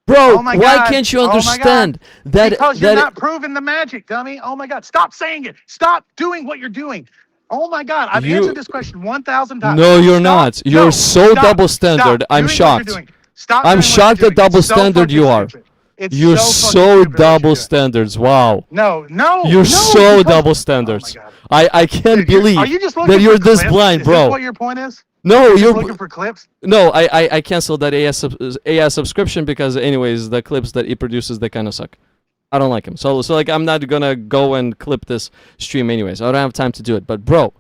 Bro, Oh my why God. can't you Oh my God. understand that Because you're that not proving the magic, dummy. Oh my God. Stop saying it. Stop doing what you're doing. Oh my God. I've you answered this question 1,000 times. No, you're Stop. not. You're No. so Stop. double standard. Stop I'm doing what you're shocked. doing. Stop I'm doing what you're shocked at doing. double It's so standard fucking you are. stupid. It's You're so fucking so stupid what you're double doing. standards. Wow. No, You're no, so because- double Oh my standards. God. I can't Dude, are believe you just looking that you're for this clips? blind, Is bro. this what your point is? No, You're you're just looking for clips? No, I canceled that AI subscription because anyways the clips that he produces, they kind of suck. I don't like him. So like I'm not gonna go and clip this stream anyways. I don't have time to do it. But bro,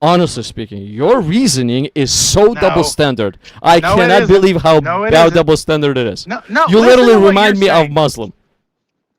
honestly speaking, your reasoning is so double standard. I No, it cannot isn't. believe how No, it isn't. double standard it is. No, You listen literally to what remind me you're of saying. Muslim.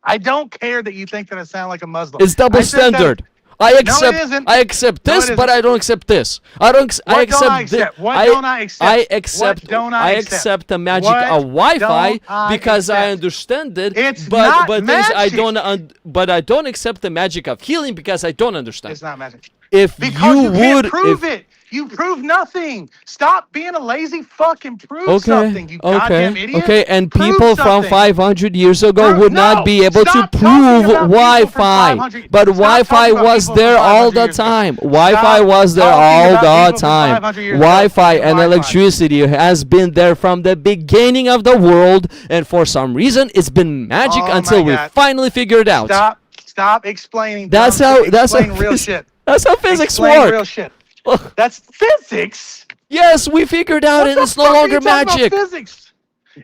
I don't care that you think that I sound like a Muslim. It's double I said that- standard. I accept. I accept No, it this, isn't. but I don't accept this. I don't. I What don't I accept. thi- accept? What don't I accept? I What accept. don't I I accept the magic What of Wi-Fi don't I because I accept? understand it. It's but not but things I magic. don't. But I don't accept the magic of healing because I don't understand. It's not magic. If Because you you can't would, prove if, it. You prove nothing. Stop being a lazy fucking prove okay, something, you goddamn okay, idiot. okay, and Prove people from something. 500 years ago would No, not be able to stop talking prove about people from Wi-Fi, 500 but stop Wi-Fi talking about was people from there all 500 the years ago. time. Wi-Fi Stop was there talking all about the people from time. 500 years ago. Wi-Fi and Wi-Fi. electricity has been there from the beginning of the world, and for some reason, it's been magic Oh my until we God. finally figured it out. Stop explaining. That's dumb how. shit. That's how. Explain real phys- shit. That's how physics Explain work. real shit. Ugh. That's physics. Yes, we figured out, What and the it's no fuck are longer you talking about magic. Physics.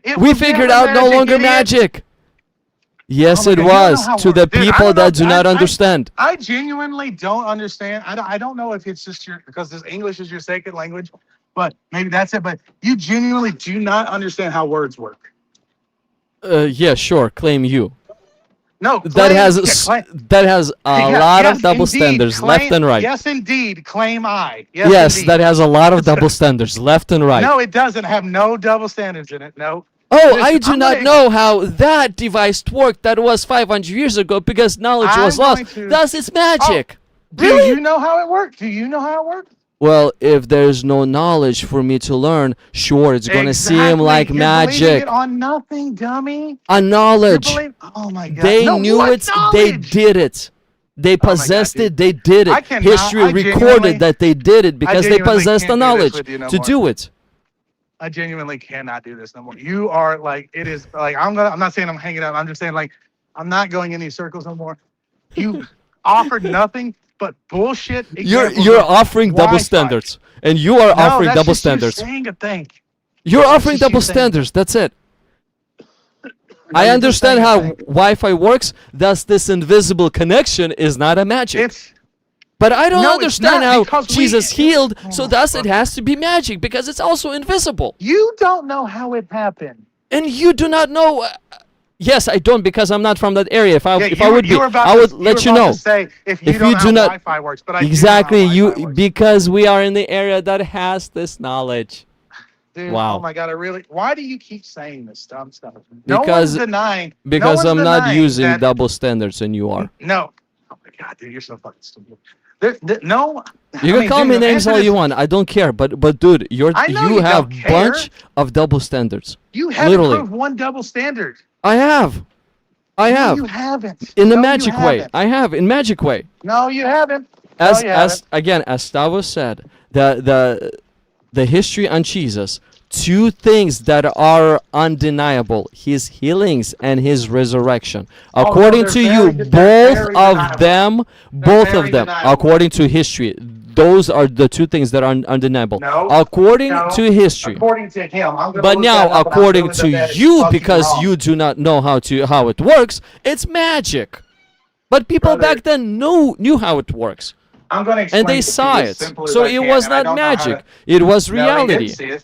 It We was figured never out no longer idiot. magic. Yes, Oh my it God, you don't know was how to it the works. Dude, I people don't know- that do not understand. I genuinely don't understand. I don't know if it's just because this English is your second language, but maybe that's it. But you genuinely do not understand how words work. Yeah, sure. Claim you. No, That claim- has yeah, s- claim- that has a yeah, lot yes, of double indeed, standards claim- left and right. Yes, indeed. Claim I. Yes, Yes, indeed. that has a lot of double standards left and right. No, it doesn't have no double standards in it. No. Oh, Listen, I do I'm not gonna- know how that device worked. That was 500 years ago because knowledge I'm was lost. going to- Thus, it's magic. Do Really? you know how it works? Do you know how it works? Well, if there's no knowledge for me to learn, sure, it's gonna seem like You're believing magic. it on nothing, dummy. A knowledge. Oh my God. They No, knew what it. They knowledge? did it. They God, possessed dude. it. They did I it. cannot- History I recorded genuinely- that they did it because they genuinely possessed the can't do this knowledge with you no to more. do it. I genuinely cannot do this no more. You are like, it is like, I'm not saying I'm hanging up. I'm just saying like, I'm not going in these circles no more. You offered nothing but bullshit. You're examples you're of offering double Wi-Fi. standards, and you are No, offering that's double just you standards. saying a thing. You're offering just you double saying standards. That's it. No, I you're just understand saying a how thing. Wi-Fi works. Thus, this invisible connection is not a magic. It's But I don't No, it's understand not, how because we- Jesus healed, so Oh, thus it fuck. has to be magic because it's also invisible. you don't know how it happened. And you do not know. Yes, I don't because I'm not from that area. If I Yeah, if you I were- would be, you were about I to- would you let were you about know. to say if you If don't you know do how not- Wi-Fi works, but I do know how Exactly, Wi-Fi works. because we are in the area that has this knowledge. Dude, Wow. oh my God, why do you keep saying this dumb stuff? No Because- one's denying. Because no I'm one's not denying using that, double standards, and you are. No. Oh my God, dude, you're so fucking stupid. No. You can call me names all you want. I don't care. But dude, I know you you have don't care. bunch of double standards. You haven't Literally. proved one double standard. I have. I No, have. you haven't. In the No, you magic way. haven't. I have in magic way. No, you haven't. As no, you haven't. as Stavros said, the history on Jesus, two things that are undeniable: his healings and his resurrection. Oh, no, According they're to very- you, they're both very of deniable. them, very deniable. according to history, those are the two things that are undeniable. No, according no, to history. According to him, I'm gonna But look now, that up, and I'm according willing to bet it's you, fucking because wrong. you do not know how it works, it's magic. But people Brother. back then knew how it works, I'm going to explain and they it to saw you it. as simple as So I it can, was and I not don't know how magic; to- it was No, they didn't reality. see it.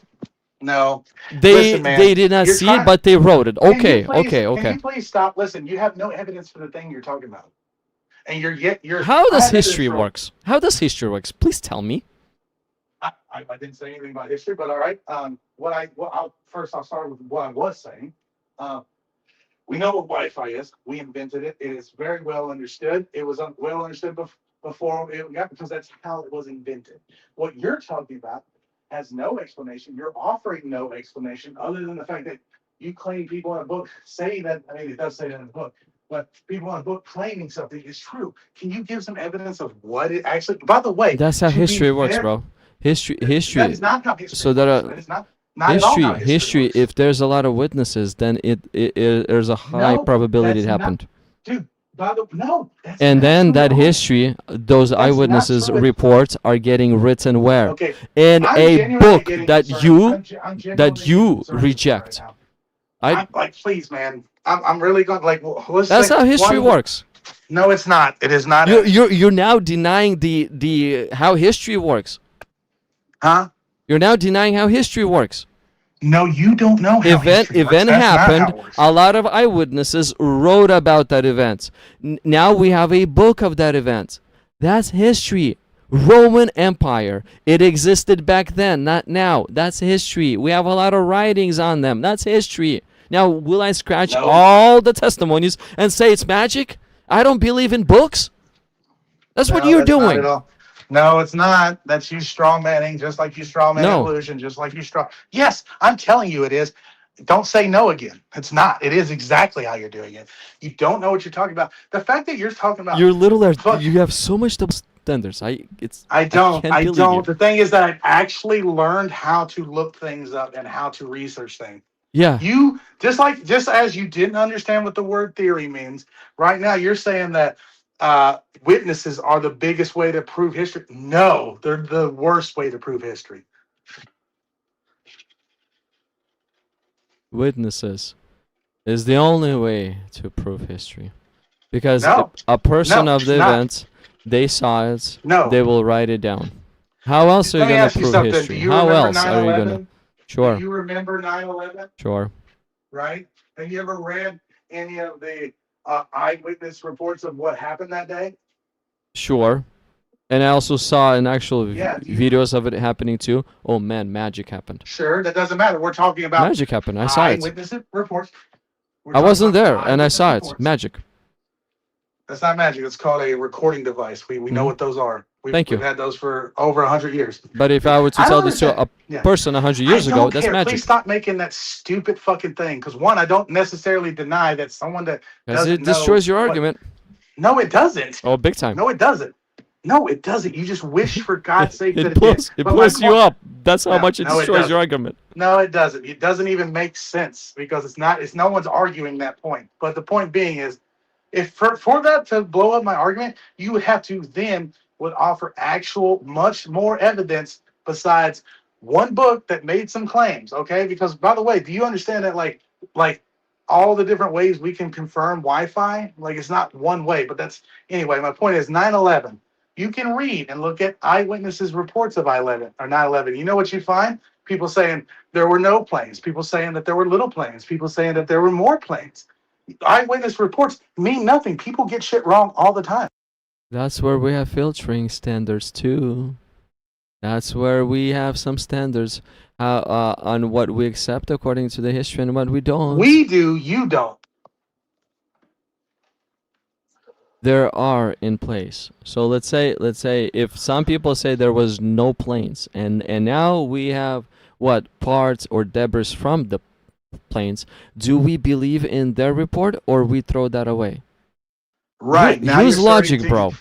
No. They Listen, man, they did not you're see trying- it, but they wrote it. Can you Okay, please- Can okay. you please stop? Listen, you have no evidence for the thing you're talking about, and you're. How I does had this history from- works? How does history works? Please tell me. I didn't say anything about history, but all right. I'll start with what I was saying. We know what Wi-Fi is. We invented it. It is very well understood. It was well understood before it got, because that's how it was invented. What you're talking about has no explanation. You're offering no explanation other than the fact that you claim people in a book say that. I mean, it does say that in the book, but people in a book claiming something is true. Can you give some evidence of what it actually? By the way, That's how to be history works, fair, bro. History. that is not how history So that works. That is not at all how history. works. If there's a lot of witnesses, then there's a high No, probability it that's not- happened. Dude, no, that's And then that absolutely wrong. history, those That's not eyewitnesses true. reports are getting written where? Okay, In I'm a genuinely book getting that concerned. you I'm genuinely getting you concerned with reject. right now. I. I'm like, please, man. I'm really going like. Let's That's say how history one- works. No, it's not. It is not. You're now denying the how history works. Huh? You're now denying how history works. No, you don't know how Event history works. event That's not how happened. it works. A lot of eyewitnesses wrote about that event. Now we have a book of that event. That's history. Roman Empire. It existed back then, not now. That's history. We have a lot of writings on them. That's history. Now, will I scratch No. all the testimonies and say it's magic? I don't believe in books. That's what No, you're that's not doing. at all. No, it's not. That's you strawmanning, just like you strawman No. illusion, just like you straw. Yes, I'm telling you it is. Don't say no again. It's not. It is exactly how you're doing it. You don't know what you're talking about. The fact that you're talking about You're little. Fuck. You have so much double standards. I don't. can't I believe don't. you. The thing is that I actually learned how to look things up and how to research things. Yeah. You just as you didn't understand what the word theory means, right now you're saying that witnesses are the biggest way to prove history. No, they're the worst way to prove history. Witnesses is the only way to prove history, because No. a person No, of the it's not. event, they saw it, No. they will write it down. How else are you Let me gonna ask you prove something. history? Do you How remember else are you 9/11? gonna? Sure, Do you remember 9/11? sure. Right? Have you ever read any of the eyewitness reports of what happened that day? Sure. And I also saw an actual Yeah, videos of it happening too. Oh man, magic happened. Sure, that doesn't matter. We're talking about Magic happened. I saw it. eyewitness reports. We're I talking wasn't about there, and I eyewitness saw it. reports. Magic. That's not magic. It's called a recording device. We know Mhm. what those are. Thank you. We've had those for over 100 years. But if I were to I tell don't this to a understand. Yeah. person 100 years I ago, don't that's care. magic. Please stop making that stupid fucking thing. Because one, I don't necessarily deny that someone that Because doesn't it destroys know your what- argument. No, it doesn't. Oh, big time. No, it doesn't. No, it doesn't. You just wish for God's sake that It it blows, did. it But my blows you point- up. That's how No, much it no, it destroys your doesn't. argument. No, it doesn't. It doesn't even make sense because it's not. It's no one's arguing that point. But the point being is, if for that to blow up my argument, you would have to then would offer actual much more evidence besides one book that made some claims. Okay, because by the way, do you understand that like all the different ways we can confirm Wi-Fi? Like it's not one way, but that's anyway. My point is 9/11. You can read and look at eyewitnesses' reports of 9/11 or 9/11. You know what you find? People saying there were no planes. People saying that there were little planes. People saying that there were more planes. Eyewitness reports mean nothing. People get shit wrong all the time. That's where we have filtering standards too. That's where we have some standards on what we accept according to the history and what we don't. We do, you don't. There are in place. So let's say if some people say there was no planes and now we have what parts or debris from the planes, do we believe in their report or we throw that away? Right. Now Use you're starting logic, to- bro.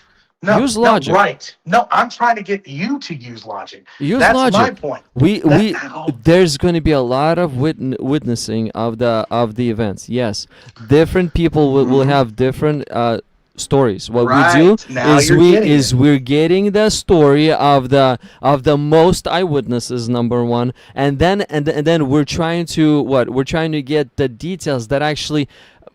No, Use no, logic. right. No, I'm trying to get you to use logic. Use That's logic. my point. Ow. There's going to be a lot of witnessing of the events. Yes, different people will have different stories. What Right. we do Now is you're getting it. we're getting the story of the most eyewitnesses, number one, and then we're trying to we're trying to get the details that actually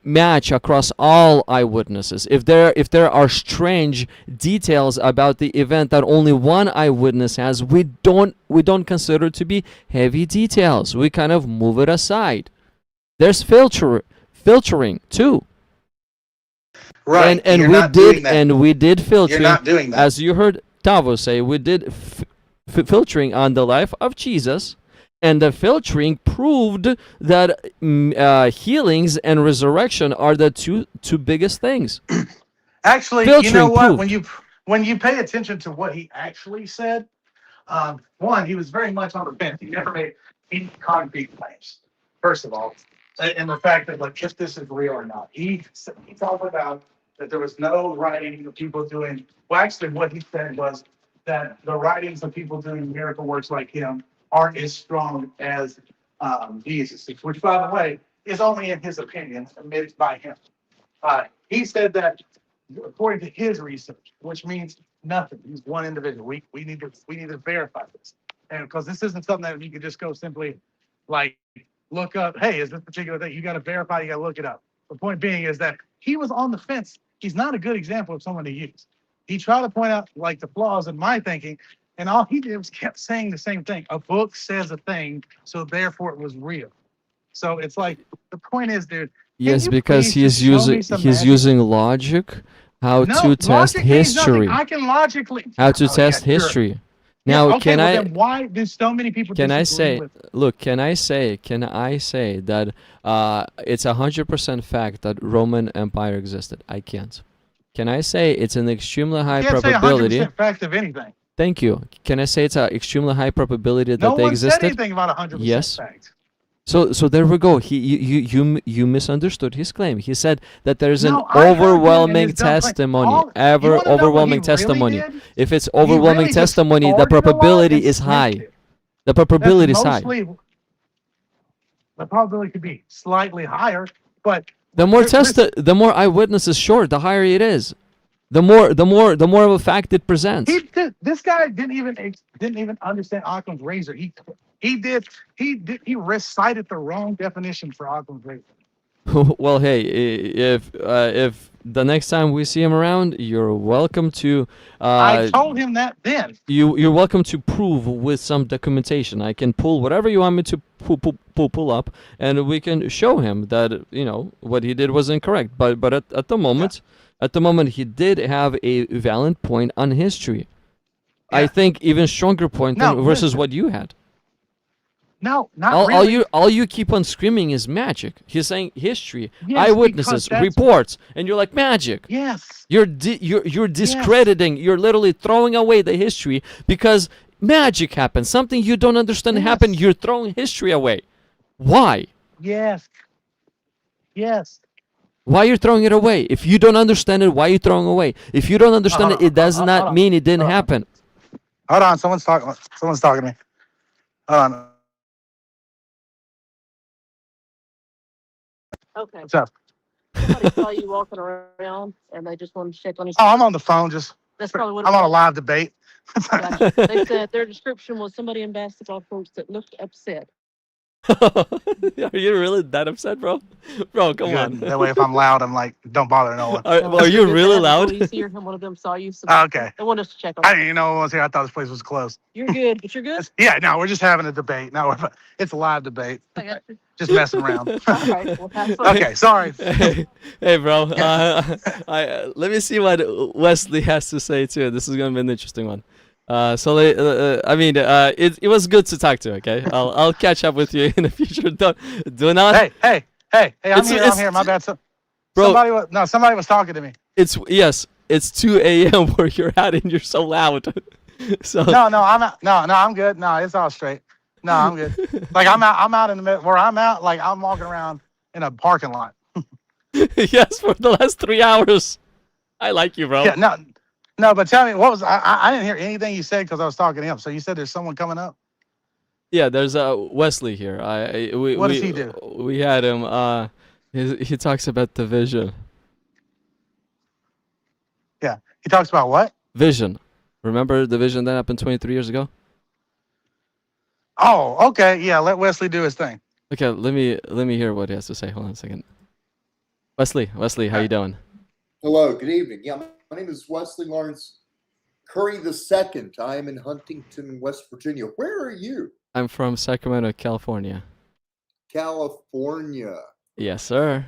match across all eyewitnesses. If there are strange details about the event that only one eyewitness has, we don't consider to be heavy details. We kind of move it aside. There's filtering too. Right. And You're we not doing did that. we did filtering. You're not doing that. As you heard Tavo say, we did filtering on the life of Jesus. And the filtering proved that healings and resurrection are the two biggest things. Actually, Filtering you know what? proved. When you pay attention to what he actually said, One, he was very much on the fence. He never made any concrete claims. First of all, and the fact that like if this is real or not, he talked about that there was no writing of people doing. Well, actually, what he said was that the writings of people doing miracle works like him aren't as strong as Jesus, which, by the way, is only in his opinion, admitted by him. He said that according to his research, which means nothing. He's one individual. We need to verify this, and because this isn't something that you could just go simply like look up. Hey, is this particular thing? You got to verify. You got to look it up. The point being is that he was on the fence. He's not a good example of someone to use. He tried to point out like the flaws in my thinking, and all he did was kept saying the same thing. A book says a thing, so therefore it was real. So it's like the point is, dude. Yes, because he's using logic, how to test history. I can logically how to test history. Now, okay, can I? Then why do so many people? Can I say? With Look, can I say that it's 100% fact that Roman Empire existed? I can't. Can I say it's an extremely high probability? Say 100% fact of anything. Thank you. Can I say it's an extremely high probability that they existed? No one said anything about 100% fact. So there we go. You misunderstood his claim. He said that there's an overwhelming testimony. Overwhelming testimony. If it's overwhelming testimony, the probability is high. The probability is high. The probability could be slightly higher, but the more eyewitnesses, sure, the higher it is. The more of a fact it presents. This guy didn't even understand Occam's razor. He recited the wrong definition for Occam's razor. Well, hey, if the next time we see him around, you're welcome to. I told him that then. You're welcome to prove with some documentation. I can pull whatever you want me to pull up, and we can show him that what he did was incorrect. But at the moment. Yeah. At the moment, he did have a valid point on history. Yeah. I think even stronger point versus what you had. No, not really. All you keep on screaming is magic. He's saying history, eyewitnesses, reports, and you're like magic. Yes. You're discrediting. Yes. You're literally throwing away the history because magic happened. Something you don't understand happened. You're throwing history away. Why? Yes. Yes. Why you're throwing it away? If you don't understand it, why are you throwing it away? If you don't understand it, it does not mean it didn't happen. Hold on, someone's talking to me. Hold on. Okay. What's up? Somebody saw you walking around, and they just wanted to check on you. Oh, I'm on the phone. That's probably what I'm on a live debate. Gotcha. They said their description was somebody in basketball shorts that looked upset. Are you really that upset, bro? Bro, come on. That way, if I'm loud, I'm like, don't bother no one. Are you really loud? One of them saw you. So okay. They wanted us to check on. I didn't even know one was here. I thought this place was closed. You're good, but you're good. Yeah, no, we're just having a debate. No, it's a live debate. I got you. Just messing around. Right, well, okay, sorry. Hey, bro. Let me see what Wesley has to say too. This is gonna be an interesting one. It was good to talk to. Okay, I'll catch up with you in the future. Do not. Hey! I'm here. My bad. Bro, somebody was talking to me. It's 2 a.m. where you're at and you're so loud. So no, I'm good. No, it's all straight. No, I'm good. Like I'm out in the middle where I'm at. Like I'm walking around in a parking lot. Yes, for the last 3 hours. I like you, bro. Yeah, no, but tell me what was I didn't hear anything you said because I was talking to him. So you said there's someone coming up. Yeah, there's Wesley here. What does he do? We had him. He talks about the vision. Yeah, he talks about what? Vision. Remember the vision that happened 23 years ago? Oh, okay. Yeah, let Wesley do his thing. Okay, let me hear what he has to say. Hold on a second. Wesley, how you doing? Hello, good evening. Yeah, my name is Wesley Lawrence Curry II. I am in Huntington, West Virginia. Where are you? I'm from Sacramento, California. California. Yes, sir.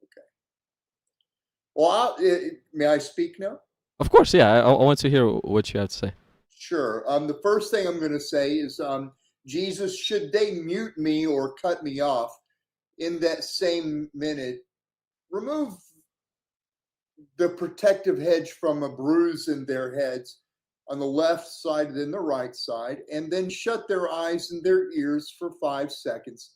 Okay. Well, may I speak now? Of course, yeah. I want to hear what you have to say. Sure. The first thing I'm going to say is, Jesus, should they mute me or cut me off in that same minute, remove the protective hedge from a bruise in their heads. on the left side, then the right side, and then shut their eyes and their ears for 5 seconds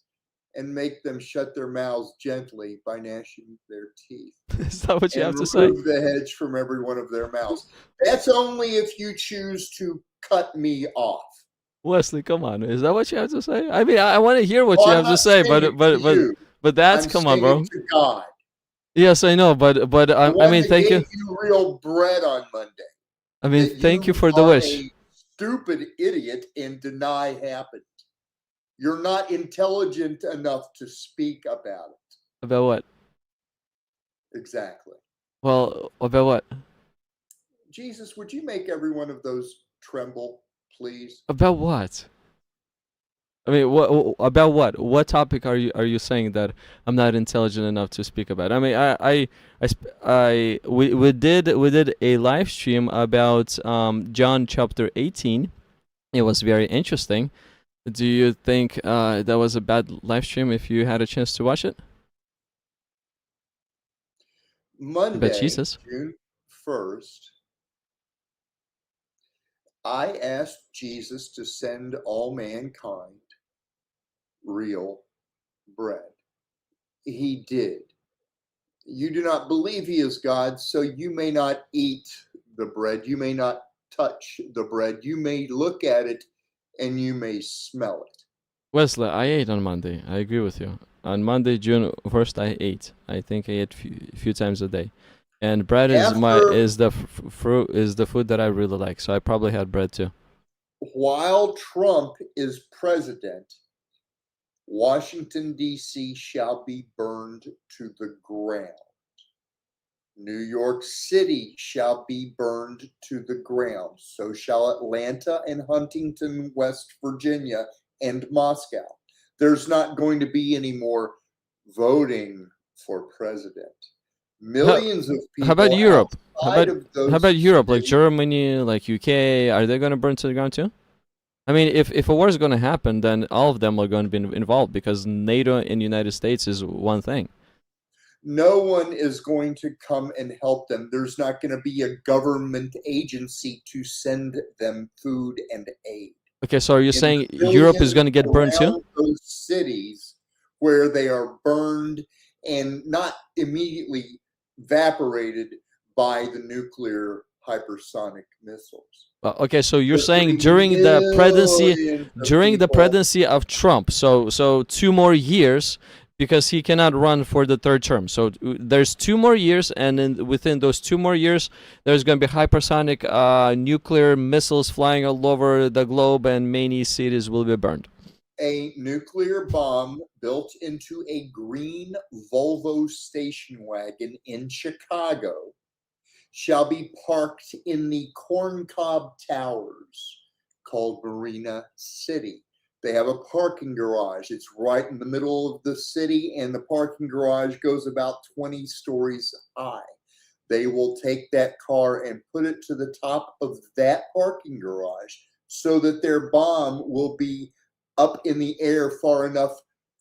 and make them shut their mouths gently by gnashing their teeth Is that what you and have to say? remove the hedge from every one of their mouths. That's only if you choose to cut me off. Wesley, come on. Is that what you have to say? I mean, I want to hear what Well, you I'm have to not say, saying it to you. but that's I'm come on, saying bro. it to God. Yes, I know, but The I one mean, that thank you. gave you real bread on Monday. I mean, That thank you for the are wish. a stupid idiot and deny happened. You're not intelligent enough to speak about it. About what? Exactly. Well, about what? Jesus, would you make every one of those tremble, please? About what? I mean, what about what? What topic are you saying that I'm not intelligent enough to speak about? I mean, we did a live stream about John chapter 18. It was very interesting. Do you think that was a bad live stream if you had a chance to watch it? Monday, Jesus. June 1st, I asked Jesus to send all mankind real bread. He did. You do not believe he is God, so you may not eat the bread. You may not touch the bread. You may look at it and you may smell it. Wesley, I ate on Monday. I agree with you. On Monday, June 1st, I ate. I think I ate few times a day. And bread is the food that I really like. So I probably had bread too. While Trump is president, Washington, D.C. shall be burned to the ground. New York City shall be burned to the ground. So shall Atlanta and Huntington, West Virginia, and Moscow. There's not going to be any more voting for president. Millions of people. How about Europe? How about Europe, like cities, Germany, like UK? Are they going to burn to the ground too? I mean, if a war is going to happen, then all of them are going to be involved because NATO and United States is one thing. no one is going to come and help them. There's not going to be a government agency to send them food and aid. Okay, so are you And saying the Europe is going to get burned around too? those cities where they are burned and not immediately evaporated by the nuclear hypersonic missiles. Okay, so you're There's saying gonna be during the millions of people. presidency of Trump, so 2 more years, because he cannot run for the 3rd term. So there's 2 more years, and within those 2 more years, there's going to be hypersonic nuclear missiles flying all over the globe, and many cities will be burned. A nuclear bomb built into a green Volvo station wagon in Chicago shall be parked in the Corncob Towers called Marina City. They have a parking garage. It's right in the middle of the city, and the parking garage goes about 20 stories high. They will take that car and put it to the top of that parking garage so that their bomb will be up in the air far enough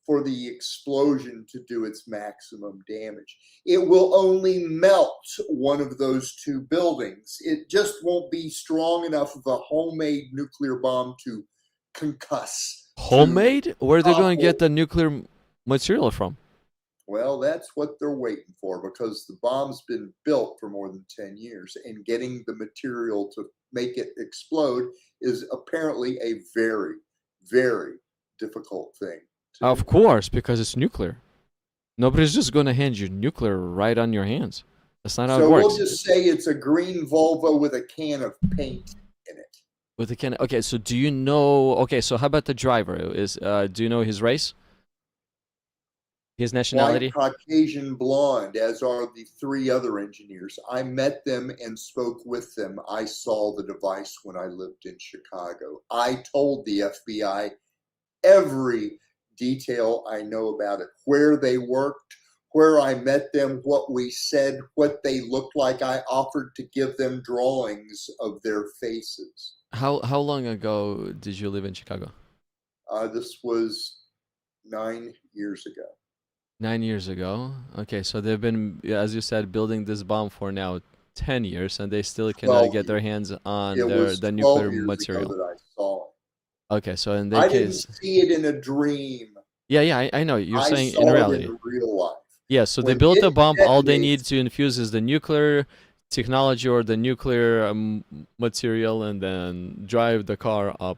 for the explosion to do its maximum damage. It will only melt one of those 2 buildings. It just won't be strong enough of a homemade nuclear bomb to concuss. Homemade? Where are they going to get topple. the nuclear material from? Well, that's what they're waiting for, because the bomb's been built for more than 10 years, and getting the material to make it explode is apparently a very, very difficult thing. Of course, because it's nuclear. Nobody's just going to hand you nuclear right on your hands. That's not how it So works. we'll just say it's a green Volvo with a can of paint in it. With the can. Okay, so do you know? Okay, so how about the driver? Do you know his race? His nationality? White, Caucasian, blonde, as are the 3 other engineers. I met them and spoke with them. I saw the device when I lived in Chicago. I told the FBI every detail I know about it, where they worked, where I met them, what we said, what they looked like. I offered to give them drawings of their faces. How long ago did you live in Chicago? This was 9 years ago. 9 years ago. Okay, so they've been, as you said, building this bomb for now 10 years, and they still cannot 12 get their years. hands on It was the 12 nuclear years material. ago that I saw it. Okay, so in I that didn't case, see it in a dream. yeah, I know. You're I saying saw in it reality. in real life. Yeah, so they When built a it bomb. All they detonates- need to infuse is the nuclear technology or the nuclear material, and then drive the car up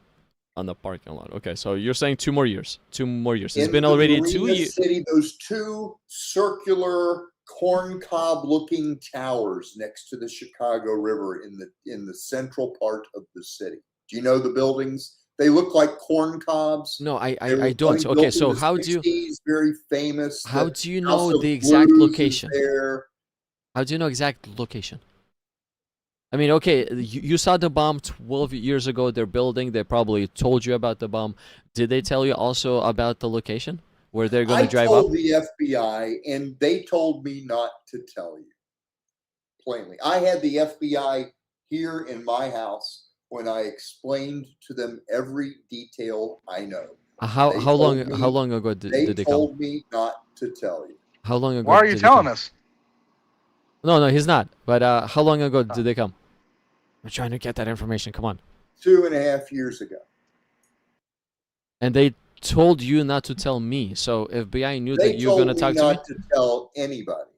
on the parking lot. Okay, so you're saying 2 more years. 2 more years. It's in been the already Marina 2 years. City, those two circular corncob-looking towers next to the Chicago River in the central part of the city. Do you know the buildings? They look like corn cobs. No, They I were don't. built Okay, in so the how do you 60s, very famous. how The do you House know of the exact Blues is location? there. How do you know exact location? I mean, okay, you saw the bomb 12 years ago. They're building. They probably told you about the bomb. Did they tell you also about the location where they're going I to drive told up? the FBI, and they told me not to tell you. Plainly, I had the FBI here in my house when I explained to them every detail I know. How They how long told me- how long ago did They they come? told me not to tell you. How long ago? Why are you did they telling come? us? No, he's not. But how long ago did they come? I'm trying to get that information. Come on. 2.5 years ago. And they told you not to tell me. So FBI knew They that you were told going to me talk to me. not to tell anybody.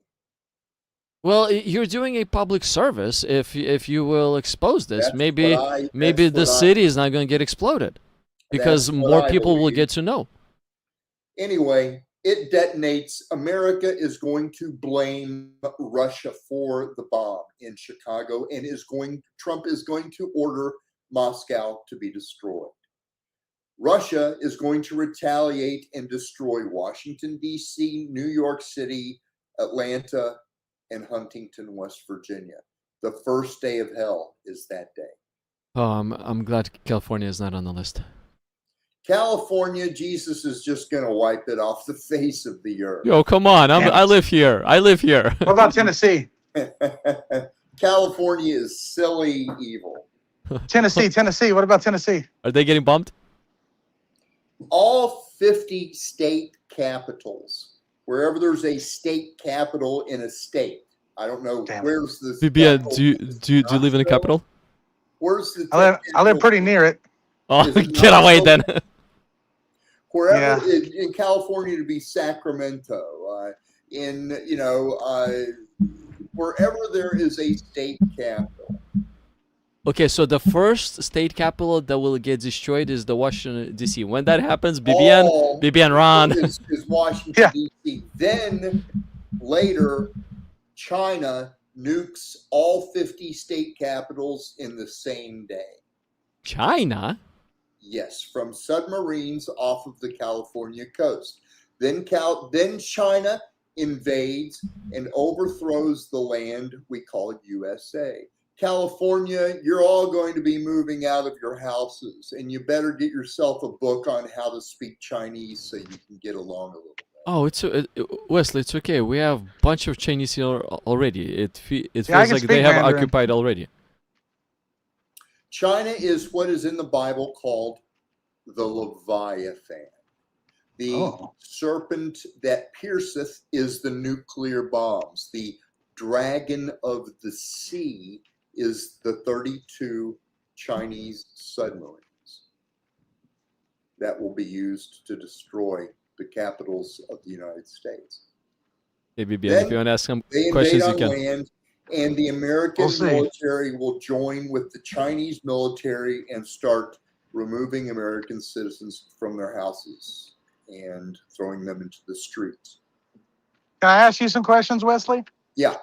Well, you're doing a public service if you will expose this. That's Maybe what I- maybe that's the what I- city is not going to get exploded because That's what more I people will believe. get to know. Anyway, it detonates. America is going to blame Russia for the bomb in Chicago, and Trump is going to order Moscow to be destroyed. Russia is going to retaliate and destroy Washington, D.C., New York City, Atlanta, and Huntington, West Virginia. The first day of hell is that day. Oh, I'm glad California is not on the list. California, Jesus is just going to wipe it off the face of the earth. Yo, come on! I Yes. live here. I live here. What about Tennessee? California is silly evil. Tennessee. What about Tennessee? Are they getting bombed? All 50 state capitals, wherever there's a state capital in a state. I don't know Damn. where's the Bibia, capital. do you live in the capital? Where's the I live pretty near it. Oh, Is it get not away so- then. wherever in California to be Sacramento, wherever there is a state capital. Okay, so the first state capital that will get destroyed is the Washington D.C. When that happens, Bibian, run. Is Washington Yeah. D.C. Then later, China nukes all 50 state capitals in the same day. China? Yes, from submarines off of the California coast. Then China invades and overthrows the land we call USA. California, you're all going to be moving out of your houses, and you better get yourself a book on how to speak Chinese so you can get along a little bit. Oh, Wesley, it's okay. We have a bunch of Chinese here already. It feels Yeah, I can like they speak have Mandarin. occupied already. China is what is in the Bible called the Leviathan. The serpent that pierceth is the nuclear bombs. The dragon of the sea is the 32 Chinese submarines that will be used to destroy the capitals of the United States. Hey, Bibian, Then if you want to ask some They invade questions, you on can. land, and the American We'll see. military will join with the Chinese military and start removing American citizens from their houses and throwing them into the streets. Can I ask you some questions, Wesley? Yeah.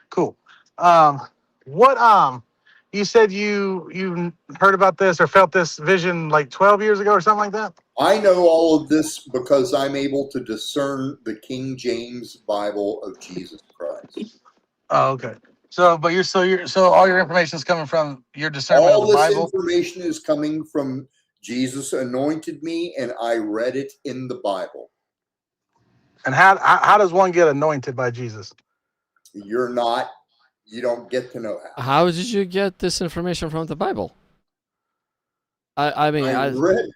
Cool. You said you heard about this or felt this vision like 12 years ago or something like that? I know all of this because I'm able to discern the King James Bible of Jesus Christ. Oh, okay. So all your information is coming from your discernment All of the this Bible. information is coming from Jesus anointed me, and I read it in the Bible. And how does one get anointed by Jesus? You don't get to know how. How did you get this information from the Bible? I mean, I read it.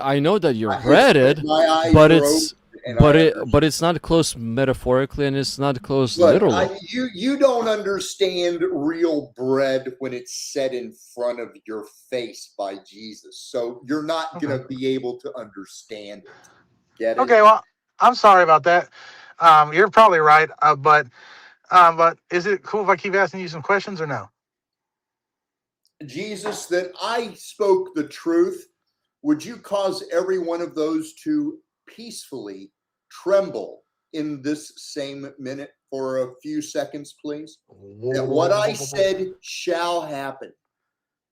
I know that you I read just it, put my eyes but were it's open and But I it's not close metaphorically, and it's not close Look, literally. you don't understand real bread when it's set in front of your face by Jesus. So you're not going to be able to understand it. Get it? Okay, well, I'm sorry about that. You're probably right, but is it cool if I keep asking you some questions or no? Jesus, that I spoke the truth, would you cause every one of those to peacefully tremble in this same minute for a few seconds, please? That what I said shall happen.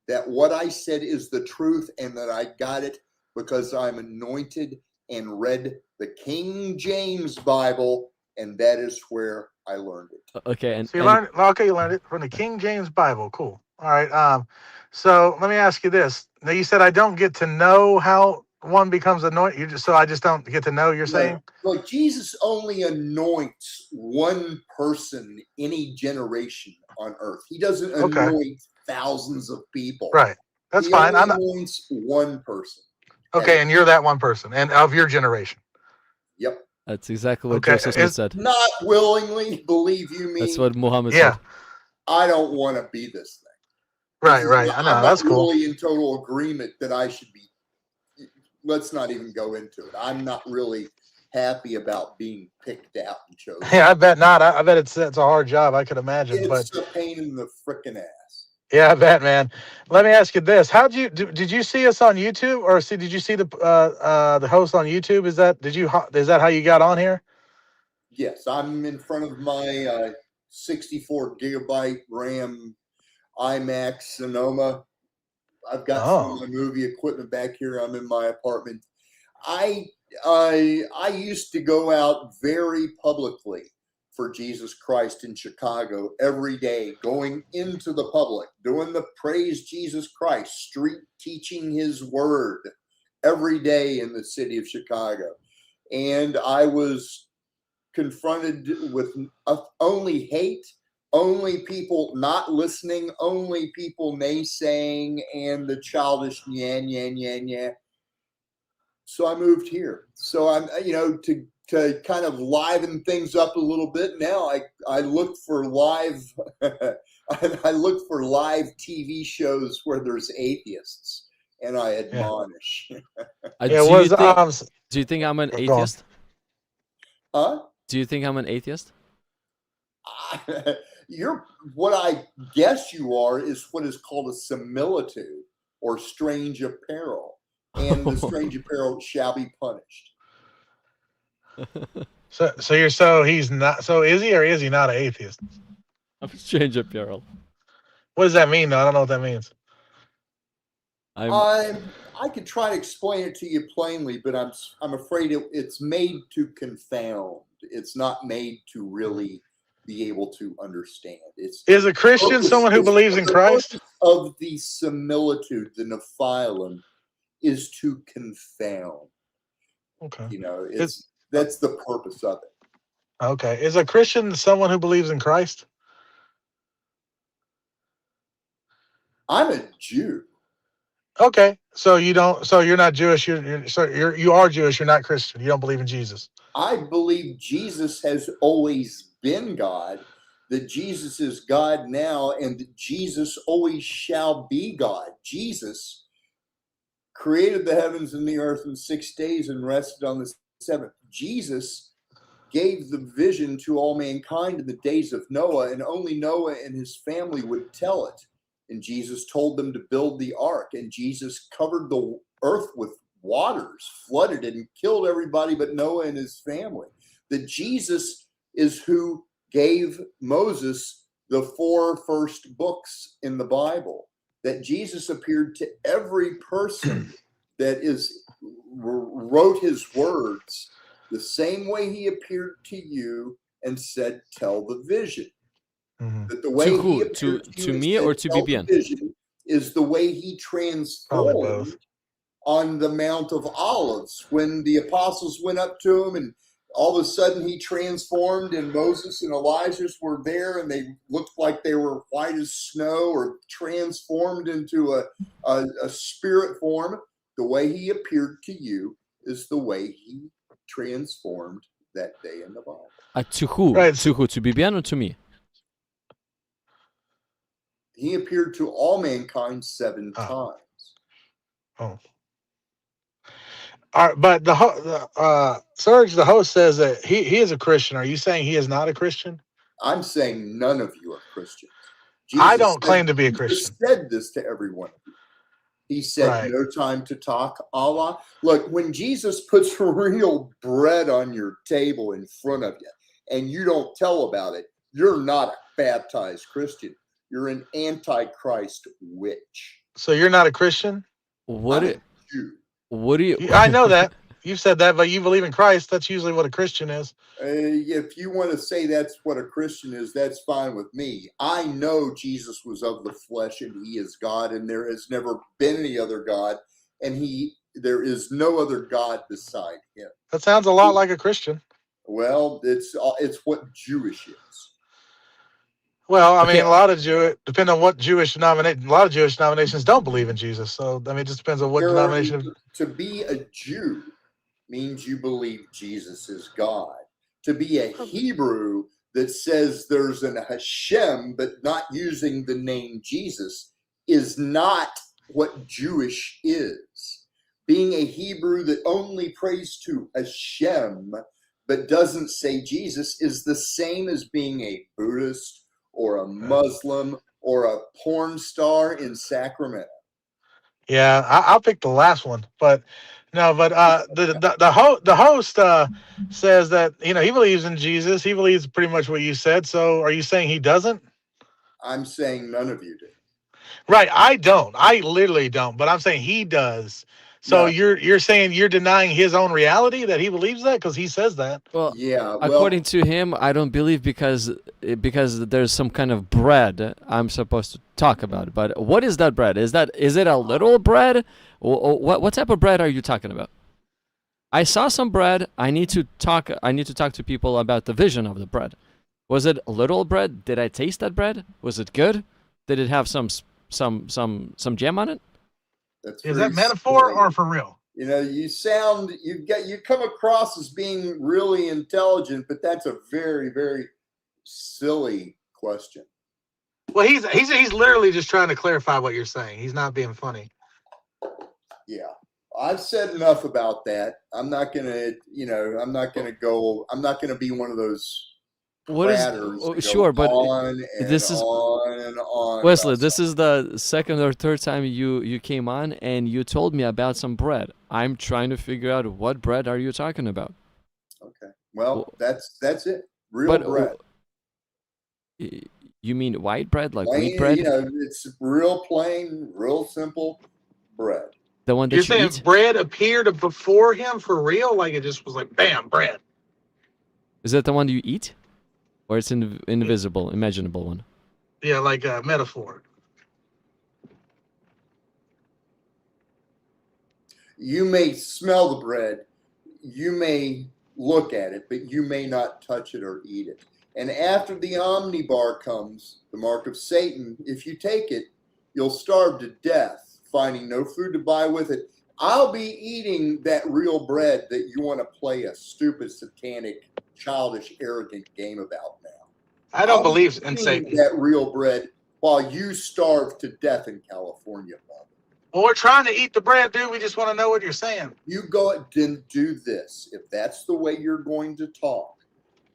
That what I said is the truth, and that I got it because I'm anointed and read the King James Bible, and that is where I learned it. Okay, and So you learned. Okay, you learned it from the King James Bible. Cool. All right. So let me ask you this. Now you said I don't get to know how one becomes anointed. I just don't get to know. You're saying? Look, Jesus only anoints one person any generation on earth. He doesn't anoint thousands of people. Right. That's he fine. Only anoints one person. Okay, and you're that one person, and of your generation. Yep. that's exactly what Joseph Smith said. Not willingly, believe you me. That's what Muhammad said. I don't want to be this thing. Right. I know. I'm That's not cool. really in total agreement that I should be. Let's not even go into it. I'm not really happy about being picked out and chosen. Yeah, I bet not. I bet it's a hard job. I could imagine. It's a pain in the frickin' ass. Yeah, I bet, man. Let me ask you this: did you see us on YouTube, or did you see the host on YouTube? Is that how you got on here? Yes, I'm in front of my 64 gigabyte RAM iMac Sonoma. I've got some of my movie equipment back here. I'm in my apartment. I used to go out very publicly for Jesus Christ in Chicago every day, going into the public, doing the praise Jesus Christ, street teaching his word every day in the city of Chicago. And I was confronted with only hate, only people not listening, only people naysaying, and the childish yeah. So I moved here. So I'm, to kind of liven things up a little bit. Now I look for live, I look for live TV shows where there's atheists, and I admonish. Do you think I'm an atheist? Huh? Do you think I'm an atheist? What I guess you are is what is called a similitude or strange apparel, and the strange apparel shall be punished. So he's not. So is he or is he not an atheist? I'm strange apparel. What does that mean? Though? I don't know what that means. I could try to explain it to you plainly, but I'm afraid it's made to confound. It's not made to really be able to understand. Is a Christian someone who believes in Christ? Of the similitude, the nephilum, is to confound. Okay. That's the purpose of it. Okay. Is a Christian someone who believes in Christ? I'm a Jew. Okay. So you don't. So you're not Jewish. You are Jewish. You're not Christian. You don't believe in Jesus. I believe Jesus has always been God. That Jesus is God now, and that Jesus always shall be God. Jesus created the heavens and the earth in 6 days and rested on the seventh. Jesus gave the vision to all mankind in the days of Noah, and only Noah and his family would tell it. And Jesus told them to build the ark, and Jesus covered the earth with waters, flooded it, and killed everybody but Noah and his family. That Jesus is who gave Moses the 4 first books in the Bible. That Jesus appeared to every person that wrote his words the same way he appeared to you and said, "Tell the vision." Mm-hmm. That the way to who? he appeared to me or to BBN? Vision is the way he transformed on the Mount of Olives when the apostles went up to him, and all of a sudden he transformed, and Moses and Elijah were there, and they looked like they were white as snow, or transformed into a spirit form. The way he appeared to you is the way he transformed that day in the Bible. To who? Right. To who? To Bibian or to me? He appeared to all mankind 7 Oh. times. Oh. All right, but Serge, the host, says that he is a Christian. Are you saying he is not a Christian? I'm saying none of you are Christians. I don't claim to be a Jesus Christian. said this to every one of you. He said, Right. no time to talk, Allah. Look, when Jesus puts real bread on your table in front of you and you don't tell about it, you're not a baptized Christian. You're an antichrist witch. So you're not a Christian? What? I'm a Jew. What do you? I know that. You've said that, but you believe in Christ. That's usually what a Christian is. If you want to say that's what a Christian is, that's fine with me. I know Jesus was of the flesh and he is God, and there has never been any other God, and there is no other God beside him. That sounds a lot like a Christian. Well, it's what Jewish is. Well, I Okay. mean, a lot of depending on what Jewish denomination, a lot of Jewish denominations don't believe in Jesus. So, I mean, it just depends on what denomination. To be a Jew means you believe Jesus is God. To be a Hebrew that says there's an Hashem, but not using the name Jesus, is not what Jewish is. Being a Hebrew that only prays to Hashem, but doesn't say Jesus, is the same as being a Buddhist or a Muslim or a porn star in Sacramento. Yeah, I'll pick the last one, but no, but the host says that he believes in Jesus. He believes pretty much what you said. So, are you saying he doesn't? I'm saying none of you do. Right, I don't. I literally don't. But I'm saying he does. So No. you're saying you're denying his own reality that he believes that because he says that. Well, Yeah, according to him, I don't believe because there's some kind of bread I'm supposed to talk about. But what is that bread? Is it a literal bread? Or what type of bread are you talking about? I saw some bread. I need to talk to people about the vision of the bread. Was it literal bread? Did I taste that bread? Was it good? Did it have some jam on it? Is that metaphor or for real? You come across as being really intelligent, but that's a very, very silly question. Well, he's literally just trying to clarify what you're saying. He's not being funny. Yeah. I've said enough about that. I'm not gonna be one of those What is? platters that Sure, go but on and this is on and on. Wesley. about This is the second or third time you came on and you told me about some bread. I'm trying to figure out what bread are you talking about. Okay. Well, that's it. Real But bread. you mean white bread, like Plain, wheat bread? it's real plain, real simple bread. The one that You're you saying eat? bread appeared before him for real? Like it just was like, bam, bread. Is that the one you eat? Or it's invisible, imaginable one? Yeah, like a metaphor. You may smell the bread, you may look at it, but you may not touch it or eat it. And after the omnibar comes, the mark of Satan, if you take it, you'll starve to death, finding no food to buy with it. I'll be eating that real bread that you want to play a stupid, satanic, childish, arrogant game about now. I don't I'll believe be in eating Satan. that real bread while you starve to death in California, Bob. Well, we're trying to eat the bread, dude. We just want to know what you're saying. You go and do this. If that's the way you're going to talk,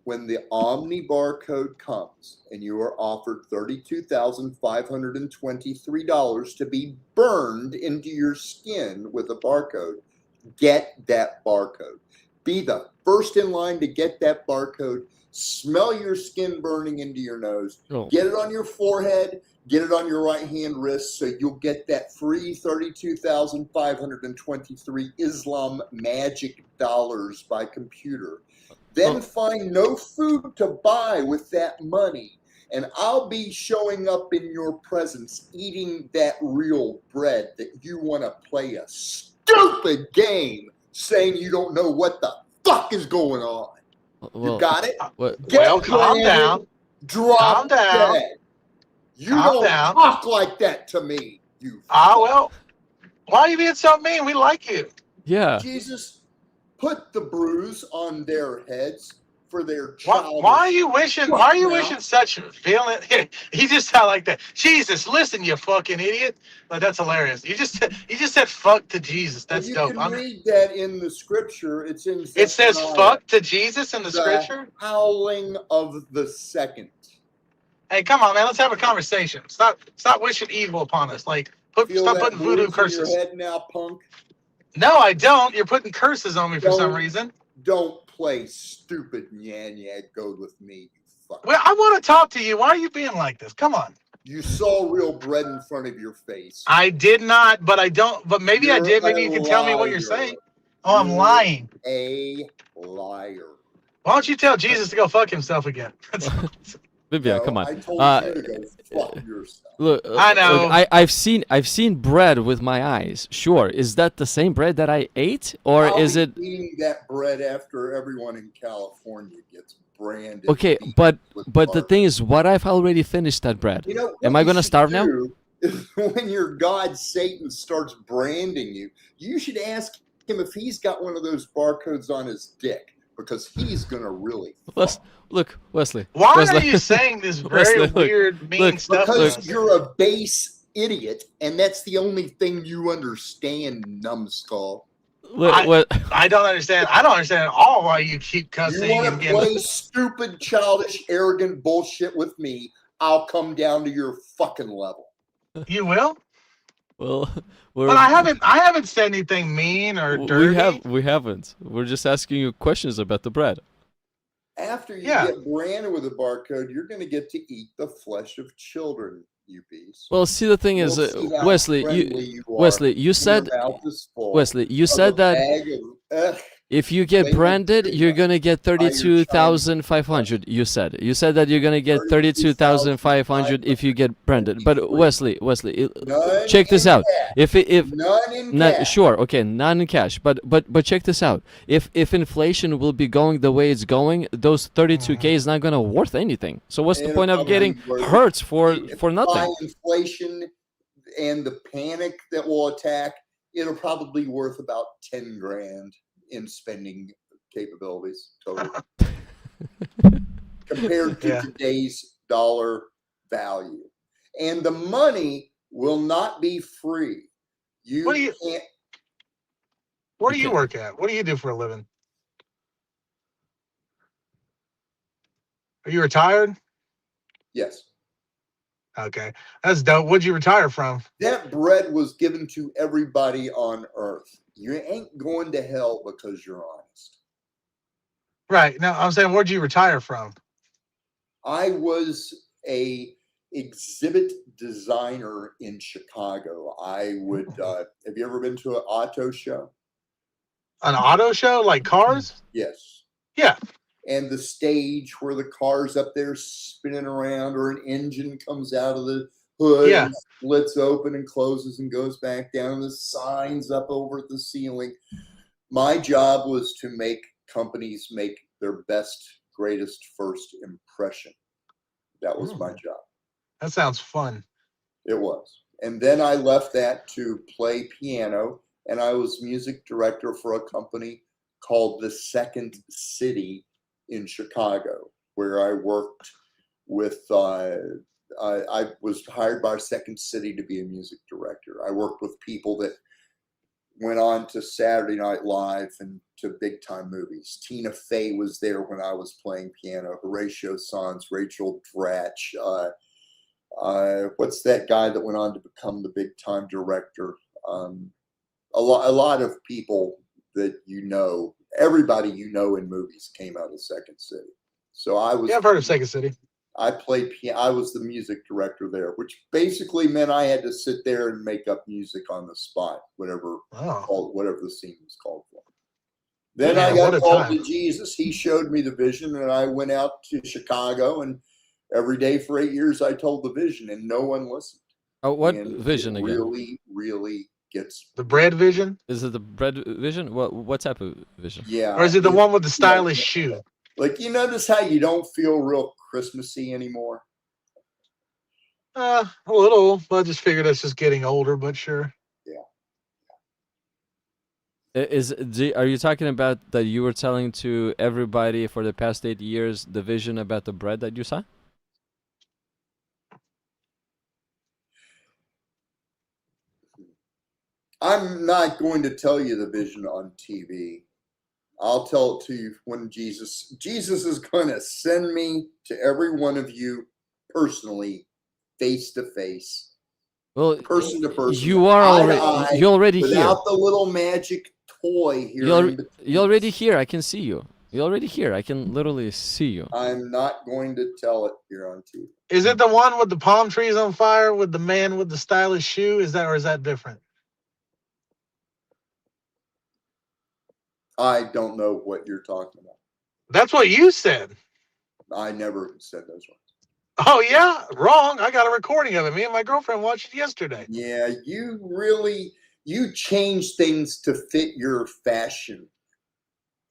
when the Omni barcode comes and you are offered $32,523 to be burned into your skin with a barcode, get that barcode. Be the first in line to get that barcode. Smell your skin burning into your nose. Oh. Get it on your forehead. Get it on your right hand wrist so you'll get that free 32,523 Islam magic dollars by computer. Then find no food to buy with that money. And I'll be showing up in your presence eating that real bread that you want to play a stupid game saying you don't know what the fuck is going on. Well, you got it? What? Well, calm down. Drop Calm down. dead. You Calm don't down. talk like that to me. You Well, why are you being so mean? We like you. Yeah. Jesus, put the bruise on their heads for their Why, child. why are you wishing? Why are you wishing such feeling? You just sound like that. Jesus, listen, you fucking idiot! Like that's hilarious. You just said fuck to Jesus. That's you dope. can read that in the scripture. It's in It says Zephaniah, fuck to Jesus in the scripture. howling of the second. Hey, come on, man. Let's have a conversation. Stop wishing evil upon us. Like, Feel stop that putting voodoo bruise in curses. your head now, punk? No, I don't. You're putting curses on me for some reason. Don't play stupid Nyanya Go with me, you fuck. Well, I want to talk to you. Why are you being like this? Come on. You saw real bread in front of your face. I did not, but I don't. But maybe I You're did. Maybe a you can tell me what you're liar. saying. Oh, I'm You're lying. A liar. Why don't you tell Jesus to go fuck himself again? Vivian, No, come on. I told you to go fuck yourself. Look, I know. Look, I've seen bread with my eyes. Sure, is that the same bread that I ate, or I'll is be it? eating that bread after everyone in California gets branded? Okay, beef but with the butter. thing is, what I've already finished that bread. You know, Am what I you gonna should starve now? do is when your God Satan starts branding you, you should ask him if he's got one of those barcodes on his dick, because he's gonna really. Look, Wesley. Why Wesley. are you saying this very Wesley, look, weird, mean look, stuff? Because to us? you're a base idiot, and that's the only thing you understand, numbskull. I don't understand. I don't understand at all why you keep You cussing want and to play stupid, childish, arrogant bullshit with me? I'll come down to your fucking level. You will? Well, But I haven't said anything mean or dirty. we haven't. We're just asking you questions about the bread. After you Yeah. get branded with a barcode, you're going to get to eat the flesh of children, you beast. Well, see, the thing is, We'll see how Wesley, friendly you are Wesley, you when said, your mouth is full Wesley, you of said a that bag of, if you get flavor branded, you're treatment gonna get by your 32,500. You said that you're gonna get 32,500 if you get branded. But Wesley, None check this in out. cash. If None in cash. sure, okay, none in cash. But check this out. If inflation will be going the way it's going, those 32K is not gonna worth anything. So what's the It'll point of probably getting be worth it. hurt for If nothing? by inflation and the panic that will attack, it'll probably be worth about 10 grand in spending capabilities total compared to today's dollar value. And the money will not be free. Where do you work at? What do you do for a living? Are you retired? Yes. Okay, that's dope. What'd you retire from? That bread was given to everybody on earth. You ain't going to hell because you're honest. Right. No, I'm saying, where'd you retire from? I was a exhibit designer in Chicago. I would have you ever been to an auto show? An auto show, like cars? Yes. Yeah. And the stage where the car's up there spinning around, or an engine comes out of the hood and splits open and closes and goes back down, and the signs up over the ceiling. My job was to make companies make their best, greatest first impression. That was my job. That sounds fun. It was. And then I left that to play piano, and I was music director for a company called The Second City in Chicago, where I worked with, I was hired by Second City to be a music director. I worked with people that went on to Saturday Night Live and to big time movies. Tina Fey was there when I was playing piano, Horatio Sanz, Rachel Dratch, what's that guy that went on to become the big time director? A lot of people that you know, everybody you know in movies came out of Second City. So I was. Yeah, I've heard of Second City. I played piano. I was the music director there, which basically meant I had to sit there and make up music on the spot, whatever the scene was called for. Then I got called to Jesus. He showed me the vision, and I went out to Chicago, and every day for 8 years I told the vision, and no one listened. Oh, what vision again? Really, really gets the bread vision. Is it the bread vision? What type of vision? Yeah. Or is it the one with the stylish shoe? Like, you notice how you don't feel real Christmassy anymore? A little. I just figured that's just getting older, but sure. Yeah. Are you talking about that you were telling to everybody for the past 8 years the vision about the bread that you saw? I'm not going to tell you the vision on TV. I'll tell it to you when Jesus is going to send me to every one of you personally, face to face, Well, person to person, you are eye to already eye, you already here. without the little magic toy here in between. You're already here. I can see you. You're already here. I can literally see you. I'm not going to tell it here on TV. Is it the one with the palm trees on fire with the man with the stylish shoe? Is that different? I don't know what you're talking about. That's what you said. I never said those ones. Oh yeah, wrong. I got a recording of it. Me and my girlfriend watched it yesterday. Yeah, you change things to fit your fashion.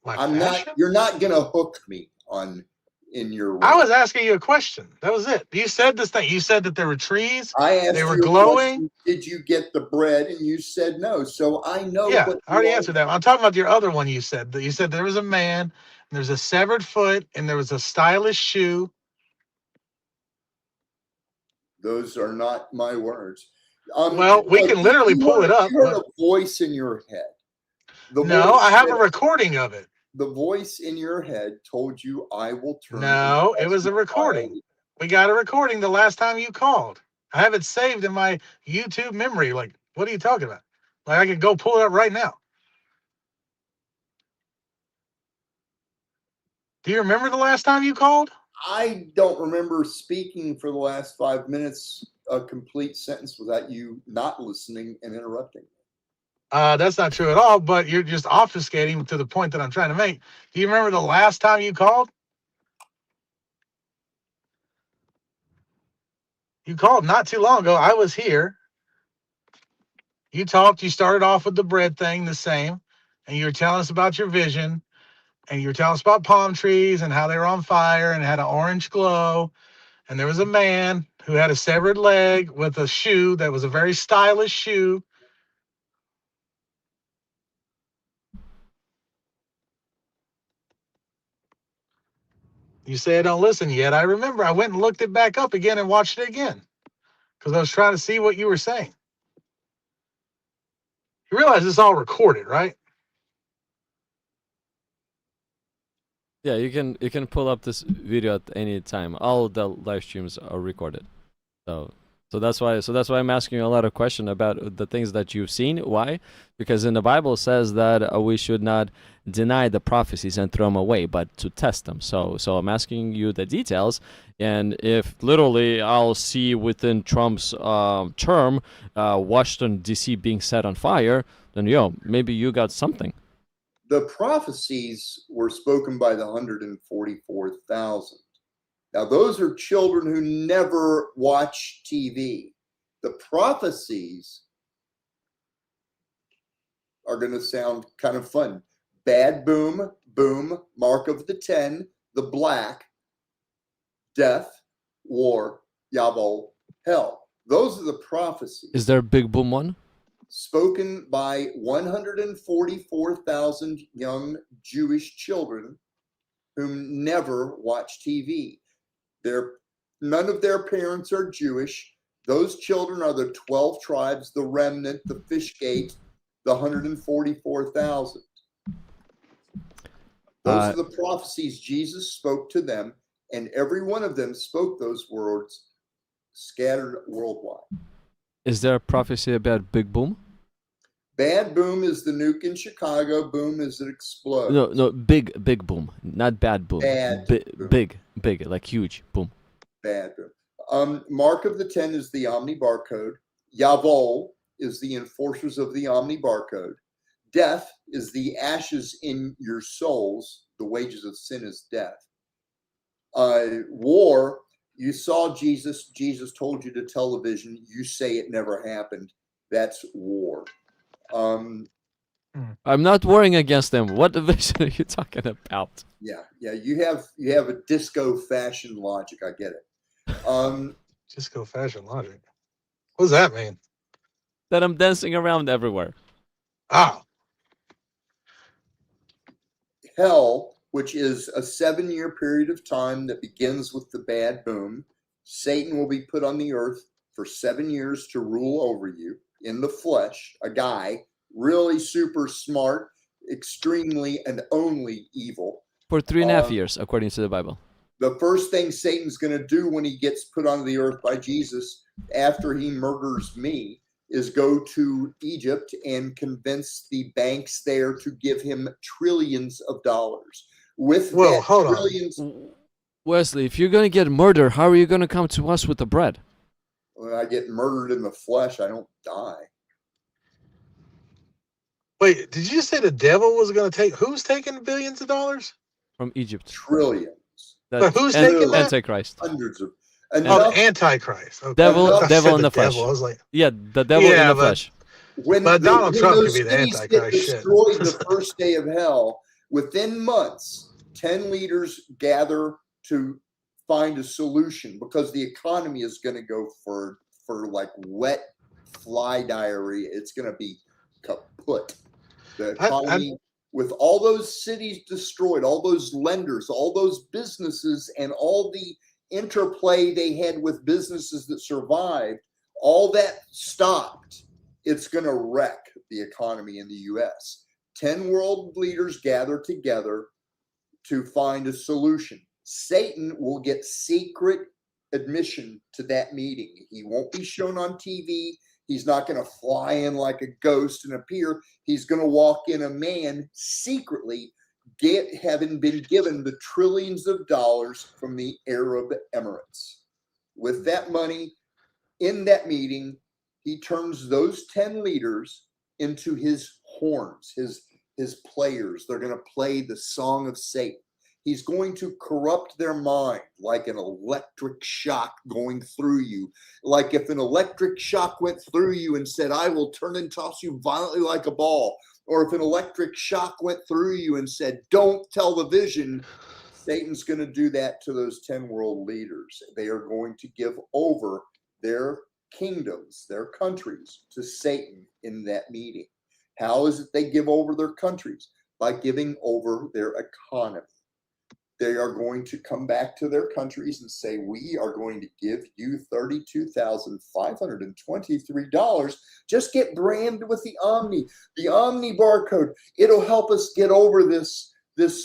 You're not gonna hook me in your I way. was asking you a question. That was it. You said this thing. You said that there were trees. I asked they were you a glowing. question, did you get the bread? And you said no. So I know. Yeah, what I already you are. answered that. I'm talking about your other one. You said that there was a man, and there's a severed foot, and there was a stylish shoe. Those are not my words. Well, we can literally pull it up. You heard a voice in your head. No, I have a recording of it. The voice in your head told you, I will turn. No, it was a recording. We got a recording the last time you called. I have it saved in my YouTube memory. Like, what are you talking about? Like, I could go pull it up right now. Do you remember the last time you called? I don't remember speaking for the last 5 minutes a complete sentence without you not listening and interrupting. That's not true at all, but you're just obfuscating to the point that I'm trying to make. Do you remember the last time you called? You called not too long ago. I was here. You talked. You started off with the bread thing, the same, and you were telling us about your vision, and you were telling us about palm trees and how they were on fire and had an orange glow, and there was a man who had a severed leg with a shoe that was a very stylish shoe. You say I don't listen yet. I remember I went and looked it back up again and watched it again because I was trying to see what you were saying. You realize it's all recorded, right? Yeah, you can pull up this video at any time. All the live streams are recorded. So that's why I'm asking you a lot of questions about the things that you've seen. Why? Because in the Bible it says that we should not deny the prophecies and throw them away, but to test them. So I'm asking you the details, and if literally I'll see within Trump's term Washington D.C. being set on fire, then maybe you got something. The prophecies were spoken by the 144,000. Now, those are children who never watch TV. The prophecies are going to sound kind of fun. Bad, boom, boom, mark of the 10, the black, death, war, Yabol, hell. Those are the prophecies. Is there a big boom one? Spoken by 144,000 young Jewish children who never watch TV. None of their parents are Jewish. Those children are the 12 tribes, the remnant, the fish gate, the 144,000. Those are the prophecies Jesus spoke to them, and every one of them spoke those words scattered worldwide. Is there a prophecy about big boom? Bad boom is the nuke in Chicago. Boom is it explodes. No, big boom, not bad boom. Bad boom. Big, like huge boom. Bad boom. Mark of the 10 is the Omni barcode. Yavol is the enforcers of the Omni barcode. Death is the ashes in your souls. The wages of sin is death. War, you saw Jesus. Jesus told you to tell the vision. You say it never happened. That's war. I'm not warring against them. What division are you talking about? Yeah. You have a disco fashion logic. I get it. Disco fashion logic. What does that mean? That I'm dancing around everywhere. Ah. Hell, which is a 7-year period of time that begins with the bad boom. Satan will be put on the earth for 7 years to rule over you in the flesh, a guy really super smart, extremely and only evil. For 3.5 years, according to the Bible. The first thing Satan's going to do when he gets put on the earth by Jesus after he murders me is go to Egypt and convince the banks there to give him trillions of dollars. With Well, that hold on. trillions, Wesley, if you're going to get murdered, how are you going to come to us with the bread? when I get murdered in the flesh, I don't die. Wait, did you just say the devil was going to take? Who's taking billions of dollars? From Egypt. Trillions, But who's An- taking that? Antichrist. hundreds of Oh, enough. the Antichrist. Okay. Devil- I thought you devil said in the flesh. devil. I was like, Yeah, the devil Yeah, in the but- flesh. When, But Donald when Trump those could be the cities Antichrist, get shit. destroyed the first day of hell, within months, 10 leaders gather to find a solution because the economy is going to go for like wet fly diarrhea. It's going to be kaput. The economy, with all those cities destroyed, all those lenders, all those businesses, and all the interplay they had with businesses that survived, all that stopped. It's going to wreck the economy in the U.S. 10 world leaders gather together to find a solution. Satan will get secret admission to that meeting. He won't be shown on TV. He's not going to fly in like a ghost and appear. He's going to walk in a man secretly, having been given the trillions of dollars from the Arab Emirates. With that money, in that meeting, he turns those 10 leaders into his horns, his players. They're going to play the song of Satan. He's going to corrupt their mind like an electric shock going through you. Like if an electric shock went through you and said, I will turn and toss you violently like a ball. Or if an electric shock went through you and said, don't tell the vision, Satan's going to do that to those 10 world leaders. They are going to give over their kingdoms, their countries to Satan in that meeting. How is it they give over their countries? By giving over their economy. They are going to come back to their countries and say, we are going to give you $32,523. Just get branded with the Omni barcode. It'll help us get over this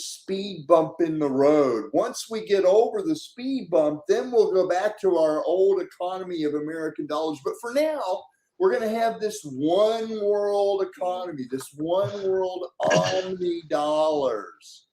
speed bump in the road. Once we get over the speed bump, then we'll go back to our old economy of American dollars. But for now, we're going to have this one world economy, this one world Omni dollars.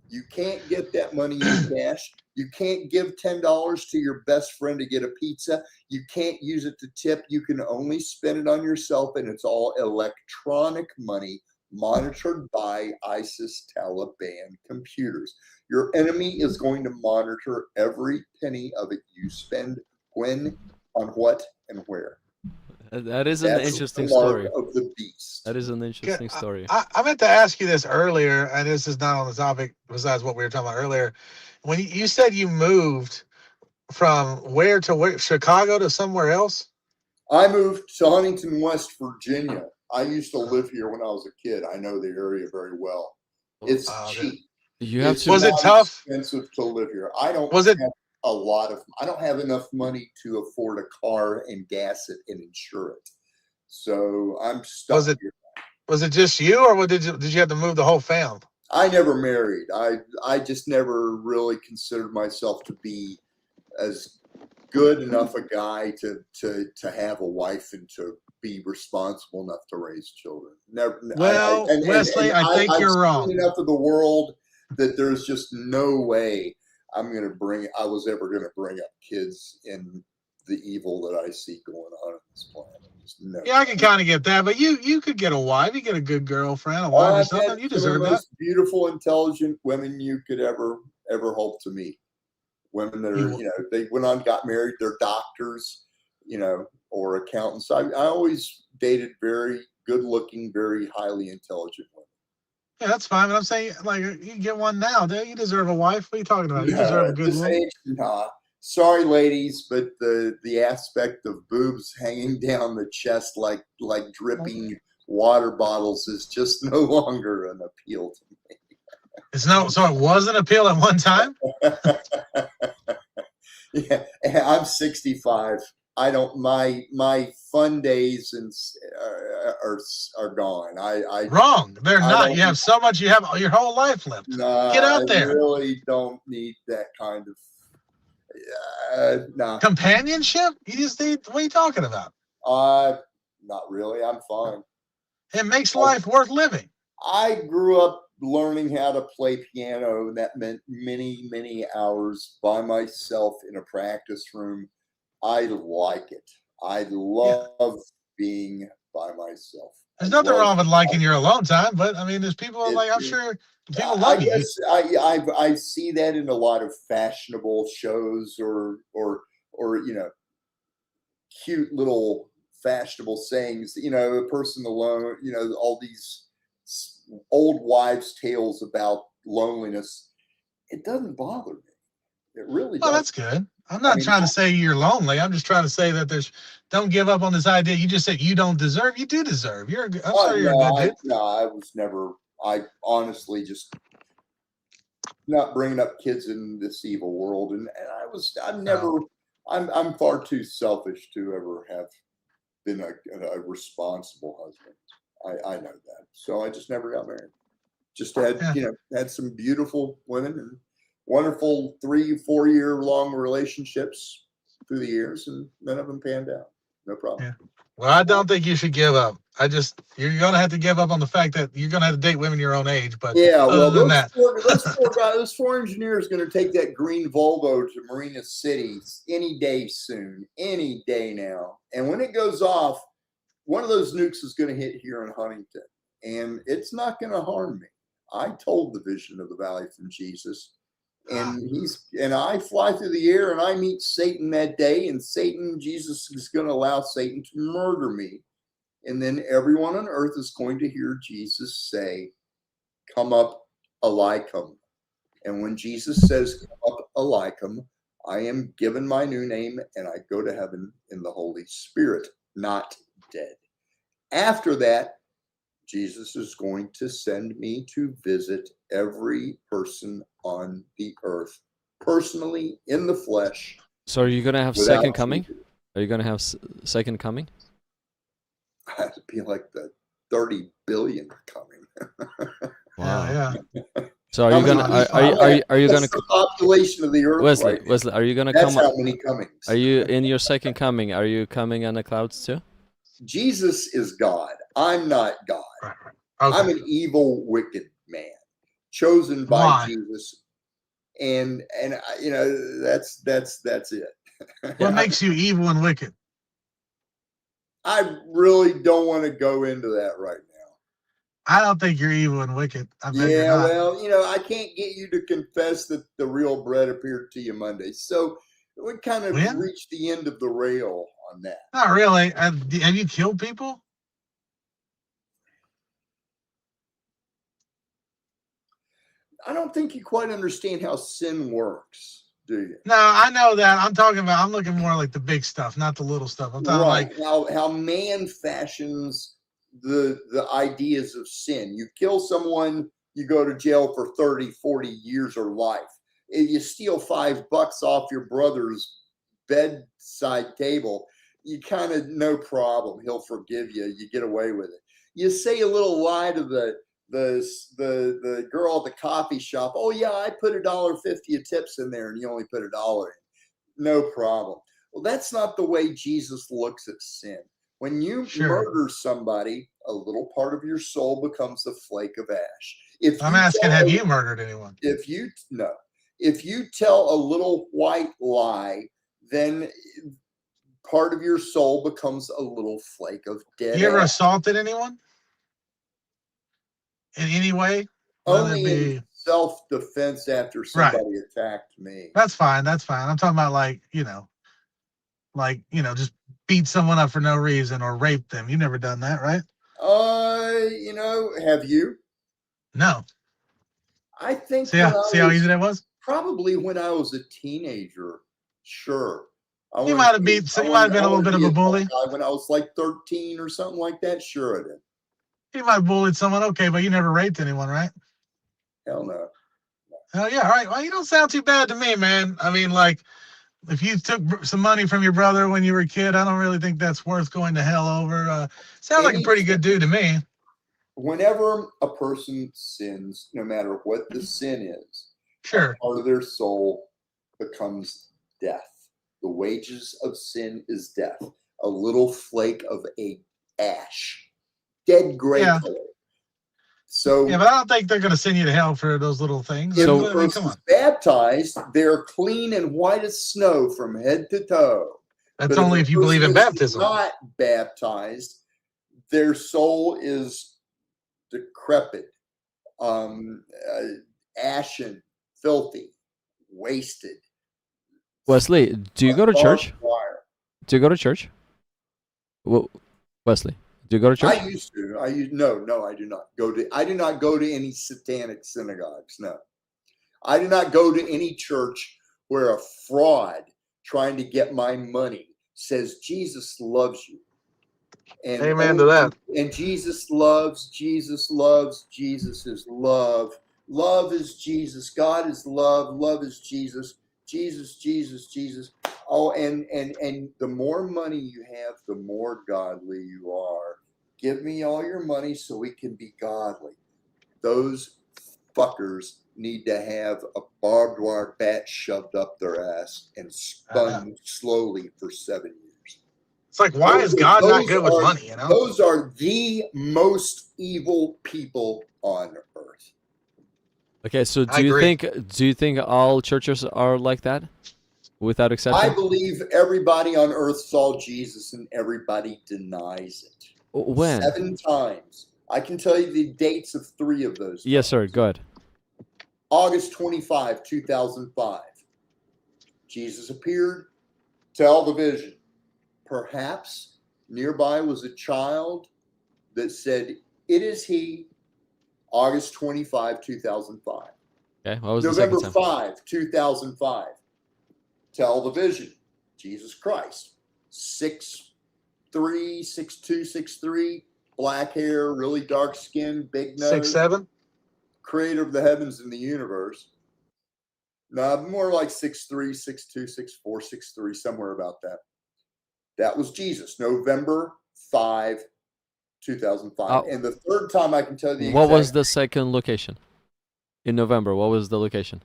You can't get that money in cash. You can't give $10 to your best friend to get a pizza. You can't use it to tip. You can only spend it on yourself, and it's all electronic money monitored by ISIS Taliban computers. Your enemy is going to monitor every penny of it you spend, when, on what, and where. That is an That's interesting the mark story. of the beast. That is an interesting story. I meant to ask you this earlier, and this is not on the topic besides what we were talking about earlier. When you said you moved from where to where, Chicago to somewhere else? I moved to Huntington, West Virginia. I used to live here when I was a kid. I know the area very well. It's Okay. cheap. You have It's to. Was it not tough? expensive to live here. I don't Was it- have I don't have enough money to afford a car and gas it and insure it. So I'm stuck Was it- here. Was it just you, or did you have to move the whole family? I never married. I just never really considered myself to be as good enough a guy to have a wife and to be responsible enough to raise children. Never. Well, Wesley, I think I've you're seen wrong. enough of the world that there's just no way I was ever going to bring up kids in the evil that I see going on this planet. Just no. Yeah, I can kind of get that, but you could get a wife, you get a good girlfriend, a wife or I've something. had You some of deserve the that. most beautiful, intelligent women you could ever hope to meet. Women that are, they went on, got married, they're doctors, or accountants. I always dated very good-looking, very highly intelligent women. Yeah, that's fine. But I'm saying, like, you get one now. You deserve a wife. What are you talking about? You deserve a good This woman. age, nah. Sorry, ladies, but the aspect of boobs hanging down the chest like dripping water bottles is just no longer an appeal to me. So it was an appeal at one time? Yeah, I'm 65. I don't. My fun days are gone. Wrong. They're I not. don't- You have so much. You have your whole life left. Nah, Get out I there. really don't need that kind of. Nah. Companionship? You just need. What are you talking about? Not really. I'm fine. It makes life worth living. I grew up learning how to play piano. That meant many, many hours by myself in a practice room. I like it. I love being by myself. There's nothing wrong with liking your alone time, but I mean, there's people like I'm sure people love you. Guess I see that in a lot of fashionable shows or cute little fashionable sayings. A person alone. All these old wives' tales about loneliness. It doesn't bother me. It really doesn't. Oh, that's good. I'm not trying to say you're lonely. I'm just trying to say that don't give up on this idea. You just said you don't deserve. You do deserve. I'm sorry you're a good dude. No, I was never. I honestly just not bringing up kids in this evil world, and I'm never. I'm far too selfish to ever have been a responsible husband. I know that, so I just never got married. Just had some beautiful women and wonderful 3-4 year long relationships through the years, and none of them panned out. No problem. Yeah. Well, I don't think you should give up. You're gonna have to give up on the fact that you're gonna have to date women your own age. But those four engineers are going to take that green Volvo to Marina City any day soon, any day now. And when it goes off, one of those nukes is going to hit here in Huntington, and it's not going to harm me. I told the vision of the valley from Jesus, and I fly through the air and I meet Satan that day, and Jesus is going to allow Satan to murder me. And then everyone on earth is going to hear Jesus say, "Come up, Eliakim." And when Jesus says, "Come up, Eliakim," I am given my new name and I go to heaven in the Holy Spirit, not dead. After that, Jesus is going to send me to visit every person on the earth, personally, in the flesh. So are you going to have second coming? Are you going to have second coming? I'd be like the 30 billion coming. Wow. Yeah. So are you gonna are you gonna the population of the earth? Wesley, are you gonna That's come? how many comings. Are you in your second coming? Are you coming on the clouds too? Jesus is God. I'm not God. Right. Okay. I'm an evil, wicked man, chosen by Jesus, and that's it. What makes you evil and wicked? I really don't want to go into that right now. I don't think you're evil and wicked. Well, I can't get you to confess that the real bread appeared to you Monday. So we kind of reached the end of the rail on that. Not really. Have you killed people? I don't think you quite understand how sin works, do you? No, I know that. I'm looking more like the big stuff, not the little stuff. I'm talking like how man fashions the ideas of sin. You kill someone, you go to jail for 30, 40 years or life. If you steal $5 off your brother's bedside table, you kind of, no problem. He'll forgive you. You get away with it. You say a little lie to the girl at the coffee shop. Oh yeah, I put $1.50 of tips in there, and you only put $1 in. No problem. Well, that's not the way Jesus looks at sin. When you murder somebody, a little part of your soul becomes a flake of ash. I'm asking, have you murdered anyone? If you tell a little white lie, then part of your soul becomes a little flake of dead. You ever assaulted anyone? In any way? Only in self-defense after somebody attacked me. That's fine. I'm talking about just beat someone up for no reason or rape them. You never done that, right? Have you? No. I think. See how easy that was? Probably when I was a teenager. Sure. You might have been a little bit of a bully. When I was like 13 or something like that. Sure, I did. You might have bullied someone, okay, but you never raped anyone, right? Hell no. Hell yeah, all right. Well, you don't sound too bad to me, man. I mean, like, if you took some money from your brother when you were a kid, I don't really think that's worth going to hell over. Sounds like a pretty good dude to me. Whenever a person sins, no matter what the sin is, Sure. part of their soul becomes death. The wages of sin is death. A little flake of a ash, dead gray Yeah. color. So Yeah, but I don't think they're going to send you to hell for those little things. if So- the I mean, person come is on. baptized, they're clean and white as snow from head to toe. That's But only a if you believe in person is baptism. not baptized, their soul is decrepit, ashen, filthy, wasted. Wesley, do you go to Barbed church? wire. Do you go to church? Well, Wesley, do you go to church? I used to. No, I do not go to. I do not go to any satanic synagogues. No, I do not go to any church where a fraud trying to get my money says Jesus loves you. And Amen to that. And Jesus loves. Jesus loves. Jesus is love. Love is Jesus. God is love. Love is Jesus. Jesus, Jesus, Jesus. Oh, and the more money you have, the more godly you are. Give me all your money so we can be godly. Those fuckers need to have a barbed wire bat shoved up their ass and spun slowly for 7 years. It's like, why is God not Those good with are- money, you know? Those are the most evil people on earth. Okay, so I do agree. you think all churches are like that, without I exception? believe everybody on earth saw Jesus and everybody denies it. When? 7 times. I can tell you the dates of 3 of those. Yes, sir. times. Go ahead. August 25, 2005. Jesus appeared, tell the vision. Perhaps nearby was a child that said, "It is he." August 25, 2005. Okay, what was November the second time? 5, 2005. Tell the vision. Jesus Christ. 6'3", 6'2", 6'3", black hair, really dark skin, big nose. 6'7"? Creator of the heavens and the universe. No, more like 6'3", 6'2", 6'4", 6'3", somewhere about that. That was Jesus, November 5, 2005. And the third time I can tell you the What was exact the second location? In November, what was the location?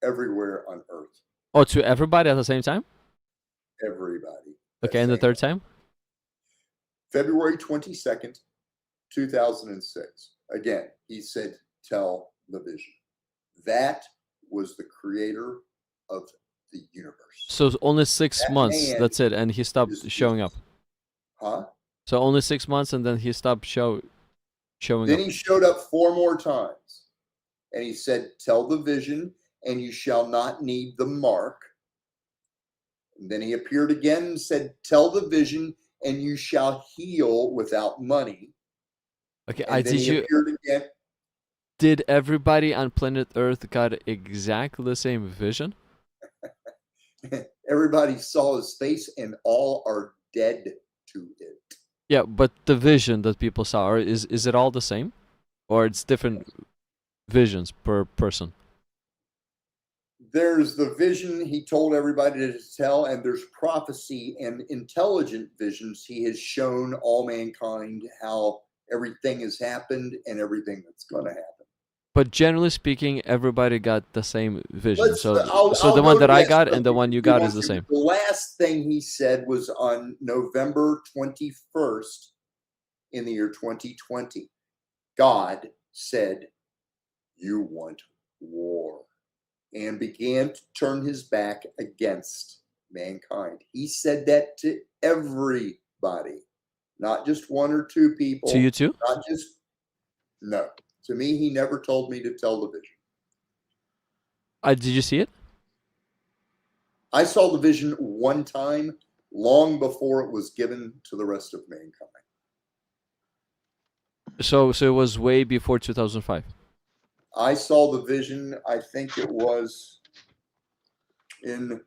everywhere on earth. Oh, to everybody at the same time? Everybody. Okay, and the third time? February 22nd, 2006. Again, he said, tell the vision. That was the creator of the universe. So it's only 6 That months, man that's it, and he stopped is showing up. Jesus. Huh? So only 6 months, and then he stopped showing Then up. he showed up 4 more times. And he said, tell the vision, and you shall not need the mark. And then he appeared again and said, tell the vision, and you shall heal without money. Okay, And then he appeared again. Did everybody on planet Earth got exactly the same vision? Everybody saw his face, and all are dead to it. Yeah, but the vision that people saw, or is it all the same? Or it's different visions per person? There's the vision he told everybody to tell, and there's prophecy and intelligent visions. He has shown all mankind how everything has happened and everything that's going to happen. But generally speaking, everybody got the same vision. I'll So the go one to that I that got and the subject one you if got want is the to. same. The last thing he said was on November 21st in the year 2020. God said, you want war, and began to turn his back against mankind. He said that to everybody, not just 1 or 2 people. To you too? Not just, no. To me, he never told me to tell the vision. Did you see it? I saw the vision 1 time, long before it was given to the rest of mankind. So it was way before 2005. I saw the vision, I think it was in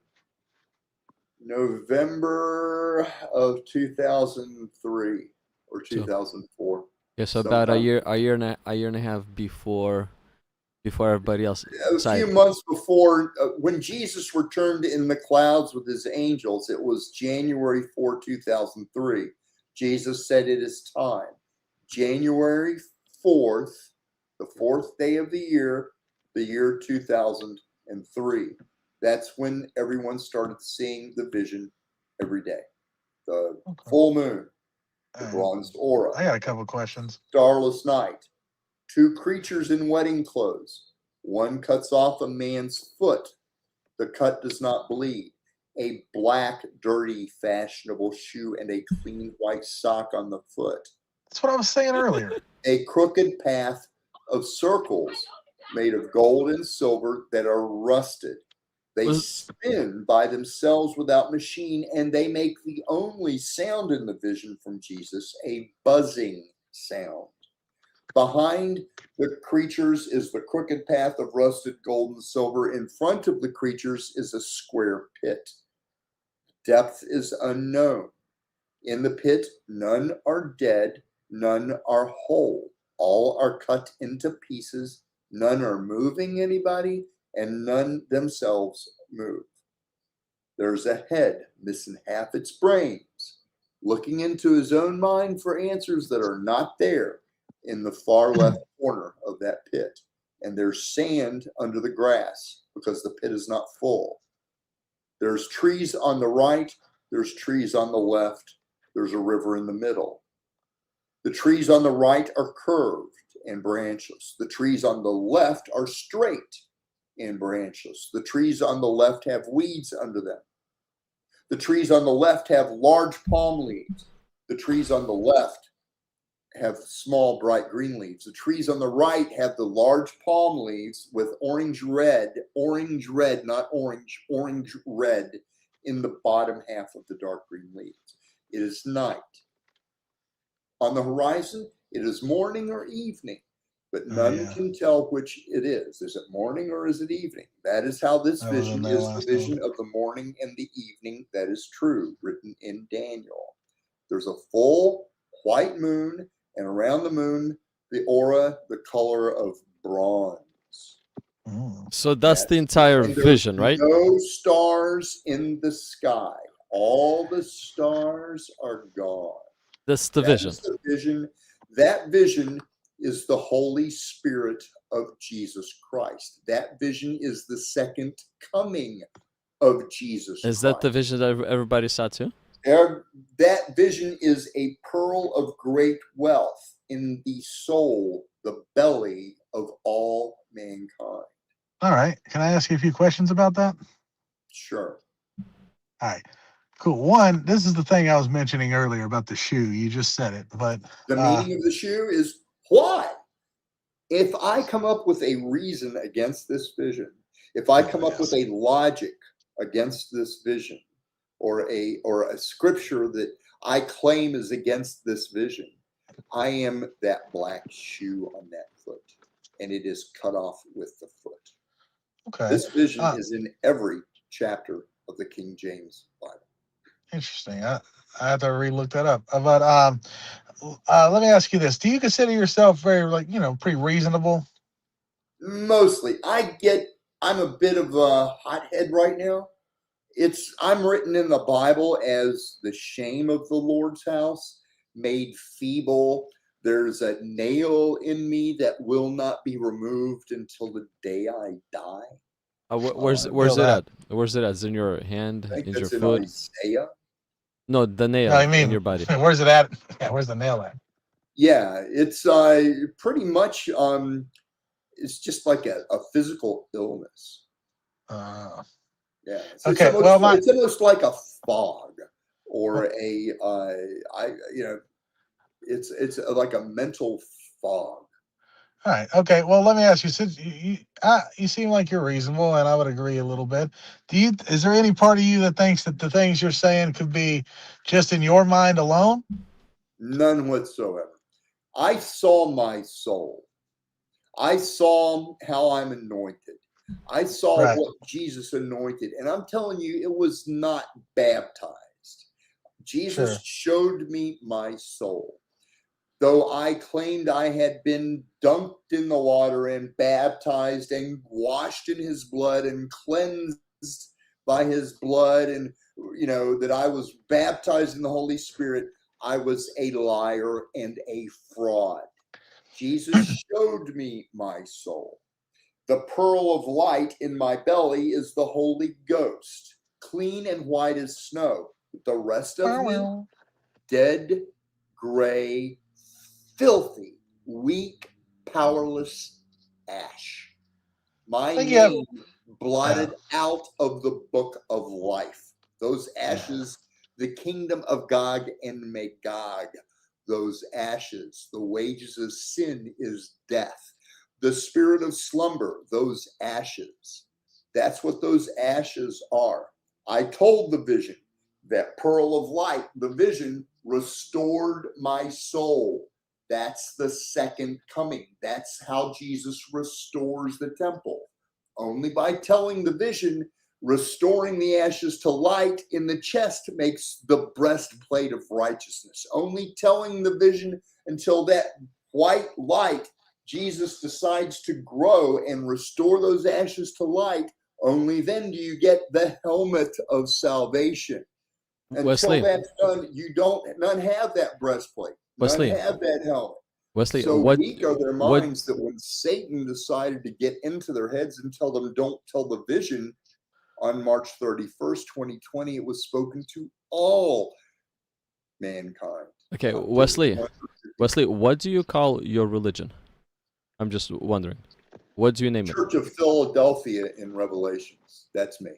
November of 2003 or 2004. Yeah, so about a Sometime year and a half before everybody else a few died. months before, when Jesus returned in the clouds with his angels, it was January 4, 2003. Jesus said it is time. January 4th, the fourth day of the year 2003. That's when everyone started seeing the vision every day. The Okay. full moon, the All right. bronzed aura, I got a couple questions. starless night, two creatures in wedding clothes. One cuts off a man's foot. The cut does not bleed. A black, dirty, fashionable shoe and a clean white sock on the foot. That's what I was saying earlier. A crooked path of circles made of gold and silver that are rusted. They Was- spin by themselves without machine, and they make the only sound in the vision from Jesus, a buzzing sound. Behind the creatures is the crooked path of rusted gold and silver. In front of the creatures is a square pit. Depth is unknown. In the pit, none are dead, none are whole. All are cut into pieces. None are moving anybody, and none themselves move. There's a head missing half its brains, looking into his own mind for answers that are not there in the far left corner of that pit. And there's sand under the grass because the pit is not full. There's trees on the right, there's trees on the left, there's a river in the middle. The trees on the right are curved and branchless. The trees on the left are straight and branchless. The trees on the left have weeds under them. The trees on the left have large palm leaves. The trees on the left have small, bright green leaves. The trees on the right have the large palm leaves with orange red, not orange red in the bottom half of the dark green leaves. It is night. On the horizon, it is morning or evening, but none can tell which it is. Is it morning or is it evening? That is how this vision is the vision of the morning and the evening. That is true, written in Daniel. There's a full white moon, and around the moon, the aura, the color of bronze. So that's the entire vision, right? No stars in the sky. All the stars are gone. That's the vision. The vision. That vision is the Holy Spirit of Jesus Christ. That vision is the second coming of Jesus Christ. Is that the vision that everybody saw too? That vision is a pearl of great wealth in the soul, the belly of all mankind. All right. Can I ask you a few questions about that? Sure. All right. Cool. One, this is the thing I was mentioning earlier about the shoe. You just said it, but the meaning of the shoe is why? If I come up with a reason against this vision, if I come up with a logic against this vision, or a scripture that I claim is against this vision, I am that black shoe on that foot, and it is cut off with the foot. Okay. This vision is in every chapter of the King James Bible. Interesting. I have to re-look that up. But let me ask you this: do you consider yourself very, pretty reasonable? Mostly. I'm a bit of a hothead right now. I'm written in the Bible as the shame of the Lord's house, made feeble. There's a nail in me that will not be removed until the day I die. Where's it at? Where's it at? Is it in your hand? I think in your that's foot? in Isaiah. No, the nail in your body. Where's it at? Yeah, where's the nail at? Yeah, it's pretty much it's just like a physical illness. Yeah. So okay. It's almost like a fog, or it's like a mental fog. All right. Okay. Well, let me ask you. Since you seem like you're reasonable, and I would agree a little bit. Is there any part of you that thinks that the things you're saying could be just in your mind alone? None whatsoever. I saw my soul. I saw how I'm anointed. I saw what Jesus anointed, and I'm telling you, it was not baptized. Jesus showed me my soul. though I claimed I had been dunked in the water and baptized and washed in his blood and cleansed by his blood, and that I was baptized in the Holy Spirit, I was a liar and a fraud. Jesus showed me my soul. The pearl of light in my belly is the Holy Ghost, clean and white as snow. The rest of me, dead, gray, filthy, weak, powerless ash. My name blotted out of the book of life. Those ashes, the kingdom of Gog and Magog. Those ashes, the wages of sin is death. The spirit of slumber, those ashes. That's what those ashes are. I told the vision, that pearl of light, the vision restored my soul. That's the second coming. That's how Jesus restores the temple. Only by telling the vision, restoring the ashes to light in the chest makes the breastplate of righteousness. Only telling the vision until that white light, Jesus decides to grow and restore those ashes to light. Only then do you get the helmet of salvation. Until Wesley, that's done, none have that breastplate. Wesley, None have that helmet. Wesley, So what weak are their minds that when Satan decided to get into their heads and tell them, don't tell the vision, on March 31st, 2020, it was spoken to all mankind. Okay, Wesley, what do you call your religion? I'm just wondering. What do you name it? Church of Philadelphia in Revelations. That's me.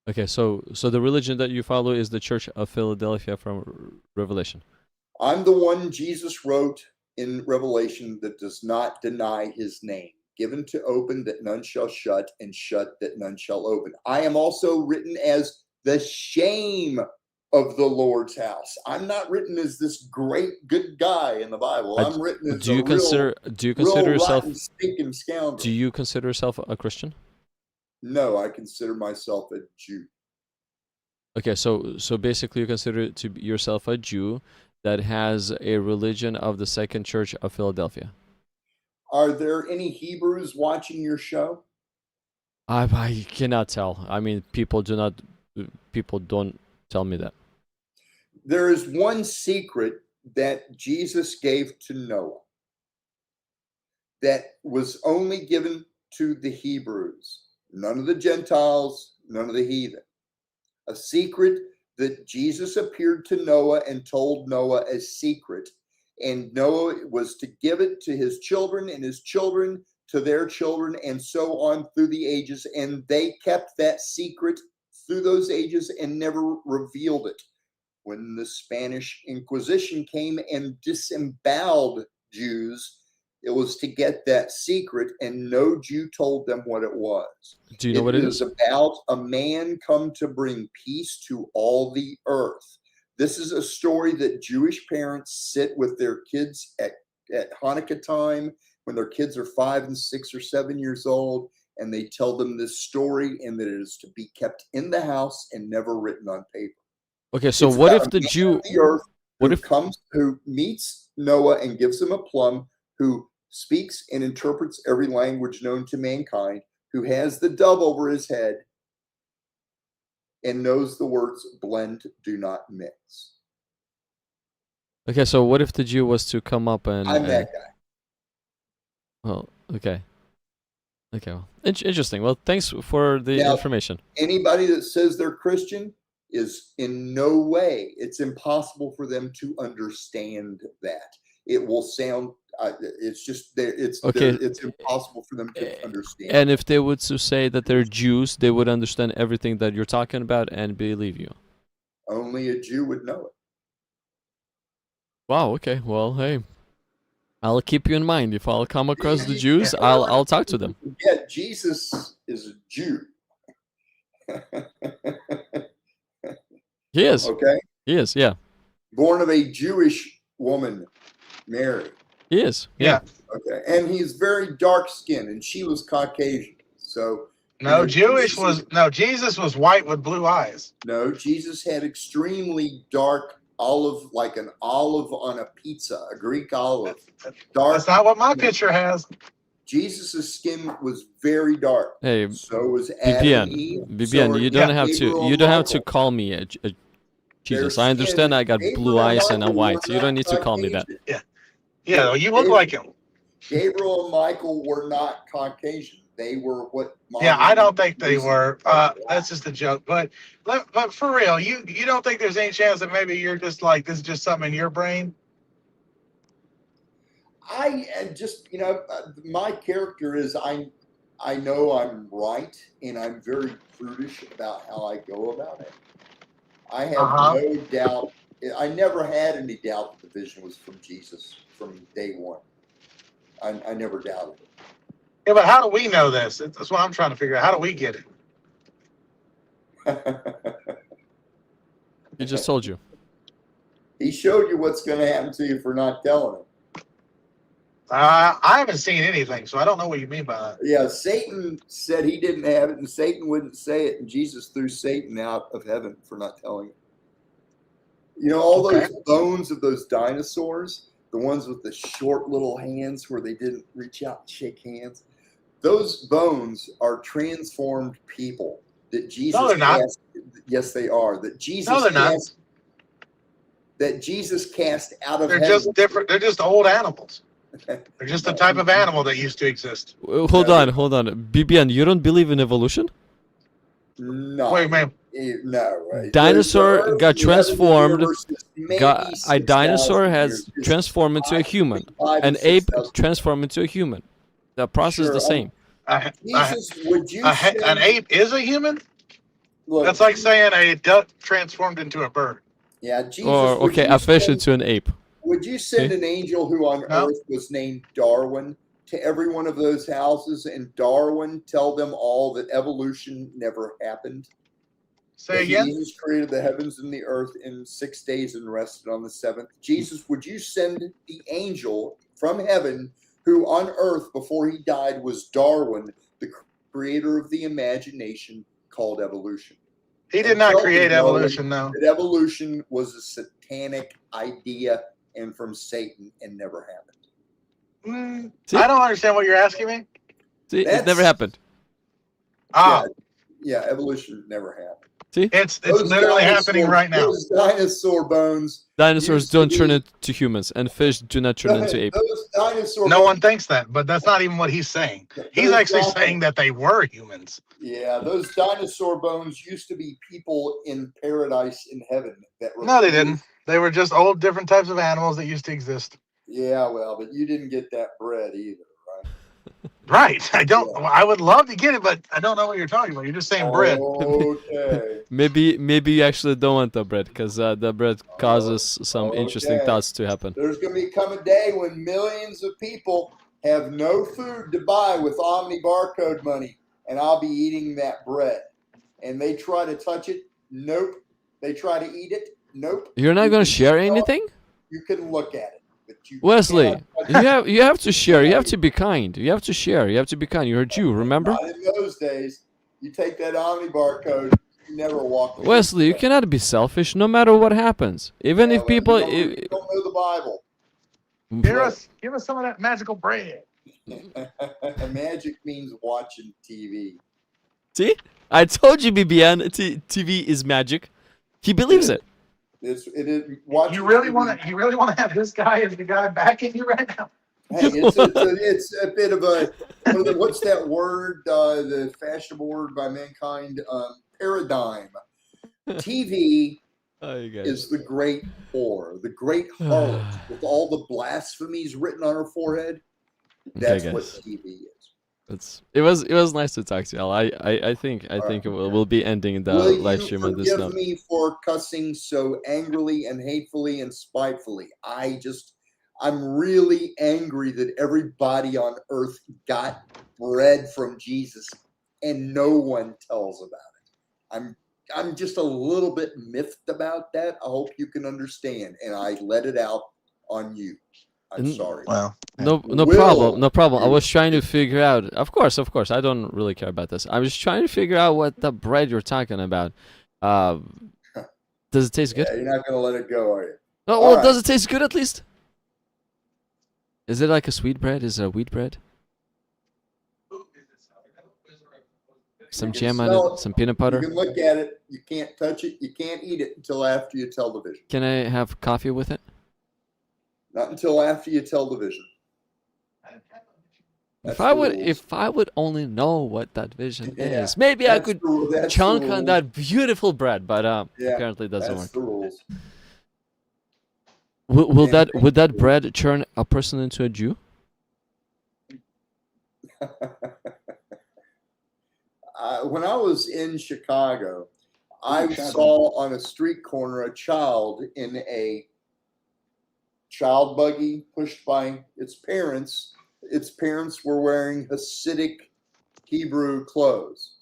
Okay, so the religion that you follow is the Church of Philadelphia from Revelation. I'm the one Jesus wrote in Revelation that does not deny his name. Given to open that none shall shut, and shut that none shall open. I am also written as the shame of the Lord's house. I'm not written as this great good guy in the Bible. I'm written as real yourself rotten, stinking scoundrel. Do you consider yourself a Christian? No, I consider myself a Jew. Okay, so basically you consider yourself a Jew that has a religion of the Second Church of Philadelphia. Are there any Hebrews watching your show? I cannot tell. I mean, people don't tell me that. There is one secret that Jesus gave to Noah that was only given to the Hebrews, none of the Gentiles, none of the heathen. A secret that Jesus appeared to Noah and told Noah a secret, and Noah was to give it to his children and his children to their children, and so on through the ages. And they kept that secret through those ages and never revealed it. When the Spanish Inquisition came and disemboweled Jews, it was to get that secret, and no Jew told them what it was. Do you know what it is? It is about a man come to bring peace to all the earth. This is a story that Jewish parents sit with their kids at Hanukkah time when their kids are 5 and 6 or 7 years old, and they tell them this story, and that it is to be kept in the house and never written on paper. Okay, so what if the Jew who meets Noah and gives him a plum, who speaks and interprets every language known to mankind, who has the dove over his head, and knows the words blend, do not mix. Okay, so what if the Jew was to come up and... I'm that guy. Well, okay. Okay, well, interesting. Well, thanks for the information. Anybody that says they're Christian is in no way, it's impossible for them to understand that. It will sound, it's just, it's impossible for them to understand. And if they would to say that they're Jews, they would understand everything that you're talking about and believe you. Only a Jew would know it. Wow, okay. Well, hey, I'll keep you in mind. If I'll come across the Jews, I'll talk to them. Yeah, Jesus is a Jew. He is. Okay? He is, yeah. Born of a Jewish woman, Mary. He is, yeah. Okay, and he's very dark-skinned, and she was Caucasian. So Jesus was white with blue eyes. No, Jesus had extremely dark olive, like an olive on a pizza, a Greek olive. Dark. That's not what my picture has. Jesus' skin was very dark. Hey, So was Adam and Eve. BBN, So you are don't have to. Gabriel You and don't have to Michael. call me a Jesus. Their I understand. skin- I got blue Gabriel eyes and I'm Michael white, were so you don't not need to call me that. Caucasian. Yeah, well, you look like him. Gabriel and Michael were not Caucasian. They were what? Yeah, I don't think they modern were. Muslims are. That's just a joke. But for real, you don't think there's any chance that maybe you're just like this is just something in your brain? I am just, my character is I know I'm right, and I'm very prudish about how I go about it. I have no doubt. I never had any doubt that the vision was from Jesus from day one. I never doubted it. Yeah, but how do we know this? That's what I'm trying to figure out. How do we get it? He just told you. He showed you what's going to happen to you for not telling him. I haven't seen anything, so I don't know what you mean by that. Yeah, Satan said he didn't have it, and Satan wouldn't say it, and Jesus threw Satan out of heaven for not telling him. You know, all those bones of those dinosaurs, the ones with the short little hands where they didn't reach out and shake hands, those bones are transformed people that Jesus No, they're not. Yes, they are. That Jesus No, they're not. That Jesus cast out of They're heaven. just different. They're just old animals. They're just a type of animal that used to exist. Hold on. BBN, you don't believe in evolution? No. Wait, man. No. Dinosaur got transformed. Maybe A dinosaur 6,000 has years. transformed into a human. 5,000 An to ape 6,000. transformed into a human. The process is the same. Jesus, would you An ape is a human? look, That's like saying a duck transformed into a bird. yeah, Jesus. Or would okay, you a fish send- into an ape. Would you send an angel who on No. earth was named Darwin to every one of those houses and Darwin tell them all that evolution never happened? Say That again? Jesus created the heavens and the earth in 6 days and rested on the seventh. Jesus, would you send the angel from heaven who on earth before he died was Darwin, the creator of the imagination called evolution? He did not create evolution, no. That evolution was a satanic idea and from Satan and never happened. See? I don't understand what you're asking me. See, it That's- never happened. Ah, Yeah, evolution never happened. it's Those literally happening dinosaur- right now. Those dinosaur bones. Dinosaurs used to don't turn be- into humans, and fish do not turn into apes. Those dinosaur. No one thinks that, but that's not even what he's saying. He's those actually dino- saying that they were humans. Yeah, those dinosaur bones used to be people in paradise in heaven. That No, they didn't. They were just old, different types of animals that used to exist. Yeah, well, but you didn't get that bread either, right? Right. I don't. Yeah. I would love to get it, but I don't know what you're talking about. You're just saying bread. Okay. Maybe you actually don't want the bread, because the bread causes some interesting Okay. thoughts to happen. There's going to come a day when millions of people have no food to buy with Omni barcode money, and I'll be eating that bread. And they try to touch it. Nope. They try to eat it. Nope. You're not You gonna can share smell it, anything, You can look at it, but you Wesley? cannot touch You have to share. You have to be kind. You have to share. You have to be kind. You're a Jew, remember? Not in those days. You take that Omni barcode, you never walk away. Wesley, you cannot be selfish, no matter what happens. Even Yeah, if well, people, you don't know the Bible. Give us some of that magical bread. Magic means watching TV. see, I told you, BBN, TV is magic. He believes it. It is watching. You really TV. want to have this guy as the guy backing you right now? Hey, it's a bit of a what's that word? The fashionable word by mankind, paradigm. TV Oh, you guys. is the great whore, the great harlot, with all the blasphemies written on her forehead. That's what guys. TV is. It was nice to talk to y'all. I think we'll be ending the Will live you stream on this forgive note. me for cussing so angrily and hatefully and spitefully? I'm really angry that everybody on earth got bread from Jesus and no one tells about it. I'm just a little bit miffed about that. I hope you can understand, and I let it out on you. I'm sorry. Well, No Will problem. No problem. I you- was trying to figure out. Of course. I don't really care about this. I was trying to figure out what the bread you're talking about. Does it taste good? Yeah, you're not going to let it go, are you? Oh, All well, right. does it taste good at least? Is it like a sweet bread? Is it a wheat bread? Some You can jam on smell it, it. some peanut You butter. can look at it. You can't touch it. You can't eat it until after you tell the vision. Can I have coffee with it? Not until after you tell the vision. That's If I the would, rules. if I would only know what that vision Yeah, is, maybe I That's could that's chunk the on rules. that beautiful bread. But Yeah, apparently it doesn't That's work. the rules. Will Yeah, that would that bread turn a person into a Jew? When I was in Chicago, I Shut saw on a street corner a child in a child buggy pushed by its parents. Its parents were wearing Hasidic Hebrew clothes.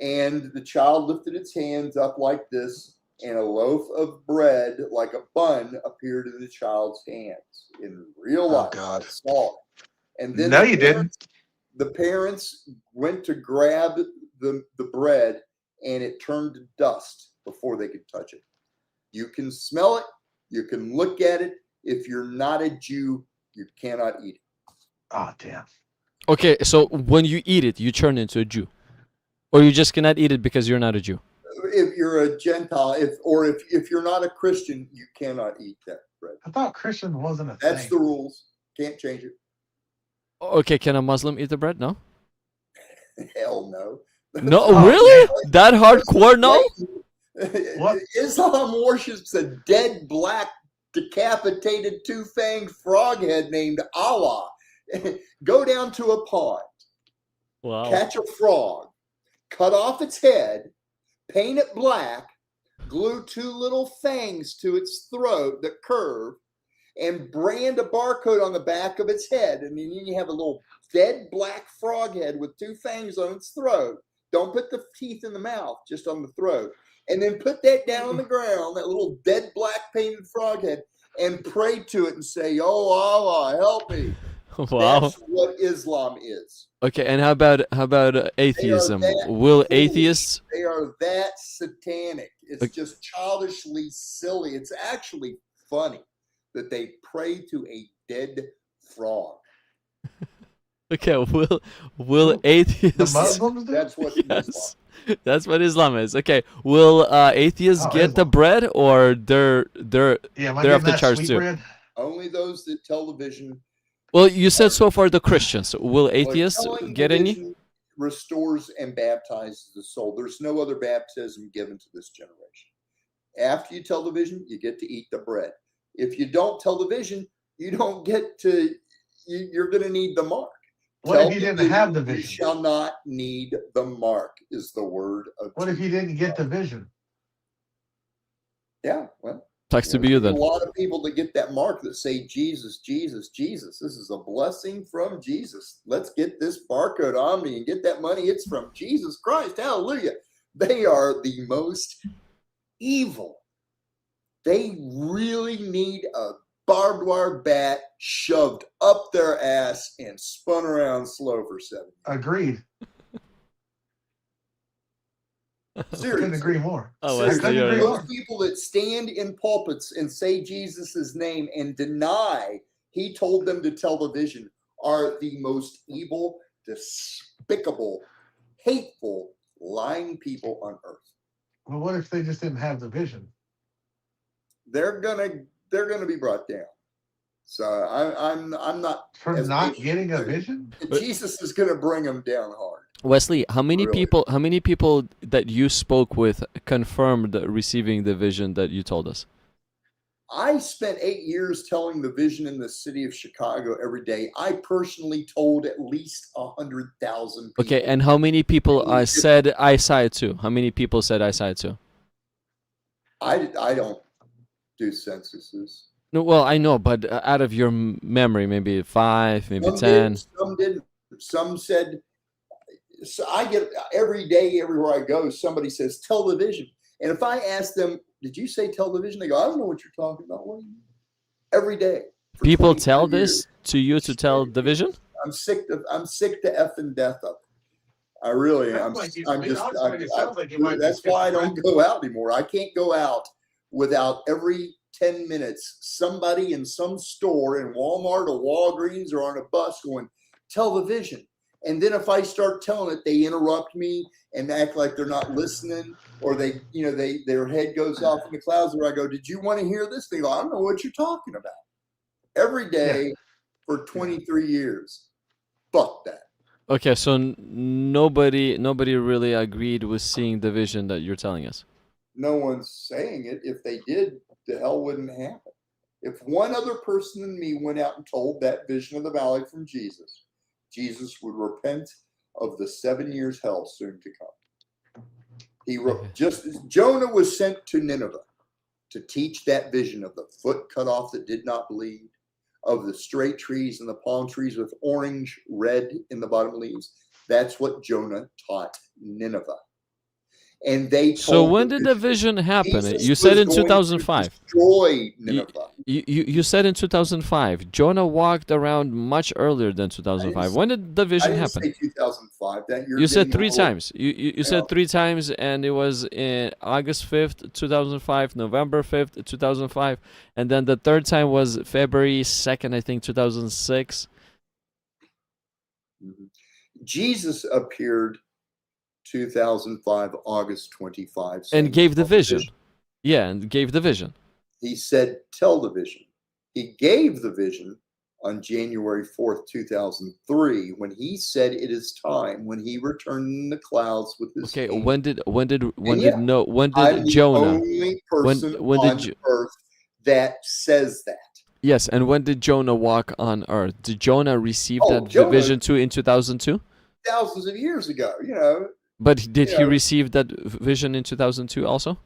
And the child lifted its hands up like this, and a loaf of bread, like a bun, appeared in the child's hands in real life. God. I saw it. And then No, the you parents- didn't. The parents went to grab the bread, and it turned to dust before they could touch it. You can smell it. You can look at it. If you're not a Jew, you cannot eat it. Oh, damn. Okay, so when you eat it, you turn into a Jew, or you just cannot eat it because you're not a Jew. If you're a Gentile, if you're not a Christian, you cannot eat that bread. I thought Christian wasn't a That's thing. the rules. Can't change it. Okay, can a Muslim eat the bread? No. Hell no. No, Oh, really? That hardcore? No. What? Islam worships a dead black decapitated two-fanged froghead named Allah. Go down to a pond, Wow. catch a frog, cut off its head, paint it black, glue two little fangs to its throat that curve, and brand a barcode on the back of its head. And then you have a little dead black frog head with two fangs on its throat. Don't put the teeth in the mouth, just on the throat. And then put that down on the ground, that little dead black painted frog head, and pray to it and say, "Oh Allah, help me." Wow. That's what Islam is. Okay, and how about atheism? that Will foolish. atheists? They are that satanic. It's Okay. just childishly silly. It's actually funny that they pray to a dead frog. Okay, will The atheists? Muslims do? That's what Islam. Yes, that's what Islam is. Okay, will atheists Oh, get the Islam. bread, or they're Yeah, am I They're getting off the that charts sweet too. bread? Only those that television. Well, you said so far the Christians. Will atheists telling get any? television restores and baptizes the soul. There's no other baptism given to this generation. After you tell the vision, you get to eat the bread. If you don't tell the vision, you don't get to. You're going to need the mark. What Tell if you the didn't have the You vision? shall not need the mark. Is the word of. What if you didn't get the vision? Yeah, well. Talks to be you there's then. a lot of people that get that mark that say Jesus, Jesus, Jesus. This is a blessing from Jesus. Let's get this barcode on me and get that money. It's from Jesus Christ. Hallelujah. They are the most evil. They really need a barbed wire bat shoved up their ass and spun around slow for 7 years. Agreed. Couldn't Seriously. agree more. Oh, I Wesley, couldn't you're- agree Those more. people that stand in pulpits and say Jesus' name and deny he told them to tell the vision are the most evil, despicable, hateful, lying people on earth. Well, what if they just didn't have the vision? They're gonna be brought down. So I'm not. For as not patient getting a as they- vision? Jesus is gonna bring them down hard. Wesley, how many Really? people that you spoke with confirmed receiving the vision that you told us? I spent 8 years telling the vision in the city of Chicago every day. I personally told at least 100,000 people. Okay, and how many people Maybe said I saw it too? How many people said I saw it too? I don't do censuses. No, well, I know, but out of your memory, maybe 5, maybe Some 10. did, some didn't. Some said. So I get every day, everywhere I go, somebody says television, and if I ask them, "Did you say television?" They go, "I don't know what you're talking about." What do you mean? Every day. for People 22 tell years. this to you to tell the vision? I'm sick to effing death of it. I really am. Sounds like you- I'm to be just. honest with you, it sounds like you might be That's why I don't schizophrenic. go out anymore. I can't go out without every 10 minutes somebody in some store in Walmart or Walgreens or on a bus going, tell the vision. And then if I start telling it, they interrupt me and act like they're not listening, or their head goes off in the clouds, where I go, did you want to hear this? They go, I don't know what you're talking about. Every day for 23 years. Fuck that. Okay, so nobody really agreed with seeing the vision that you're telling us. No one's saying it. If they did, the hell wouldn't happen. If one other person than me went out and told that vision of the valley from Jesus, Jesus would repent of the 7 years hell soon to come. Jonah was sent to Nineveh to teach that vision of the foot cut off that did not bleed, of the straight trees and the palm trees with orange, red in the bottom leaves. That's what Jonah taught Nineveh. And they told So when did the vision happen? Jesus You said was in going to 2005. destroy Nineveh. You said in 2005. Jonah walked around much earlier than 2005. When did the I vision didn't happen? say 2005. That You said three old. times. You said 3 times, and it was in August 5th, 2005, November 5th, 2005, and then the third time was February 2nd, I think, 2006. Mhm. Jesus appeared 2005, August 25. And saying, gave the "Tell vision. Yeah, and gave the vision. He said, tell the vision. He gave the vision on January 4th, 2003, when he said it is time, when he returned in the clouds with his Okay, angels. when did I'm Jonah? the only person when did on earth that says that. Yes, and when did Jonah walk on earth? Did Jonah receive the Jonah- vision too in 2002? Thousands of years ago, But did he Yeah. receive that vision in 2002 also?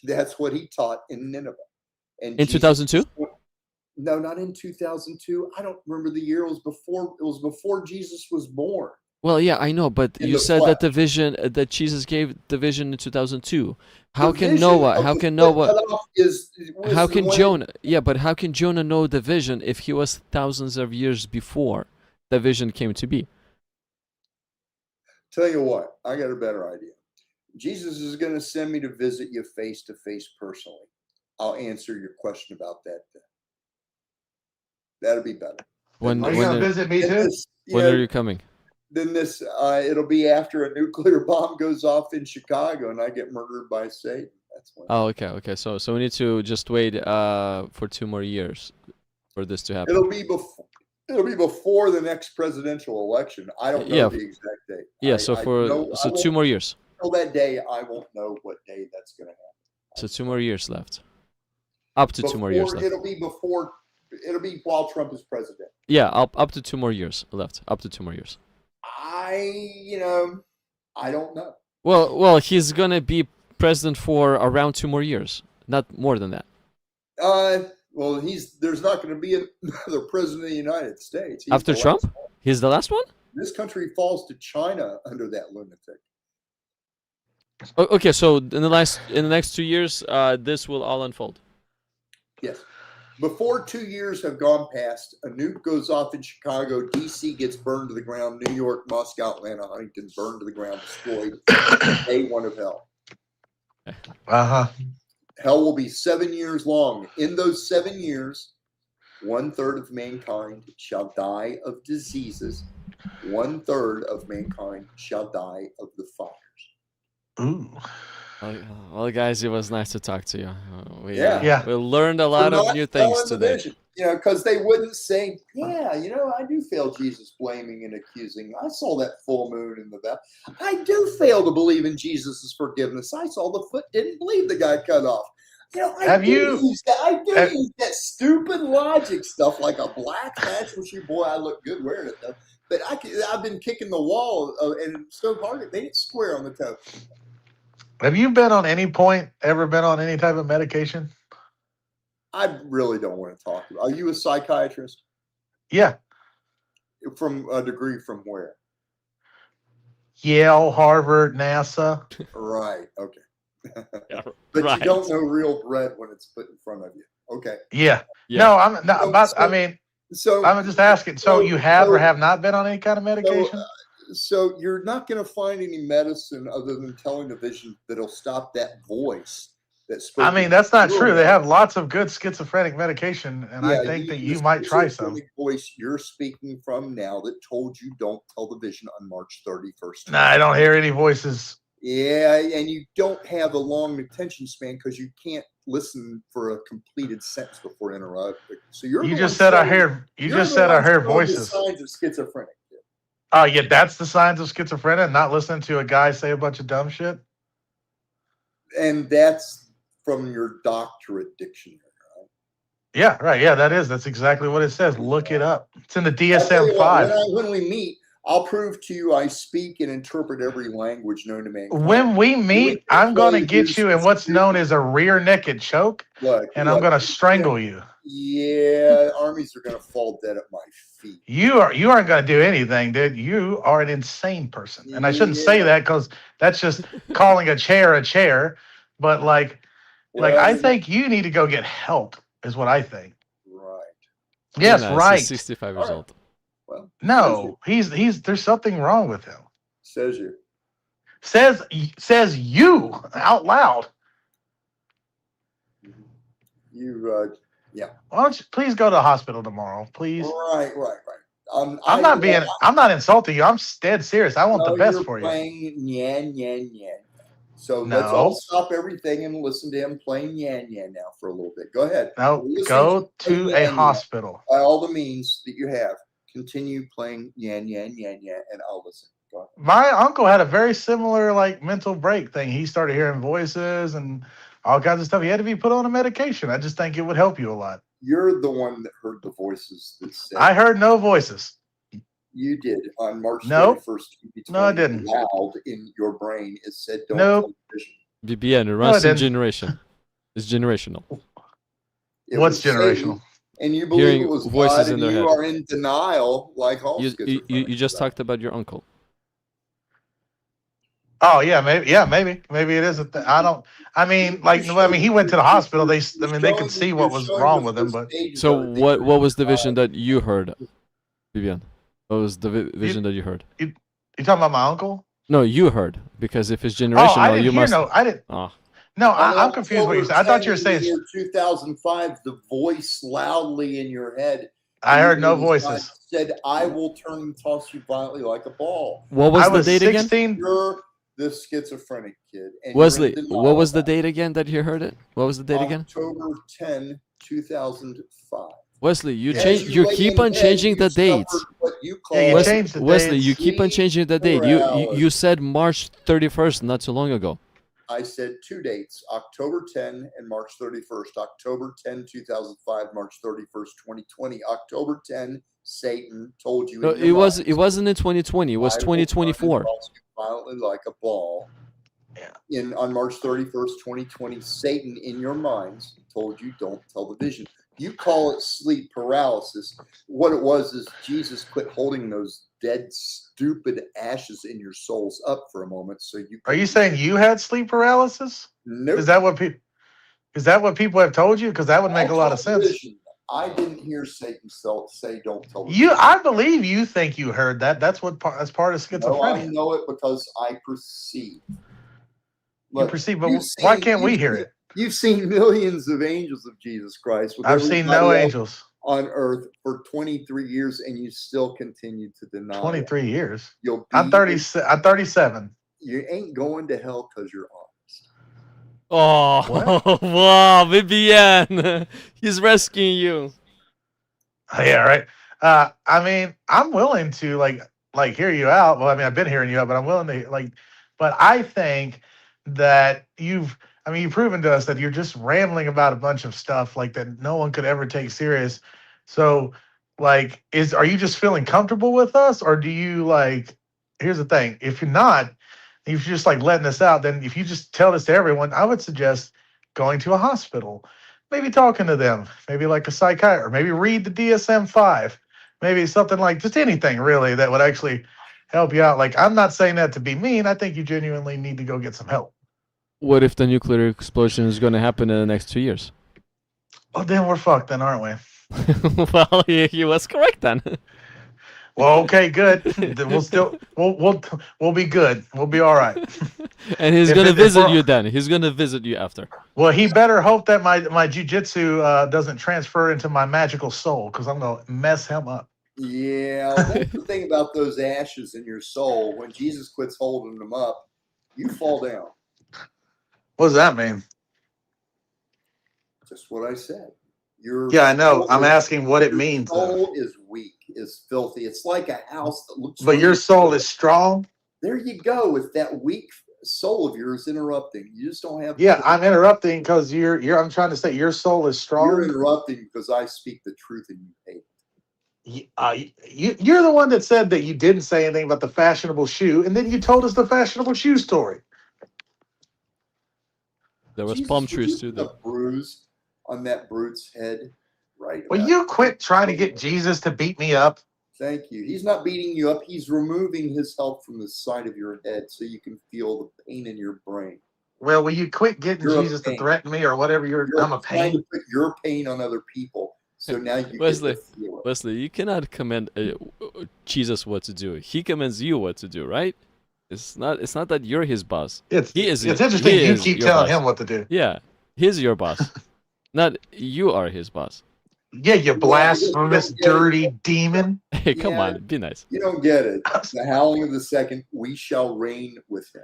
that's what he taught in Nineveh. And In 2002? No, not in 2002. I don't remember the year. It was before Jesus was born. Well, yeah, I know, but In you the said that the flesh. vision that Jesus gave the vision in 2002. How The can vision Noah? of How the can foot Noah? cut off was How the can one- Jonah? Yeah, but how can Jonah know the vision if he was thousands of years before the vision came to be? Tell you what, I got a better idea. Jesus is going to send me to visit you face to face personally. I'll answer your question about that then. That'll be better. When Are you when gonna are, visit me Then too? this, when are you coming? Then this, it'll be after a nuclear bomb goes off in Chicago and I get murdered by Satan. That's when. Oh, okay. So we need to just wait for 2 more years for this to happen. It'll be before the next presidential election. I don't know Yeah. the exact date. Yeah, I know- I 2 more years. Until that day, I won't know what day that's going to happen. So 2 more years left. Up to 2 more years left. It'll be while Trump is president. Yeah, up to 2 more years left. Up to 2 more years. I don't know. Well, he's gonna be president for around 2 more years, not more than that. Well, there's not going to be another president of the United States. He's After the Trump, last one. he's the last one. This country falls to China under that lunatic. Okay, so in the next 2 years, this will all unfold. Yes. Before 2 years have gone past, a nuke goes off in Chicago, D.C. gets burned to the ground, New York, Moscow, Atlanta, Huntington burned to the ground, destroyed. Day one of hell. Uh-huh. Hell will be 7 years long. In those 7 years, 1/3 of mankind shall die of diseases. 1/3 of mankind shall die of the fires. Ooh. Well, guys, it was nice to talk to you. Yeah. We learned a lot For of not new things telling the today. vision, because they wouldn't say, I do fail Jesus blaming and accusing. I saw that full moon in the valley. I do fail to believe in Jesus' forgiveness. I saw the foot didn't bleed, the guy cut off. I do use that stupid logic stuff like a black fashion shoe. Boy, I look good wearing it though. But I've been kicking the wall and so hard it made it square on the toe. Have you ever been on any type of medication? I really don't want to talk about. Are you a psychiatrist? Yeah. From a degree from where? Yale, Harvard, NASA. Right. Okay. Yeah, But right. you don't know real bread when it's put in front of you. Okay. Yeah. Yeah. No, I'm not. So I'm just asking. So you have or have not been on any kind of medication? So you're not going to find any medicine other than telling the vision that'll stop that voice that spoke. I mean, that's not true. They Your have lots of good schizophrenic medication, and I think that you might try some. The voice you're speaking from now that told you don't tell the vision on March 31st. Nah, I don't hear any voices. Yeah, and you don't have a long attention span because you can't listen for a completed sentence before interrupting. So You just said I hear. You just said I heard voices. The signs of schizophrenic. Oh yeah, that's the signs of schizophrenia. Not listening to a guy say a bunch of dumb shit. And that's from your doctorate dictionary, right? Yeah, right. Yeah, that's exactly what it says. Look it up. It's in the DSM-5. When we meet, I'll prove to you I speak and interpret every language known to mankind. When we meet, I'm going to get you in what's known as a rear naked choke, and I'm going to strangle you. Yeah, armies are going to fall dead at my feet. You aren't going to do anything, dude. You are an insane person, and I shouldn't say that because that's just calling a chair. But I think you need to go get help. Is what I think. Right. Yes, Yeah, right. He's 65 years old. Well, no, he's there's something wrong with him. Says you. Says you out loud. You yeah. Why don't you please go to the hospital tomorrow, please? Right. I'm not insulting you. I'm dead serious. I want the best for you. Playing yan. So let's all stop everything and listen to him playing yan now for a little bit. Go ahead. No, go to a hospital. By all the means that you have, continue playing yan, and I'll listen. Go ahead. My uncle had a very similar mental break thing. He started hearing voices and all kinds of stuff. He had to be put on a medication. I just think it would help you a lot. You're the one that heard the voices that said. I heard no voices. You did on March 31st. 2020. No, I didn't. Loud in your brain, it said, "Don't." Nope. BBN, it runs in generation. It's generational. What's generational? And you believe Hearing it was voices God, in and their you head. are in denial, like all You just talked about your uncle. Oh yeah, maybe it isn't. I don't. I mean, he went to the hospital. They could see what was wrong with him. But so what was the vision that you heard, Vivian? What was the vision that you heard? You talking about my uncle? No, you heard, because if it's generational, you must. No, I didn't. Oh. No, I'm confused. What you said? I thought you were saying 2005. The voice loudly in your head. I heard no voices. Said, "I will turn and toss you violently like a ball." What was the date 16? again? You're the schizophrenic kid. And Wesley, what was the date again that you heard it? What was the date again? October 10, 2005. Wesley, you keep on changing the dates. Wesley, you keep on changing the date. You said March 31st not too long ago. I said two dates, October 10 and March 31st. October 10, 2005, March 31st, 2020. October 10, Satan told you. No, it wasn't in 2020. It was 2024. Violently like a ball. On March 31st, 2020, Satan in your minds told you don't tell the vision. You call it sleep paralysis. What it was is Jesus quit holding those dead, stupid ashes in your souls up for a moment. So you. Are you saying you had sleep paralysis? No. Nope. Is that what people have told you? Because that would make a lot of sense. I didn't hear Satan say, "Don't tell." I believe you think you heard that. That's part of schizophrenia. No, I know it because I perceive. Look, you perceive, but why can't we hear it? You've seen millions of angels of Jesus Christ. I've seen no angels on earth for 23 years, and you still continue to deny. 23 years. I'm 37. You ain't going to hell because you're honest. Oh, wow, Vivian, he's rescuing you. Yeah, right. I mean, I'm willing to hear you out. Well, I mean, I've been hearing you out, but I'm willing to But I think that you've proven to us that you're just rambling about a bunch of stuff that no one could ever take serious. So, are you just feeling comfortable with us, or do you here's the thing. If you're not, if you're just letting us out, then if you just tell this to everyone, I would suggest going to a hospital, maybe talking to them, maybe a psychiatrist, maybe read the DSM-5, maybe something just anything really that would actually help you out. I'm not saying that to be mean. I think you genuinely need to go get some help. What if the nuclear explosion is going to happen in the next 2 years? Well, then we're fucked then, aren't we? Well, he was correct then. Well, okay, good. Then we'll be good. We'll be all right. And he's If gonna it- if visit we're- you then. He's gonna visit you after. Well, he better hope that my jujitsu doesn't transfer into my magical soul, because I'm gonna mess him up. Yeah, that's the thing about those ashes in your soul. When Jesus quits holding them up, you fall down. What does that mean? Just what I said. Your Yeah, I know. soul I'm is- asking what it your means. soul is weak, is filthy. It's like a house that looks. But your really soul good. is strong. There you go. With that weak soul of yours interrupting, you just don't have. Yeah, I'm interrupting because I'm trying to say your soul is You're strong. interrupting because I speak the truth and you hate it. You're the one that said that you didn't say anything about the fashionable shoe, and then you told us the fashionable shoe story. There was Jesus, palm would trees you too. put There. a bruise on that brute's head, right? Will about you quit trying to get Jesus to beat me up? Thank you. He's not beating you up. He's removing his help from the side of your head so you can feel the pain in your brain. Well, will you quit getting You're a Jesus to pain. threaten me or whatever? I'm a trying to pain. put your pain on other people, so now you Wesley, get to feel it. Wesley, you cannot command Jesus what to do. He commands you what to do, right? It's not that you're his boss. It's He is. interesting he you is keep your telling boss. him what to do. Yeah, he's your boss. Not you are his boss. Yeah, you blasphemous, dirty demon. Hey, come Yeah. on, be nice. You don't get it. The howling of the second, we shall reign with him.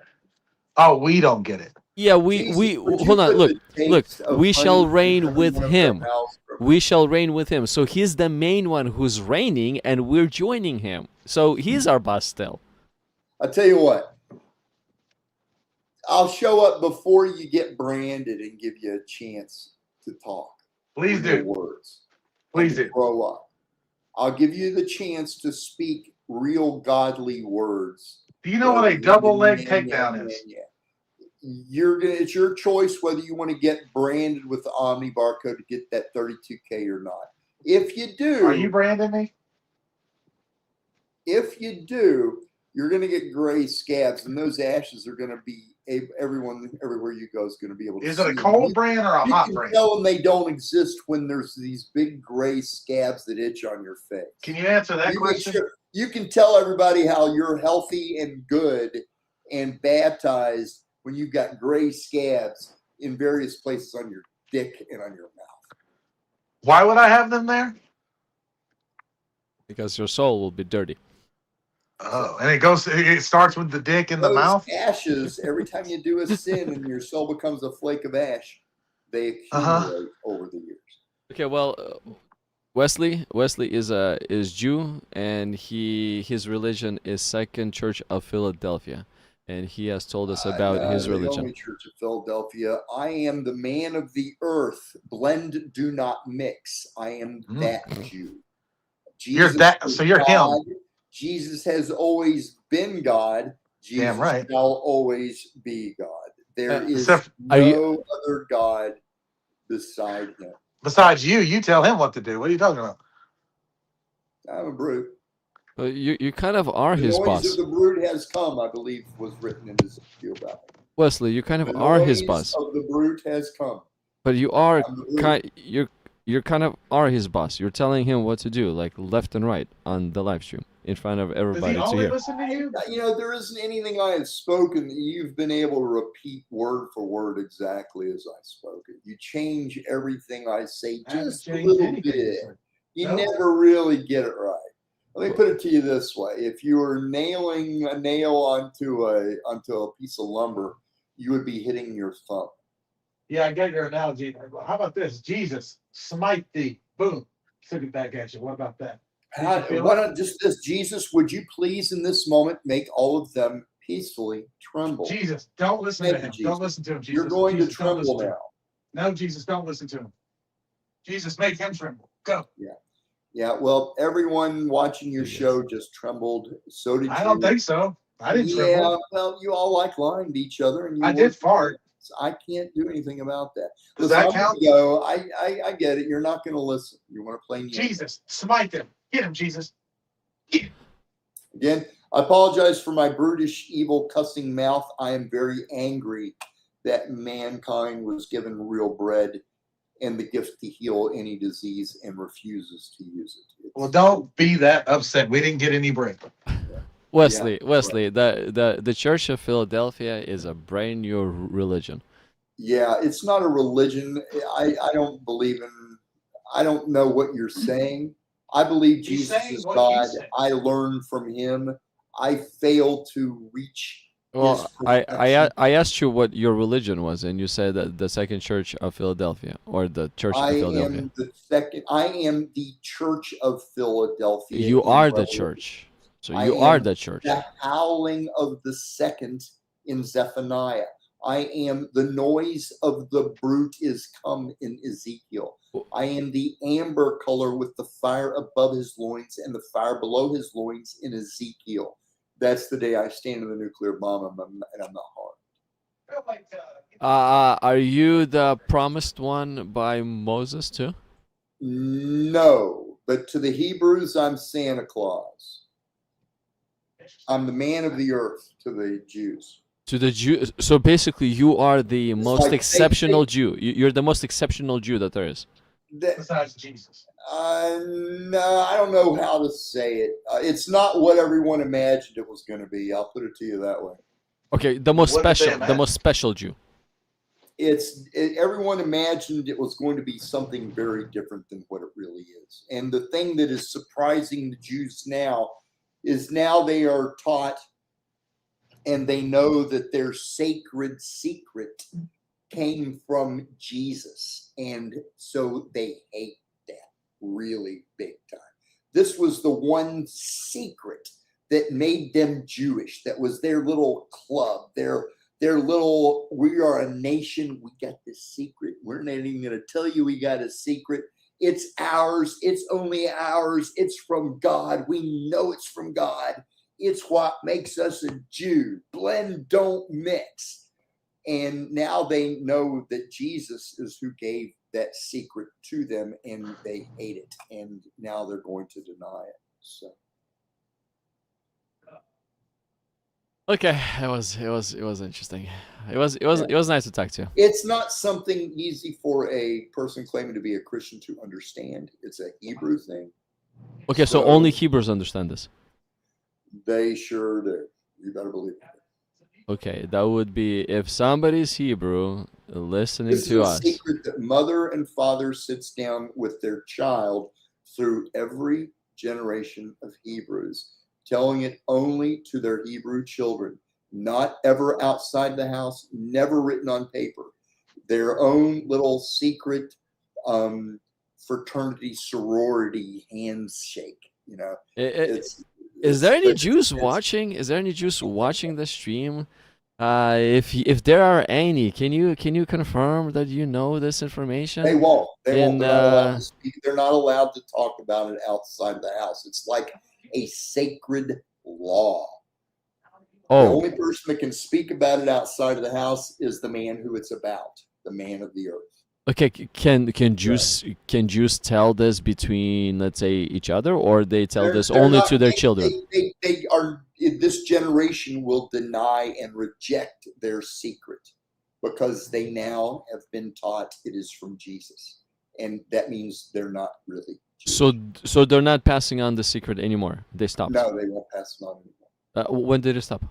Oh, we don't get it. Yeah, we Jesus, would you hold on. put Look, the look. tapes of We shall punishment reign every with one of him. their mouths from- We shall reign with him. So he's the main one who's reigning, and we're joining him. So he's our boss still. I tell you what, I'll show up before you get branded and give you a chance to talk. Please with your do. words. Please and do. grow up. I'll give you the chance to speak real godly words. Do you know what a double leg takedown is? It's your choice whether you want to get branded with the Omni barcode to get that 32K or not. If you do, Are you branding me? If you do, you're going to get gray scabs, and those ashes are going to be everywhere you go is going to be able to. Is see it a them. cold brand or a You hot can brand? tell them they don't exist when there's these big gray scabs that itch on your face. Can you answer that You make question? sure- you can tell everybody how you're healthy and good and baptized when you've got gray scabs in various places on your dick and on your mouth. Why would I have them there? Because your soul will be dirty. Oh, and it starts with the dick in the Those mouth? ashes, every time you do a sin and your soul becomes a flake of ash, they accumulate over the years. Okay, well, Wesley is Jew, and his religion is Second Church of Philadelphia, and he has told us about his The religion. only Church of Philadelphia. I am the man of the earth. Blend, do not mix. I am that Jew. You're Jesus that- is so you're him. God. Jesus has always been God. Jesus Damn right. shall always be God. There is except- Are you- no other God beside him. Besides you tell him what to do. What are you talking about? I'm a brute. You kind of are The his noise boss. of the brute has come, I believe, was written in Ezekiel Valley. Wesley, you kind of The are his noise boss, of the brute has come. but you are I'm the brute. you're kind of are his boss. You're telling him what to do, like left and right on the live stream in front of Does everybody he to only hear. listen to you? You know, there isn't anything I have spoken that you've been able to repeat word for word exactly as I spoke it. You change everything I say I haven't just a changed little anything. bit. You No. never really get it right. Let me put it to you this way: if you were nailing a nail onto a piece of lumber, you would be hitting your thumb. Yeah, I get your analogy. How about this? Jesus, smite thee. Boom. Took it back at you. What about that? Why not just this? Jesus, would you please in this moment make all of them peacefully tremble? Jesus, don't listen Thank to you, him. Jesus. Don't listen to him, Jesus. You're going Jesus, to don't listen tremble to him. now. No, Jesus, don't listen to him. Jesus, make him tremble. Go. Yeah, well, everyone watching your Yes. show just trembled. So did you. I don't think so. I didn't Yeah, tremble. well, you all like lying to each other, and you I did work- fart. I can't do anything about that. Does Listen, that I'm count? gonna go. I get it. You're not going to listen. You want to play me Jesus, smite them. Get him, Jesus. again. I apologize for my brutish, evil, cussing mouth. I am very angry that mankind was given real bread and the gift to heal any disease and refuses to use it. Well, don't be that upset. We didn't get any bread. Wesley, Yeah, Wesley, the Church of Philadelphia is a brand new religion. Yeah, it's not a religion. I don't believe in. I don't know what you're saying. I believe He's Jesus saying is what you God. said. I learned from him. I fail to reach his Well, perfection. I asked you what your religion was, and you said that the Second Church of Philadelphia, or the Church I of Philadelphia. am the second. I am the Church of Philadelphia. You in are the Revelation. church. So I you are am the church. the howling of the second in Zephaniah. I am the noise of the brute is come in Ezekiel. I am the amber color with the fire above his loins and the fire below his loins in Ezekiel. That's the day I stand in the nuclear bomb and I'm not harmed. Are you the promised one by Moses too? No, but to the Hebrews, I'm Santa Claus. I'm the man of the earth to the Jews. To the Jew. So basically, you are the most like exceptional Jew. You're the most exceptional Jew that there is. Besides Jesus. No, I don't know how to say it. It's not what everyone imagined it was going to be. I'll put it to you that way. Okay, the most What did they special, the imagine? most special Jew. Everyone imagined it was going to be something very different than what it really is. And the thing that is surprising the Jews now is now they are taught and they know that their sacred secret came from Jesus. And so they hate that really big time. This was the one secret that made them Jewish. That was their little club, their little, we are a nation. We got this secret. We're not even going to tell you we got a secret. It's ours. It's only ours. It's from God. We know it's from God. It's what makes us a Jew. Blend, don't mix. And now they know that Jesus is who gave that secret to them, and they hate it. And now they're going to deny it. So. Okay, it was interesting. It was nice to talk to you. It's not something easy for a person claiming to be a Christian to understand. It's a Hebrew thing. Okay, so only Hebrews understand this. They sure do. You better believe it. Okay, that would be if somebody's Hebrew listening This to is a us. secret that mother and father sits down with their child through every generation of Hebrews, telling it only to their Hebrew children, not ever outside the house, never written on paper. Their own little secret fraternity, sorority handshake. You know, Is there any Jews watching? Is there any Jews watching the stream? If there are any, can you confirm that you know this information? They won't. They won't. They're not allowed to speak. They're not allowed to talk about it outside the house. It's like a sacred law. Oh. The only person that can speak about it outside of the house is the man who it's about, the man of the earth. Okay, can Jews tell this between, let's say, each other, or they tell this only to their children? They are. This generation will deny and reject their secret because they now have been taught it is from Jesus, and that means they're not really Jewish. So they're not passing on the secret anymore. They stopped. No, they won't pass it on anymore. When did it stop?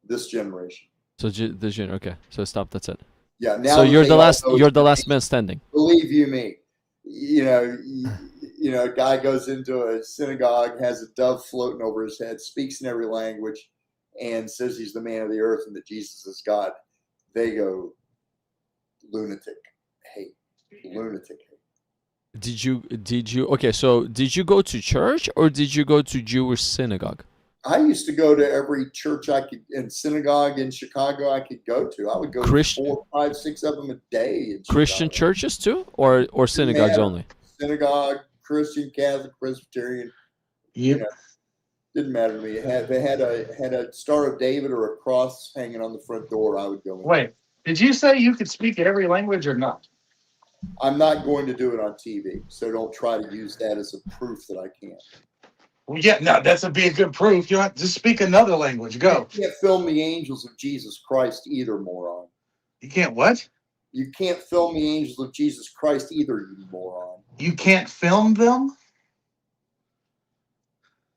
This generation. So this generation. Okay, so stop. That's it. Yeah. Now so you're the last. You're the last man standing. Believe you me. You know, a guy goes into a synagogue, has a dove floating over his head, speaks in every language, and says he's the man of the earth and that Jesus is God. They go, lunatic hate, lunatic hate. Did you? Okay, so did you go to church or did you go to Jewish synagogue? I used to go to every church I could and synagogue in Chicago I could go to. I would go to 4, 5, 6 of them a day. In Christian churches too, or synagogues only? Synagogue, Christian, Catholic, Presbyterian. Yep. Didn't matter to me. They had a Star of David or a cross hanging on the front door. I would go in. Wait, did you say you could speak every language or not? I'm not going to do it on TV, so don't try to use that as a proof that I can't. Well, yeah, no, that's a good proof. You have to speak another language. Go. You can't film the angels of Jesus Christ either, moron. You can't what? You can't film the angels of Jesus Christ either, you moron. You can't film them?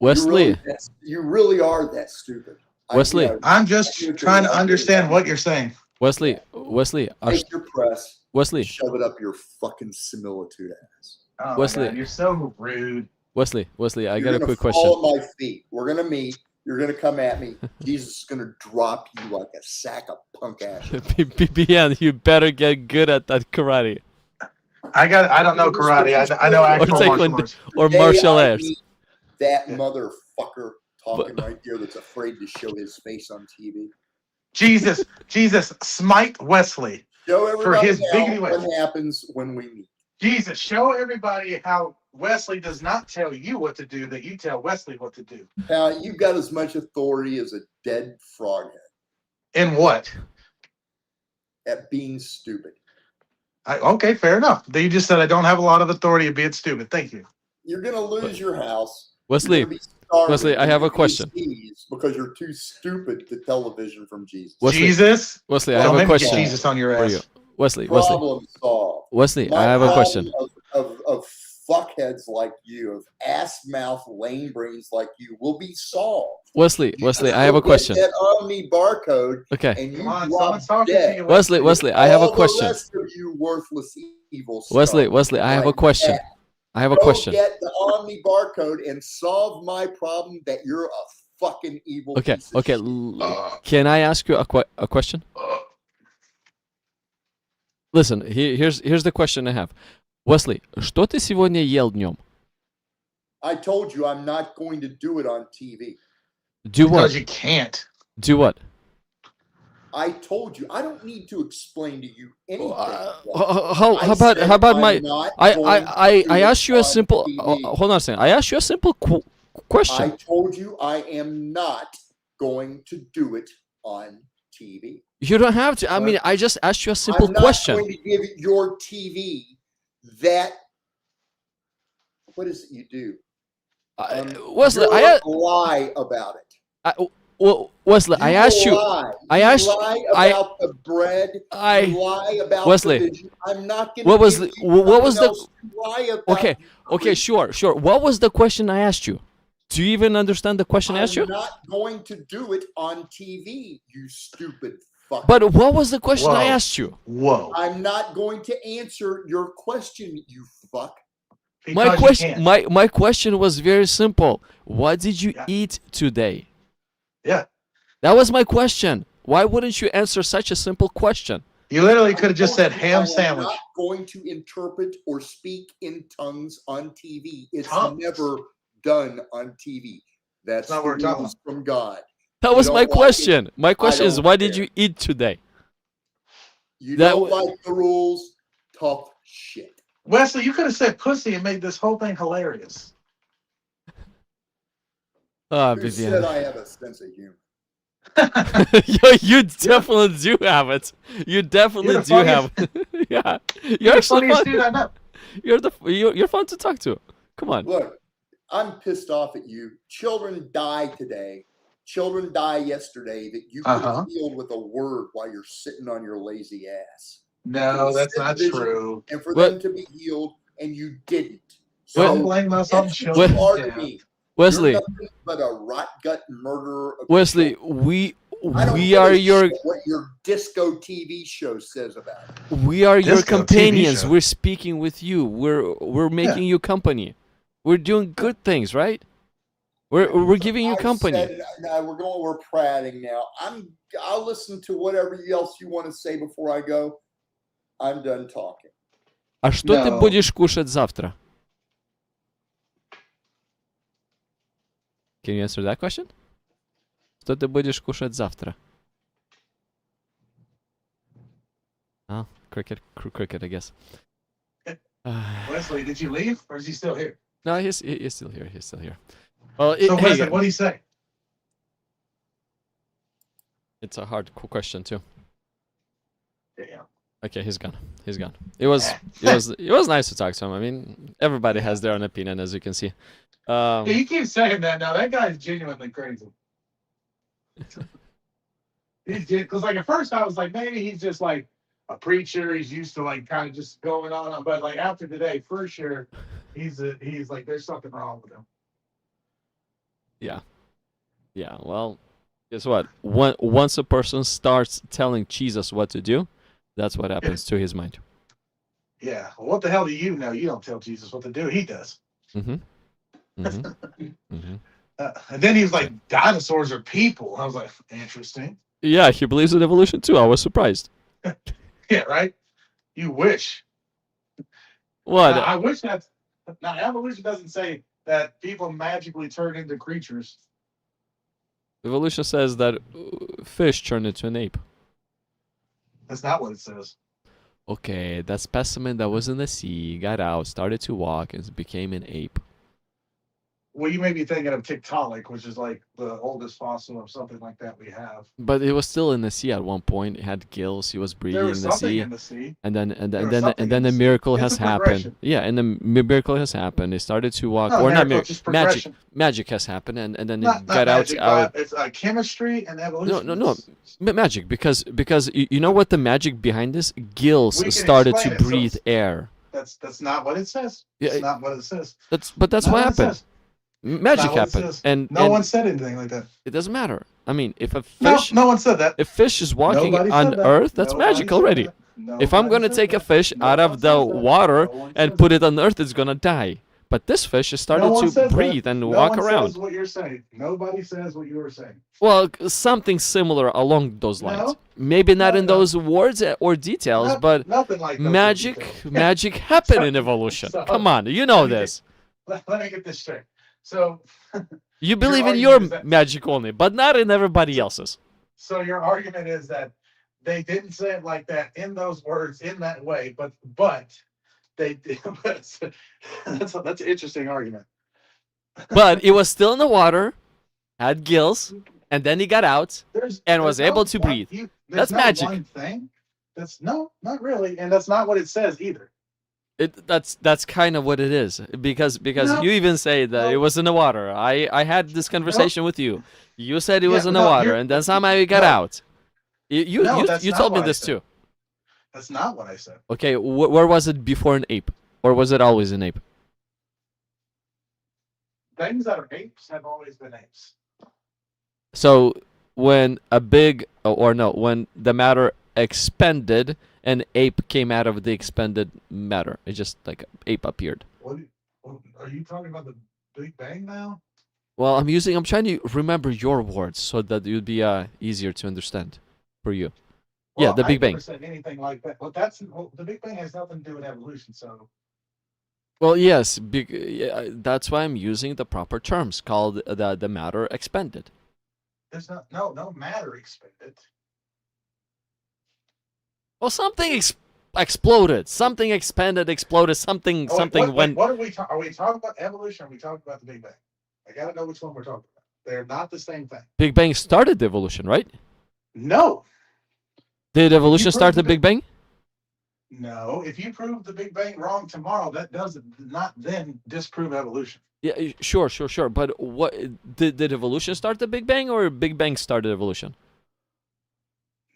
Wesley. You really are that stupid. Wesley. I'm just trying to understand what you're saying. Wesley. Take your press. Wesley. Shove it up your fucking similitude ass. Oh Wesley. my God, you're so rude. Wesley, I You're got a gonna quick fall question. at my feet. We're gonna meet. You're gonna come at me. Jesus is gonna drop you like a sack of punk ash. BBN, you better get good at that karate I don't know karate. I know actual martial taekwondo arts. or Today martial I arts. meet that motherfucker talking right here that's afraid to show his face on TV. Jesus, smite Wesley. Show everybody his biggity what ways. happens when we meet. Jesus, show everybody how Wesley does not tell you what to do, that you tell Wesley what to do. Pal, you've got as much authority as a dead froghead In what? at being stupid. Okay, fair enough. You just said I don't have a lot of authority of being stupid. Thank you. You're gonna lose your house. Wesley, You're gonna be starving Wesley, I have a in question. PCs because you're too stupid to television from Jesus. Wesley, Jesus? Wesley, I Don't have a make me get question Jesus on your for ass. you. Wesley, Problem solved. Wesley, I have a question. Of fuckheads like you, of ass mouth lame brains like you, will be solved. Wesley, I have a question. That Omni barcode, Okay, and you Come on, drop someone's talking dead. to you. Wesley, I have a All question. The rest of you worthless evil Wesley, scum I have a like question. that. I have a Go question. get the Omni barcode and solve my problem that you're a fucking evil Okay, piece of shit. Can I ask you a question? Listen, here's the question I have. Wesley, что ты сегодня ел днем? I told you I'm not going to do it on TV. Do what? Because you can't. Do what? I told you I don't need to explain to you anything. How about my? I asked you a simple. Hold on a second. I asked you a simple I question. told you I am not going to do it on TV. You don't have to. I mean, I just asked you a simple I'm not question. going to give your TV that. What is it you do? Wesley, You're lie about it. Wesley, I asked you. Lie. I You asked- lie I- about the bread. You lie about Wesley, the vision. I'm not going what to was give the- you what was nothing the- else to lie about. Okay, you okay, creep. sure. What was the question I asked you? Do you even understand the question I asked you? I'm not going to do it on TV, you stupid fuck. But what was the question I Whoa. asked you? Whoa. I'm not going to answer your question, you fuck. My Because you question, can't. my question was very simple. What did you Yeah. eat today? Yeah. That was my question. Why wouldn't you answer such a simple question? You literally could have just said I ham am sandwich. not going to interpret or speak in tongues on TV. It's Tongues? never done on TV. That's not the what we're talking rules from God. That was don't my like it. question. My question is, don't what did care. you eat today? You That don't wa- like the rules? Tough shit. Wesley, you could have said pussy and made this whole thing hilarious. Oh, Who said Vivian. I have a sense of humor? You definitely do have it. You definitely You're the do have. Yeah, you're the actually funniest fun. dude I know. You're fun to talk to. Come on. Look, I'm pissed off at you. Children die today. Children die yesterday that you could have healed with a word while you're sitting on your lazy ass. No, that's not true. And for What? them to be healed, and you didn't. Don't So blame us on that's children. what you are to Yeah. me. Wesley, You're nothing but a rot gut murderer. Of Wesley, children. we I don't we give a are your shit what your disco TV show says about it. we are your Disco TV companions. show. We're speaking with you. We're making you company. We're doing good things, right? We're giving you I company. said, no, we're prating now. I'll listen to whatever else you want to say before I go. I'm done talking. А что ты No. будешь кушать завтра? Can you answer that question? Что ты будешь кушать завтра? Oh, cricket, I guess. Wesley, did you leave or is he still here? No, he's still here. He's still here. Well, So hey, Wesley, what do you say? it's a hard question too. Damn. Okay, he's gone. He's gone. It was nice to talk to him. I mean, everybody has their own opinion, as you can see. Yeah, you keep saying that now. That guy's genuinely crazy. Because like at first I was like, maybe he's just like a preacher. He's used to like kind of just going on. But like after today, for sure, he's like there's something wrong with him. Yeah. Yeah. Well, guess what? Once a person starts telling Jesus what to do, that's what happens to his mind. Yeah. Well, what the hell do you know? You don't tell Jesus what to do. He does. Mm-hmm. Mm-hmm. Mm-hmm. And then he was like, dinosaurs are people. I was like, interesting. Yeah, he believes in evolution too. I was surprised. Yeah, right? You wish. What? Now, I wish that. Now, evolution doesn't say that people magically turn into creatures. Evolution says that fish turned into an ape. That's not what it says. Okay, that specimen that was in the sea got out, started to walk, and became an ape. Well, you may be thinking of Tiktaalik, which is like the oldest fossil of something like that we have. But it was still in the sea at one point. It had gills. He was breathing There in was the something sea. in the sea. And then There was something the in the sea. miracle It's has a happened. progression. Yeah, and the miracle has happened. They started to walk, No, or not miracle, just magic. progression. Magic has happened, and then Not it got magic, out. but it's chemistry and evolution. No. Magic, because you know what the magic behind this? Gills We can started to explain it, so breathe air. That's not what it says. Yeah, It's not what it says. That's Not what it happened. says. Magic Not what it happened, says. and No and one said anything like that. it doesn't matter. I mean, if a No, fish, no one said that. if fish is walking Nobody on said that. Earth, that's Nobody magic said already. that. If I'm Nobody gonna said take a that. fish No out one of the says that. water No one and says put that. it on Earth, it's gonna die. But this fish has started No one to says that. breathe and No walk one around. says what you're saying. Nobody says what you were saying. Well, something similar along those lines. No. Maybe not No, in no. those words or details, but Nothing like those magic, details. magic happened in evolution. So- Come on, you know Let me get- this. Let me get this straight. So, You believe in argument your is that- magic only, but not in everybody else's. so your argument is that they didn't say it like that in those words in that way, but they did. That's an interesting argument. But it was still in the water, had gills, and then he got out. And was able to breathe. That's magic. One thing. That's not really, and that's not what it says either. That's kind of what it is, because No. you even say that No. it was in the water. I had this conversation with you. You said it was Yeah, in the no, water, you're- and then somehow it got no. out. You No, that's not told me what I this said. too. That's not what I said. Okay, where was it before an ape, or was it always an ape? Things that are apes have always been apes. So when when the matter expanded, an ape came out of the expanded matter. It just like ape appeared. What are you talking about, the Big Bang now? Well, I'm trying to remember your words so that it would be easier to understand for you. Yeah, Well, the Big I Bang. never said anything like that. But the Big Bang has nothing to do with evolution. So Well, yes, that's why I'm using the proper terms called the matter expanded. there's no matter expanded. Well, something exploded, something expanded, exploded, something Oh, wait, something went. What are we talking? Are we talking about evolution? Or are we talking about the Big Bang? I gotta know which one we're talking about. They're not the same thing. Big Bang started the evolution, right? No, Did evolution prove start the the Big Bang? no. If you prove the Big Bang wrong tomorrow, that does not then disprove evolution. Yeah, sure. But what did evolution start the Big Bang, or Big Bang started evolution?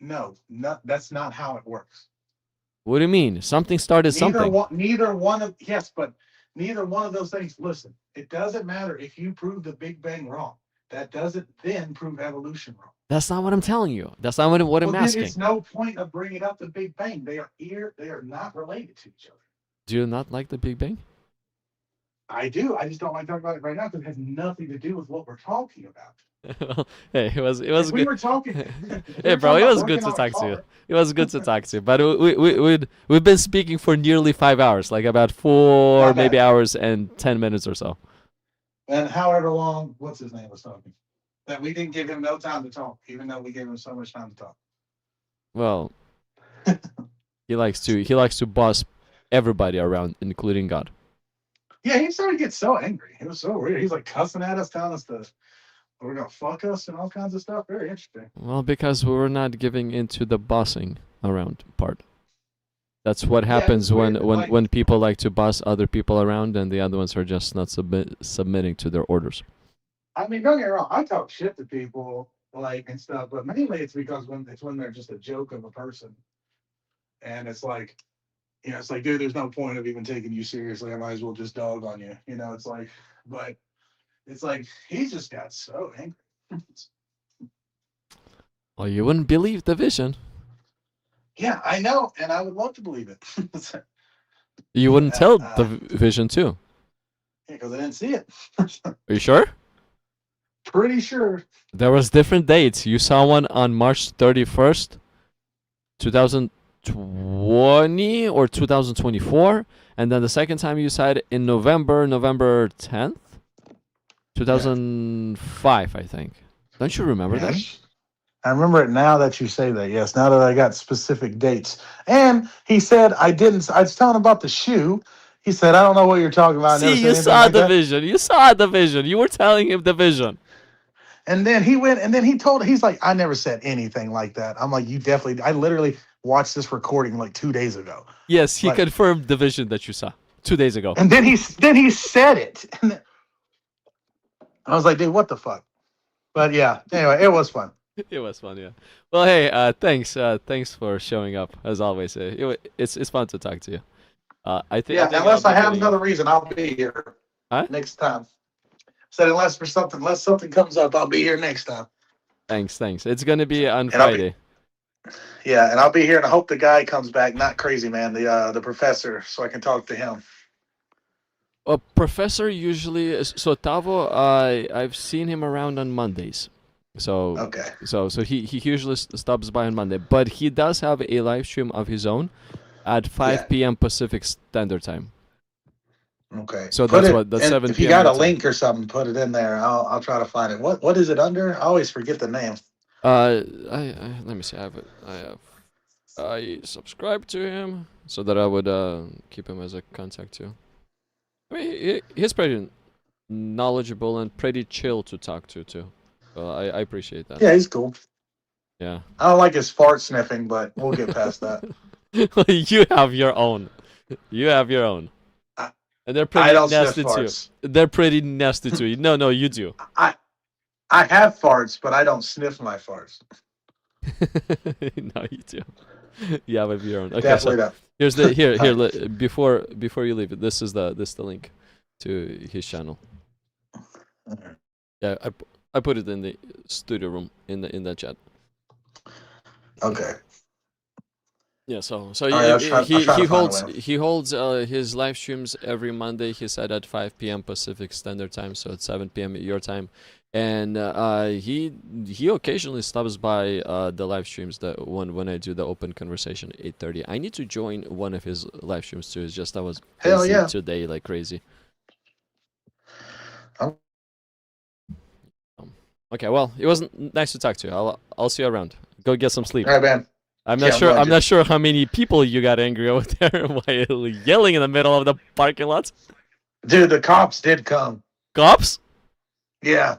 No, that's not how it works. What do you mean? Something started something. Neither one of those things. Listen, it doesn't matter if you prove the Big Bang wrong. That doesn't then prove evolution wrong. That's not what I'm telling you. That's not what I'm Well, then asking. it's no point of bringing up the Big Bang. They are not related to each other. Do you not like the Big Bang? I do. I just don't like talking about it right now because it has nothing to do with what we're talking about. Well, hey, it was If we good. were talking. Hey, bro, it was good to talk to you. It was good to talk to you. But we've been speaking for nearly 5 hours, like about 4 Not bad. maybe hours and 10 minutes or so. And however long, what's his name was talking, that we didn't give him no time to talk, even though we gave him so much time to talk. Well, he likes to boss everybody around, including God. Yeah, he started to get so angry. It was so weird. He's like cussing at us, telling us that we're gonna fuck us and all kinds of stuff. Very interesting. Well, because we were not giving into the bossing around part. That's what happens it's weird, when people like to boss other people around, and the other ones are just not submitting to their orders. I mean, don't get me wrong. I talk shit to people like and stuff, but mainly it's because when they're just a joke of a person, and it's like, it's like, dude, there's no point of even taking you seriously. I might as well just dog on you. It's like, but It's like he just got so angry. Well, you wouldn't believe the vision. Yeah, I know, and I would love to believe it. You wouldn't tell the vision too. Because I didn't see it. Are you sure? Pretty sure. There was different dates. You saw one on March 31st, 2020 or 2024, and then the second time you saw it in November 10th, 2005, I think. Don't you remember that? Yes. I remember it now that you say that. Yes, now that I got specific dates. And he said I didn't. I was telling him about the shoe. He said, I don't know what you're talking about. I never See, said you anything saw like the that. vision. You saw the vision. You were telling him the vision. And then he went, and then he told, he's like, I never said anything like that. I'm like, you definitely, I literally watched this recording like 2 days ago. Yes, he Like- confirmed the vision that you saw 2 days ago. And then he said it. And then, I was like, dude, what the fuck? But yeah, anyway, it was fun. It was fun, yeah. Well, hey, thanks for showing up as always. It's fun to talk to you. I think. Yeah, I think unless I'll I be have getting- another reason, I'll be here Huh? next time. Said unless something comes up, I'll be here next time. Thanks. It's gonna be on And I'll be- Friday. Yeah, and I'll be here, and I hope the guy comes back, not crazy man, the professor, so I can talk to him. Well, Professor usually so Tavo. I've seen him around on Mondays. So Okay. so he usually stops by on Monday, but he does have a live stream of his own at 5 Yeah. p.m. Pacific Standard Time. Okay. So Put that's it- what the and 7 If you p.m. got a your time. link or something, put it in there. I'll try to find it. What is it under? I always forget the name. I let me see. I subscribed to him so that I would keep him as a contact too. I mean, he's pretty knowledgeable and pretty chill to talk to too. So I appreciate that. Yeah, he's cool. Yeah. I don't like his fart sniffing, but we'll get past that. You have your own. You have your own. I- And they're I pretty don't sniff nasty too. farts. They're pretty nasty too. No, you do. I have farts, but I don't sniff my farts. No, you do. You have your own. Okay, Definitely so don't. here's the before you leave, this is the link to his channel. Yeah, I put it in the studio room in the chat. Okay. Yeah, so All right, I'll try to he find a holds way. his live streams every Monday. He said at 5 p.m. Pacific Standard Time, so it's 7 p.m. your time, and he occasionally stops by the live streams that when I do the open conversation 8:30. I need to join one of his live streams too. It's just I was Hell busy yeah. today like crazy. Oh. Okay, well, it was nice to talk to you. I'll see you around. Go get some sleep. All right, man. I'm Yeah, not sure. well, I'm not sure how many people you got angry over there while yelling in the middle of the parking lot. Dude, the cops did come. Cops? Yeah.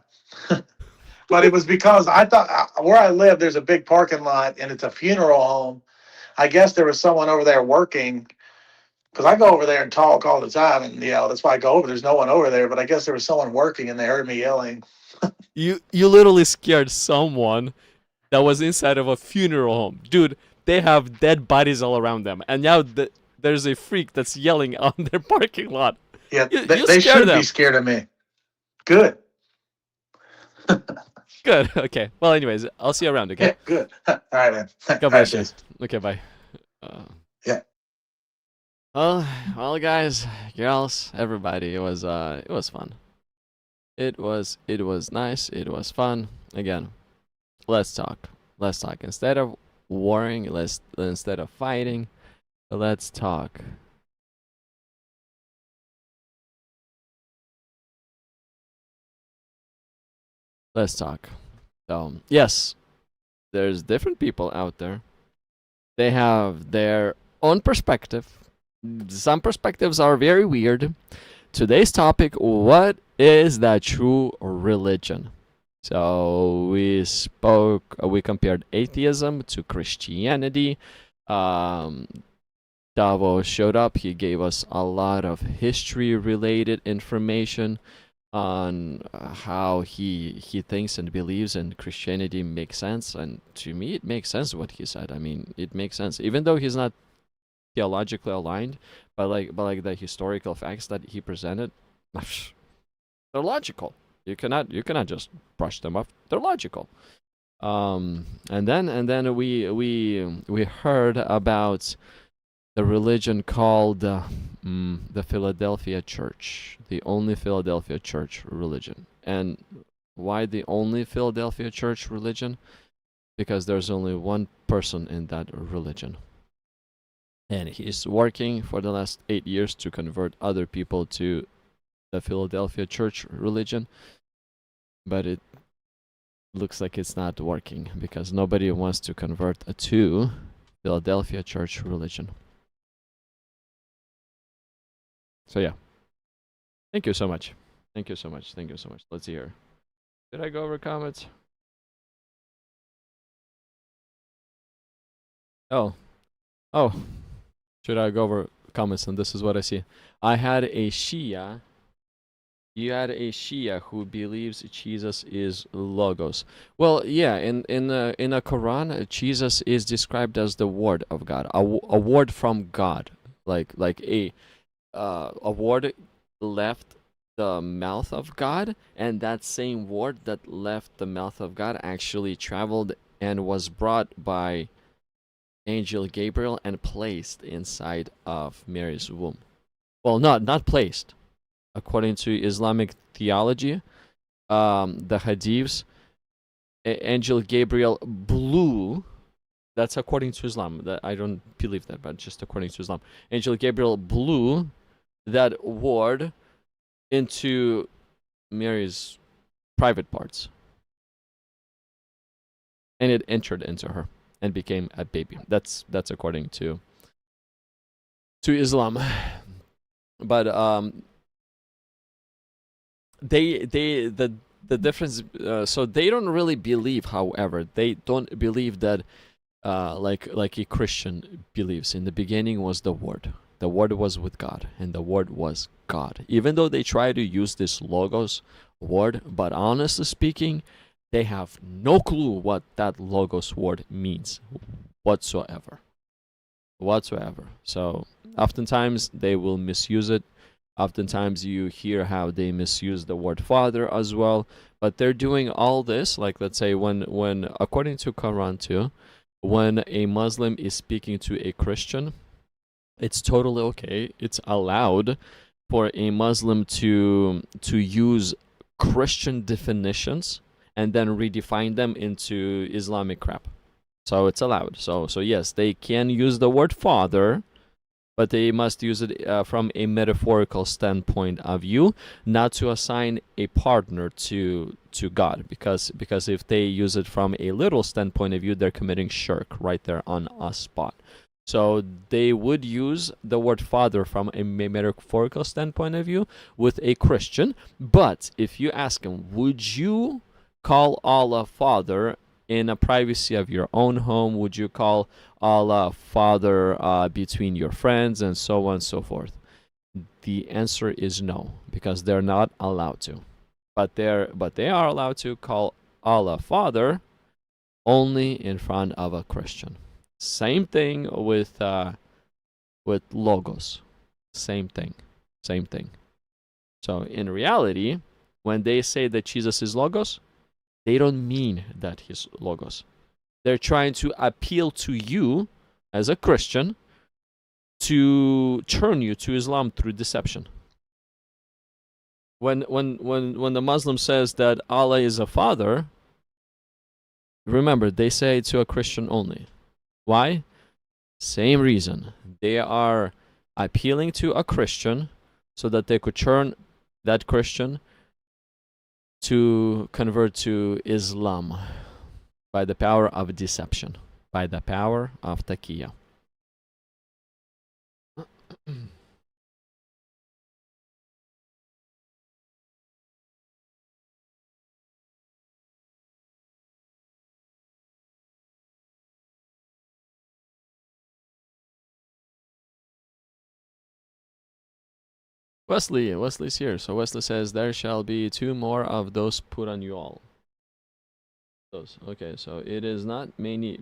But it was because I thought where I live, there's a big parking lot and it's a funeral home. I guess there was someone over there working because I go over there and talk all the time. And, that's why I go over. There's no one over there. But I guess there was someone working and they heard me yelling. You literally scared someone that was inside of a funeral home, dude. They have dead bodies all around them, and now there's a freak that's yelling on their parking lot. Yeah, You they scared should them. be scared of me. Good. Good. Okay. Well, anyways, I'll see you around. Okay. Yeah, good. All right, man. God All bless right, you. cheers. Okay. Bye. Yeah. Well, guys, girls, everybody, it was fun. It was nice. It was fun. Again, let's talk. Let's talk instead of warring. Instead of fighting, let's talk. Let's talk. So, yes, there's different people out there. They have their own perspective. Some perspectives are very weird. Today's topic, what is the true religion? So we compared atheism to Christianity. Davo showed up. He gave us a lot of history-related information on how he thinks and believes, and Christianity makes sense. And to me, it makes sense what he said. I mean, it makes sense, even though he's not theologically aligned, but like the historical facts that he presented, they're logical. You cannot just brush them off. They're logical. And then we heard about the religion called the Philadelphia Church, the only Philadelphia Church religion. And why the only Philadelphia Church religion? Because there's only one person in that religion. And he's working for the last 8 years to convert other people to the Philadelphia Church religion. But it looks like it's not working because nobody wants to convert to Philadelphia Church religion. So yeah. Thank you so much. Thank you so much. Thank you so much. Let's see here. Did I go over comments? Oh. Should I go over comments? And this is what I see. I had a Shia. You had a Shia who believes Jesus is Logos. Well, yeah, in the Quran, Jesus is described as the Word of God, a word from God, like a word left the mouth of God, and that same word that left the mouth of God actually traveled and was brought by Angel Gabriel and placed inside of Mary's womb. Well, not placed. According to Islamic theology, the hadiths, Angel Gabriel blew. That's according to Islam. That I don't believe that, but just according to Islam, Angel Gabriel blew that word into Mary's private parts, and it entered into her and became a baby. That's according to Islam. But the difference, so they don't really believe, however, they don't believe that like a Christian believes. In the beginning was the Word was with God, and the Word was God. Even though they try to use this Logos word, but honestly speaking, they have no clue what that Logos word means whatsoever. So oftentimes they will misuse it. Oftentimes you hear how they misuse the word Father as well. But they're doing all this, like let's say when according to Quran too, when a Muslim is speaking to a Christian, it's totally okay. It's allowed for a Muslim to use Christian definitions and then redefine them into Islamic crap. So it's allowed. So yes, they can use the word Father, but they must use it from a metaphorical standpoint of view, not to assign a partner to God, because if they use it from a literal standpoint of view, they're committing shirk right there on a spot. So they would use the word Father from a metaphorical standpoint of view with a Christian, but if you ask him, would you call Allah Father in a privacy of your own home? Would you call Allah Father between your friends, and so on and so forth? The answer is no, because they're not allowed to. But they are allowed to call Allah Father only in front of a Christian. Same thing with Logos. Same thing. So in reality, when they say that Jesus is Logos, they don't mean that he's Logos. They're trying to appeal to you as a Christian to turn you to Islam through deception. When the Muslim says that Allah is a father, remember, they say it to a Christian only. Why? Same reason. They are appealing to a Christian so that they could turn that Christian to convert to Islam by the power of deception, by the power of taqiyya. Wesley's here. So Wesley says, there shall be 2 more of those put on you all. Those. Okay, so it is not many